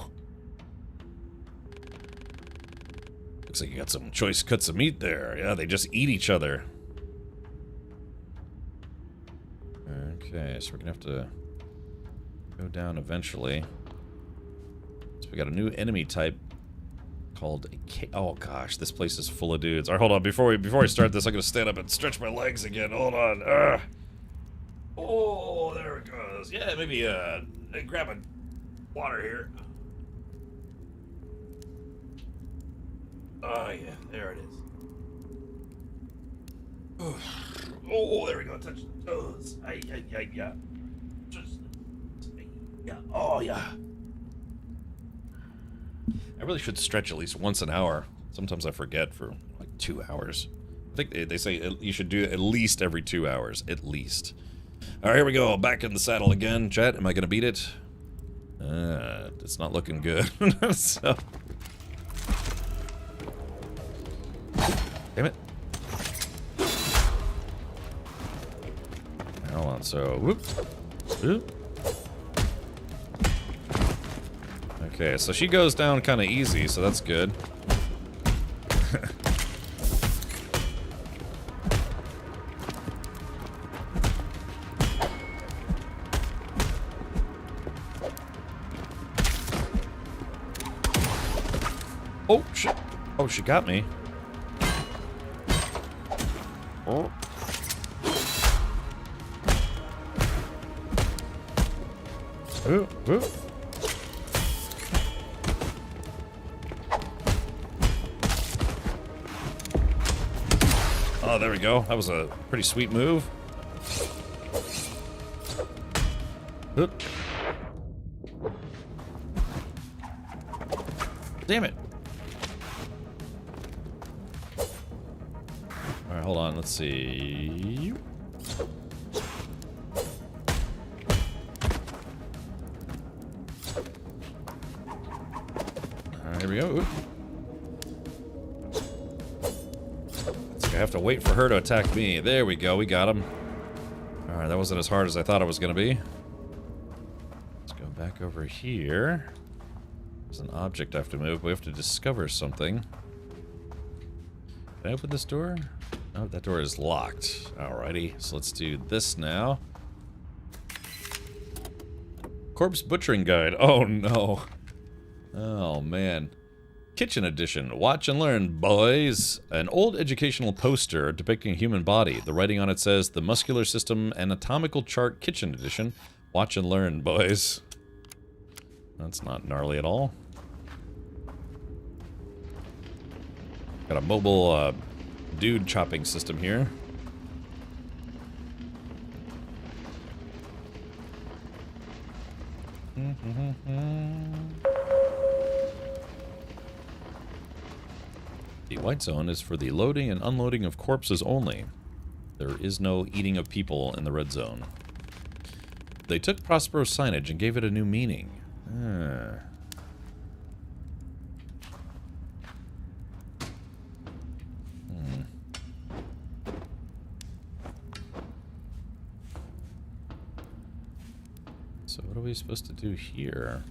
Looks like you got some choice cuts of meat there. Yeah, they just eat each other. Okay, so we're gonna have to go down eventually. So we got a new enemy type called a oh gosh, this place is full of dudes. All right, hold on. Before I start this, I'm gonna stand up and stretch my legs again. Hold on. Oh, there it goes. Yeah, maybe grab a water here. Oh yeah, there it is. Oh, there we go. Touch the toes. Yeah. Just, yeah. Oh yeah. I really should stretch at least once an hour. Sometimes I forget for like 2 hours. I think they say you should do it at least every 2 hours, at least. All right, here we go. Back in the saddle again. Chat, am I gonna beat it? It's not looking good. So. Damn it. Hold on, so whoop. Okay, so she goes down kind of easy, so that's good. Oh, shit. Oh, she got me. Oh. Ooh, ooh. Oh, there we go. That was a pretty sweet move. Oop. Damn it. Alright, hold on. Let's see. Alright, here we go. Oop. I have to wait for her to attack me. There we go, we got him. Alright, that wasn't as hard as I thought it was going to be. Let's go back over here. There's an object I have to move. We have to discover something. Can I open this door? Oh, that door is locked. Alrighty, so let's do this now. Corpse Butchering Guide. Oh no. Oh man. Kitchen Edition. Watch and learn, boys. An old educational poster depicting a human body. The writing on it says, The Muscular System Anatomical Chart Kitchen Edition. Watch and learn, boys. That's not gnarly at all. Got a mobile dude chopping system here. The white zone is for the loading and unloading of corpses only. There is no eating of people in the red zone. They took Prospero's signage and gave it a new meaning. So what are we supposed to do here?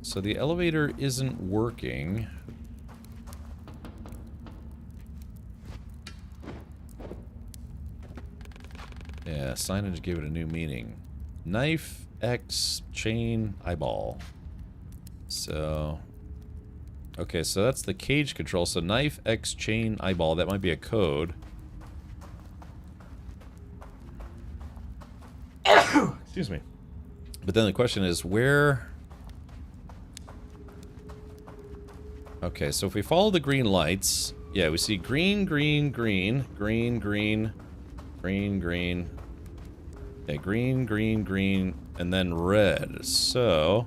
So the elevator isn't working. Yeah, signage gave it a new meaning. Knife, X, chain, eyeball. So... okay, so that's the cage control. So knife, X, chain, eyeball. That might be a code. Excuse me. But then the question is, where... okay, so if we follow the green lights, yeah, we see green, green, green, green, green, green, green, yeah, green, green, green, and then red. So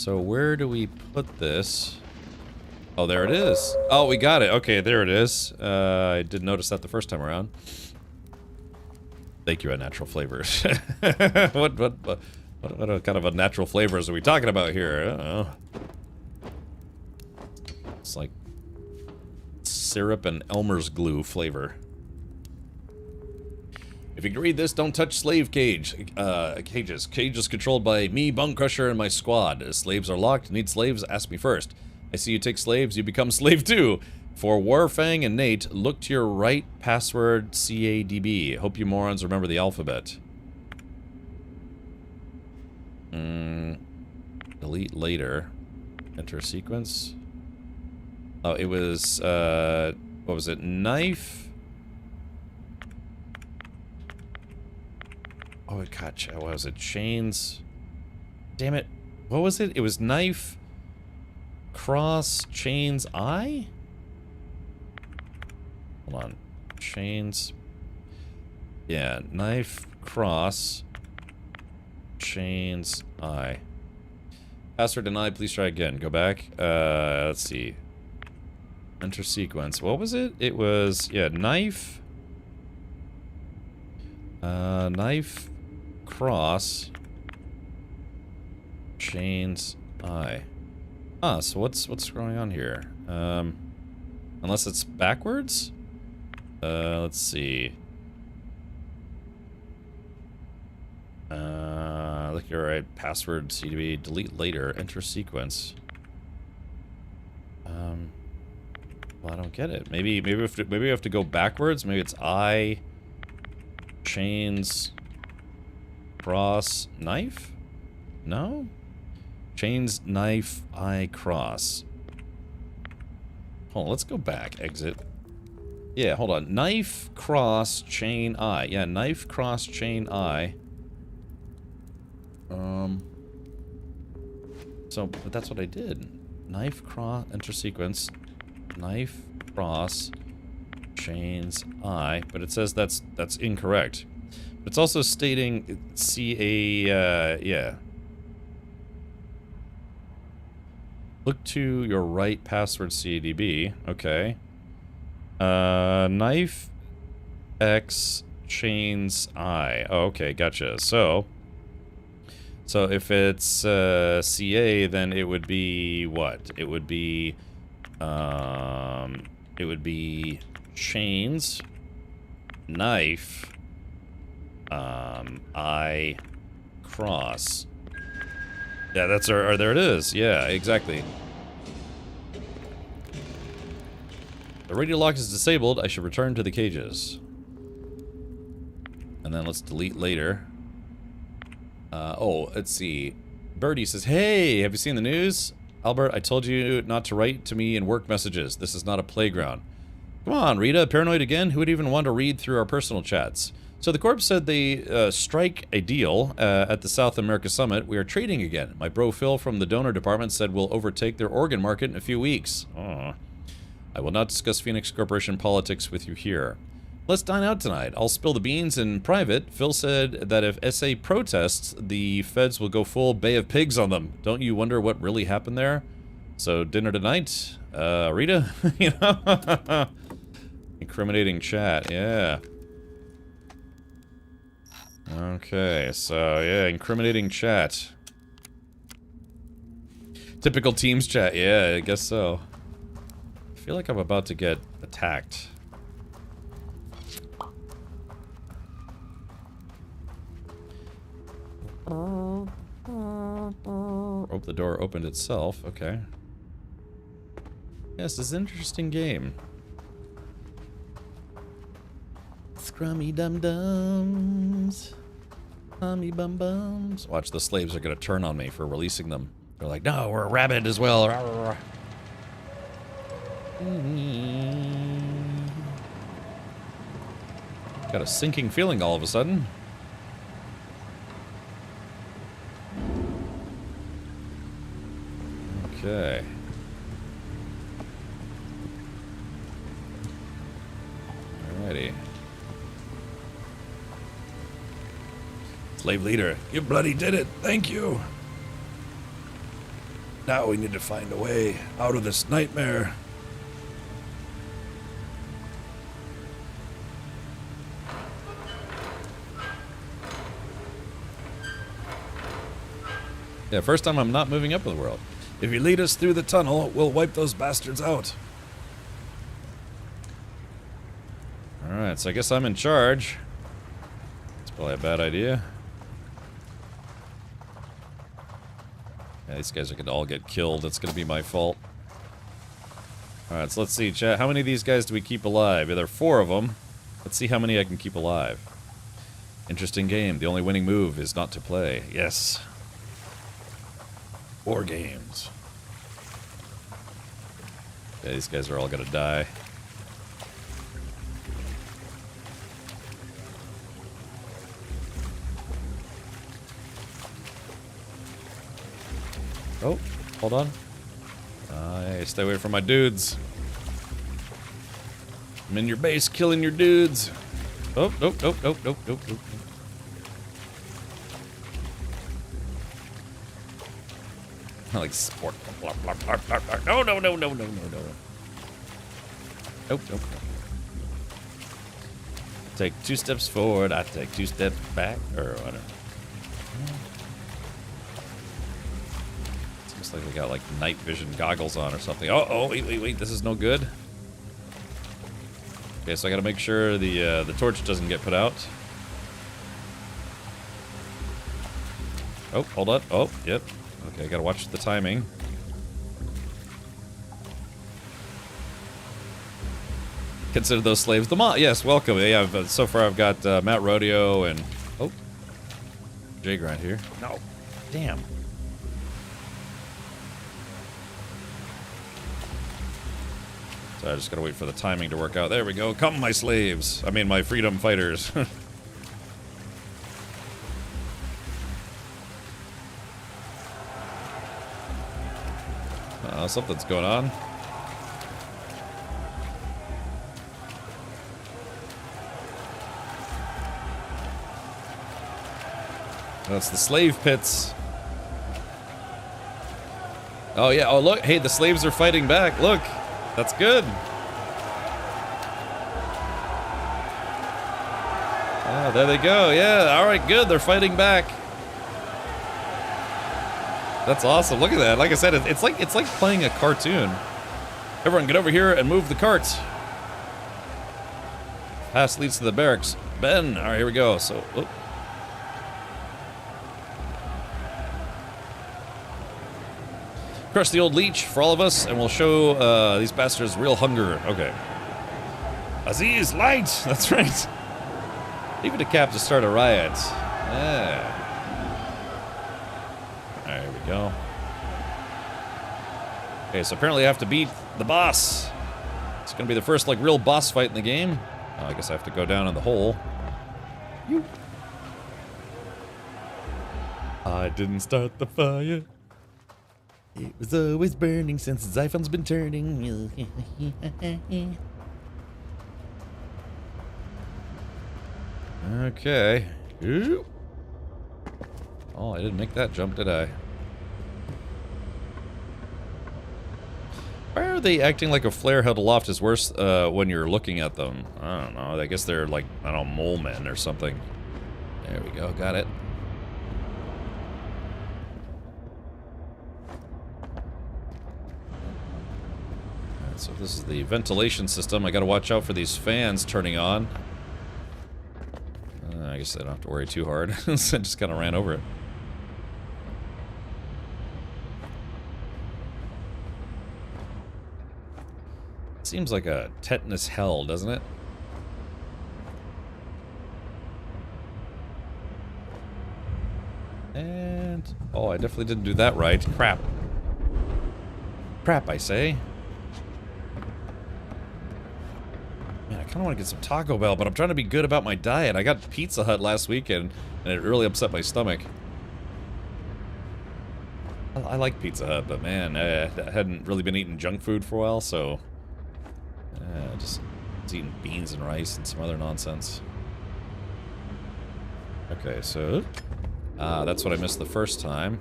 where do we put this? Oh, there it is. Oh, we got it. Okay, there it is. I didn't notice that the first time around. Thank you, Unnatural Flavors. What kind of unnatural flavors are we talking about here? I don't know. It's like syrup and Elmer's glue flavor. If you can read this, don't touch slave cages. Cages controlled by me, Bone Crusher, and my squad. As slaves are locked, need slaves, ask me first. I see you take slaves, you become slave too. For Warfang and Nate, look to your right, password CADB. Hope you morons remember the alphabet. Delete later. Enter sequence. Oh, it was, what was it? Knife? Oh, gotcha. What was it? Chains? Damn it. What was it? It was knife, cross, chains, eye? Hold on. Chains. Yeah, knife, cross, chains, eye. Password denied, please try again. Go back. Let's see. Enter sequence. What was it? It was, yeah, knife. Knife, cross, chains, eye. Ah, so what's going on here? Unless it's backwards? Let's see. Look, you're right. Password CDB. Delete later. Enter sequence. Well, I don't get it. Maybe we have to go backwards. Maybe it's I, chains, cross, knife. No. Chains, knife, I, cross. Hold on. Let's go back. Exit. Yeah. Hold on. Knife, cross, chain, I. Yeah. Knife, cross, chain, I. So, but that's what I did. Knife, cross, enter sequence. Knife, cross, chains, I. But it says that's incorrect. But it's also stating yeah. Look to your right, password CADB. Okay. Knife, X, chains, I. Oh, okay, gotcha. So if it's CA, then it would be what? It would be chains, knife, I, cross. Yeah, that's our there it is. Yeah, exactly. The radio lock is disabled. I should return to the cages. And then let's delete later. Oh, let's see. Birdie says, hey, have you seen the news? Albert, I told you not to write to me in work messages. This is not a playground. Come on, Rita, paranoid again? Who would even want to read through our personal chats? So the Corps said they strike a deal at the South America Summit. We are trading again. My bro Phil from the donor department said we'll overtake their organ market in a few weeks. Oh. I will not discuss Phoenix Corporation politics with you here. Let's dine out tonight. I'll spill the beans in private. Phil said that if SA protests, the feds will go full Bay of Pigs on them. Don't you wonder what really happened there? So dinner tonight? Rita? You know? Incriminating chat, yeah. Okay, so yeah, incriminating chat. Typical Teams chat, yeah, I guess so. I feel like I'm about to get attacked. Oh, the door opened itself. Okay. Yes, this is an interesting game. Scrummy dum dums. Scrummy bum bums. Watch, the slaves are gonna turn on me for releasing them. They're like, no, we're rabid as well. Got a sinking feeling all of a sudden. Okay. Alrighty. Slave leader, you bloody did it. Thank you. Now we need to find a way out of this nightmare. Yeah, first time I'm not moving up in the world. If you lead us through the tunnel, we'll wipe those bastards out. Alright, so I guess I'm in charge. It's probably a bad idea. Yeah, these guys are gonna all get killed. That's gonna be my fault. Alright, so let's see, chat. How many of these guys do we keep alive? Yeah, there are 4 of them. Let's see how many I can keep alive. Interesting game. The only winning move is not to play. Yes. 4 games. Yeah, these guys are all gonna die. Oh, hold on. Stay away from my dudes. I'm in your base killing your dudes. Oh, nope, nope, nope, nope, nope, nope. I like sport. Blah, blah, blah, blah, blah. No, no, no, no, no, no, no. Nope, nope. Take 2 steps forward, I take 2 steps back, or whatever. Seems like they got like night vision goggles on or something. Oh, wait, this is no good. Okay, so I gotta make sure the torch doesn't get put out. Oh, hold on. Oh, yep. Okay, I gotta watch the timing. Consider those slaves the mod. Yes, welcome. Yeah, so far I've got Matt Rodeo and Jay Grind here. No, damn. So I just gotta wait for the timing to work out. There we go. Come, my slaves. I mean, my freedom fighters. Something's going on. That's the slave pits. Oh yeah, oh look, hey, the slaves are fighting back. Look, that's good. Ah, there they go. Yeah, all right, good. They're fighting back. That's awesome. Look at that. Like I said, it's like playing a cartoon. Everyone, get over here and move the carts. Path leads to the barracks. Ben, all right, here we go. So, crush the old leech for all of us, and we'll show these bastards real hunger. Okay. Aziz, light. That's right. Leave it to Cap to start a riot. Yeah. There we go. Okay, so apparently I have to beat the boss. It's gonna be the first, like, real boss fight in the game. Oh, I guess I have to go down in the hole. You. I didn't start the fire. It was always burning since the siphon's been turning. Okay. Ooh. Oh, I didn't make that jump, did I? Why are they acting like a flare held aloft is worse when you're looking at them? I don't know. I guess they're like, I don't know, mole men or something. There we go. Got it. Alright, so this is the ventilation system. I gotta watch out for these fans turning on. I guess I don't have to worry too hard. I just kind of ran over it. Seems like a tetanus hell, doesn't it? And... oh, I definitely didn't do that right. Crap. Crap, I say. Man, I kind of want to get some Taco Bell, but I'm trying to be good about my diet. I got Pizza Hut last weekend, and it really upset my stomach. I like Pizza Hut, but man, I hadn't really been eating junk food for a while, so... just was eating beans and rice and some other nonsense. Okay, so... that's what I missed the first time.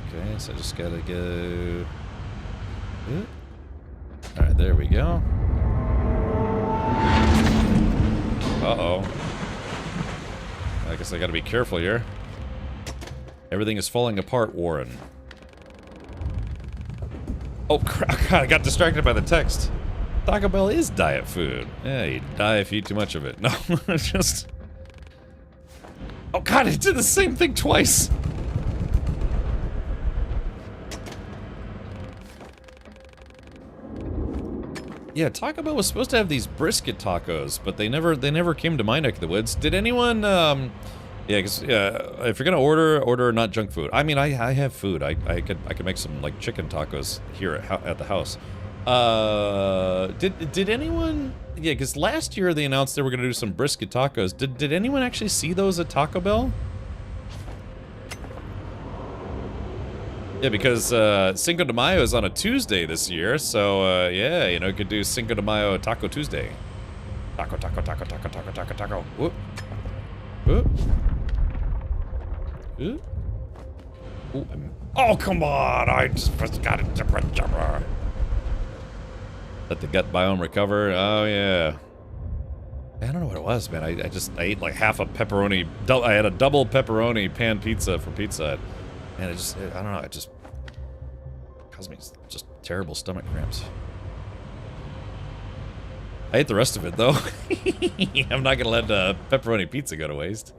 Okay, so I just gotta go... Alright, there we go. Uh-oh. I guess I gotta be careful here. Everything is falling apart, Warren. Oh, crap. God, I got distracted by the text. Taco Bell is diet food. Yeah, you die if you eat too much of it. No, it's just... Oh god, it did the same thing twice! Yeah, Taco Bell was supposed to have these brisket tacos, but they never came to my neck of the woods. Did anyone, yeah, because if you're gonna order not junk food. I mean, I have food. I could make some like chicken tacos here at the house. Did anyone? Yeah, because last year they announced they were gonna do some brisket tacos. Did anyone actually see those at Taco Bell? Yeah, because Cinco de Mayo is on a Tuesday this year, so yeah, you know, you could do Cinco de Mayo Taco Tuesday. Taco, taco, taco, taco, taco, taco, taco. Whoop. Whoop. Whoop. Ooh, oh, come on! I just got it. Let the gut biome recover. Oh, yeah. I don't know what it was, man. I ate like half a pepperoni. I had a double pepperoni pan pizza for Pizza Hut. And I don't know, it just caused me just terrible stomach cramps. I ate the rest of it, though. I'm not gonna let pepperoni pizza go to waste.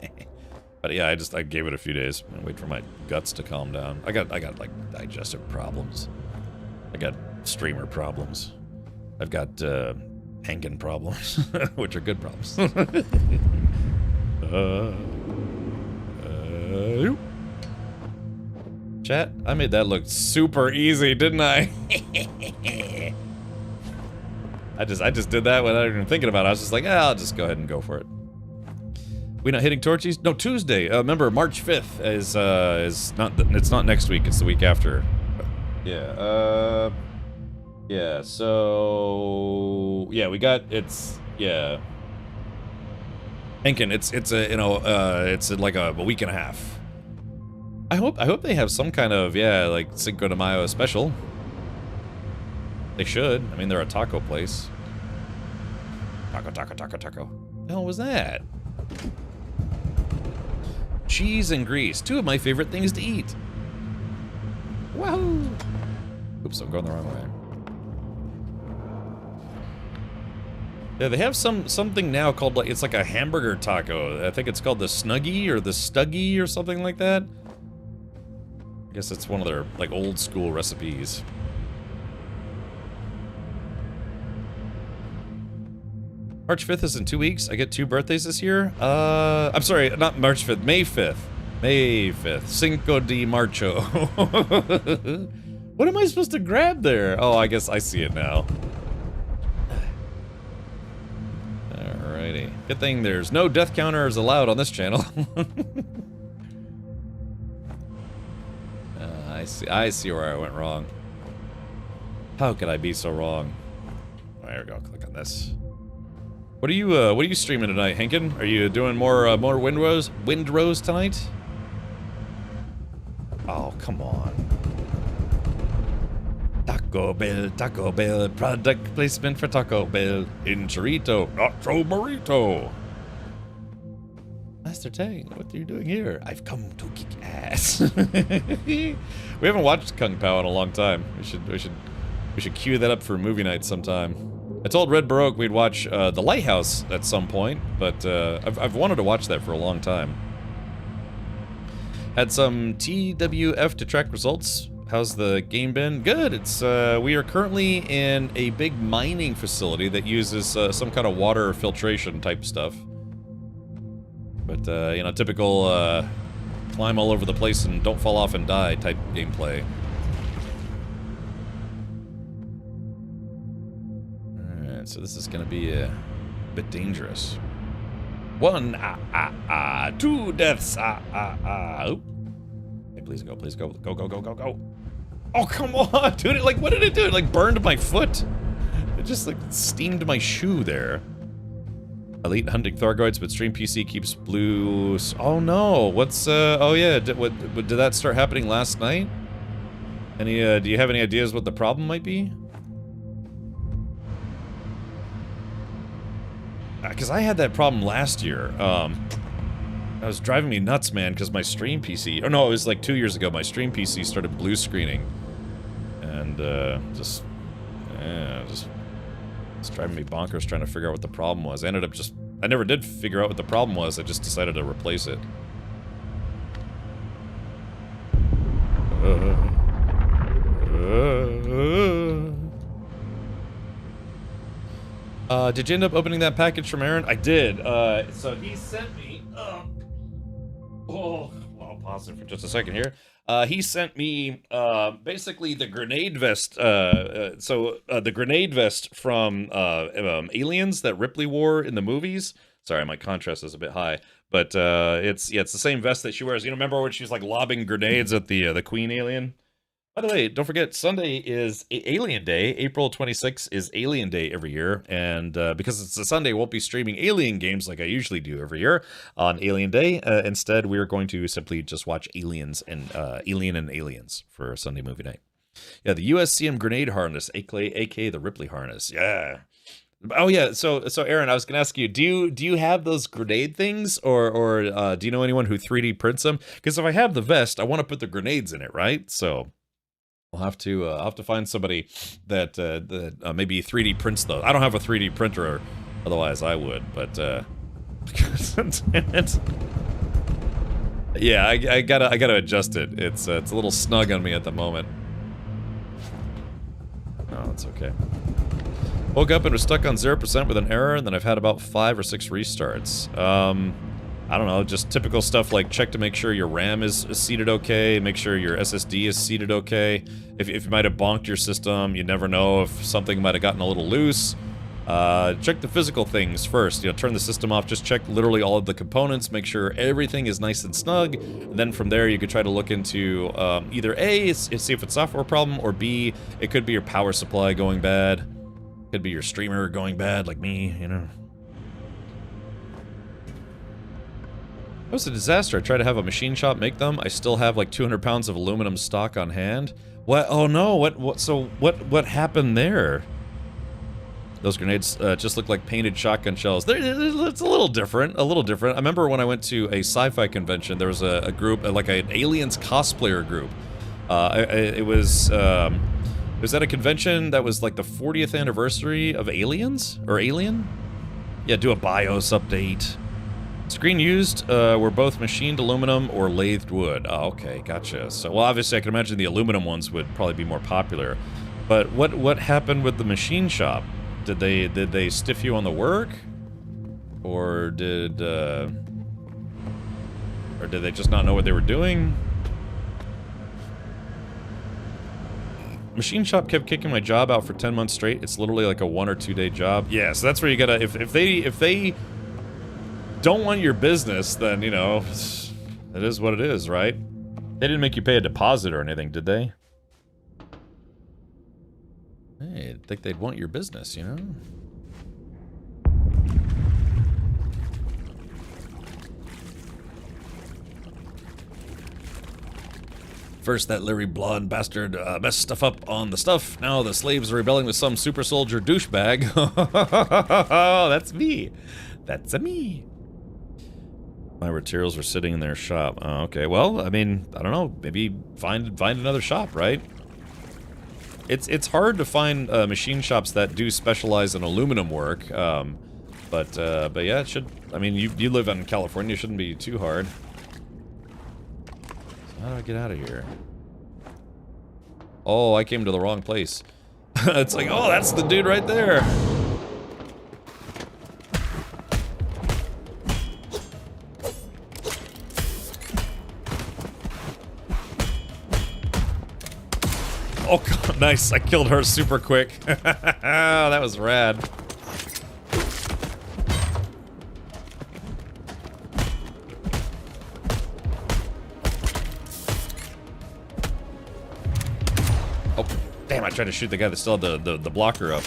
But yeah, I gave it a few days and wait for my guts to calm down. I got like digestive problems. I got streamer problems. I've got Hankin problems, which are good problems. Chat, I made that look super easy, didn't I? I just did that without even thinking about it. I was just like, I'll just go ahead and go for it. We not hitting Torchies? No, Tuesday. Remember, March 5th is not. It's not next week. It's the week after. Yeah. Yeah. So yeah, we got yeah. Henkin, it's a it's like a week and a half. I hope they have some kind of, yeah, like Cinco de Mayo special. They should. I mean, they're a taco place. Taco, taco, taco, taco. What the hell was that? Cheese and grease. Two of my favorite things to eat. Wahoo! Oops, I'm going the wrong way. Yeah, they have something now called, like, it's like a hamburger taco. I think it's called the Snuggie or the Stuggie or something like that. I guess it's one of their, like, old school recipes. March 5th is in 2 weeks. I get 2 birthdays this year. I'm sorry, not March 5th, May 5th. May 5th. Cinco de Marcho. What am I supposed to grab there? Oh, I guess I see it now. Alrighty. Good thing there's no death counters allowed on this channel. I see where I went wrong. How could I be so wrong? Oh, there we go. Click on this. What are you streaming tonight, Henkin? Are you doing more Windrose tonight? Oh, come on. Taco Bell, product placement for Taco Bell in Chorrito, Nacho Burrito. Master Tang, what are you doing here? I've come to kick ass. We haven't watched Kung Pao in a long time. We should queue that up for movie night sometime. I told Red Baroque we'd watch The Lighthouse at some point, but I've wanted to watch that for a long time. Had some TWF to track results. How's the game been? Good. It's we are currently in a big mining facility that uses some kind of water filtration type stuff. But you know, typical climb all over the place and don't fall off and die type gameplay. Alright, so this is gonna be a bit dangerous. 1 2 deaths Oh. Hey, please go, please go. Go, go, go, go, go. Oh, come on, dude. Like, what did it do? It, like, burned my foot. It just, like, steamed my shoe there. Elite hunting Thargoids, but stream PC keeps blue. Oh, no. What's, oh, yeah. Did that start happening last night? Any, do you have any ideas what the problem might be? Because I had that problem last year. It was driving me nuts, man, because my stream PC... Oh, no, it was like 2 years ago. My stream PC started blue screening. And, just It's driving me bonkers trying to figure out what the problem was. I never did figure out what the problem was. I just decided to replace it. Did you end up opening that package from Aaron? I did. So he sent me. I'll pause it for just a second here. He sent me basically the grenade vest. The grenade vest from Aliens that Ripley wore in the movies. Sorry, my contrast is a bit high, but it's the same vest that she wears. You know, remember when she was like lobbing grenades at the Queen alien? By the way, don't forget, Sunday is Alien Day. April 26th is Alien Day every year. And because it's a Sunday, I won't be streaming Alien games like I usually do every year on Alien Day. Instead, we are going to simply just watch Aliens and Alien and Aliens for Sunday movie night. Yeah, the USCM grenade harness, aka the Ripley harness. Yeah. Oh yeah, so Aaron, I was gonna ask you, do you have those grenade things, or do you know anyone who 3D prints them? Because if I have the vest, I want to put the grenades in it, right? So I'll have to find somebody that maybe 3D prints those. I don't have a 3D printer, otherwise I would. But yeah, I gotta adjust it. It's a little snug on me at the moment. Oh, it's okay. Woke up and was stuck on 0% with an error, and then I've had about 5 or 6 restarts. I don't know, just typical stuff like check to make sure your RAM is seated okay, make sure your SSD is seated okay. If you might have bonked your system, you never know if something might have gotten a little loose. Check the physical things first, you know, turn the system off, just check literally all of the components, make sure everything is nice and snug. And then from there you could try to look into either A, see if it's a software problem, or B, it could be your power supply going bad. Could be your streamer going bad, like me, you know. It was a disaster. I tried to have a machine shop make them. I still have like 200 pounds of aluminum stock on hand. What? Oh no, what happened there? Those grenades just look like painted shotgun shells. It's a little different, I remember when I went to a sci-fi convention, there was a group, like an Aliens cosplayer group. It was at a convention that was like the 40th anniversary of Aliens? Or Alien? Yeah, do a BIOS update. Screen used were both machined aluminum or lathed wood. Oh, okay, gotcha. So, well, obviously I can imagine the aluminum ones would probably be more popular. But what happened with the machine shop? Did they stiff you on the work? Or did they just not know what they were doing? Machine shop kept kicking my job out for 10 months straight. It's literally like a 1 or 2 day job. Yeah, so that's where you gotta, if they don't want your business, then, you know, it is what it is, right? They didn't make you pay a deposit or anything, did they? Hey, I'd think they'd want your business, you know? First, that Larry blonde bastard messed stuff up on the stuff. Now the slaves are rebelling with some super soldier douchebag. Oh, that's me. That's me. My materials were sitting in their shop. Oh, okay, well, I mean, I don't know. Maybe find another shop, right? It's hard to find machine shops that do specialize in aluminum work. But yeah, it should. I mean, you live in California, it shouldn't be too hard. So how do I get out of here? Oh, I came to the wrong place. It's like, oh, that's the dude right there. Oh god, nice. I killed her super quick. That was rad. Oh, damn, I tried to shoot the guy that still had the blocker up.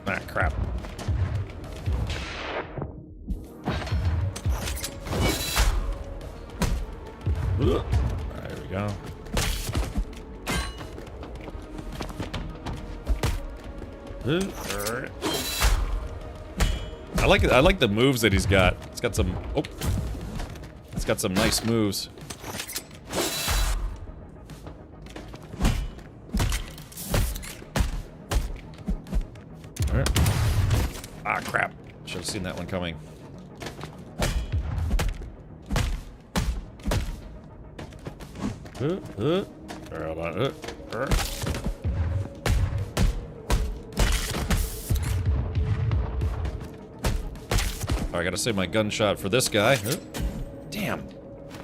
Ah, crap. There we go. I like it. I like the moves that he's got. It's got some. Oh, it's got some nice moves. crap. Should have seen that one coming. Oh, I gotta save my gunshot for this guy. Damn.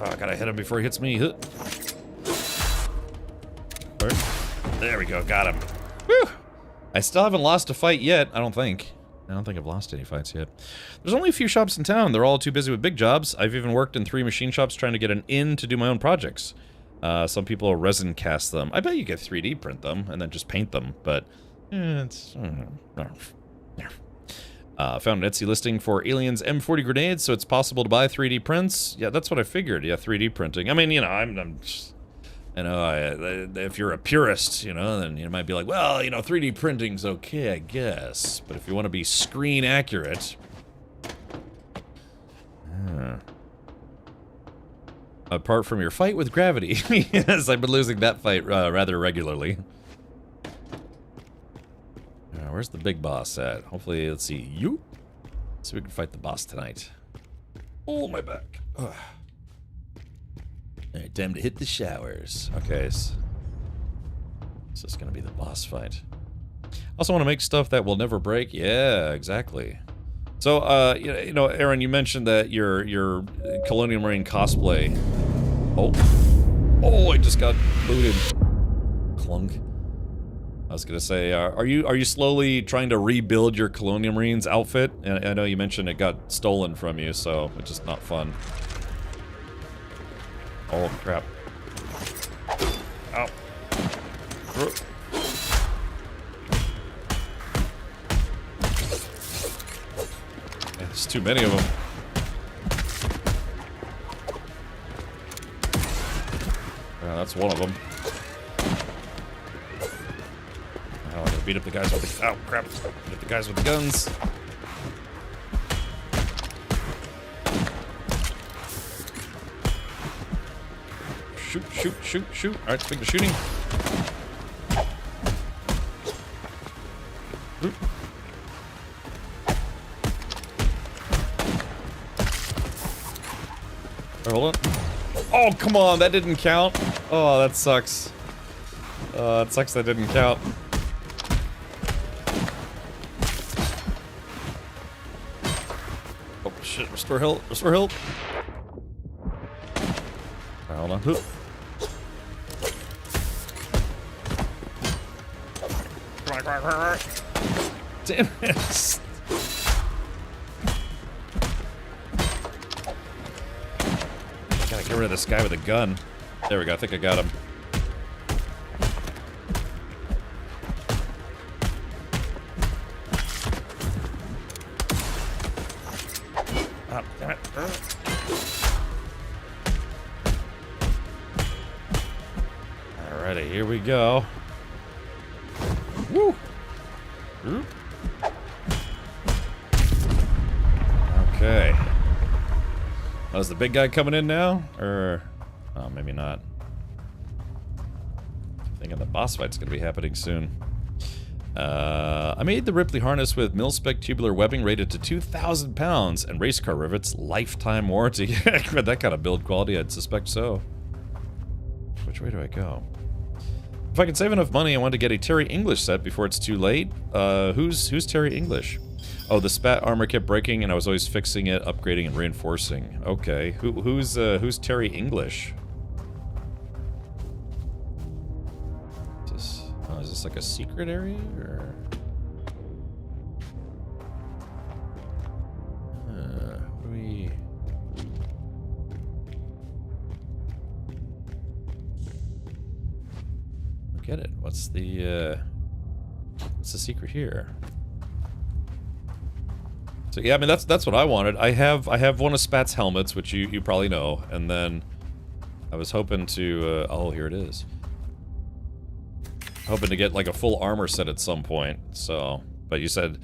Oh, I gotta hit him before he hits me. There we go, got him. Whew. I still haven't lost a fight yet, I don't think. I don't think I've lost any fights yet. There's only a few shops in town. They're all too busy with big jobs. I've even worked in 3 machine shops trying to get an in to do my own projects. Some people resin cast them. I bet you could 3D print them and then just paint them, but it's... found an Etsy listing for Aliens M40 grenades, so it's possible to buy 3D prints. Yeah, that's what I figured. Yeah, 3D printing. I mean, you know, I'm just... I know, if you're a purist, you know, then you might be like, well, you know, 3D printing's okay, I guess. But if you want to be screen accurate... Apart from your fight with gravity. Yes, I've been losing that fight rather regularly. Where's the big boss at? Hopefully, let's see. You? So we can fight the boss tonight. Oh, my back. Ugh. Alright, time to hit the showers. Okay, so this is gonna be the boss fight. Also want to make stuff that will never break. Yeah, exactly. So, you know, Aaron, you mentioned that your Colonial Marine cosplay. Oh, I just got booted. Clunk. I was gonna say, are you slowly trying to rebuild your Colonial Marines outfit? And I know you mentioned it got stolen from you, so it's just not fun. Oh, crap. Ow. Yeah, there's too many of them. Yeah, that's one of them. Oh, I'm gonna beat up the guys with the... Oh, crap. Beat up the guys with the guns. Shoot, shoot, shoot, shoot. Alright, speaking of shooting. Oop. Right, hold on. Oh, come on, that didn't count. Oh, that sucks. It sucks that didn't count. Oh, shit, restore health, restore health. Right, hold on. Oop. Damn it. Gotta get rid of this guy with a gun. There we go, I think I got him. Oh, damn it. Alrighty, here we go. Woo! Oop. Okay. Oh, is the big guy coming in now? Or... oh, maybe not. I'm thinking the boss fight's gonna be happening soon. I made the Ripley harness with mil-spec tubular webbing rated to 2,000 pounds and race car rivets, lifetime warranty. That kind of build quality, I'd suspect so. Which way do I go? If I can save enough money, I want to get a Terry English set before it's too late. Who's Terry English? Oh, the spat armor kept breaking, and I was always fixing it, upgrading, and reinforcing. Okay, who's Terry English? Is this like a secret area, or? What do we? I get it. What's the secret here? So yeah, I mean that's what I wanted. I have one of Spat's helmets, which you probably know, and then I was hoping to oh, here it is. Hoping to get like a full armor set at some point. So, but you said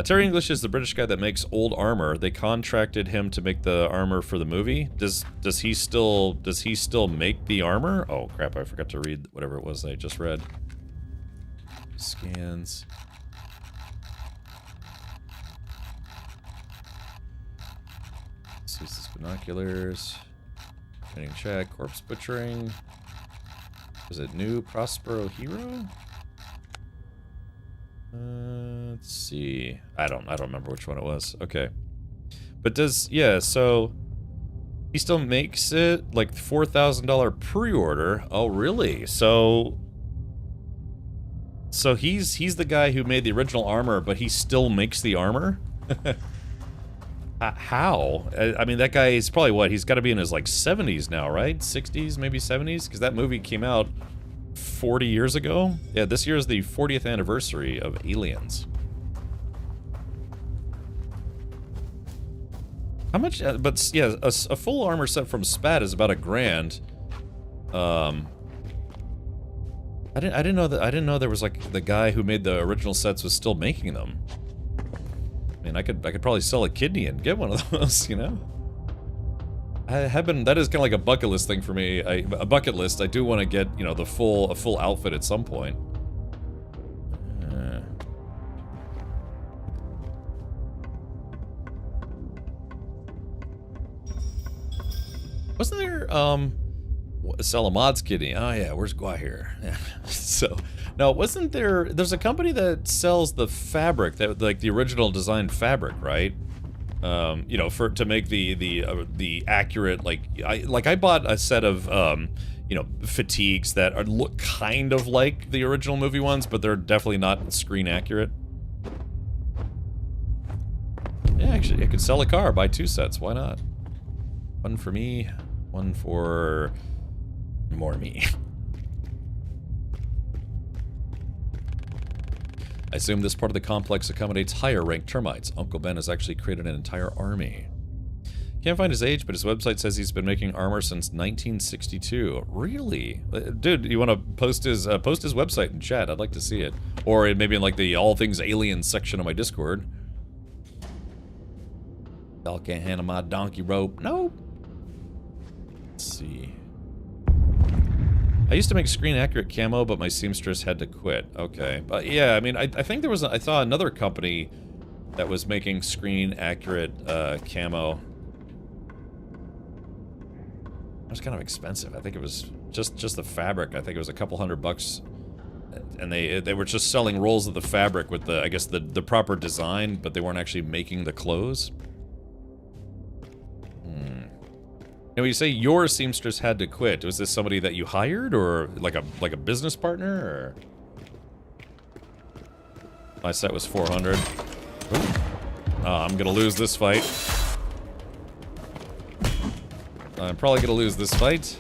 Terry English is the British guy that makes old armor. They contracted him to make the armor for the movie. Does he still make the armor? Oh crap, I forgot to read whatever it was I just read. Scans. Uses binoculars. Training check. Corpse butchering. Is it new Prospero Hero? Let's see. I don't remember which one it was. Okay. But so he still makes it like $4,000 pre-order. Oh, really? So he's the guy who made the original armor, but he still makes the armor? How? I mean, that guy is probably what? He's got to be in his like 70s now, right? 60s, maybe 70s? Because that movie came out 40 years ago. Yeah, this year is the 40th anniversary of Aliens. How much? But yeah, a full armor set from Spat is about $1,000. I didn't know that. I didn't know there was like the guy who made the original sets was still making them. I mean, I could probably sell a kidney and get one of those, you know. That is kind of like a bucket list thing for me. A bucket list. I do want to get, you know, a full outfit at some point. Wasn't there Salamad's kidney? Oh yeah, where's Guahir? Yeah. So no, wasn't there's a company that sells the fabric, that like the original designed fabric, right? You know, to make the accurate, like I bought a set of you know, fatigues that look kind of like the original movie ones, but they're definitely not screen accurate. Yeah, actually, I could sell a car, buy 2 sets. Why not? One for me, one for more me. I assume this part of the complex accommodates higher ranked termites. Uncle Ben has actually created an entire army. Can't find his age, but his website says he's been making armor since 1962. Really? Dude, you want to post his website in chat? I'd like to see it. Or maybe in like the all things alien section of my Discord. Y'all can't handle my donkey rope. Nope. Let's see. I used to make screen accurate camo, but my seamstress had to quit. Okay, but yeah, I mean, I think I saw another company that was making screen accurate camo. It was kind of expensive. I think it was just the fabric. I think it was a couple $100, and they were just selling rolls of the fabric with the, I guess, the proper design, but they weren't actually making the clothes. And when you say your seamstress had to quit, was this somebody that you hired, or like a business partner, or? My set was 400. I'm gonna lose this fight. I'm probably gonna lose this fight.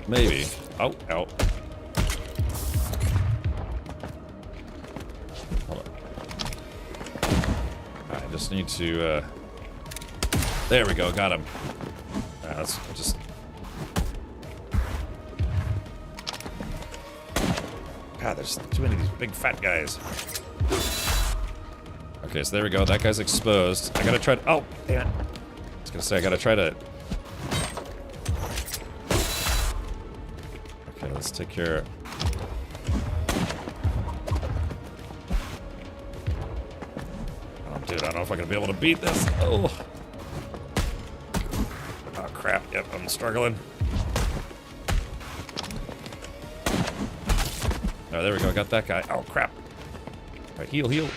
Maybe. Oh, ow. I just need to, there we go, got him. Let's just... God, there's too many of these big fat guys. Okay, so there we go, that guy's exposed. I gotta try to... Oh, damn it. I was gonna say, I gotta try to... Okay, let's take care... Dude, I don't know if I'm gonna be able to beat this. Oh. Oh, crap. Yep, I'm struggling. Oh, there we go. Got that guy. Oh, crap. All right, heal, heal.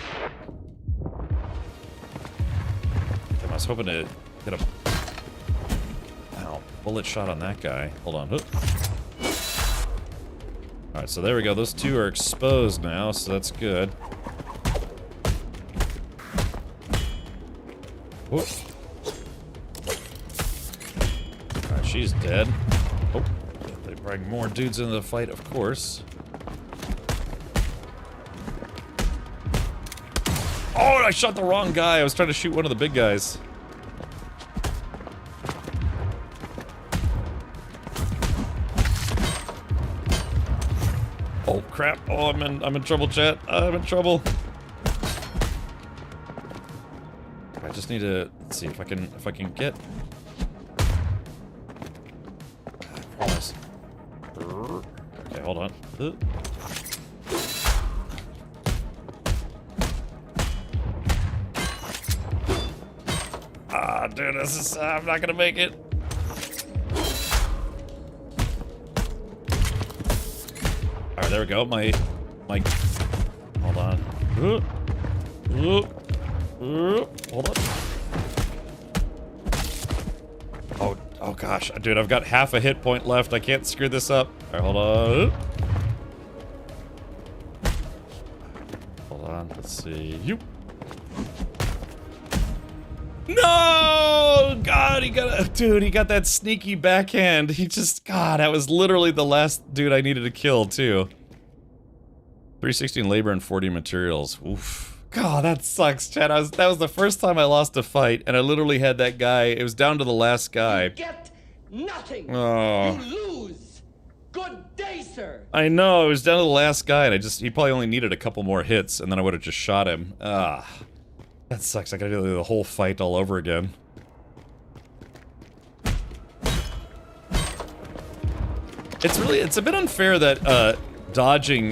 Damn, I was hoping to get a... Ow. Bullet shot on that guy. Hold on. Alright, so there we go. Those two are exposed now, so that's good. Whoop. Alright, she's dead. Oh, they bring more dudes into the fight, of course. Oh, I shot the wrong guy. I was trying to shoot one of the big guys. Oh crap! Oh, I'm in trouble, chat. I'm in trouble. I just need to let's see if I can get. I promise. Okay, hold on. dude, this is, I'm not gonna make it. All right, there we go. My, hold on. Hold on. Oh gosh, dude, I've got half a hit point left. I can't screw this up. All right, hold on. Hold on, let's see. You. No! God, he got that sneaky backhand. He just, God, that was literally the last dude I needed to kill, too. 316 labor and 40 materials. Oof. God, that sucks, Chad. That was the first time I lost a fight, and I literally had that guy. It was down to the last guy. You get nothing. Oh. You lose. Good day, sir. I know, it was down to the last guy, and he probably only needed a couple more hits, and then I would have just shot him. Ah. That sucks. I gotta do the whole fight all over again. It's a bit unfair that, dodging,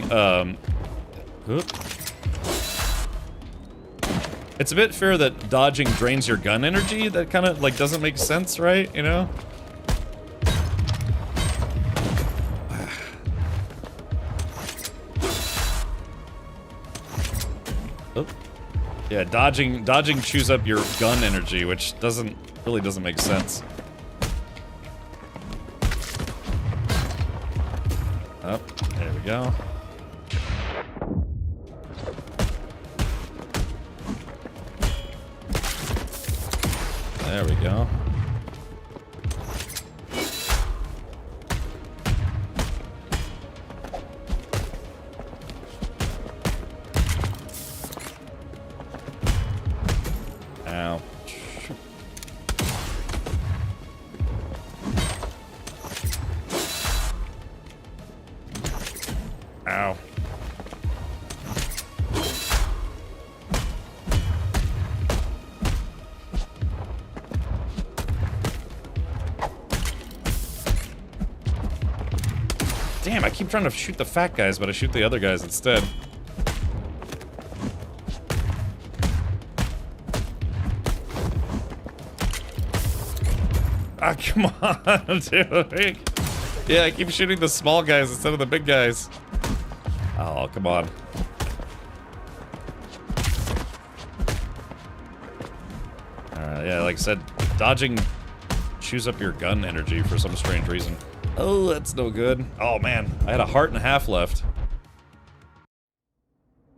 it's a bit fair that dodging drains your gun energy. That kind of, like, doesn't make sense, right? You know? Oh. Yeah, dodging chews up your gun energy, which really doesn't make sense. Oh, there we go. There we go. Ow. Ow. Damn, I keep trying to shoot the fat guys, but I shoot the other guys instead. Ah, come on, dude. Yeah, I keep shooting the small guys instead of the big guys. Oh, come on. Alright, yeah, like I said, dodging chews up your gun energy for some strange reason. Oh, that's no good. Oh, man. I had a heart and a half left.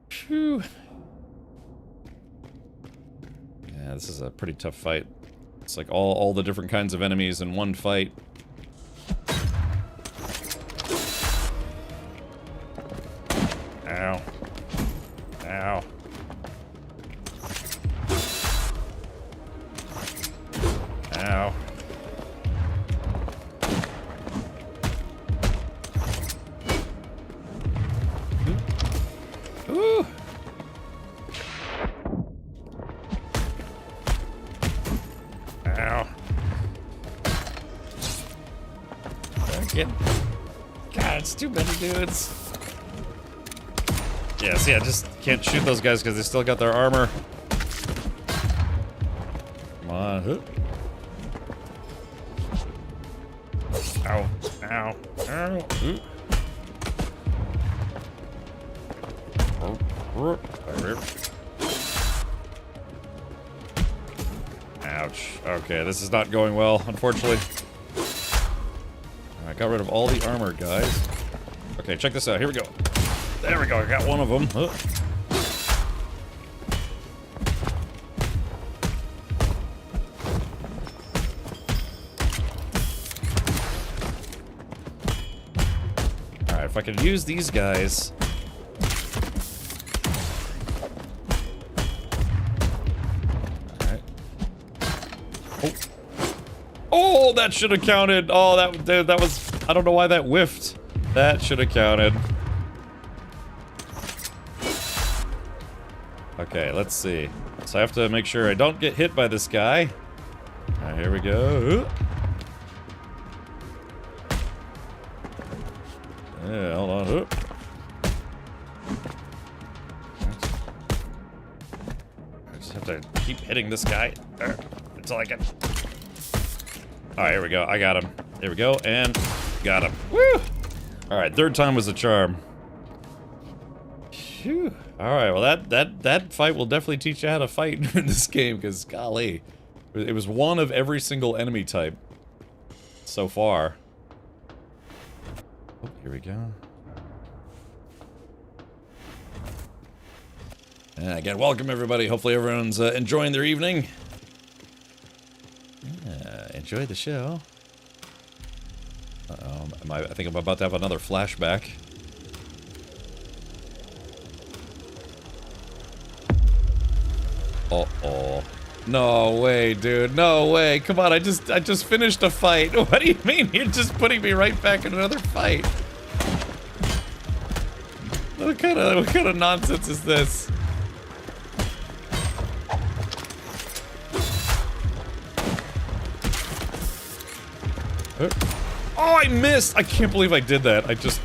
Phew. Yeah, this is a pretty tough fight. It's like all the different kinds of enemies in one fight. Ow. Ow. Ow. Ooh. Ow. God, it's too many dudes. Yeah, see, I just can't shoot those guys because they still got their armor. Come on. Ow. Ow. Ow. Ouch. Okay, this is not going well, unfortunately. I got rid of all the armor, guys. Okay, check this out. Here we go. There we go. I got one of them. Alright, if I could use these guys. Alright. Oh. Oh, that should have counted. Oh, that was... I don't know why that whiffed. That should have counted. Okay, let's see. So I have to make sure I don't get hit by this guy. Alright, here we go. Yeah, hold on. I just have to keep hitting this guy till I can... Alright, here we go. I got him. There we go, and got him. Woo! Alright, third time was a charm. Phew. Alright, well that fight will definitely teach you how to fight in this game, because golly. It was one of every single enemy type so far. Oh, here we go. And again, welcome everybody. Hopefully everyone's enjoying their evening. Enjoy the show. I think I'm about to have another flashback. Uh-oh. No way, dude. No way. Come on, I just finished a fight. What do you mean? You're just putting me right back in another fight. What kind of nonsense is this? Oh, I missed! I can't believe I did that. I just...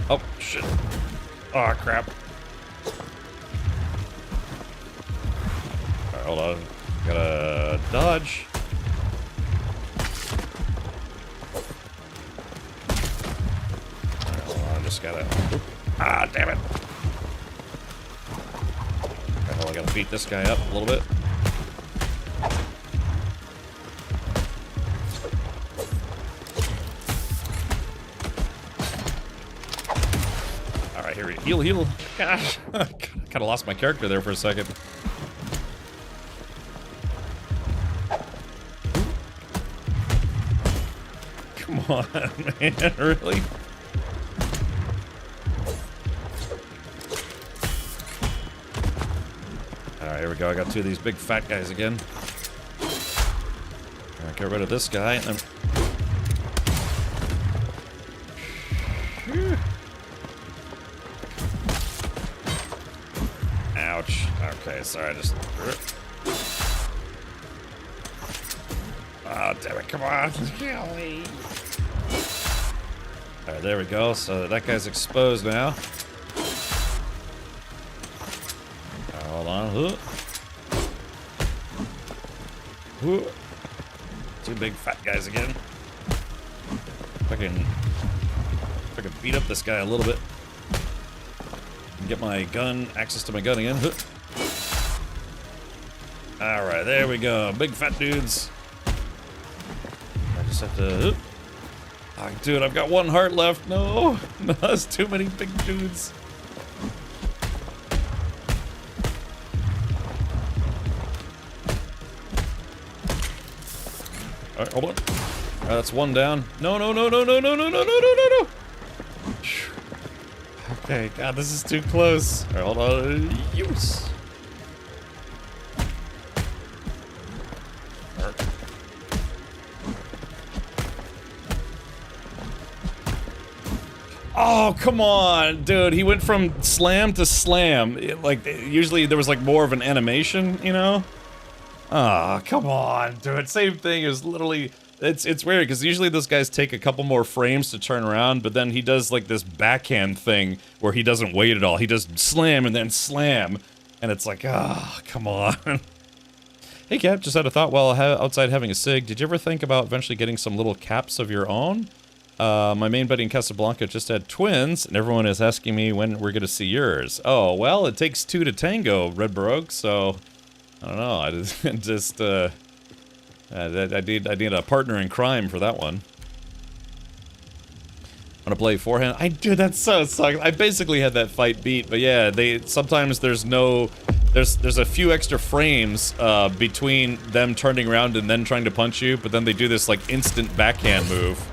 Oh, shit. Oh, crap. Alright, hold on. Gotta dodge. Alright, hold on. Just gotta... Oop. Ah, damn it. Well, I gotta beat this guy up a little bit. Alright, here we go. Heal. Gosh. I kinda lost my character there for a second. Come on, man. Really? Alright, here we go. I got two of these big fat guys again. Alright, get rid of this guy. And then... Ouch. Okay, sorry, I just... Oh, damn it, come on. Alright, there we go. So that guy's exposed now. Hold on. Two big fat guys again. If I can beat up this guy a little bit. And get my gun, access to my gun again. Alright, there we go. Big fat dudes. I just have to... Oh, dude, I've got one heart left. No, that's too many big dudes. Alright, hold on. That's one down. No. Okay, God, this is too close. Alright, hold on. Use. Oh, come on, dude. He went from slam to slam. Usually there was like more of an animation, you know? Ah, come on, dude. Same thing is literally... It's weird, because usually those guys take a couple more frames to turn around, but then he does like this backhand thing where he doesn't wait at all. He does slam and then slam, and it's like, ah, come on. Hey, Cap, just had a thought while outside having a cig. Did you ever think about eventually getting some little caps of your own? My main buddy in Casablanca just had twins, and everyone is asking me when we're going to see yours. Oh, well, it takes two to tango, Red Baroque, so... I don't know, I just, I need a partner in crime for that one. Want to play forehand? Dude, that's so sucks. I basically had that fight beat, but yeah, sometimes there's a few extra frames, between them turning around and then trying to punch you, but then they do this, like, instant backhand move.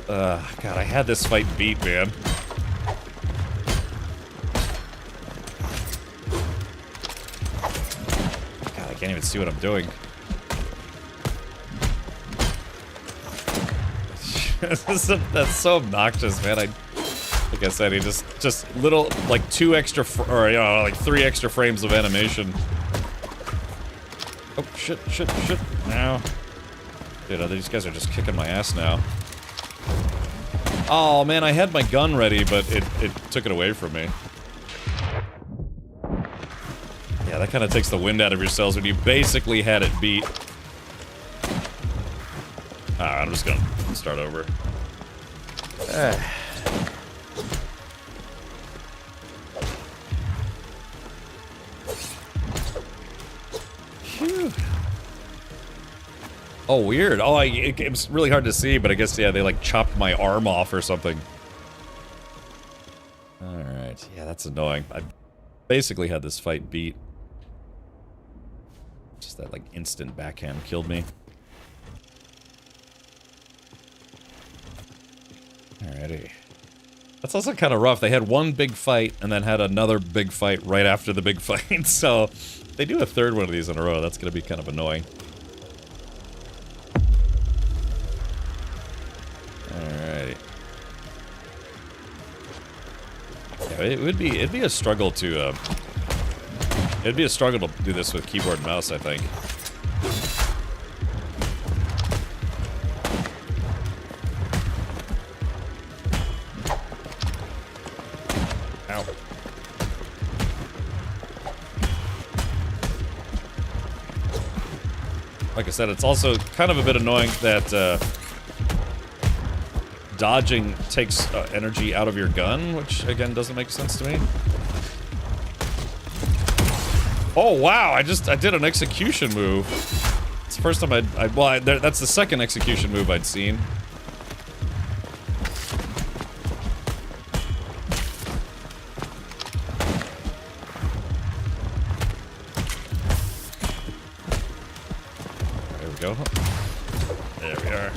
God, I had this fight beat, man. God, I can't even see what I'm doing. That's so obnoxious, man. Like I said, he just little, like, two extra, or, you know, like 3 extra frames of animation. Oh, shit. Now. Dude, these guys are just kicking my ass now. Oh man, I had my gun ready, but it took it away from me. Yeah, that kind of takes the wind out of your sails when you basically had it beat. Alright, I'm just gonna start over. Phew. Oh, weird. Oh, it was really hard to see, but I guess, yeah, they like chopped my arm off or something. Alright, yeah, that's annoying. I basically had this fight beat. Just that, like, instant backhand killed me. Alrighty. That's also kind of rough. They had one big fight and then had another big fight right after the big fight. So, if they do a third one of these in a row, that's going to be kind of annoying. Alrighty. Yeah, it'd be a struggle to, it'd be a struggle to do this with keyboard and mouse, I think. Ow. Like I said, it's also kind of a bit annoying that, dodging takes energy out of your gun, which, again, doesn't make sense to me. Oh, wow, I did an execution move. It's the first time that's the second execution move I'd seen. There we go. There we are.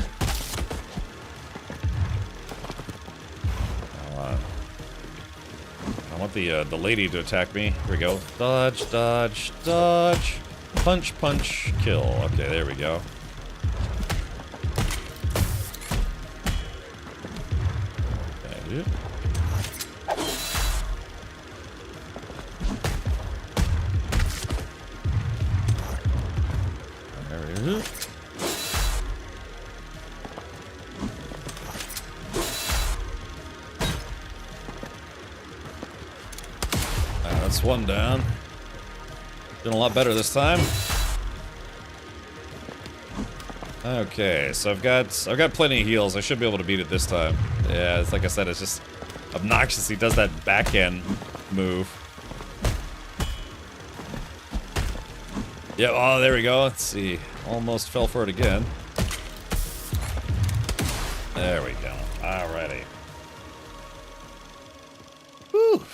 I want the lady to attack me. Here we go. Dodge, dodge, dodge. Punch, punch, kill. Okay, there we go. Okay. There it is. That's one down. Doing a lot better this time. Okay, so I've got plenty of heals. I should be able to beat it this time. Yeah, it's like I said, it's just obnoxious. He does that backhand move. Yeah, oh, there we go. Let's see. Almost fell for it again. There we go. Alrighty. Whew.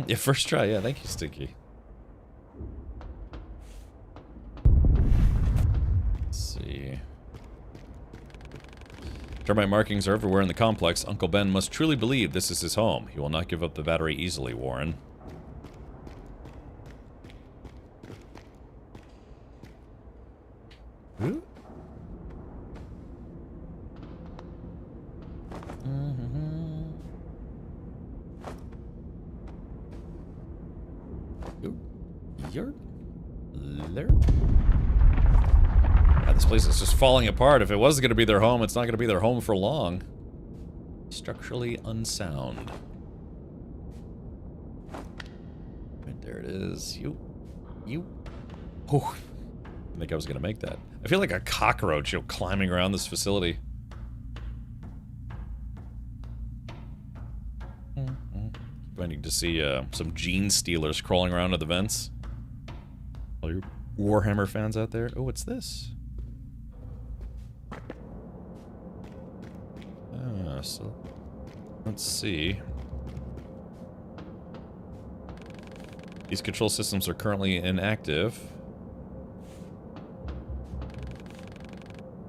Yeah, first try. Yeah, thank you, Stinky. Let's see. Termite markings are everywhere in the complex. Uncle Ben must truly believe this is his home. He will not give up the battery easily, Warren. Ooh. Yeah, this place is just falling apart. If it was going to be their home, it's not going to be their home for long. Structurally unsound. Right there it is. You. Oh, I think I was going to make that. I feel like a cockroach, climbing around this facility. Finding to see some gene stealers crawling around at the vents. All your Warhammer fans out there. Oh, what's this? So let's see. These control systems are currently inactive.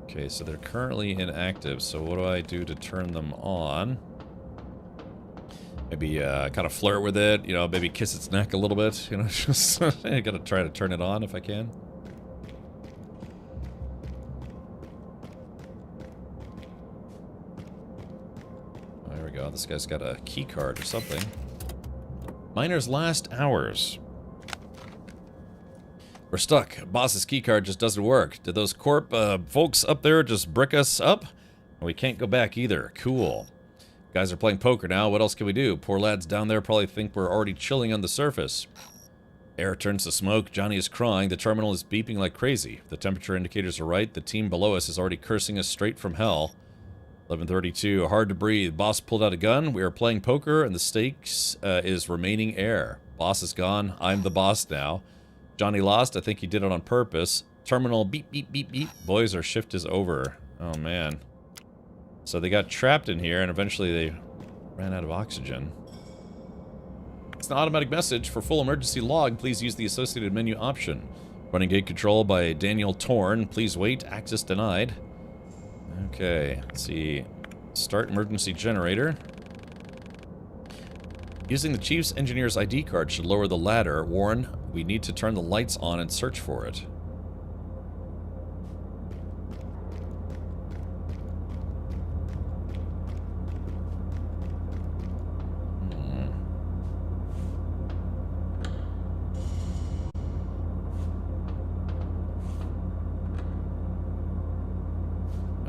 Okay, so they're currently inactive. So what do I do to turn them on? Maybe kind of flirt with it, maybe kiss its neck a little bit, just I gotta try to turn it on if I can. There we go, this guy's got a key card or something. Miner's last hours. We're stuck. Boss's keycard just doesn't work. Did those corp folks up there just brick us up? We can't go back either. Cool. Guys are playing poker now. What else can we do? Poor lads down there probably think we're already chilling on the surface. Air turns to smoke. Johnny is crying. The terminal is beeping like crazy. If the temperature indicators are right, the team below us is already cursing us straight from hell. 11:32. Hard to breathe. Boss pulled out a gun. We are playing poker, and the stakes is remaining air. Boss is gone. I'm the boss now. Johnny lost. I think he did it on purpose. Terminal beep, beep, beep, beep. Boys, our shift is over. Oh, man. So they got trapped in here, and eventually they ran out of oxygen. It's an automatic message. For full emergency log, please use the associated menu option. Running gate control by Daniel Torn. Please wait. Access denied. Okay, let's see. Start emergency generator. Using the Chief's engineer's ID card should lower the ladder. Warren, we need to turn the lights on and search for it.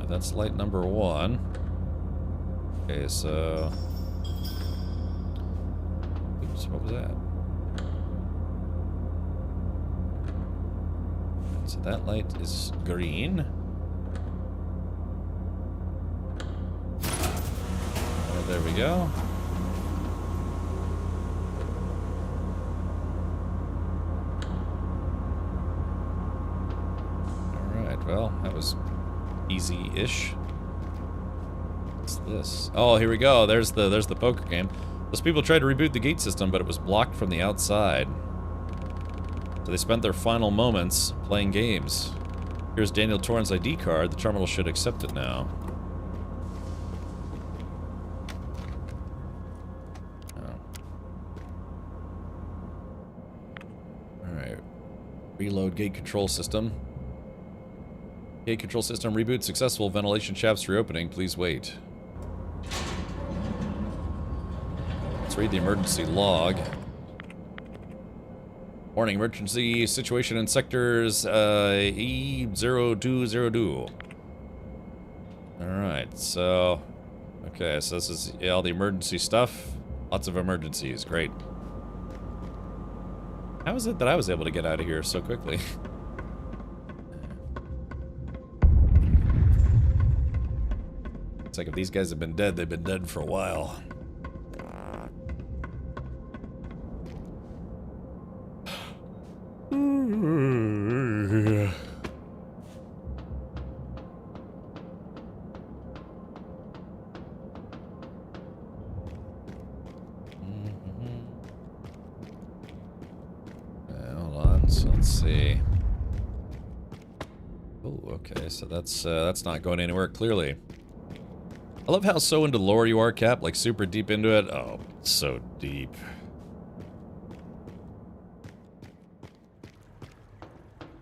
That's light number 1. Okay, so... Oops, what was that? So that light is green. There we go. Alright, well, that was easy-ish. What's this? Oh, here we go. There's the poker game. Those people tried to reboot the gate system, but it was blocked from the outside. So they spent their final moments playing games. Here's Daniel Torrens' ID card. The terminal should accept it now. Oh. Alright. Reload gate control system. Gate control system reboot successful. Ventilation shafts reopening. Please wait. Let's read the emergency log. Warning, emergency situation in sectors E0202. Alright, so... Okay, so this is all the emergency stuff. Lots of emergencies. Great. How is it that I was able to get out of here so quickly? It's like if these guys have been dead, they've been dead for a while. Hold on, so let's see. Oh, okay, so that's not going anywhere, clearly. I love how so into lore you are, Cap, like super deep into it. Oh, so deep.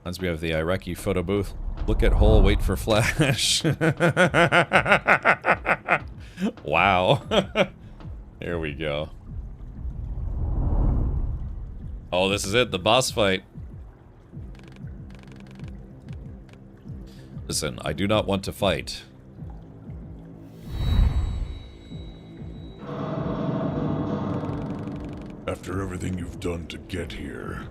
Reminds me of the Iraqi photo booth. Look at hole, wait for flash. Wow. Here we go. Oh, this is it, the boss fight. Listen, I do not want to fight. After everything you've done to get here.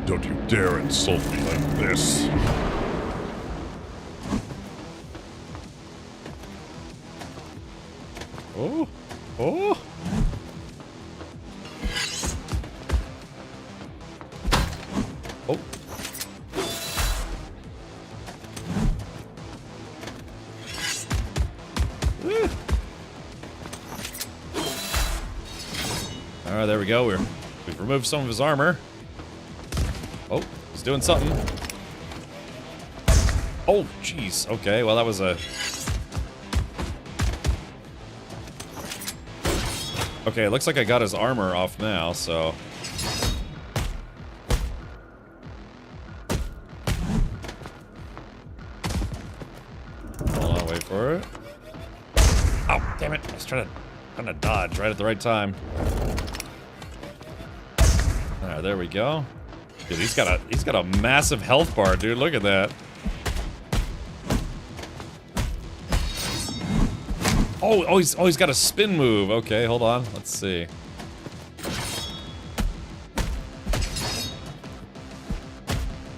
Don't you dare insult me like this. Oh, oh. Oh. Alright, there we go. We've removed some of his armor. Oh, he's doing something. Oh, jeez. Okay, well that was a... Okay, it looks like I got his armor off now, so... Damn it! I was trying to dodge right at the right time. All right, there we go. Dude, he's got a massive health bar, dude. Look at that. Oh, he's got a spin move. Okay, hold on. Let's see.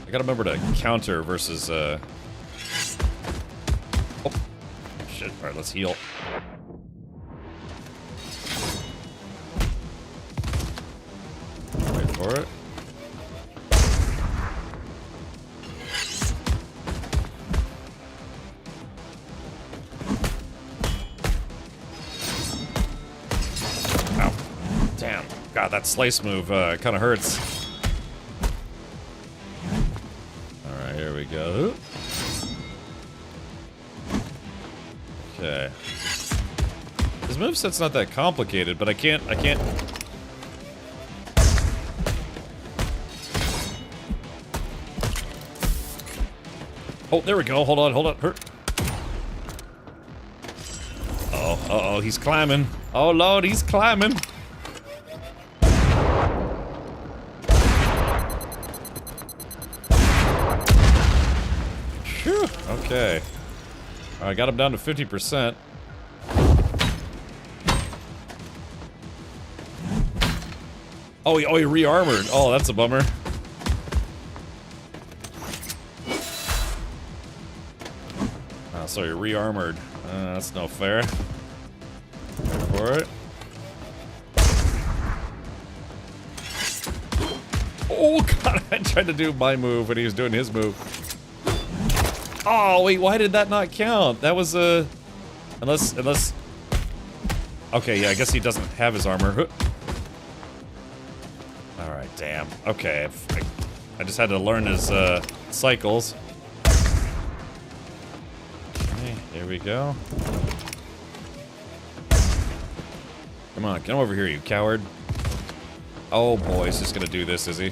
I gotta remember to counter versus, Oh, shit. Alright, let's heal. Wait for it. Ow. Damn. God, that slice move, kinda hurts. Here we go. Okay. His moveset's not that complicated, but I can't. Oh, there we go. Hold on. Hurt. Uh-oh, he's climbing. Oh, Lord, he's climbing. Phew. Okay. I got him down to 50%. Oh, he re-armored. Oh, that's a bummer. Oh, so he re-armored. That's no fair. Wait for it. Oh, God, I tried to do my move when he was doing his move. Oh, wait, why did that not count? That was, unless... Okay, yeah, I guess he doesn't have his armor. Alright, damn. Okay, I just had to learn his, cycles. Okay, here we go. Come on, come over here, you coward. Oh boy, he's just gonna do this, is he?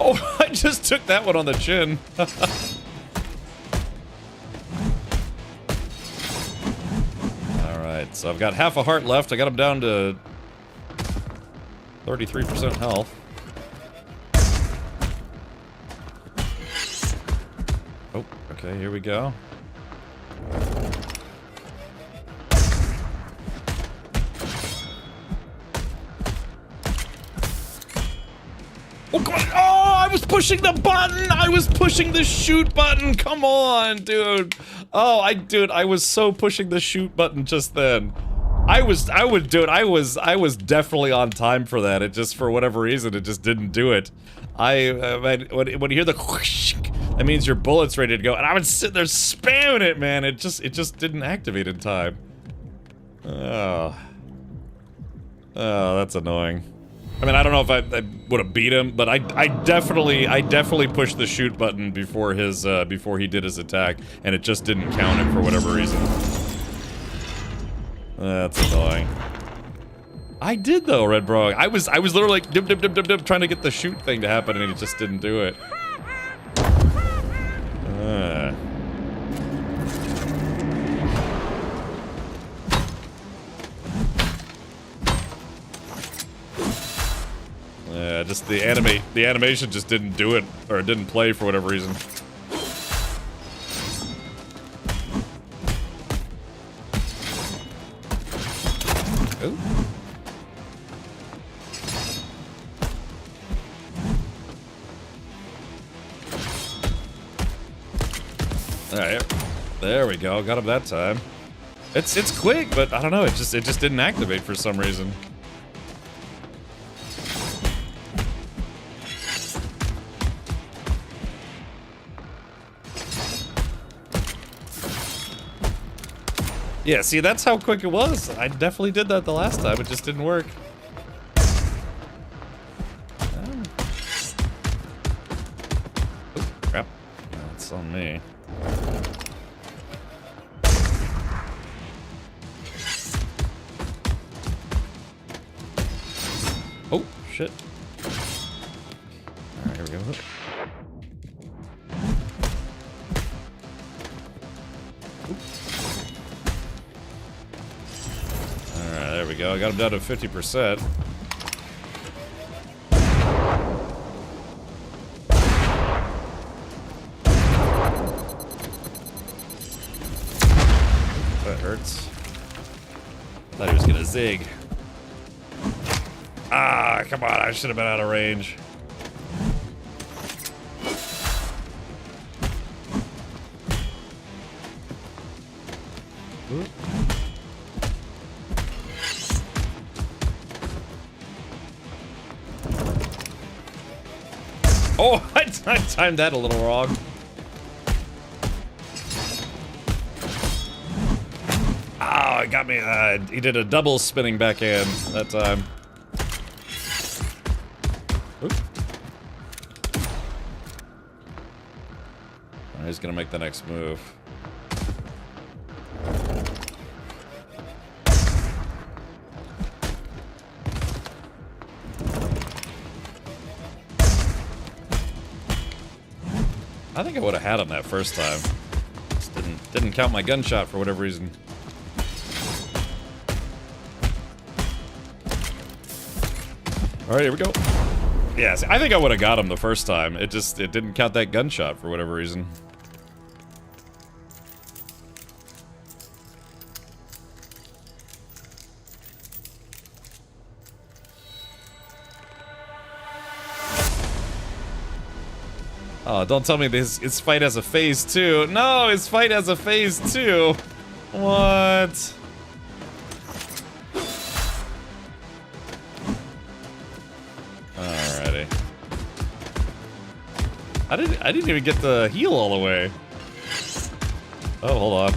Oh, I just took that one on the chin. Alright, so I've got half a heart left. I got him down to 33% health. Oh, okay, here we go. Oh, God. Oh, I was pushing the button! I was pushing the shoot button! Come on, dude! Oh, I was so pushing the shoot button just then. I was definitely on time for that. It just, for whatever reason, it just didn't do it. When you hear the whoosh, that means your bullet's ready to go, and I was sitting there spamming it, man. It just didn't activate in time. Oh, that's annoying. I mean, I don't know if I would have beat him, but I definitely pushed the shoot button before he did his attack, and it just didn't count it for whatever reason. That's annoying. I did though, Red Bro. I was literally like dip trying to get the shoot thing to happen, and it just didn't do it. Yeah, just the animation just didn't do it, or it didn't play for whatever reason. Ooh. Alright, there we go, got him that time. It's quick, but I don't know, it just didn't activate for some reason. Yeah, see, that's how quick it was. I definitely did that the last time. It just didn't work. Oh, crap. That's on me. Oh, shit. Alright, here we go. There we go. I got him down to 50%. That hurts. Thought he was gonna zig. Ah, come on, I should have been out of range. Oh, I timed that a little wrong. Oh, it got me. He did a double spinning backhand that time. Oop. He's gonna make the next move. I think I would have had him that first time. Just didn't count my gunshot for whatever reason. Alright, here we go. Yes, I think I would have got him the first time. It didn't count that gunshot for whatever reason. Oh, don't tell me his fight has a phase 2. No, his fight has a phase 2. What? Alrighty. I didn't even get the heal all the way. Oh, hold on.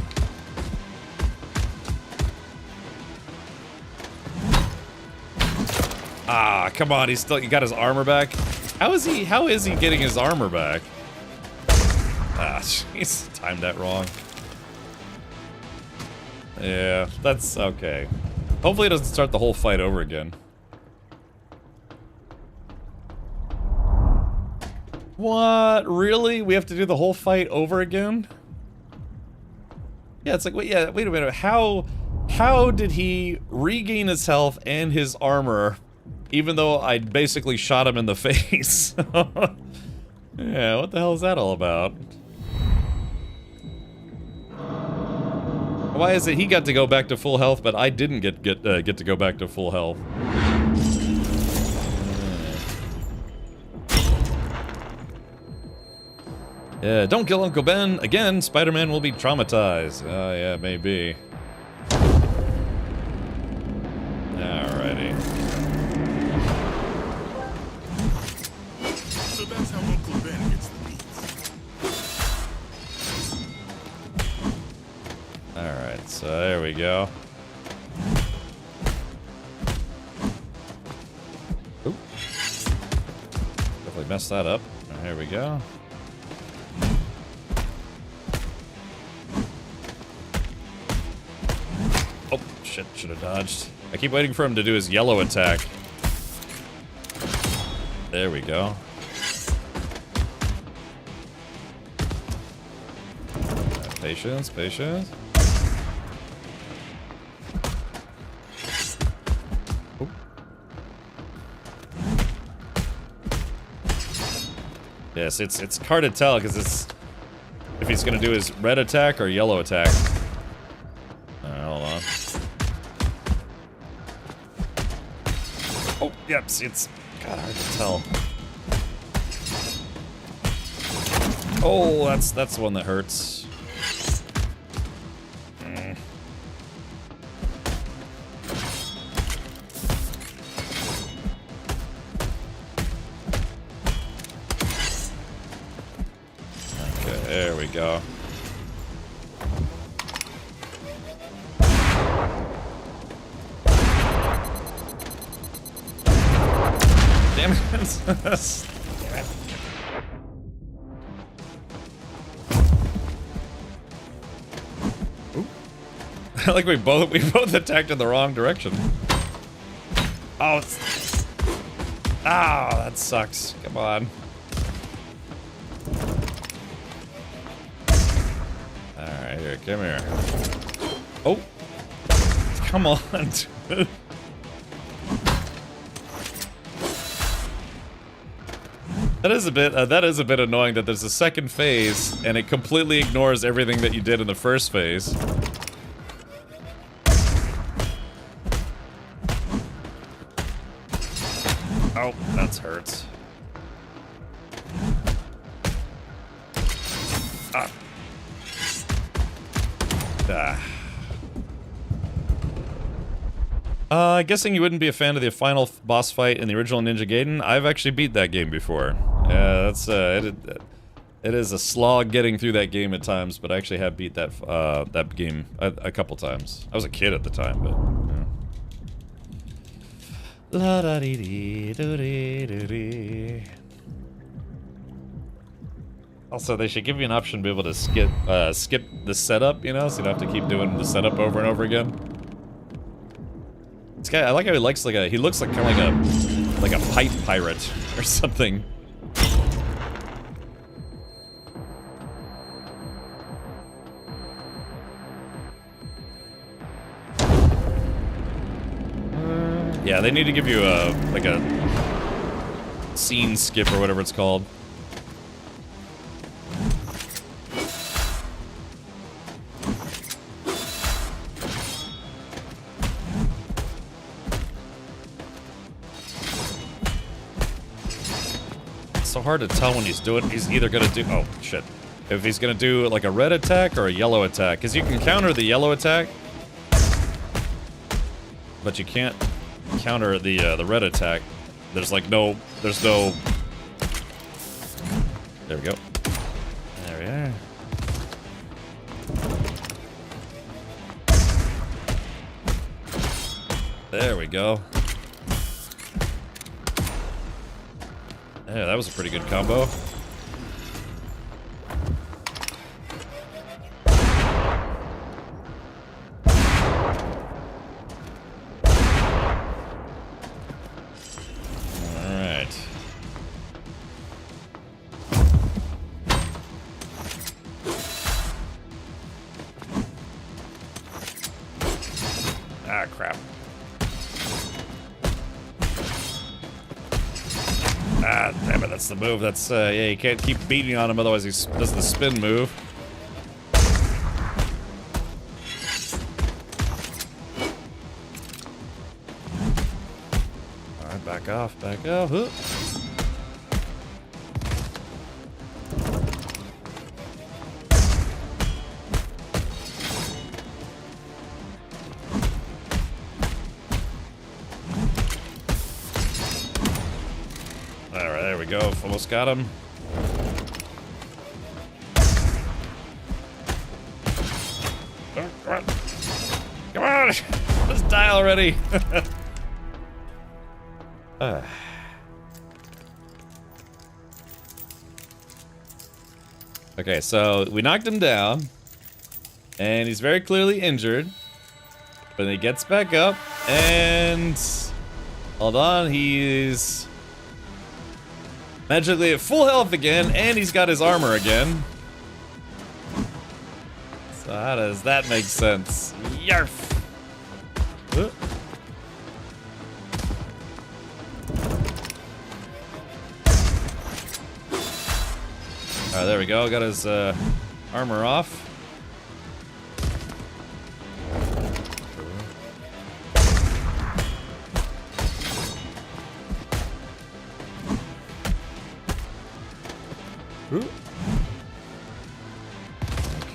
Ah, come on, he got his armor back. How is he getting his armor back? Ah, jeez, timed that wrong. Yeah, that's okay. Hopefully it doesn't start the whole fight over again. What? Really? We have to do the whole fight over again? Yeah, it's like, wait a minute. How did he regain his health and his armor, even though I basically shot him in the face? Yeah, what the hell is that all about? Why is it he got to go back to full health, but I didn't get to go back to full health? Yeah, don't kill Uncle Ben. Again, Spider-Man will be traumatized. Oh, yeah, maybe. Alrighty. So that's how Uncle Ben gets the beats. Alright, so there we go. Oop. Definitely messed that up. There we go. Oh, shit, should have dodged. I keep waiting for him to do his yellow attack. There we go. Patience, patience. Oop. Yes, it's hard to tell because it's if he's gonna do his red attack or yellow attack. Hold on. Oh, yep, it's God, hard to tell. Oh, that's the one that hurts. Okay, there we go. Damn it. Damn it. Oop. Like we both attacked in the wrong direction. Oh, it's... Ah, that sucks. Come on. Alright, here, come here. Oh! Come on. That is a bit annoying that there's a second phase and it completely ignores everything that you did in the first phase. Oh, that hurts. Guessing you wouldn't be a fan of the final boss fight in the original Ninja Gaiden. I've actually beat that game before. Yeah, that's it is a slog getting through that game at times, but I actually have beat that that game a couple times. I was a kid at the time, but yeah. La da dee dee doo dee doo dee. Also, they should give you an option to be able to skip the setup, you know, so you don't have to keep doing the setup over and over again. This guy, I like how he looks like kind of like a pipe pirate or something. Yeah, they need to give you a like a scene skip or whatever it's called. So hard to tell when he's doing. He's either gonna do. Oh shit! If he's gonna do like a red attack or a yellow attack, because you can counter the yellow attack, but you can't counter the red attack. There's like no. There's no. There we go. There we are. There we go. Yeah, that was a pretty good combo. Alright. Ah, crap. Ah, damn it, that's the move. That's, yeah, you can't keep beating on him, otherwise he does the spin move. Alright, back off, back off. Ooh. Go, almost got him. Come on! Let's die already! Okay, so we knocked him down, and he's very clearly injured, but he gets back up, and hold on, he's magically at full health again, and he's got his armor again. So how does that make sense? Yarf! Alright, there we go. Got his armor off.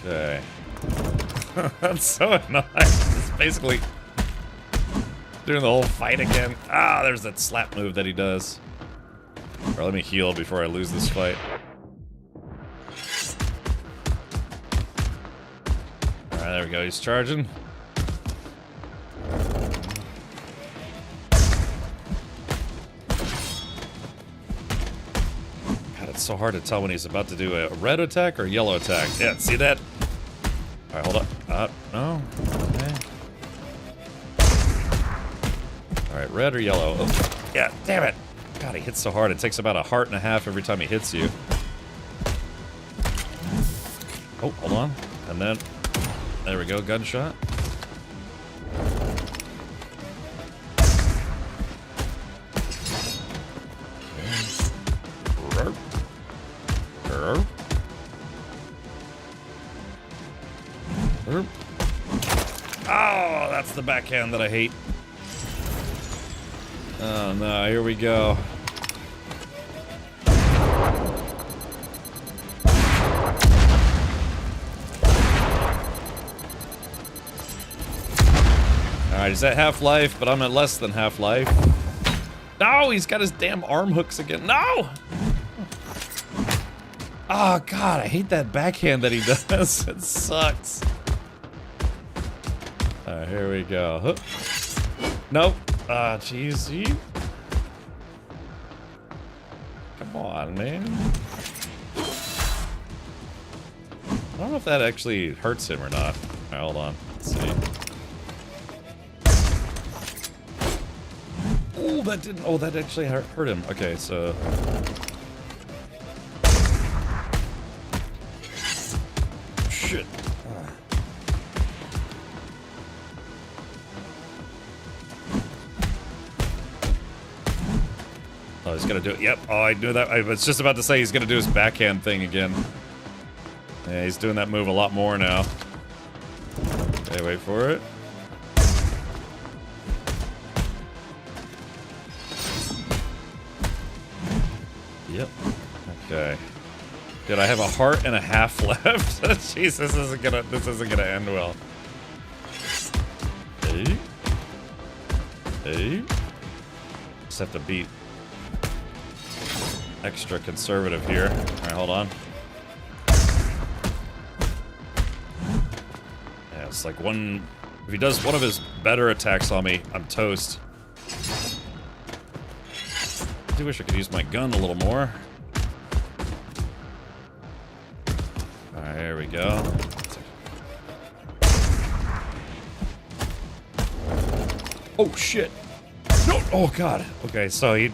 Okay. That's so annoying. It's basically doing the whole fight again. Ah, there's that slap move that he does. Alright, let me heal before I lose this fight. Alright, there we go. He's charging. It's so hard to tell when he's about to do a red attack or a yellow attack. Yeah, see that? Alright, hold up. No. Okay. Alright, red or yellow? Oh, yeah, damn it! God, he hits so hard. It takes about 1.5 hearts every time he hits you. Oh, hold on. And then, there we go, gunshot. the backhand that I hate. Oh no, here we go. Alright, he's at half-life, but I'm at less than half-life. No, he's got his damn arm hooks again. No! Oh god, I hate that backhand that he does. It sucks. Alright, here we go. Nope. Ah, jeez. Come on, man. I don't know if that actually hurts him or not. Alright, hold on. Let's see. Oh, that didn't. Oh, that actually hurt him. Okay, so. Shit. Oh, he's gonna do it. Yep. Oh, I knew that. I was just about to say he's gonna do his backhand thing again. Yeah, he's doing that move a lot more now. Okay, wait for it. Yep. Okay. Dude, I have a heart and a half left. Jeez, this isn't gonna end well. Hey. Hey. Just have to beat extra conservative here. Alright, hold on. Yeah, it's like one. If he does one of his better attacks on me, I'm toast. I do wish I could use my gun a little more. Alright, here we go. Oh shit! No! Oh god! Okay, so I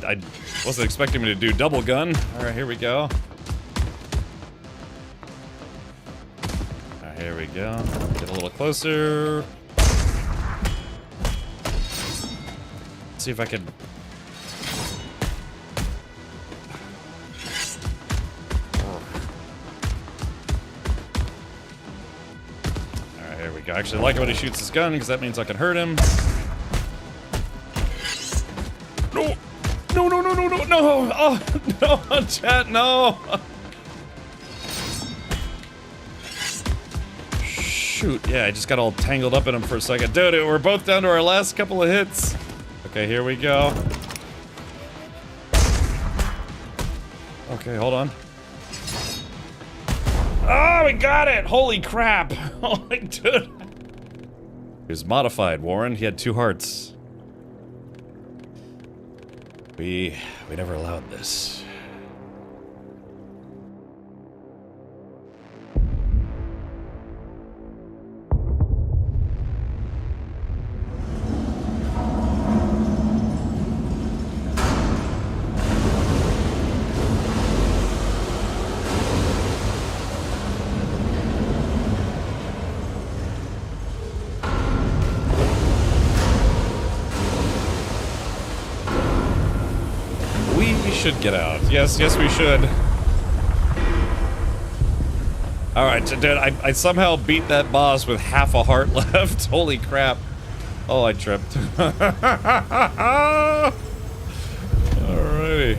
wasn't expecting me to do double gun. Alright, here we go. Alright, here we go. Get a little closer. See if I can. I actually like it when he shoots his gun because that means I can hurt him. No! No, no, no, no, no, no! Oh, no, chat, no! Shoot, yeah, I just got all tangled up in him for a second. Dude, we're both down to our last couple of hits. Okay, here we go. Okay, hold on. Oh, we got it! Holy crap! Oh my dude. He was modified, Warren. He had 2 hearts. We never allowed this. Should get out. Yes, yes, we should. Alright, dude, I somehow beat that boss with half a heart left. Holy crap. Oh, I tripped. Alrighty.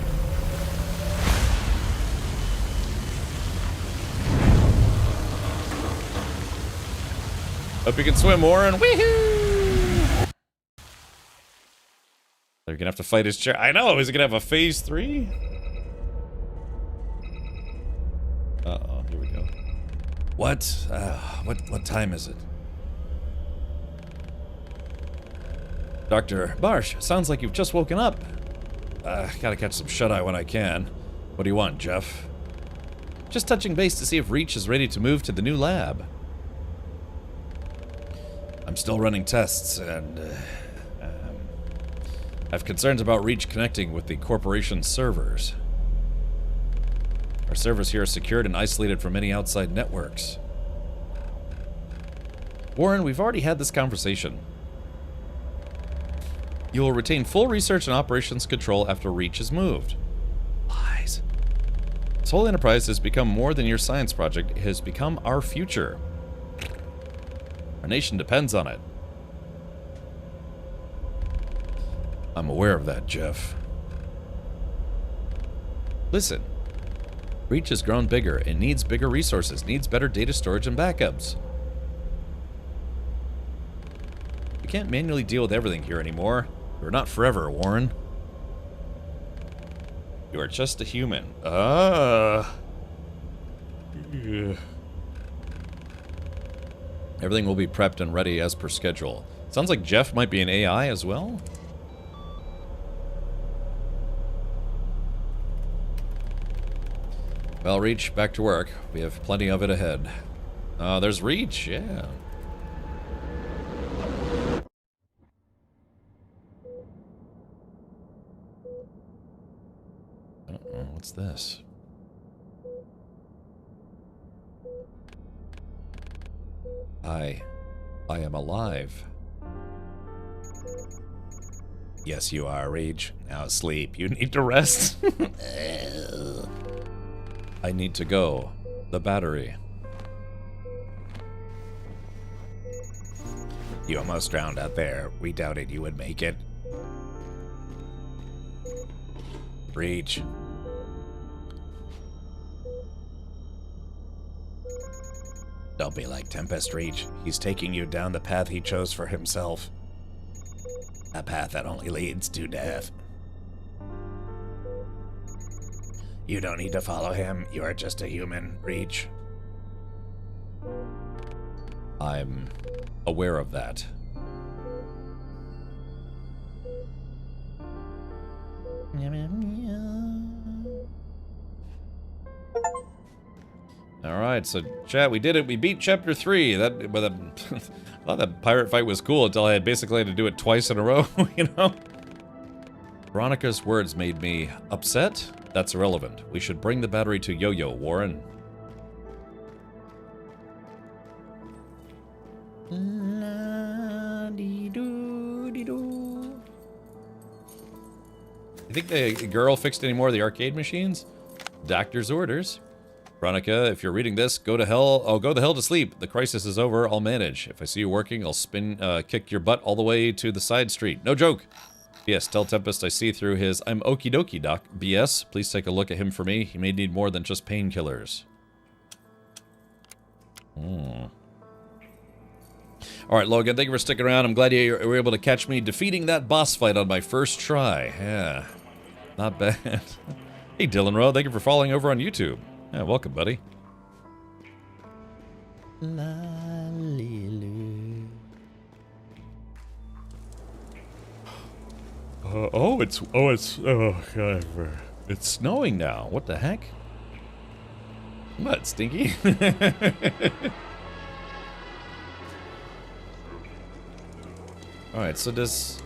Hope you can swim, Warren. Woohoo! You're gonna have to fight his chair. I know. Is he gonna have a phase 3? Uh-oh. Here we go. What? What time is it? Dr. Barsh, sounds like you've just woken up. Gotta catch some shut-eye when I can. What do you want, Jeff? Just touching base to see if Reach is ready to move to the new lab. I'm still running tests, and I have concerns about Reach connecting with the corporation's servers. Our servers here are secured and isolated from any outside networks. Warren, we've already had this conversation. You will retain full research and operations control after Reach is moved. Lies. This whole enterprise has become more than your science project. It has become our future. Our nation depends on it. I'm aware of that, Jeff. Listen. Reach has grown bigger. It needs bigger resources, needs better data storage and backups. We can't manually deal with everything here anymore. We're not forever, Warren. You are just a human. Yeah. Everything will be prepped and ready as per schedule. Sounds like Jeff might be an AI as well. Well, Reach, back to work. We have plenty of it ahead. There's Reach, yeah. Uh-oh, what's this? I am alive. Yes, you are, Reach. Now sleep. You need to rest. I need to go. The battery. You almost drowned out there. We doubted you would make it. Reach. Don't be like Tempest, Reach. He's taking you down the path he chose for himself. A path that only leads to death. You don't need to follow him. You are just a human, Reach. I'm aware of that. Alright, so chat, we did it. We beat chapter 3. I thought that pirate fight was cool until I basically had to do it twice in a row, you know? Veronica's words made me upset. That's irrelevant. We should bring the battery to Yo-Yo, Warren. You think the girl fixed any more of the arcade machines? Doctor's orders. Veronica, if you're reading this, go to hell. Oh, go the hell to sleep. The crisis is over. I'll manage. If I see you working, I'll kick your butt all the way to the side street. No joke. Yes, tell Tempest I see through his I'm okie dokie, Doc. BS, please take a look at him for me. He may need more than just painkillers. Alright, Logan, thank you for sticking around. I'm glad you were able to catch me defeating that boss fight on my first try. Yeah, not bad. Hey, Dylan Rowe, thank you for following over on YouTube. Yeah, welcome, buddy. It's snowing now. What the heck? What, Stinky? Alright, so does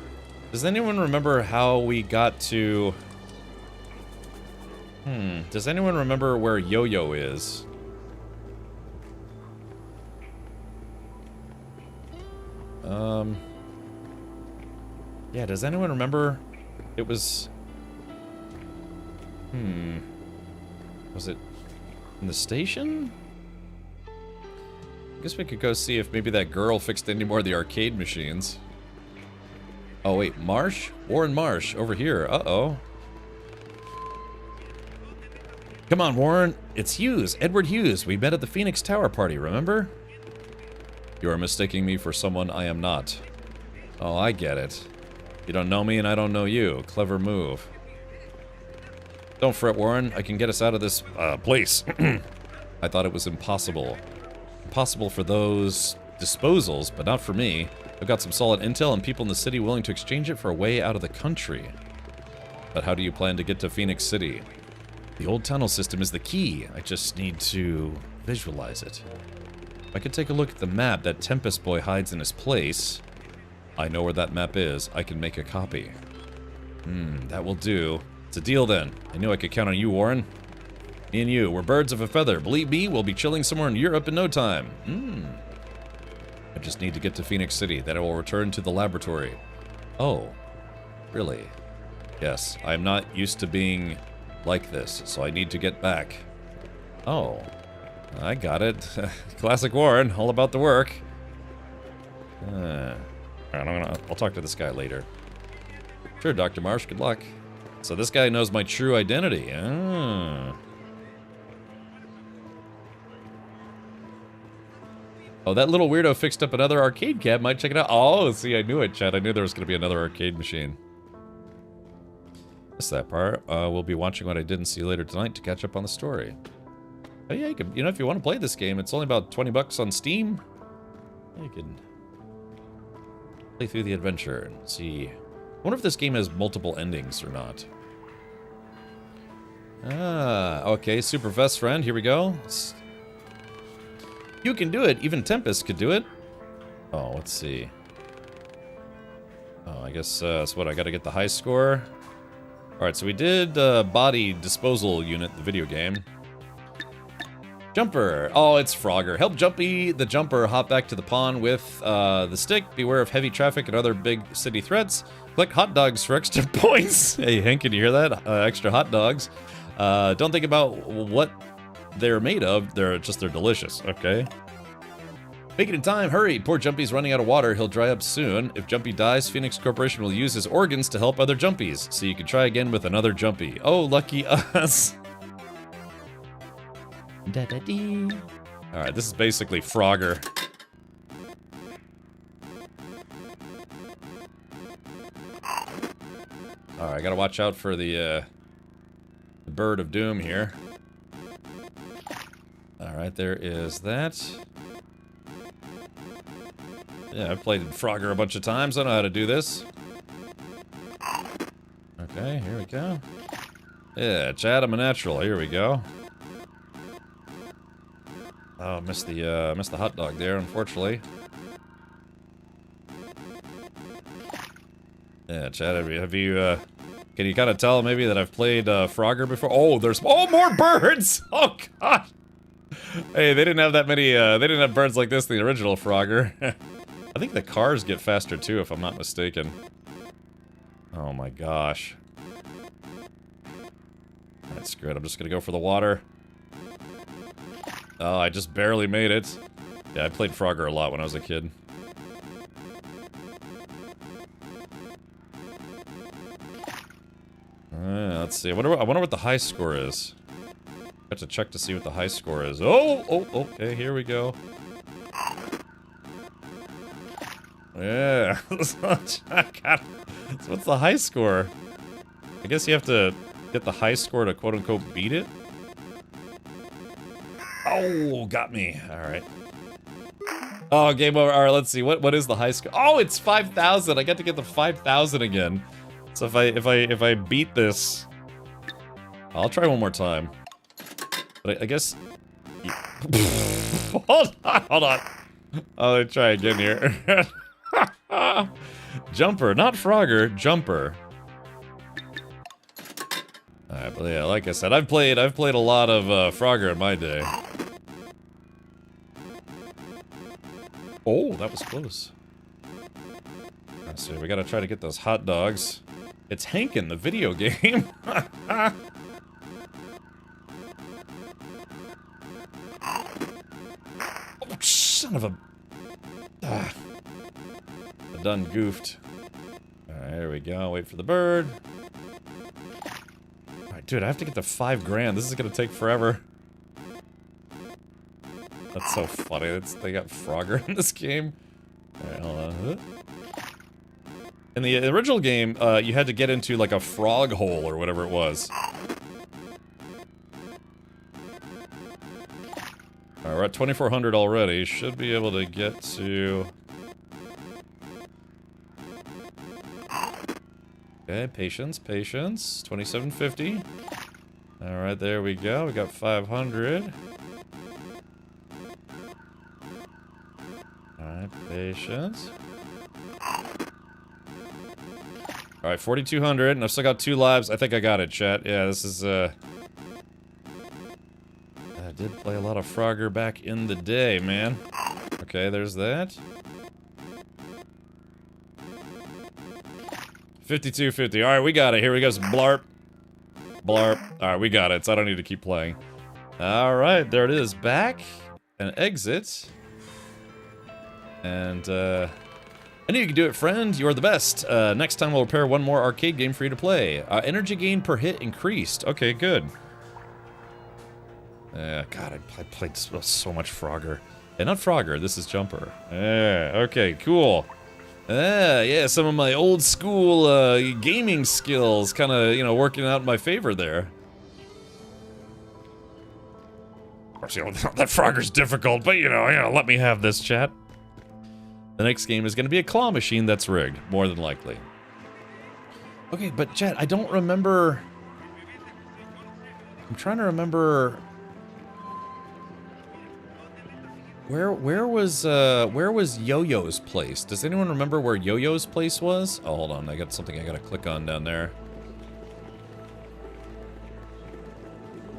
anyone remember how we got to... does anyone remember where Yo-Yo is? Yeah, does anyone remember? It was... Was it in the station? I guess we could go see if maybe that girl fixed any more of the arcade machines. Oh wait, Marsh? Warren Marsh, over here. Uh-oh. Come on, Warren. It's Hughes, Edward Hughes. We met at the Phoenix Tower party, remember? You are mistaking me for someone I am not. Oh, I get it. You don't know me and I don't know you. Clever move. Don't fret, Warren. I can get us out of this, place. I thought it was impossible. Impossible for those disposals, but not for me. I've got some solid intel and people in the city willing to exchange it for a way out of the country. But how do you plan to get to Phoenix City? The old tunnel system is the key. I just need to visualize it. If I could take a look at the map that Tempest Boy hides in his place... I know where that map is. I can make a copy. That will do. It's a deal then. I knew I could count on you, Warren. Me and you, we're birds of a feather. Believe me, we'll be chilling somewhere in Europe in no time. I just need to get to Phoenix City, then I will return to the laboratory. Oh, really? Yes, I'm not used to being like this, so I need to get back. Oh, I got it. Classic Warren, all about the work. Alright, I'll talk to this guy later. Sure, Dr. Marsh, good luck. So this guy knows my true identity. Ah. Oh, that little weirdo fixed up another arcade cab. Might check it out. Oh, see, I knew it, Chad. I knew there was going to be another arcade machine. Missed that part. We'll be watching what I didn't see later tonight to catch up on the story. Oh yeah, you can, you know, if you want to play this game, it's only about 20 bucks on Steam. You can play through the adventure and see. I wonder if this game has multiple endings or not. Ah, okay, super best friend. Here we go. You can do it. Even Tempest could do it. Oh, let's see. Oh, I guess that's what I got to get the high score. All right, so we did body disposal unit, the video game. Jumper. Oh, it's Frogger. Help Jumpy the Jumper hop back to the pond with the stick. Beware of heavy traffic and other big city threats. Collect hot dogs for extra points. Hey, Hank, can you hear that? Extra hot dogs. Don't think about what they're made of. They're delicious. Okay. Make it in time. Hurry. Poor Jumpy's running out of water. He'll dry up soon. If Jumpy dies, Phoenix Corporation will use his organs to help other Jumpies. So you can try again with another Jumpy. Oh, lucky us. Da-da-dee. Alright, this is basically Frogger. Alright, gotta watch out for the Bird of Doom here. Alright, there is that. Yeah, I've played Frogger a bunch of times. I know how to do this. Okay, here we go. Yeah, Chad, I'm a natural. Here we go. Oh, missed the hot dog there, unfortunately. Yeah, Chad, have you can you kind of tell maybe that I've played Frogger before? Oh, there's more birds! Oh god! Hey, they didn't have that many. They didn't have birds like this in the original Frogger. I think the cars get faster too, if I'm not mistaken. Oh my gosh! That's good. I'm just gonna go for the water. Oh, I just barely made it. Yeah, I played Frogger a lot when I was a kid. Let's see. I wonder what the high score is. I have to check to see what the high score is. Oh, okay, here we go. Yeah. So what's the high score? I guess you have to get the high score to quote-unquote beat it? Oh, got me. Alright. Oh, game over. Alright, let's see. What is the high score? Oh, it's 5,000. I got to get the 5,000 again. So if I beat this, I'll try one more time. But I guess. Hold on. I'll try again here. Jumper, not Frogger. Jumper. Alright, but yeah, like I said, I've played a lot of Frogger in my day. Oh, that was close. Let's see, we gotta try to get those hot dogs. It's Hankin, the video game. Oh, son of a... I done goofed. Alright, here we go. Wait for the bird. Alright, dude, I have to get to 5 grand. This is gonna take forever. That's so funny. They got Frogger in this game. Alright, hold on. In the original game, you had to get into like a frog hole or whatever it was. Alright, we're at 2,400 already. Should be able to get to... Okay, patience. 2,750. Alright, there we go. We got 500. Alright, patience. Alright, 4,200, and I've still got 2 lives. I think I got it, chat. Yeah, this is, I did play a lot of Frogger back in the day, man. Okay, there's that. 5250. Alright, we got it. Here we go. Blarp. Blarp. Alright, we got it, so I don't need to keep playing. Alright, there it is. Back and exit. And, I knew you could do it, friend. You are the best. Next time we'll prepare one more arcade game for you to play. Energy gain per hit increased. Okay, good. God, I played so much Frogger. And not Frogger, this is Jumper. Okay, cool. Yeah, some of my old school gaming skills kind of, you know, working out in my favor there. Of course, you know, that Frogger's difficult, but, you know, let me have this, chat. The next game is going to be a claw machine that's rigged, more than likely. Okay, but chat, I don't remember... I'm trying to remember... Where was Yo-Yo's place? Does anyone remember where Yo-Yo's place was? Oh, hold on, I got something I gotta click on down there.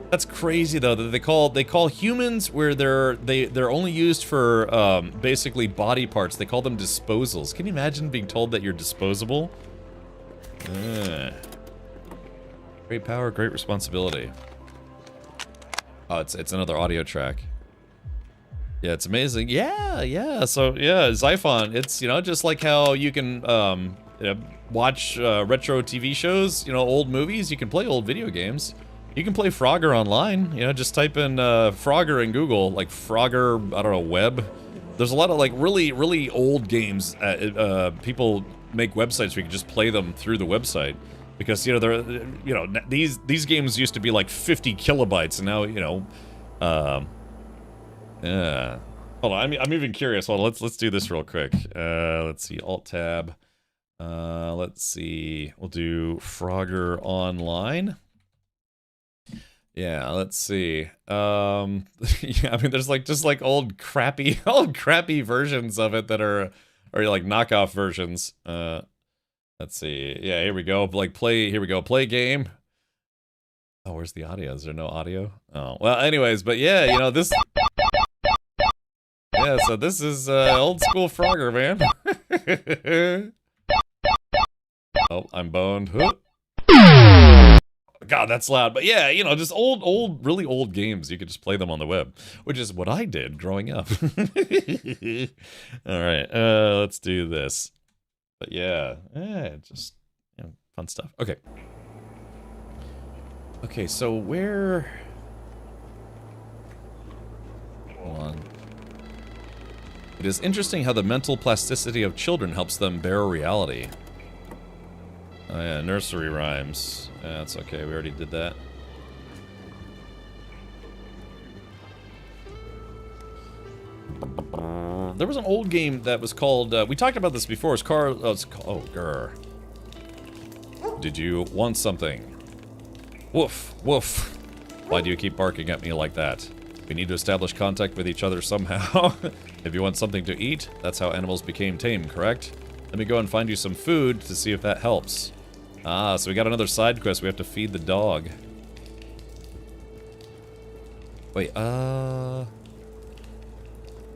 That's crazy though that they call humans where they're only used for basically body parts. They call them disposals. Can you imagine being told that you're disposable? Great power, great responsibility. Oh, it's another audio track. Yeah, it's amazing. Yeah. So yeah, Xiphon. It's, you know, just like how you can you know, watch retro TV shows, you know, old movies. You can play old video games. You can play Frogger online, you know, just type in Frogger in Google, like Frogger, I don't know, web. There's a lot of like really old games. People make websites where you can just play them through the website because, you know, they're, you know, these games used to be like 50 kilobytes and now, you know, yeah. Hold on, I'm even curious. Hold on, let's do this real quick. Let's see, Alt Tab. Let's see, we'll do Frogger online. Yeah, let's see. Yeah, I mean, there's like just like old crappy versions of it that are like knockoff versions. Let's see. Yeah, here we go. Like here we go. Play game. Oh, where's the audio? Is there no audio? Oh, well, anyways, but yeah, you know this. Yeah, so this is old school Frogger, man. Oh, I'm boned. God, that's loud. But yeah, you know, just really old games. You could just play them on the web, which is what I did growing up. All right, let's do this. But yeah, just, you know, fun stuff. Okay. Okay, so where... Hold on. It is interesting how the mental plasticity of children helps them bear reality. Oh yeah, nursery rhymes. Yeah, that's okay, we already did that. There was an old game that was called, we talked about this before, it's called, oh, grr. Did you want something? Woof, woof. Why do you keep barking at me like that? We need to establish contact with each other somehow. If you want something to eat, that's how animals became tame, correct? Let me go and find you some food to see if that helps. Ah, so we got another side quest. We have to feed the dog. Wait,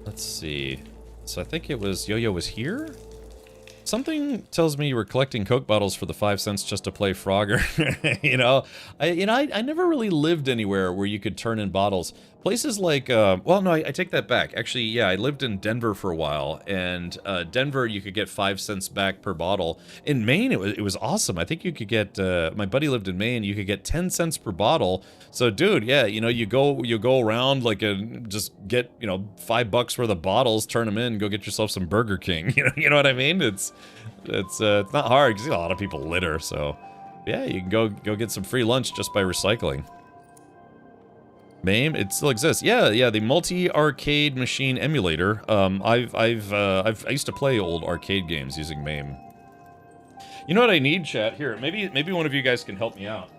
let's see. So I think it was Yo-Yo was here? Something tells me you were collecting Coke bottles for the 5 cents just to play Frogger. I never really lived anywhere where you could turn in bottles. Places like, well, no, I take that back. Actually, yeah, I lived in Denver for a while, and Denver, you could get 5 cents back per bottle. In Maine, it was awesome. I think you could get, my buddy lived in Maine, you could get 10 cents per bottle. So, dude, yeah, you know, you go around, like, just get, you know, $5 worth of bottles, turn them in, go get yourself some Burger King. You know what I mean? It's not hard, because a lot of people litter, so... Yeah, you can go get some free lunch just by recycling. MAME, it still exists. Yeah, the multi-arcade machine emulator. I used to play old arcade games using MAME. You know what I need, chat? Here, maybe one of you guys can help me out.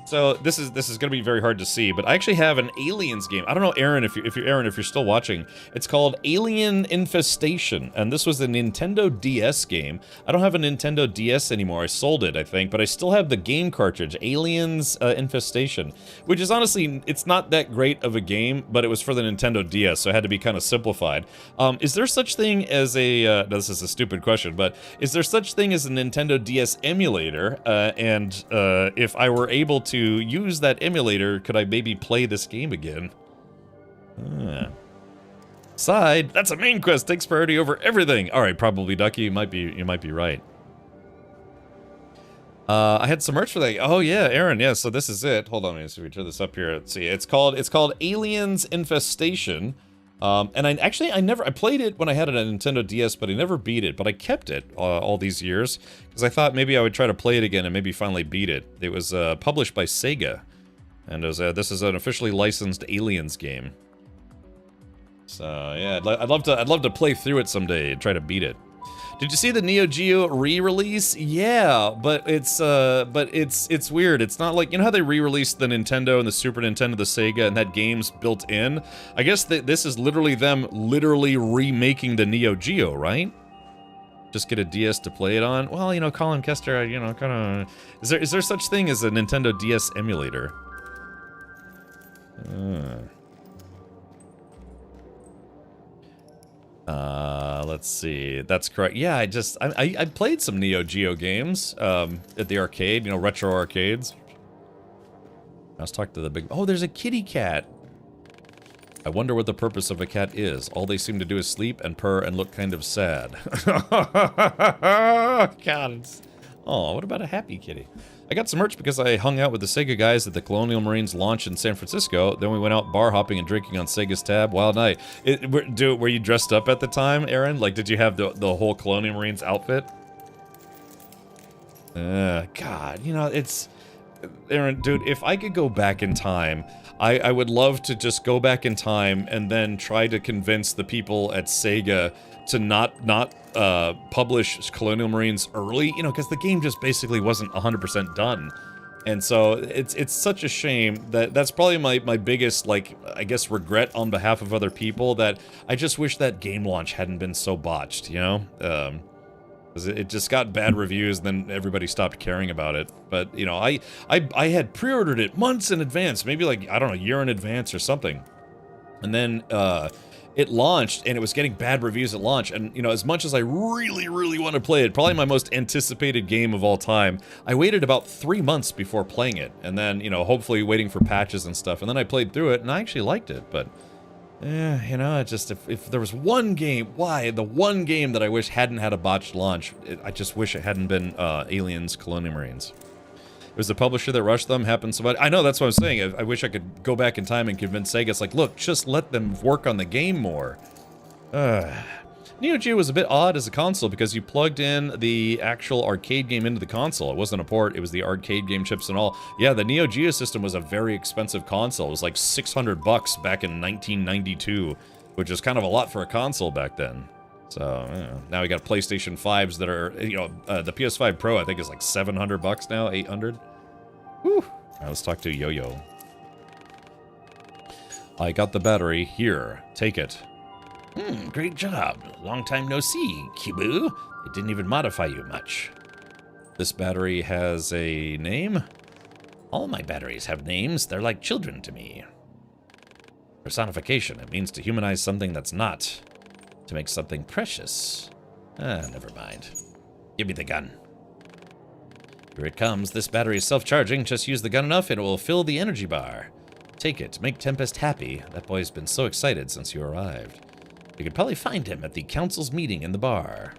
So this is gonna be very hard to see, but I actually have an Aliens game. I don't know, Aaron, if you're still watching. It's called Alien Infestation, and this was a Nintendo DS game. I don't have a Nintendo DS anymore. I sold it, I think, but I still have the game cartridge, Aliens Infestation, which is honestly, it's not that great of a game, but it was for the Nintendo DS, so it had to be kind of simplified. Is there such thing as a? No, this is a stupid question, but is there such thing as a Nintendo DS emulator? And if I were able to use that emulator, could I maybe play this game again? Side, that's a main quest. Takes priority over everything. All right, probably Ducky. You might be right. I had some merch for that. Oh yeah, Aaron. Yeah, so this is it. Hold on, let me see if we turn this up here. Let's see. It's called Aliens Infestation. And I played it when I had a Nintendo DS, but I never beat it. But I kept it all these years because I thought maybe I would try to play it again and maybe finally beat it. It was published by Sega, and it was, this is an officially licensed Aliens game. So yeah, I'd love to play through it someday and try to beat it. Did you see the Neo Geo re-release? Yeah, but it's weird. It's not like, you know how they re-released the Nintendo and the Super Nintendo, the Sega, and had games built in? I guess this is literally them remaking the Neo Geo, right? Just get a DS to play it on? Well, you know, Colin Kester, you know, kind of... Is there such thing as a Nintendo DS emulator? Let's see. That's correct. Yeah, I played some Neo Geo games at the arcade, you know, retro arcades. I was talking to the big... Oh, there's a kitty cat. I wonder what the purpose of a cat is. All they seem to do is sleep and purr and look kind of sad. God. Oh, what about a happy kitty? I got some merch because I hung out with the Sega guys at the Colonial Marines launch in San Francisco. Then we went out bar hopping and drinking on Sega's tab. Wild night. Were you dressed up at the time, Aaron? Like, did you have the whole Colonial Marines outfit? God, you know, it's... Aaron, dude, if I could go back in time, I would love to just go back in time and then try to convince the people at Sega to not publish Colonial Marines early, you know, because the game just basically wasn't 100% done. And so it's such a shame that's probably my biggest, like, I guess, regret on behalf of other people, that I just wish that game launch hadn't been so botched, you know? Because it just got bad reviews, and then everybody stopped caring about it. But, you know, I had pre-ordered it months in advance, maybe like, I don't know, a year in advance or something. And then, it launched, and it was getting bad reviews at launch, and, you know, as much as I really, really want to play it, probably my most anticipated game of all time, I waited about 3 months before playing it, and then, you know, hopefully waiting for patches and stuff, and then I played through it, and I actually liked it, but, you know, it just, if there was one game, the one game that I wish hadn't had a botched launch, I just wish it hadn't been, Aliens Colonial Marines. It was the publisher that rushed them, happened so much. I know, that's what I'm saying. I wish I could go back in time and convince Sega. It's like, look, just let them work on the game more. Neo Geo was a bit odd as a console because you plugged in the actual arcade game into the console. It wasn't a port, it was the arcade game chips and all. Yeah, the Neo Geo system was a very expensive console. It was like $600 back in 1992, which is kind of a lot for a console back then. So, you know, now we got PlayStation 5s that are, you know, the PS5 Pro, I think, is like $700 now, 800. Whew. All right, let's talk to Yo-Yo. I got the battery. Here, take it. Great job. Long time no see, Kibu. It didn't even modify you much. This battery has a name? All my batteries have names. They're like children to me. Personification. It means to humanize something that's not. To make something precious. Never mind. Give me the gun. Here it comes. This battery is self-charging. Just use the gun enough and it will fill the energy bar. Take it. Make Tempest happy. That boy's been so excited since you arrived. You could probably find him at the council's meeting in the bar.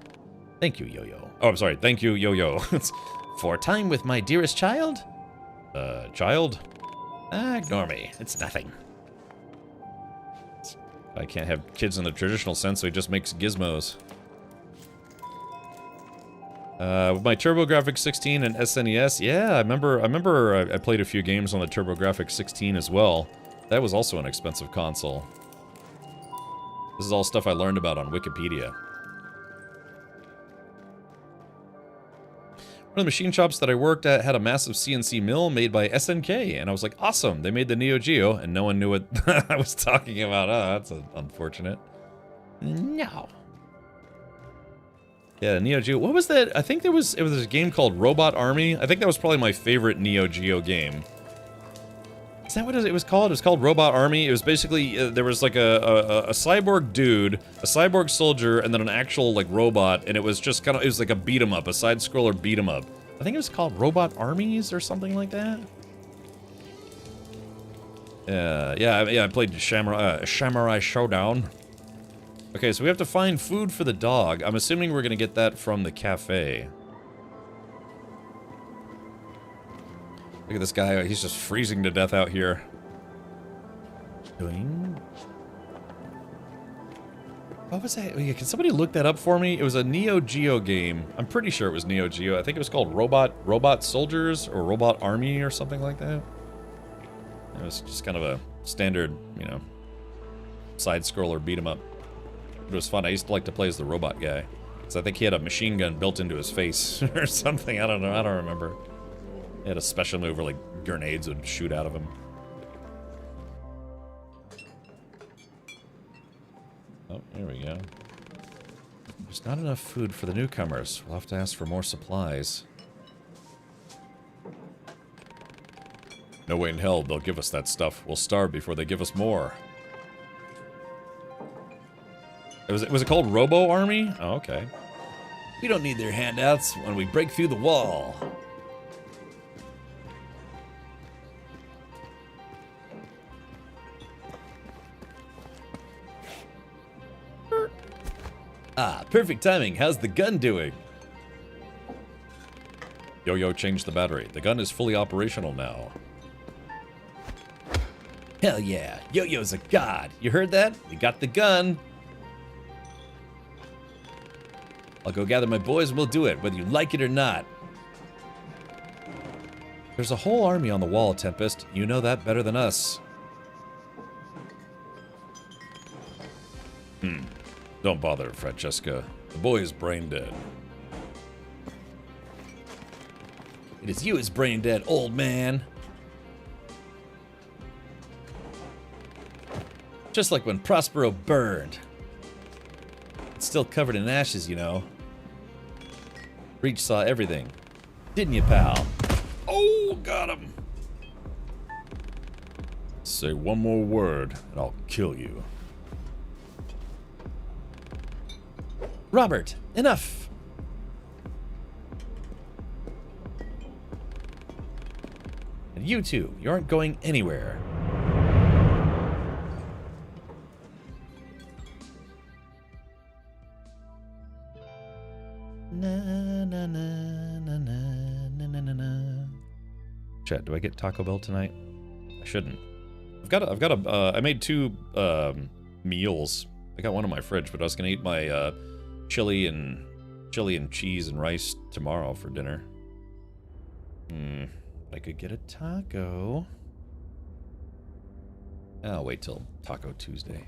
Thank you, Yo-Yo. Oh, I'm sorry. Thank you, Yo-Yo. For time with my dearest child? Child? Ignore me. It's nothing. I can't have kids in the traditional sense, so he just makes gizmos. With my TurboGrafx 16 and SNES, yeah, I remember I played a few games on the TurboGrafx 16 as well. That was also an expensive console. This is all stuff I learned about on Wikipedia. One of the machine shops that I worked at had a massive CNC mill made by SNK, and I was like, awesome, they made the Neo Geo, and no one knew what I was talking about. Oh, that's unfortunate. No. Yeah, Neo Geo. What was that? I think it was a game called Robot Army. I think that was probably my favorite Neo Geo game. Is that what it was called? It was called Robot Army. It was basically, there was like a cyborg dude, a cyborg soldier, and then an actual, like, robot, and it was just kind of, it was like a beat-em-up, a side-scroller beat-em-up. I think it was called Robot Armies or something like that. Yeah, I played Samurai Showdown. Okay, so we have to find food for the dog. I'm assuming we're gonna get that from the cafe. Look at this guy, he's just freezing to death out here. Doing... What was that? Can somebody look that up for me? It was a Neo Geo game. I'm pretty sure it was Neo Geo. I think it was called Robot Soldiers or Robot Army or something like that. It was just kind of a standard, you know, side-scroller beat-em-up. It was fun. I used to like to play as the robot guy. So I think he had a machine gun built into his face or something. I don't know. I don't remember. He had a special move where, like, grenades would shoot out of him. Oh, here we go. There's not enough food for the newcomers. We'll have to ask for more supplies. No way in hell they'll give us that stuff. We'll starve before they give us more. Was it called Robo Army? Oh, okay. We don't need their handouts when we break through the wall. Ah, perfect timing. How's the gun doing? Yo-Yo changed the battery. The gun is fully operational now. Hell yeah. Yo-Yo's a god. You heard that? We got the gun. I'll go gather my boys and we'll do it, whether you like it or not. There's a whole army on the wall, Tempest. You know that better than us. Don't bother, Francesca. The boy is brain dead. It is you is brain dead, old man. Just like when Prospero burned. It's still covered in ashes, you know. Reach saw everything. Didn't you, pal? Oh, got him. Say one more word, and I'll kill you. Robert, enough! And you two, you aren't going anywhere. Na na na na na na na na. Chat, do I get Taco Bell tonight? I shouldn't. I made 2 meals. I got one in my fridge, but I was gonna eat my chili and cheese and rice tomorrow for dinner. I could get a taco. I'll wait till Taco Tuesday.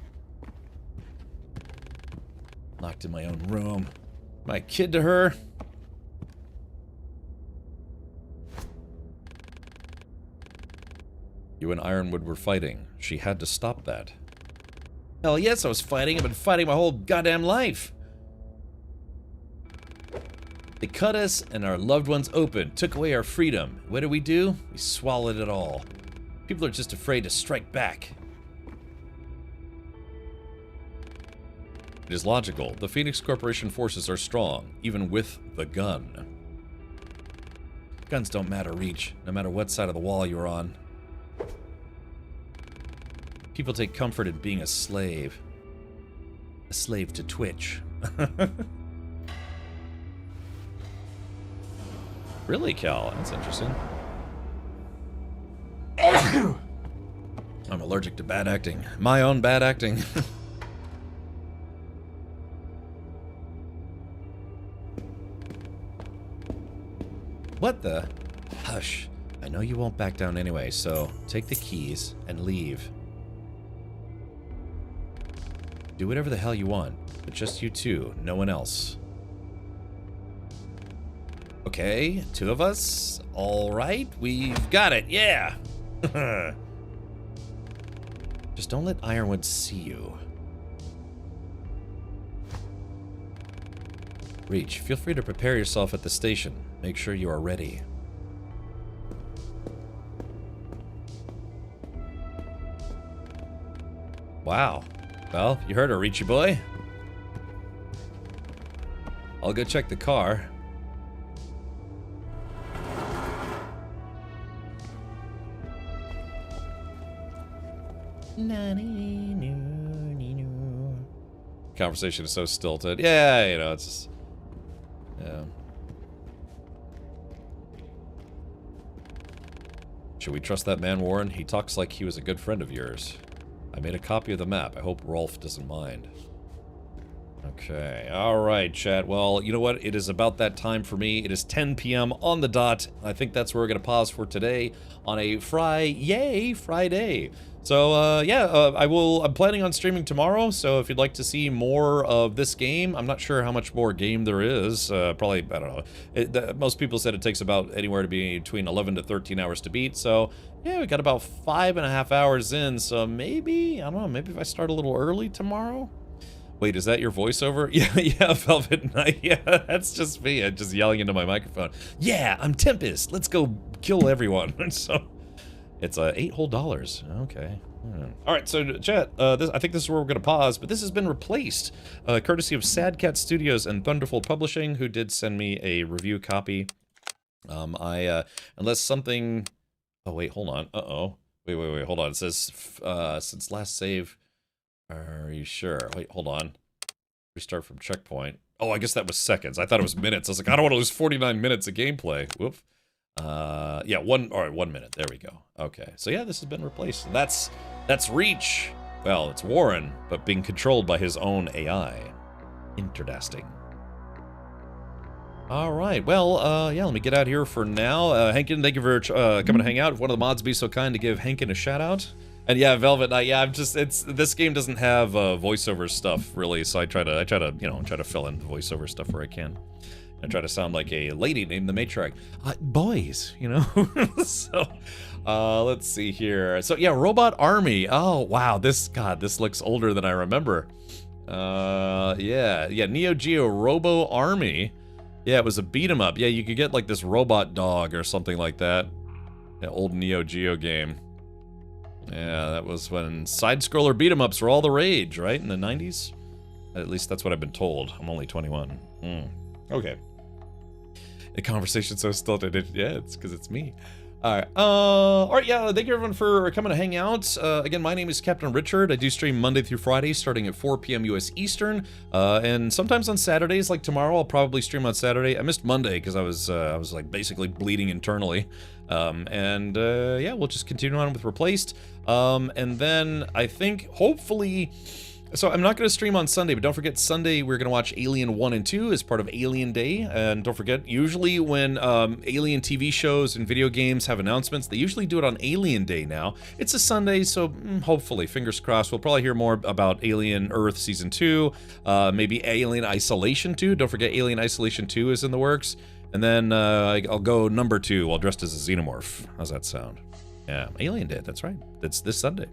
Locked in my own room. My kid to her. You and Ironwood were fighting. She had to stop that. Hell yes, I was fighting. I've been fighting my whole goddamn life. They cut us and our loved ones open, took away our freedom. What do? We swallowed it all. People are just afraid to strike back. It is logical. The Phoenix Corporation forces are strong, even with the gun. Guns don't matter, Reach, no matter what side of the wall you're on. People take comfort in being a slave. A slave to Twitch. Really, Cal? That's interesting. I'm allergic to bad acting. My own bad acting. What the? Hush. I know you won't back down anyway, so take the keys and leave. Do whatever the hell you want, but just you two, no one else. Okay, 2 of us. All right, we've got it. Yeah. Just don't let Ironwood see you. Reach, feel free to prepare yourself at the station. Make sure you are ready. Wow. Well, you heard her, Reachy boy. I'll go check the car. Conversation is so stilted. Yeah, you know, it's just, yeah. Should we trust that man, Warren? He talks like he was a good friend of yours. I made a copy of the map. I hope Rolf doesn't mind. Okay, alright, chat. Well, you know what? It is about that time for me. It is 10 p.m. on the dot. I think that's where we're going to pause for today on a Friday. So, yeah, I'm planning on streaming tomorrow, so if you'd like to see more of this game, I'm not sure how much more game there is, probably, I don't know. Most people said it takes about anywhere to be between 11 to 13 hours to beat, so, yeah, we got about 5.5 hours in, so maybe, I don't know, maybe if I start a little early tomorrow? Wait, is that your voiceover? Yeah, Velvet Knight, yeah, that's just me, I'm just yelling into my microphone. Yeah, I'm Tempest, let's go kill everyone, so... It's $8 whole. Okay. All right, so chat. I think this is where we're going to pause, but this has been replaced, courtesy of Sad Cat Studios and Thunderful Publishing, who did send me a review copy. Unless something. Oh wait, hold on. Wait, hold on. It says since last save. Are you sure? Wait, hold on. Restart from checkpoint. Oh, I guess that was seconds. I thought it was minutes. I was like, I don't want to lose 49 minutes of gameplay. Whoop. Yeah, 1 minute. There we go. Okay, so yeah, this has been replaced. That's Reach. Well, it's Warren, but being controlled by his own AI. Interesting. All right, well, yeah, let me get out here for now. Henkin, thank you for coming to hang out. If one of the mods be so kind to give Henkin a shout out. And yeah, Velvet Knight, yeah, this game doesn't have voiceover stuff really, so I try to fill in voiceover stuff where I can. I try to sound like a lady named the Matriarch. Boys, you know? So, let's see here. So, yeah, Robot Army. Oh, wow, this looks older than I remember. Yeah, Neo Geo Robo Army. Yeah, it was a beat 'em up. Yeah, you could get, like, this robot dog or something like that. Yeah, old Neo Geo game. Yeah, that was when side-scroller beat 'em ups were all the rage, right? In the 90s? At least that's what I've been told. I'm only 21. Okay. The conversation's so stilted. Yeah, it's because it's me. Alright, yeah, thank you everyone for coming to hang out. Again, my name is Captain Richard. I do stream Monday through Friday, starting at 4 p.m. US Eastern, and sometimes on Saturdays, like tomorrow, I'll probably stream on Saturday. I missed Monday because I was like basically bleeding internally. Yeah, we'll just continue on with Replaced. And then I think, hopefully... So I'm not going to stream on Sunday, but don't forget Sunday we're going to watch Alien 1 and 2 as part of Alien Day. And don't forget, usually when Alien TV shows and video games have announcements, they usually do it on Alien Day now. It's a Sunday, so hopefully, fingers crossed, we'll probably hear more about Alien Earth Season 2, maybe Alien Isolation 2. Don't forget Alien Isolation 2 is in the works. And then I'll go number 2 while dressed as a xenomorph. How's that sound? Yeah, Alien Day, that's right. That's this Sunday.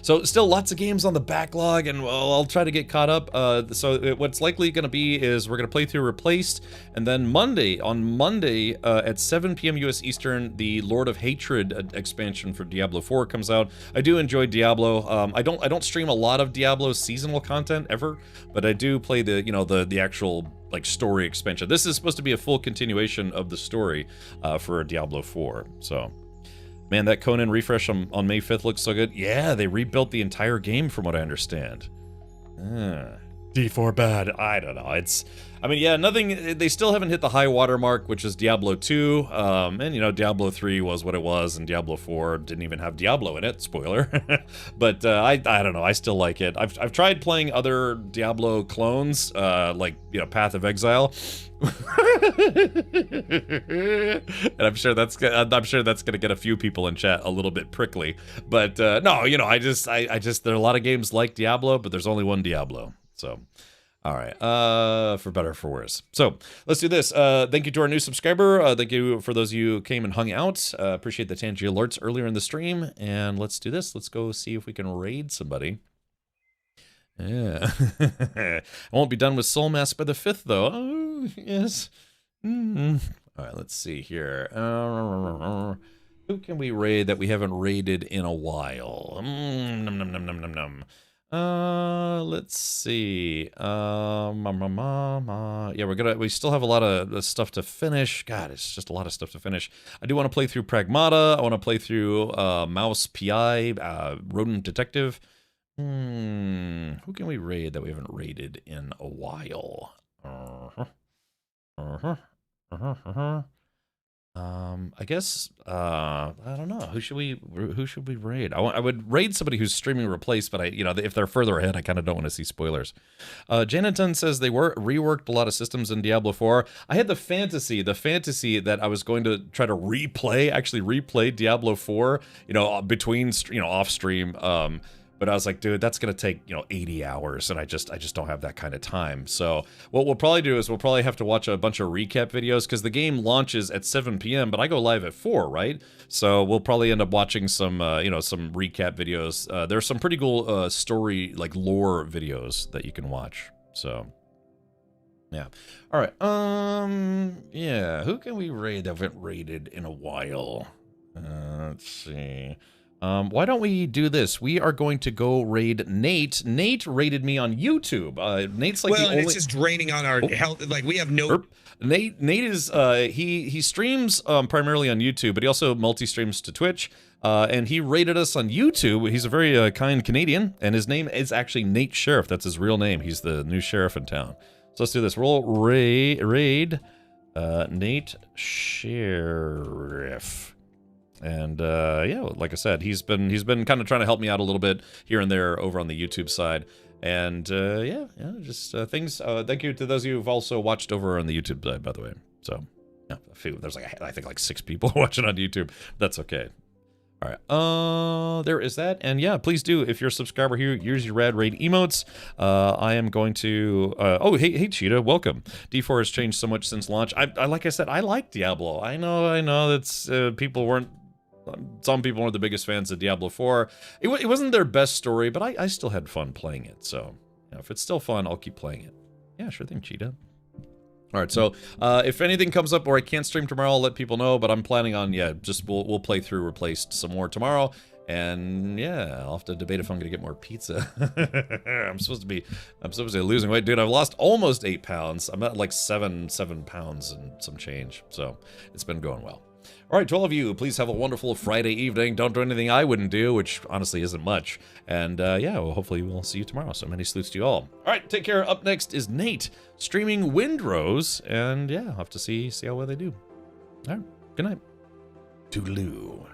So still lots of games on the backlog, and well, I'll try to get caught up. What's likely going to be is we're going to play through Replaced, and then on Monday at 7 p.m. US Eastern, the Lord of Hatred expansion for Diablo 4 comes out. I do enjoy Diablo. I don't stream a lot of Diablo seasonal content ever, but I do play the actual like story expansion. This is supposed to be a full continuation of the story for Diablo 4. So. Man, that Conan refresh on May 5th looks so good. Yeah, they rebuilt the entire game from what I understand. D4 bad. I don't know. Nothing. They still haven't hit the high water mark, which is Diablo 2. And, Diablo 3 was what it was, and Diablo 4 didn't even have Diablo in it. Spoiler. But I don't know. I still like it. I've tried playing other Diablo clones, like, Path of Exile. And I'm sure that's gonna get a few people in chat a little bit prickly, but no, I just there are a lot of games like Diablo, but there's only one Diablo. So, all right, for better or for worse. So let's do this. Thank you to our new subscriber. Thank you for those of you who came and hung out. Appreciate the Tangy alerts earlier in the stream, and let's do this. Let's go see if we can raid somebody. Yeah. I won't be done with Soul Mask by the 5th, though. Oh, yes. All right, let's see here. Who can we raid that we haven't raided in a while? Let's see. Yeah, we still have a lot of stuff to finish. God, it's just a lot of stuff to finish. I do want to play through Pragmata. I want to play through Mouse PI, Rodent Detective. Who can we raid that we haven't raided in a while? I guess I don't know. Who should we raid? I would raid somebody who's streaming Replaced, but if they're further ahead, I kind of don't want to see spoilers. Janiton says they reworked a lot of systems in Diablo 4. I had the fantasy that I was going to try to replay Diablo 4, between off stream. But I was like, dude, that's gonna take 80 hours, and I just don't have that kind of time. So what we'll probably do is we'll probably have to watch a bunch of recap videos, because the game launches at 7 p.m. but I go live at 4, right? So we'll probably end up watching some some recap videos. There's some pretty cool story lore videos that you can watch. So yeah. All right. Yeah. Who can we raid that we haven't raided in a while? Let's see. Why don't we do this? We are going to go raid Nate. Nate raided me on YouTube. Nate's the only... it's just draining on our health. We have no... Nate is, he streams primarily on YouTube, but he also multi-streams to Twitch. And he raided us on YouTube. He's a very kind Canadian, and his name is actually Nate Sheriff. That's his real name. He's the new sheriff in town. So let's do this. We'll raid Nate Sheriff. And yeah, like I said, he's been kind of trying to help me out a little bit here and there over on the YouTube side. And yeah, just things. Thank you to those of you who've also watched over on the YouTube side, by the way. So yeah, there's I think 6 people watching on YouTube. That's okay. All right, there is that. And yeah, please do, if you're a subscriber here, here's your rad raid emotes. I am going to oh, hey Cheetah, welcome. D4 has changed so much since launch. I like I said, I like Diablo. I know that's some people weren't the biggest fans of Diablo 4. It wasn't their best story, but I still had fun playing it. So if it's still fun, I'll keep playing it. Yeah, sure thing, Cheetah. All right, so if anything comes up or I can't stream tomorrow, I'll let people know. But I'm planning on we'll play through Replaced some more tomorrow, and yeah, I'll have to debate if I'm gonna get more pizza. I'm supposed to be losing weight, dude. I've lost almost 8 pounds. I'm at like 7 pounds and some change. So it's been going well. All right, to all of you, please have a wonderful Friday evening. Don't do anything I wouldn't do, which honestly isn't much. And yeah, well, hopefully we'll see you tomorrow. So many salutes to you all. All right, take care. Up next is Nate streaming Windrose. And yeah, I'll have to see how well they do. All right, good night. Toodaloo.